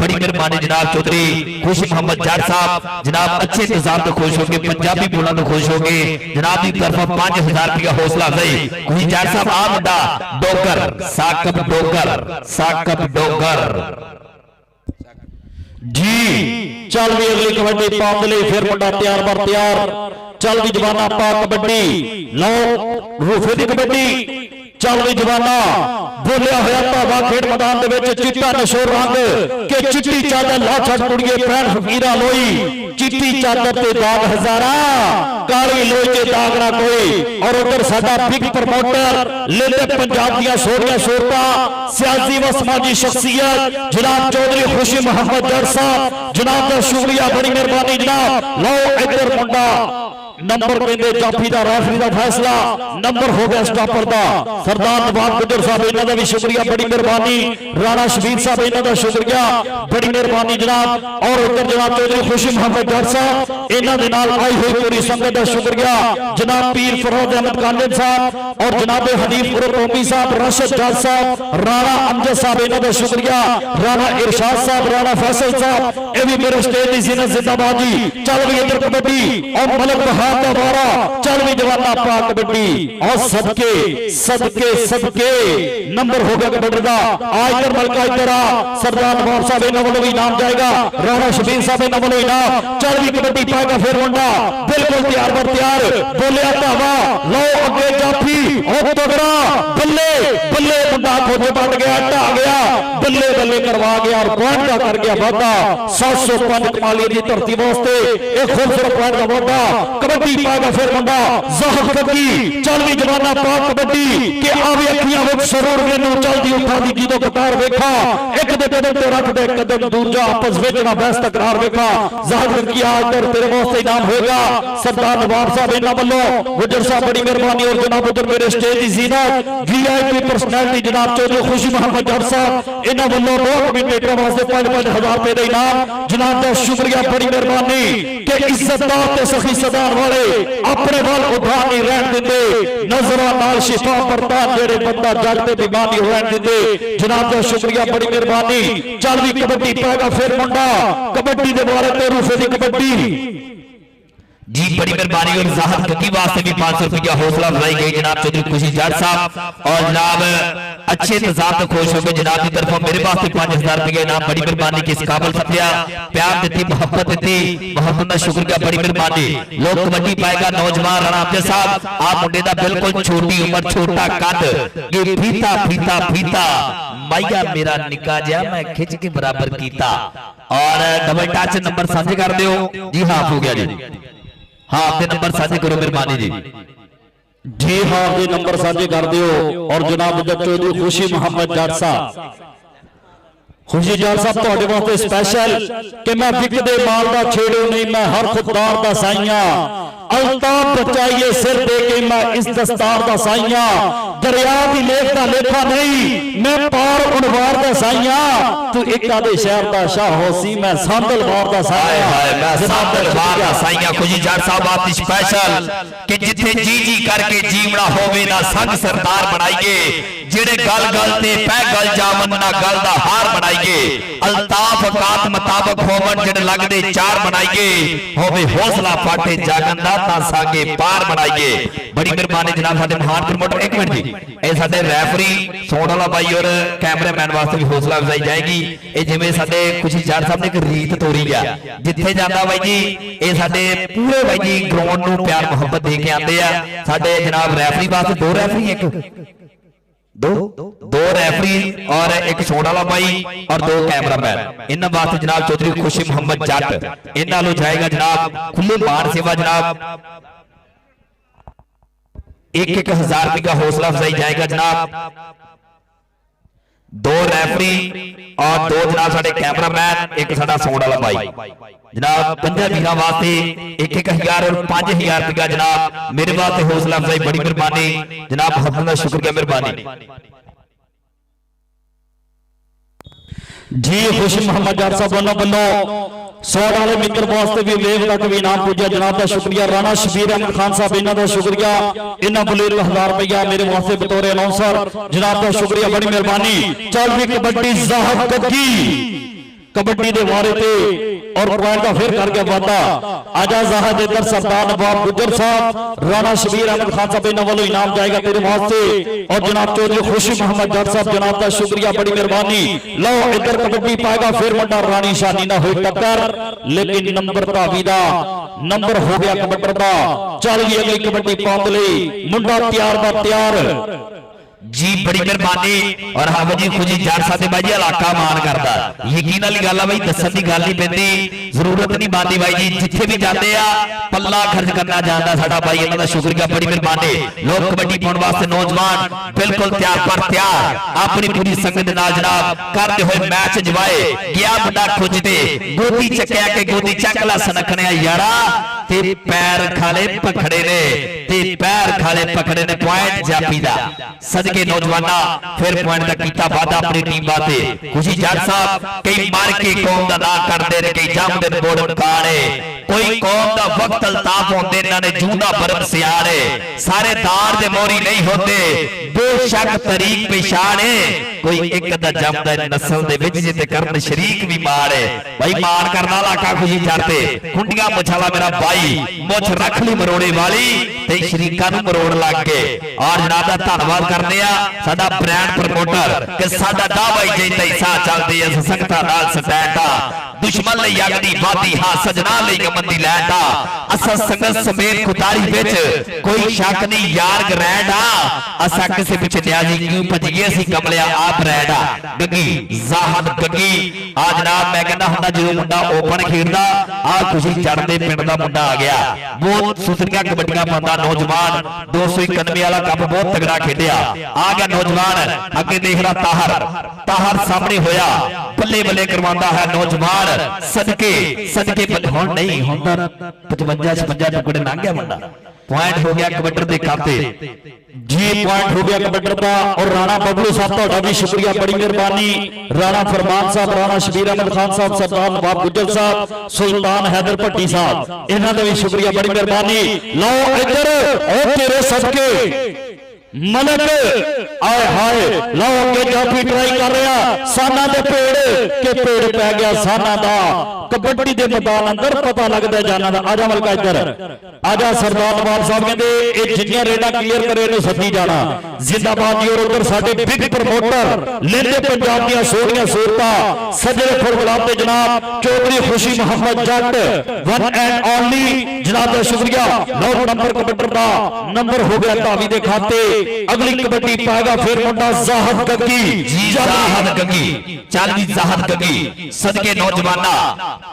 बड़ी मेहरबानी जनाब चौधरी खुशी मोहम्मद जट साहब जनाब अच्छे इंतजाम तो खुश होंगे पंजाबी बोलना तो खुश होंगे जनाब की तरफ 5000 रुपया हौसला अफजाई खुशी जट साहब आ मुंडा डोगर साकब डोगर जी चल भी अगली कबड्डी पाउण दे लई फिर मुंडा तैयार बर तैयार चल भी जवाना पा कबड्डी लो रूफे दी कबड्डी चल भी जवाना बोलिया होया भावा खेड मैदान दे विच चिट्टा नशोर रंग के चिट्टी चादर ला छड़ कुड़िए पैर फकीरा लोई चिट्टी चादर ते दाग हजारा काली लोई ते दाग ना कोई और उधर साडा बिग प्रमोटर लेते पंजाब दियां सोहणियां सूरतां सियासी व समाजी शख्सियत जनाब चौधरी खुशी मोहम्मद जट साहब जनाब दा शुक्रिया बड़ी मेहरबानी जनाब लो इधर मुंडा ਨੰਬਰ ਕਹਿੰਦੇ ਜਾਫੀ ਦਾ ਰੈਫਰੀ ਦਾ ਫੈਸਲਾ ਨੰਬਰ ਹੋ ਗਿਆ ਸਟਾਪਰ ਦਾ ਸਰਦਾਰ ਨਵਾਬ ਗੁੱਜਰ ਸਾਹਿਬ ਇਹਨਾਂ ਦਾ ਵੀ ਸ਼ੁਕਰੀਆ ਬੜੀ ਮਿਹਰਬਾਨੀ ਰਾਣਾ ਸ਼ਬੀਰ ਸਾਹਿਬ ਇਹਨਾਂ ਦਾ ਸ਼ੁਕਰੀਆ ਬੜੀ ਮਿਹਰਬਾਨੀ ਜਨਾਬ ਔਰ ਉੱਧਰ ਜਨਾਬ ਚੌਧਰੀ ਖੁਸ਼ੀ ਮੁਹੰਮਦ ਜੱਟ ਸਾਹਿਬ ਇਹਨਾਂ ਦੇ ਨਾਲ ਆਈ ਹੋਈ ਪੂਰੀ ਸੰਗਤ ਦਾ ਸ਼ੁਕਰੀਆ ਜਨਾਬ ਪੀਰ ਫਰੋਜ਼ ਅਹਿਮਦ ਕਾਲਿਨ ਸਾਹਿਬ ਔਰ ਜਨਾਬ ਹਨੀਫ ਉਰਫ ਸਾਹਿਬ ਰਸ਼ਦ ਜੱਟ ਸਾਹਿਬ ਰਾਣਾ ਅਮਜਦ ਸਾਹਿਬ ਇਹਨਾਂ ਦਾ ਸ਼ੁਕਰੀਆ ਰਾਣਾ ਇਰਸ਼ਾਦ ਸਾਹਿਬ ਰਾਣਾ ਫੈਸਲ ਸਾਹਿਬ ਇਹ ਵੀ ਮੇਰੇ ਸਟੇਜ ਦੀ ਜ਼ਿੰਦਗੀ ਜ਼ਿੰਦਾਬਾਦ ਜੀ ਚੱਲ ਵੀ ਇੱਧਰ ਕਬੱਡੀ ਔਰ ਮਲਕ ਬਹਾਰ ਦਾ ਦੌਰਾ ਚੱਲ ਵੀ ਜਵਾਨਾ ਪਾ ਕਬੱਡੀ ਔਰ ਸਦਕੇ ਸਦਕੇ ਸਦਕੇ ਨੰਬਰ ਹੋ ਗਿਆ ਕਬੱਡੀ ਦਾ ਆ ਇੱਧਰ ਮਲਕਾ ਇੱਧਰ ਆ ਸਰਦਾਰ ਨਵਾਬ ਸਾਹਿਬ ਇਹਨਾਂ ਵੱਲੋਂ ਵੀ ਇਨਾਮ ਜਾਏਗਾ ਰਾਣਾ ਸ਼ਬੀਰ ਸਾਹਿਬ ਇਹਨਾਂ ਵੱਲੋਂ ਇਨਾਮ ਚੱਲ ਵੀ ਕਬੱਡੀ ਪਾਏਗਾ ਫਿਰ ਮੁੰਡਾ ਬਿਲਕੁਲ ਤਿਆਰ ਬਰ ਤਿਆਰ ਬੋਲਿਆ ਧਾਵਾ ਲਓ ਅੱਗੇ ਜਾਫੀ ਉਹ ਤਗੜਾ ਬੱਲੇ ਬੱਲੇ ਮੁੰਡਾ ਖੋਜੇ ਵੱਟ ਗਿਆ ਢਾ ਗਿਆ ਬੱਲੇ ਬੱਲੇ ਕਰਵਾ ਗਿਆ ਔਰ ਪੁਆਇੰਟ ਦਾ ਕਰ ਗਿਆ ਵਾਧਾ 705 ਕਮਾਲੀ ਦੀ ਧਰਤੀ ਵਾਸਤੇ ਇਹ ਖੂਬਸੂਰਤ ਪੁਆਇੰਟ ਦਾ ਵਾਧਾ ਕਬੱਡੀ ਪਾਏਗਾ ਫਿਰ ਮੁੰਡਾ ਜ਼ਾਹਰ ਕੱਗੀ ਚੱਲ ਵੀ ਜਵਾਨਾ ਪਾ ਕਬੱਡੀ ਕਿ ਆਵੇ ਅੱਖੀਆਂ ਵਿੱਚ ਸਰੂਰ ਮੈਨੂੰ ਚੱਲਦੀ ਉੱਠਾ ਦੀ ਜਦੋਂ ਕਤਾਰ ਵੇਖਾ ਇੱਕ ਦੇ ਕਦਮ ਤੇ ਰੱਖ ਦੇ ਕਦਮ ਦੂਜਾ ਆਪਸ ਵਿੱਚ ਨਾ ਬਹਿਸ ਤਕਰਾਰ ਵੇਖਾ ਜ਼ਾਹਰ ਕੱਗੀ ਆ ਇੱਧਰ ਤੇਰੇ ਵਾਸਤੇ ਇਨਾਮ ਹੋਏਗਾ ਸਰਦਾਰ ਨਵਾਬ ਸਾਹਿਬ ਇਹਨਾਂ ਵੱਲੋਂ ਗੁੱਜਰ ਸਾਹਿਬ ਬੜੀ ਮਿਹਰਬਾਨੀ ਔਰ ਜਨਾਬ ਉੱਧਰ ਮੇਰੇ ਸਟੇਜ ਦੀ ਜ਼ੀਨਤ ਵੀਆਈਪੀ ਪਰਸਨੈਲਿਟੀ ਜਨਾਬ ਚੌਧਰੀ ਖੁਸ਼ੀ ਮੁਹੰਮਦ ਜੱਟ ਸਾਹਿਬ ਇਹਨਾਂ ਵੱਲੋਂ 2 ਕਮੈਂਟੇਟਰਾਂ ਵਾਸਤੇ 5-5 ਹਜ਼ਾਰ ਰੁਪਏ ਦਾ ਇਨਾਮ ਜਨਾਬ ਦਾ ਸ਼ੁਕਰੀਆ ਬੜੀ ਮਿਹਰਬਾਨੀ ਕਿ ਇੱਜ਼ਤਦਾਰ ਤੇ ਸਖੀ ਸਦਾਰ ਵਾਲੇ ਆਪਣੇ ਵੱਲ ਉਧਾਰ ਨਹੀਂ ਰਹਿਣ ਦਿੰਦੇ ਨਜ਼ਰਾਂ ਨਾਲ ਸ਼ਿਫਾ ਪ੍ਰਦਾਨ ਜਿਹੜੇ ਬੰਦਾ ਜੱਟ ਤੇ ਬਿਮਾਰ ਨਹੀਂ ਰਹਿਣ ਦਿੰਦੇ ਜਨਾਬ ਦਾ ਸ਼ੁਕਰੀਆ ਬੜੀ ਮਿਹਰਬਾਨੀ ਚੱਲ ਵੀ ਕਬੱਡੀ ਪਾਏਗਾ ਫਿਰ ਮੁੰਡਾ ਕਬੱਡੀ ਦੇ ਬਾਰੇ ਤੇ ਰੂਫੇ ਦੀ ਕਬੱਡੀ जी बड़ी मेहरबानी और ज़ाहद ककी वास्ते भी 500 रुपया हौसला अफजाई गई जनाब चौधरी खुशी जट साहब और जनाब अच्छे इंतजाम तो खुश हो गए जनाब की तरफों मेरे वास्ते 5000 रुपये इनाम बड़ी मेहरबानी किस काबिल सत्या प्यार दी मोहब्बत दी मोहब्बत का शुक्रिया बड़ी मेहरबानी लोग कबड्डी पाएगा नौजवान राणा अफजल साहब आप मुंडे दा बिल्कुल छोटी उम्र छोटा कद ये फीता फीता फीता माइया मेरा निका जा मैं खिंच के बराबर कीता और डबल टच नंबर साझे कर दियो जी हां हो गया जी हाँ अपने नंबर साझे करो मेहरबानी जी जी हाँ अपने नंबर साझे कर दियो और जनाब चौधरी खुशी मुहम्मद जट साहब खुशी जट साहब ਤੁਹਾਡੇ ਵਾਸਤੇ ਸਪੈਸ਼ਲ ਕਿ ਮੈਂ ਵਿਕਦੇ ਮਾਲ ਦਾ ਛੇੜੋ ਨਹੀਂ ਮੈਂ ਹਰ ਖੁਦਾਰ ਦਾ ਸਾਈਆਂ ਅਲਤਾਫ ਬਚਾਈਏ ਸਿਰ ਦੇ ਕੇ ਮੈਂ ਇਸ ਦਸਤਾਰ ਦਾ ਸਾਈਆਂ ਦਰਿਆ ਦੀ ਲੇਖ ਦਾ ਲੇਖਾ ਨਹੀਂ ਮੈਂ ਪਾਰ ਉਨਵਾਰ ਦਾ ਸਾਈਆਂ ਤੂੰ ਇੱਕਾ ਦੇ ਸ਼ਹਿਰ ਦਾ ਸ਼ਾਹ ਹੋਸੀ ਮੈਂ ਸਾਂਦਲਵਾਰ ਦਾ ਸਾਈਆਂ ਮੈਂ ਸਾਂਦਲਵਾਰ ਦਾ ਸਾਈਆਂ ਖੁਸ਼ੀ ਜੱਟ ਸਾਹਿਬ ਆਪ ਦੀ ਸਪੈਸ਼ਲ ਕਿ ਜਿੱਥੇ ਜੀ ਜੀ ਕਰਕੇ ਜੀਵਣਾ ਹੋਵੇ ਨਾ ਸੰਗ ਸਰਦਾਰ ਬਣਾਈਏ ਜਿਹੜੇ ਗੱਲ ਗੱਲ ਤੇ ਪੈ ਗੱਲ ਜਾਵਨ ਨਾ ਗੱਲ ਦਾ ਹਾਰ ਬਣਾਈਏ ਅਲਤਾਫ ਔਕਾਤ ਮੁਤਾਬਕ ਹੋਵਣ ਜਿਹੜੇ ਲੱਗਦੇ ਚਾਰ ਬਣਾਈਏ ਹੋਵੇ ਹੌਸਲਾ ਪਾਟੇ ਜਾਗਨ ਦਾ ਤਾਂ ਸਾਗੇ ਪਾਰ ਬਣਾਈਏ ਬੜੀ ਮਿਹਰਬਾਨੀ ਜਨਾਬ ਸਾਡੇ ਮਹਾਨ ਪ੍ਰਮੋਟਰ ਇੱਕ ਮਿੰਟ ਜੀ ਇਹ ਸਾਡੇ ਰੈਫਰੀ ਸੌਣ ਵਾਲਾ ਬਾਈ ਔਰ ਕੈਮਰਾਮੈਨ ਵਾਸਤੇ ਵੀ ਹੌਸਲਾ ਅਫਜ਼ਾਈ ਜਾਏਗੀ ਇਹ ਜਿਵੇਂ ਸਾਡੇ ਖੁਸ਼ੀ ਜੱਟ ਸਾਹਿਬ ਨੇ ਇੱਕ ਰੀਤ ਤੋਰੀ ਆ ਜਿੱਥੇ ਜਾਂਦਾ ਬਾਈ ਜੀ ਇਹ ਸਾਡੇ ਪੂਰੇ ਬਾਈ ਜੀ ਗਰਾਊਂਡ ਨੂੰ ਪਿਆਰ ਮੁਹੱਬਤ ਦੇ ਕੇ ਆਉਂਦੇ ਆ ਸਾਡੇ ਜਨਾਬ ਰੈਫਰੀ ਵਾਸਤੇ 2 ਰੈਫਰੀ ਇੱਕ दो रेफरी और एक छोड़ वाला भाई और 2 कैमरामैन इन्होंने वास्ते जनाब चौधरी खुशी मुहम्मद जट इन्हों जाएगा जनाब खुले मान सेवा जनाब 1-1000 रुपये का हौसला अफजाई जाएगा जनाब 2 रेफरी और 2 जनाब साडे कैमरामैन एक साडा सोण वाला भाई जनाब 5 वीरां वास्ते 1-1000 और 5000 रुपया जनाब मेरे वास्ते हौसला अफजाई बड़ी मेहरबानी जनाब बहुत बहुत शुक्रिया मेहरबानी जी खुशी मोहम्मद जट साहब बल्लों 100 वाले मित्र वास्ते भी वेख तक भी इनाम पूजा जनाब का शुक्रिया राणा शबीर अहमद खान साहब इन्हों का शुक्रिया इन्होंने बोले 1000 रुपया मेरे वास्ते बतौर अनाउंसर जनाब का शुक्रिया बड़ी मेहरबानी चल भी कबड्डी ज़ाहर कगी कबड्डी दे बारे ते और पॉइंट का फिर करके वादा आजा ज़ाहर इधर सरदार नवाब गुजर साहब राणा शबीर अहमद खान साहब इन्हों वालों इनाम जाएगा तेरे वास्ते और जनाब चौधरी खुशी मोहम्मद जट साहब जनाब का शुक्रिया बड़ी मेहरबानी लो इधर कबड्डी पाएगा फिर मुंडा रानी शानी ना हुई टक्कर लेकिन नंबर धावी दा नंबर हो गया कबड्डी दा चल गई अगली कबड्डी पाउंड लई मुंडा तैयार बा तैयार जी बड़ी मेहरबानी और हाँ जी खुशी जट साहब भाई जी इलाका मान करता यकीन वाली गल है भाई दसन की गल नहीं पैंदी जरूरत नहीं बनती भाई जी जिथे भी जाते आ पल्ला खर्च करना जानता साडा भाई इन्हां दा शुक्रिया बड़ी मेहरबानी लोग कबड्डी पाउण वास्ते नौजवान बिल्कुल तैयार पर तैयार अपनी पूरी संगत नाल जनाब करते हुए मैच जवाए गया बड़ा खुजते गोदी चक्या के गोदी चक ला सनखने यारा ਤੇ ਪੈਰ ਖਾਲੇ ਪਖੜੇ ਨੇ ਤੇ ਪੈਰ ਖਾਲੇ ਪਖੜੇ ਨੇ ਪੁਆਇੰਟ ਜਾਪੀ ਦਾ ਸਦਕੇ ਨੌਜਵਾਨਾਂ ਫਿਰ ਪੁਆਇੰਟ ਦਾ ਕੀਤਾ ਵਾਅਦਾ ਆਪਣੀ ਟੀਮ ਵਾਸਤੇ ਖੁਸ਼ੀ ਜੱਟ ਸਾਹਿਬ ਕਈ ਮਾਰ ਕੇ ਕੌਮ ਦਾ ਨਾਂ ਕਰਦੇ ਨੇ ਕਈ ਜੰਮਦੇ ਨੇ ਬੋੜ ਕਾਲੇ ਕੋਈ ਕੌਮ ਦਾ ਵਕਤ ਅਲਤਾਫ ਹੁੰਦੇ ਇਹਨਾਂ ਨੇ ਜੂਦਾ ਬਰਮ ਸਿਆਣੇ ਸਾਰੇ ਦਾਰ ਦੇ ਮੋਰੀ ਨਹੀਂ ਹੁੰਦੇ ਬੇਸ਼ੱਕ ਤਰੀਕ ਪਛਾਣੇ ਕੋਈ ਇੱਕ ਦਾ ਜੰਮਦਾ ਨਸਲ ਦੇ ਵਿੱਚ ਜਿੱਤੇ ਕਰਨ ਸ਼ਰੀਕ ਵੀ ਮਾਰੇ ਭਾਈ ਮਾਨ ਕਰਨ ਵਾਲਾ ਆਕਾ ਖੁਸ਼ੀ ਚੜਦੇ ਕੁੰਡੀਆਂ ਮੁੱਛਾਲਾ ਮੇਰਾ ਭਾਈ ਮੁੱਛ ਰੱਖ ਲਈ ਮਰੋੜੇ ਵਾਲੀ ਤੇ ਸ਼ਰੀਕਾਂ ਨੂੰ ਮਰੋੜ ਲੱਗ ਗਏ ਔਰ ਜਨਾਬ ਦਾ ਧੰਨਵਾਦ ਕਰਦੇ ਆ ਸਾਡਾ ਬ੍ਰਾਂਡ ਪ੍ਰਮੋਟਰ ਕਿ ਸਾਡਾ ਦਾਵਾ ਹੀ ਜੇ ਤੈਸਾ ਚੱਲਦੀ ਐ ਸੰਗਤਾਂ ਨਾਲ ਸਟੈਂਡਾ ਦੁਸ਼ਮਣ ਲਈ ਅਗਦੀ ਵਾਦੀ ਹਾਂ ਸਜਣਾ ਲਈ ਗਮੰਦੀ ਲੈਂਦਾ ਅਸਾਂ ਸੰਗਤ ਸਮੇਤ ਖੁਦਾਰੀ ਵਿੱਚ ਕੋਈ ਸ਼ੱਕ ਨਹੀਂ ਯਾਰ ਗਰੈਂਡਾ ਅਸਾਂ ਕਿਸੇ ਪਿੱਛੇ ਨਿਆਜ਼ੀ ਕਿਉਂ ਭੱਜੀਏ ਅਸੀਂ ਕਮਲਿਆ ਆਪ ਰੈਂਡਾ ਗੱਗੀ ਜ਼ਾਹਦ ਗੱਗੀ ਆ ਜਨਾਬ ਮੈਂ ਕਹਿੰਦਾ ਹੁੰਦਾ ਜਦੋਂ ਮੁੰਡਾ ਓਪਨ ਖੇਡਦਾ ਆ ਖੁਸ਼ੀ ਚੜਦੇ ਪਿੰਡ ਦਾ ਮੁੰਡਾ ਆ ਗਿਆ ਬਹੁਤ ਸੁਥਰੀਆਂ ਕਬੱਡੀਆਂ ਪਾਉਂਦਾ ਨੌਜਵਾਨ 291 ਵਾਲਾ ਕੱਪ ਬਹੁਤ ਤਗੜਾ ਖੇਡਿਆ ਆ ਗਿਆ ਨੌਜਵਾਨ ਅੱਗੇ ਦੇਖਦਾ ਤਾਹਰ ਸਾਹਮਣੇ ਹੋਇਆ ਬੱਲੇ ਬੱਲੇ ਕਰਵਾਉਂਦਾ ਹੈ ਨੌਜਵਾਨ ਸਦਕੇ ਬੱਲੇ ਹੁਣ ਨਹੀਂ ਹੁੰਦਾ 55 56 ਟੁਕੜੇ ਲੰਘ ਗਿਆ ਮੁੰਡਾ ਪੁਆਇੰਟ ਹੋ ਗਿਆ ਕਬੱਡਰ ਦੇ ਖਾਤੇ जी पॉइंट हो गया कबड्डर का और राणा बबलू साहब तुहाडा भी शुक्रिया बड़ी मेहरबानी राणा फरमान साहब राणा शबीर अहमद खान साहब सरदार नवाब गुज्जर साहब सुल्तान हैदर भट्टी साहब इन्हां दा भी शुक्रिया बड़ी मेहरबानी लो इधर ओ तेरे सदके मलक आए हाय लो अगे जाफी ट्राई कर रहा साना दे पेड़ के पेड़ पै गया साना दा कबड्डी दे मैदान अंदर पता लगदा जाना दा आजा मलका इधर आजा सरदार नवाब साहब कहंदे ए जिन्नियां रेडा क्लियर करे इहनूं सद्दी जाना जिंदाबाद जी और उधर साडे बिग प्रमोटर लेंदे पंजाब दियां सोहणियां सूरतां सजरे फुल गुलाब ते जनाब चौधरी खुशी मोहम्मद जट वन एंड ओनली जनाब दा शुक्रिया लो नंबर कबड्डर दा नंबर हो गया धावी दे खाते अगली कबड्डी पाएगा फिर मुंडा ज़ाहद गग्गी जी ज़ाहद गग्गी चल भी ज़ाहद गग्गी सदके नौजवाना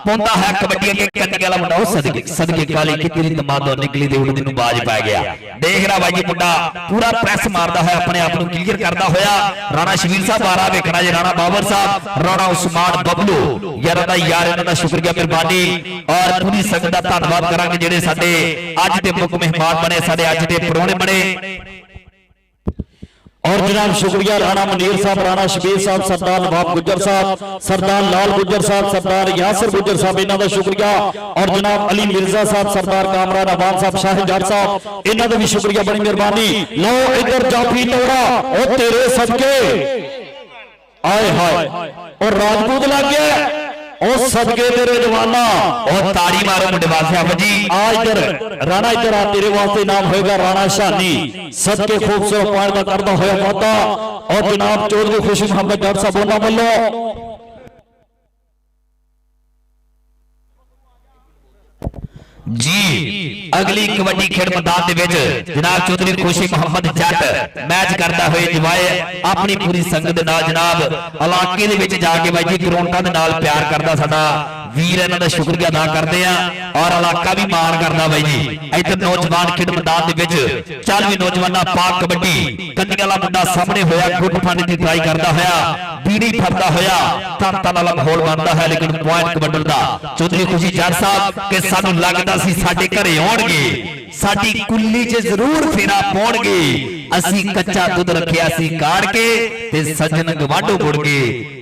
पौंदा है कबड्डी के कन्ने वाला मुंडा हो सदके काली कितनी तमादो निकली दे उड़दी नु बाज पै गया देख रहा भाई जी मुंडा पूरा प्रेस मारदा है अपने आप नु क्लियर करदा होया राणा शबीर साहब आ रहा वेखना जी राणा बाबर साहब राणा उस्मान बबलू यार दा इन्हां दा शुक्रिया मेहरबानी और पूरी संगत दा धन्नवाद करांगे जेडे साडे अज दे मुख मेहमान बने साडे अज दे परौणे बने और जनाब शुक्रिया राणा मुनीर साहब राणा शबीर साहब सरदार नवाब गुज्जर साहब सरदार लाल गुज्जर साहब सरदार यासिर गुज्जर साहब इन्हां दा शुक्रिया और जनाब अली मिर्जा साहब सरदार कामरान अवान साहब शाह जट साहब इन्हां दा भी शुक्रिया बड़ी मेहरबानी लो इधर जाफी तोड़ा ओ तेरे सदके आए हाय और राजपूत लग गया ओ सदके तेरे जवाना और ताड़ी मारो मुंडे वास्ते जी आ इधर राणा इधर आ तेरे वास्ते नाम होएगा राणा शानी सदके खूबसूरत पॉइंट का करता होया वादा और जनाब चौधरी खुशी मोहम्मद जट साहब उन्हां वल्लों जी अगली कबड्डी खेड मैदान दे विच जनाब चौधरी खुशी मोहम्मद जट मैच करता हुए जिवाए अपनी पूरी संगत दे नाल जनाब इलाके दे विच जाके भाई जी ग्राउंडां दे नाल प्यार करदा साडा वीर इन्हां दा शुक्रिया अदा करदे आ और इलाका भी मान करदा भाई जी इधर नौजवान खेड मैदान दे विच चल भी नौजवाना पाक कबड्डी कंनी वाला मुंडा सामने होया गुੱਟ फाने दी ट्राई करदा होया बीड़ी फरदा होया तन वाला माहौल बनदा है लेकिन पॉइंट कबड्डर दा चौधरी खुशी जट साहब के सानू लगदा सी साडे घरे आउणगे साडी कुल्ली च जरूर फेरा पाउणगे असी कच्चा दुध रखिया सी काड़ के ते सज्जन गवांढों मुड़ के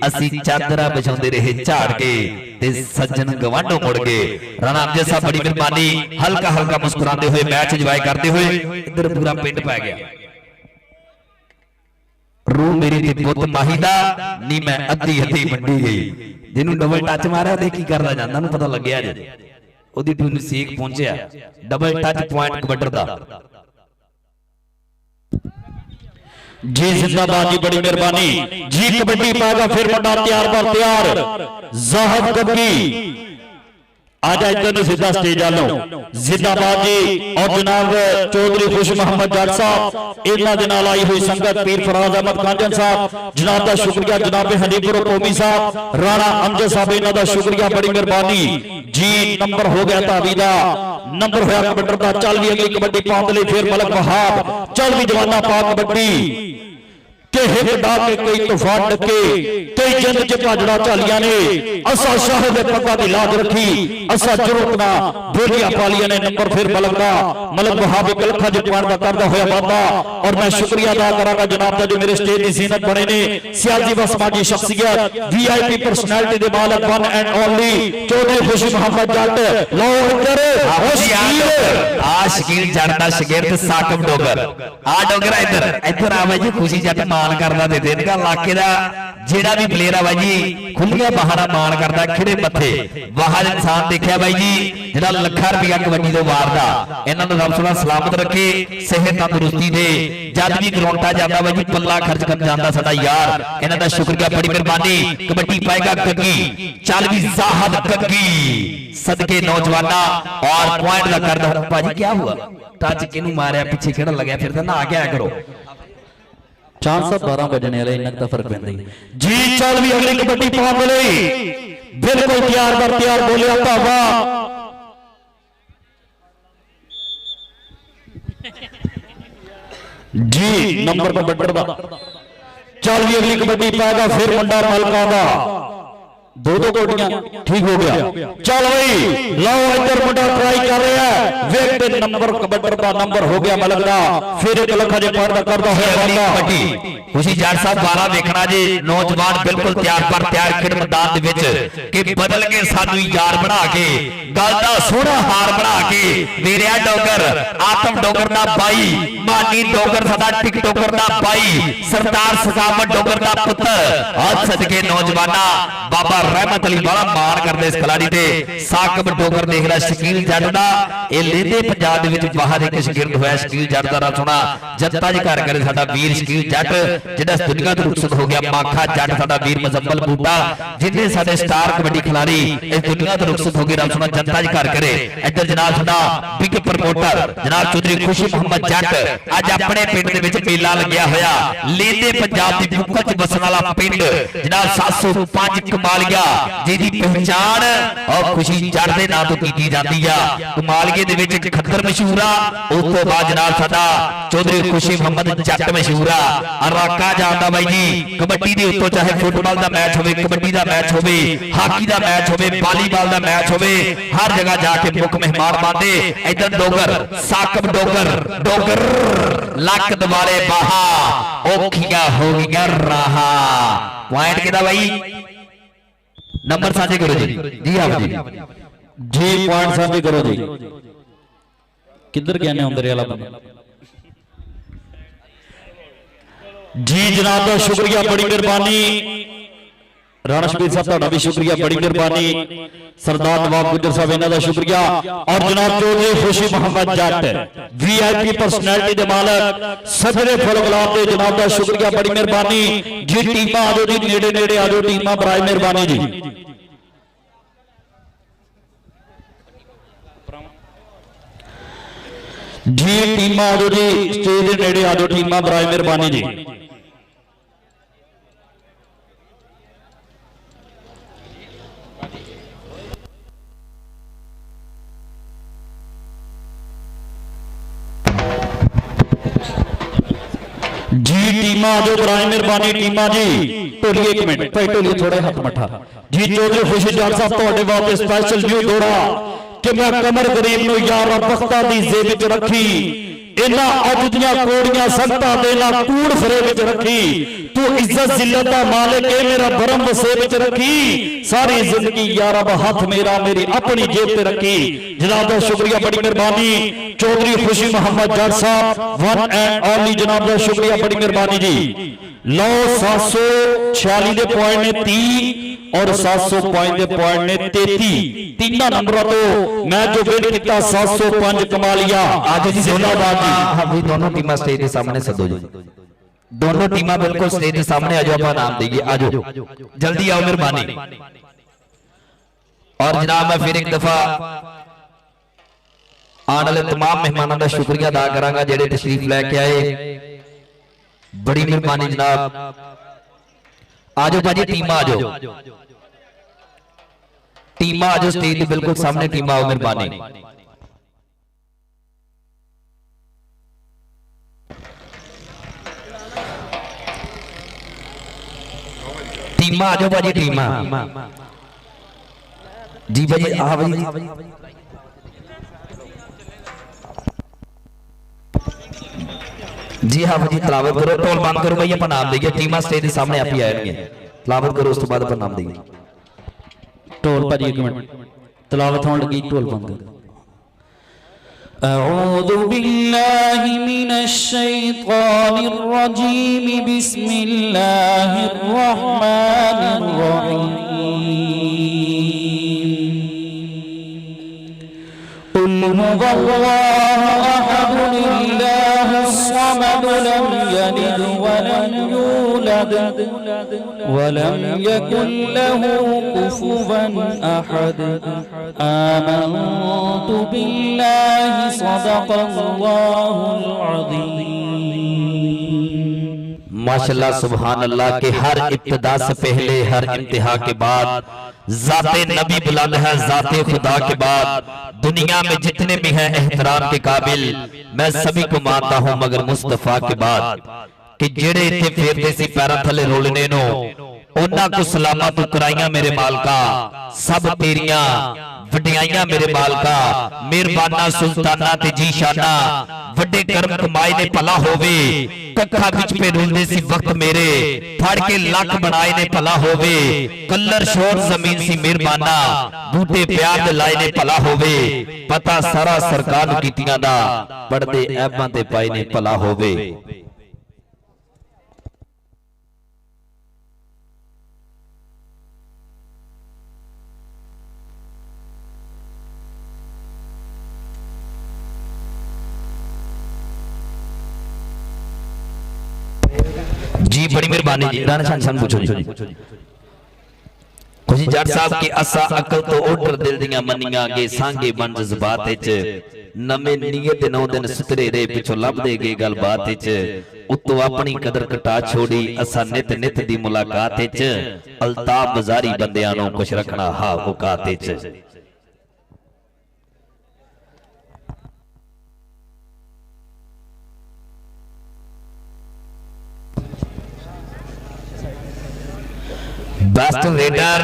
असी चादरा बिछाउंदे रहे झाड़ के ते सज्जन गवांढों मुड़ के राणा अमजद साहब बड़ी मेहरबानी हल्का हल्का मुस्कुराते हुए मैच एंजॉय करते हुए इधर पूरा पिंड पै गया रूह मेरी ते पुत माही दा नी मैं अद्धी अद्धी मंडी गई जिन्हों डबल टच मारा ते की करदा जांदा नूं पता लग्या जे ओदी टून सीख पहुंचया डबल टच पॉइंट कबड्डर दा जी जिंदाबाद जी बड़ी मेहरबानी जी कबड्डी पाएगा फिर मुंडा तैयार पर तैयार ज़ाहद गग्गी आजा इधर सीधा स्टेज आलो जिंदाबाद जी और जनाब चौधरी खुश मोहम्मद जट साहब इन्हां दे नाल आई हुई संगत पीर फराज अहमद कांजन साहब जनाब दा शुक्रिया जनाब हनीपुर कौमी साहब राणा अमजद साहब इन्हां दा शुक्रिया बड़ी मेहरबानी जी नंबर हो गया धावी दा नंबर होया कबड्डर दा चल भी अगली कबड्डी पाउंद लई फिर मलक वहाब चल भी जवाना पा कबड्डी कि हिक डा के कई तूफान डके कई जिंद च भाजड़ा झालियां ने असा शाह दे पग्गा दी लाज रखी असा जुर्मना बेड़ियां पालियां ने नंबर फिर मलकदा मलक बहाबी कलखा च पाण दा करदा होया बाबा। और मैं शुक्रिया अदा करांगा जनाब दा जो मेरे स्टेज दी जीनत बने ने सियासी व समाजी शख्सियत वीआईपी पर्सनैलिटी दे मालक वन एंड ओनली चौधरी खुशी मोहम्मद जट लो इधर शकील जट दा शागिर्द साकब डोगर डोगर इधर इधर आ भाई जी खुशी जट मान करदा दे देगा इलाके दा जेड़ा भी प्लेयर आ भाई जी खुलिया बहारा मान करदा खिड़े मथे बाहर इंसान देखिया भाई जी जेड़ा ਲੱਖਾਂ रुपया कबड्डी तो वारदा इन्हां नूं रब सुना सलामत रखे सेहत तंदुरुस्ती दे जद भी ग्राउंडा जांदा भाई जी पल्ला खर्च कर जांदा साडा यार इन्हां दा शुक्रिया बड़ी मेहरबानी। कबड्डी पाएगा गग्गी चल भी जाहद गग्गी सदके नौजवाना और पॉइंट दा करदा भाजी क्या हुआ टच किनू मारिया पीछे खेड़न लग्या फिर ना आ गया करो चांस 12 बजने वाले इन्ना दा फर्क पैंदा जी। चल भी अगली कबड्डी पाउण दे लई बिल्कुल तैयार बर तैयार बोलिया भावा जी नंबर कबड्डर दा। चल भी अगली कबड्डी पाएगा फिर मुंडा मलका दा दो गोटियां ठीक हो गया। चल भाई लो इधर मुंडा ट्राई कर रहा है वेख पे नंबर कबड्डर दा नंबर हो गया मलक दा फिर एक लखा जे पार दा करदा होया कबड्डी खुशी जट साहब 12 देखना जी नौजवान बिल्कुल तैयार पर तैयार खेड मैदान दे विच कि बदल के सानू यार बना के गल दा सोहना हार बना के मेरिया डोगर आतम डोगर दा भाई मानी डोगर साडा टिकटोकर दा भाई सरदार सखावत डोगर दा पुत्र आज सदके नौजवाना बाबा रहमत अली बड़ा मान करदे इस खिलाड़ी ते साकब डोगर देख रहा शकील जट दा ए लेंदे पंजाब दे विच बाहर एक शागिर्द होया शकील जट दा रब सुना जनता जी घर करे साडा वीर शकील जट जिहड़ा दुनिया तो रुखसत हो गया माखा जट साडा वीर मुजम्मल बूटा जिन्ने साडे स्टार कबड्डी खिलाड़ी इस दुनिया तो रुखसत हो गए रब सुना जनता जी घर करे। इधर जनाब साडा बिग प्रमोटर जनाब चौधरी खुशी मोहम्मद जट अज अपने पिंड दे विच मेला लग्या होया लेंदे पंजाब दी बुक्कल च बसन वाला पिंड जनाब 705 कमालिया जिहदी पहचान और खुशी जट दे नाम तो कीती जाती आ। कमालिए दे विच खद्दर मशहूर आ उस तो बाद जनाब साडा चौधरी खुशी मोहम्मद जट मशहूर आ। अराका जांदा भाई जी कबड्डी दे उत्तों चाहे फुटबॉल दा मैच होवे कबड्डी दा मैच होवे हाकी दा मैच होवे वॉलीबॉल दा मैच होवे हर जगह जाके मुख मेहमान मानदे। इधर डोगर साकब डोगर डोगर लक दवारे बाहा औखियां हो गईयां राहा पॉइंट किदा भाई नंबर साझे करो जी जी आप जी पॉइंट साझे करो जी किधर गया ने अंदर वाला बंदा जी जनाब का शुक्रिया बड़ी मेहरबानी राणा शबीर साहब तुहाडा भी शुक्रिया बड़ी मेहरबानी सरदार नवाब गुजर साहब इन्हां दा शुक्रिया और जनाब चौधरी खुशी मोहम्मद जट वीआईपी पर्सनैलिटी दे मालक सदरे फुल गुलाब दे जनाब दा शुक्रिया बड़ी मेहरबानी जी। टीमां आजो जी नेड़े नेड़े आजो टीमां बराए मेहरबानी जी जी टीमां आजो जी स्टेज दे नेड़े आजो टीमां बराए मेहरबानी जी। जी टीमा जो बराए मेहरबानी टीमा जी ढोली एक मिनट भाई ढोली थोड़ा हाथ मठा जी चौधरी खुशी जट साहब तुहाडे वास्ते स्पेशल न्यू दौड़ा कि मैं कमर गरीब नूं यार बख्तां दी जेब विच रखी इन्हां अज दियां कोड़ियां संगतां दे ना कूड़ फरे विच रखी तू इज्जत जिल्लत दा मालिक है मेरा भरम वसे विच रखी सारी जिंदगी यार अब हाथ मेरा मेरी अपनी जेब ते रखी। जनाब दा शुक्रिया बड़ी मेहरबानी चौधरी खुशी मोहम्मद जट साहब वन एंड ओनली जनाब दा शुक्रिया बड़ी मेहरबानी जी। लो 746 दे पॉइंट ने 30 और 700 पॉइंट दे पॉइंट ने 33 तीनों नंबरों तो मैच जो विन किया 705 कमालिया आज जी जिंदाबाद जी। हां भाई दोनों टीमां स्टेज के सामने सदो जी दोनों टीमां बिल्कुल स्टेज के सामने आ जाओ अपना नाम दीजिए आ जाओ जल्दी आओ मेहरबानी। और जनाब मैं फिर एक दफा आने वाले तमाम मेहमानों का शुक्रिया अदा करांगा जेडे तशरीफ लैके आए बड़ी मेहरबानी जनाब। आ जाओ भाजी टीमां आ जाओ टीमां आ जाओ स्टेज के बिल्कुल सामने टीमां आओ मेहरबानी। टीमा आ जाओ भाजी टीमा जी भाजी हाँ भाजी जी हाँ भाजी तलावत करो ढोल बंद करो भाई अपन नाम देंगे टीमा स्टेज के सामने आप ही आएंगे तलावत करो उस तो बाद अपन नाम देंगे ढोल भाजी एक मिनट तलावत होने लगी ढोल बंद करो أعوذ بالله من الشيطان الرجيم بسم الله الرحمن الرحيم قل هو الله أحد الله الصمد لم يلد ولم يولد ولم يكن له كفوا أحد آمنت بالله صدق الله العظيم माशाल्लाह सुभान अल्लाह के हर इब्तिदा से पहले हर इंतहा के बाद जाते नबी बुलंद है जाते खुदा के बाद दुनिया में जितने भी हैं एहतराम के काबिल मैं सभी को मानता हूं मगर मुस्तफा के बाद कि जेड़े इत्थे फेरदे सी पैरां थले रोलने नो उन्हां को सलामत कराइयां मेरे मालका सब तेरियां वड्डियाइयां मेरे मालका मेहरबाना सुल्ताना ते जीशाना वड्डे कर्म कमाए ने भला होवे कखा विच पे रुलदे सी वक्त मेरे फड़ के लख बनाए ने भला होवे कलर शोर जमीन सी मेहरबाना बूटे प्यार दे लाए ने भला होवे पता सारा सरकार नूं कीतियां दा पड़दे ऐबां ते पाए ने भला होवे जी बड़ी मेहरबानी जी राणा शान पूछो जी खुशी जट साहब की असा अकल तो ओडर दिल दियां मनियां गे सांगे बन जज्बात विच नवे नीयत 9 दिन सुतरे रे पिछो लभदे गे गलबात विच उतो अपनी कदर कटा छोड़ी असा नित नित दी मुलाकात विच अल्ताफ बाजारी बंदियां नूं कुछ रखना हा औकात विच बेस्ट रेडर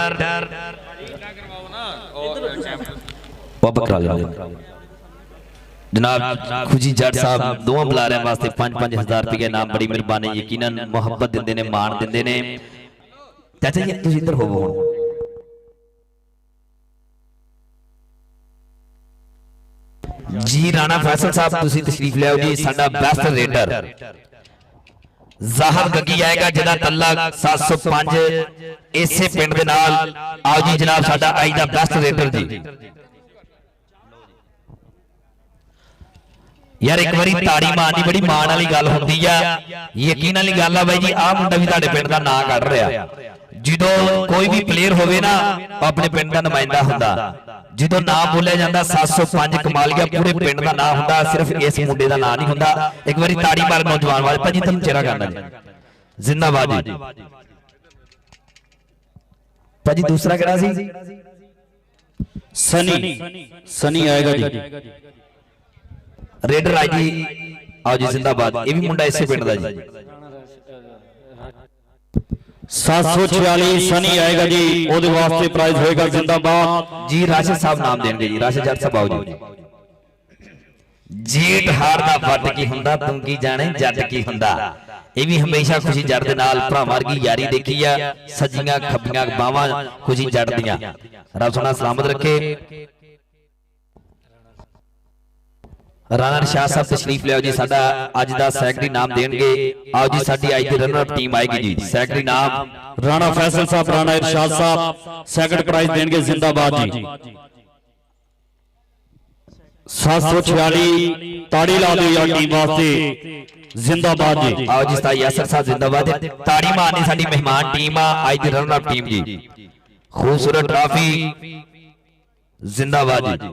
जनाब खुशी जट साहब दोवां बुलारियां वास्ते 5-5 हज़ार रुपये नाम बड़ी मेहरबानी यकीनन मोहब्बत दिंदे ने मान दिंदे ने चाचा जी तुसीं इधर होवो जी राणा फैसल साहब तुसीं तशरीफ ले आओ जी साडा बेस्ट रेडर ज़ाहर गगी आएगा जिहदा तल्ला 705 इसे पिंड दे नाल आओ जी जनाब साडा आज दा बेस्ट रेडर जी यार एक बारी ताड़ी मारनी बड़ी मान वाली गल हुंदी आ यकीन वाली गल आ भाई जी आ मुंडा भी तुहाडे पिंड दा नाम कढ रहा जो कोई भी प्लेयर होवे ना अपने पिंड दा नुमाइंदा हुंदा जो नाम बोलिया जाता 705 कमालिया पूरे पिंड का नाम होंगे सिर्फ इस मुंडे का नाम नहीं होंगे एक बार ताड़ी मार नौजवान वाले भाजी तुम चेहरा करना जी जिंदाबाद जी भाजी दूसरा केड़ा सी सनी सनी आएगा जी रेडर आई जी आओ जी जिंदाबाद ये भी मुंडा इसे पिंड का जी 746 सनी आएगा जी ओदे वास्ते प्राइज होएगा जिंदाबाद जी राशिद साहब नाम देंगे जी राशिद जट साहब आओ जी जेठ हार दा वट की हुंदा तू की जाने जट की हुंदा ये भी हमेशा खुशी जट दे नाल भरावां वर्गी यारी देखी आ सजियां खब्बियां बावां खुशी जट दियां रब सोना सलामत रखे राणा शाह साहब तशरीफ ले आओ जी साडा अज दा सैकटरी नाम देंगे आओ जी साडी अज दी रनर अप टीम आएगी जी सैकटरी नाम राणा फैसल साहब राणा इरशाद साहब सेकंड प्राइज देंगे जिंदाबाद जी 746 ताड़ी ला दो यार टीम वास्ते जिंदाबाद जी आओ जी सा यासर साहब जिंदाबाद ताड़ी मारनी साडी मेहमान टीम आ अज दी रनर अप टीम जी खूबसूरत ट्रॉफी जिंदाबाद जी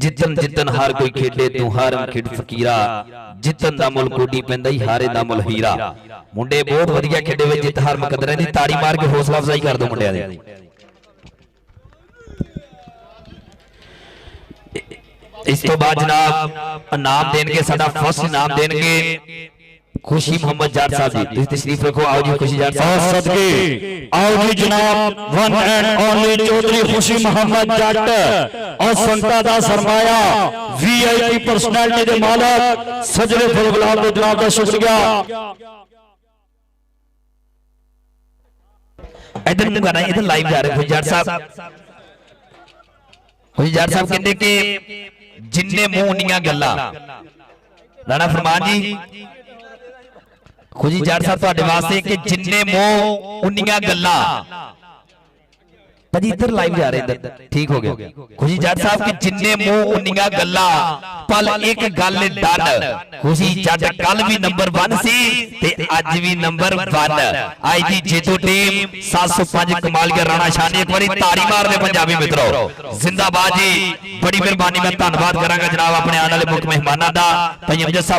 जितन जितन हर कोई खेडे तू हर खेड फकीरा जितन दा मुल कोडी पैंदा ही हारे दा मुल हीरा मुंडे बहुत वधिया खेडे वे जित हार मुकदरे दी ताड़ी मार के हौसला अफजाई कर दो मुंडिया दे इस तो बाद जनाब नाम देंगे साडा फर्स्ट नाम देंगे खुशी मोहम्मद जाट साहब जी तुसीं तशरीफ रखो। आओ जी खुशी जाट और साहब। सदके आओ जी जनाब वन एंड ओनली चौधरी खुशी मोहम्मद जट और संता दा सरमाया वीआईपी पर्सनैलिटी दे मालक सजरे फुल गुलाब दे जनाब दा शुक्रिया। इधर मुंह करना, इधर लाइव जा रहे खुशी जाट साहब। खुशी जाट साहब कहते कि जिन्ने मुंह उन्नियां गल्लां। राणा फरमान जी खुशी जाट साहब ਤੁਹਾਡੇ ਵਾਸਤੇ ਕਿ ਜਿੰਨੇ ਮੂੰਹ ਉਨੀਆਂ ਗੱਲਾਂ। ਭਾਜੀ ਇੱਧਰ ਲਾਈਵ ਜਾ ਰਹੇ ਇੱਧਰ ਠੀਕ ਹੋ ਗਿਆ। खुशी जाट साहब कि जिन्ने मुंह उन्नियां गल्लां पल एक गल डन। खुशी जट कल भी नंबर 1 सी ते अज भी नंबर 1। आज दी जेतू टीम 705 कमाल के राणा शाह ने एक बारी ताड़ी मार दे पंजाबी मित्रों जिंदाबाद जी। बड़ी मेहरबानी मैं धन्यवाद करांगा जनाब अपने आने वाले मुख्य मेहमानां दा भाई अमजद साहब।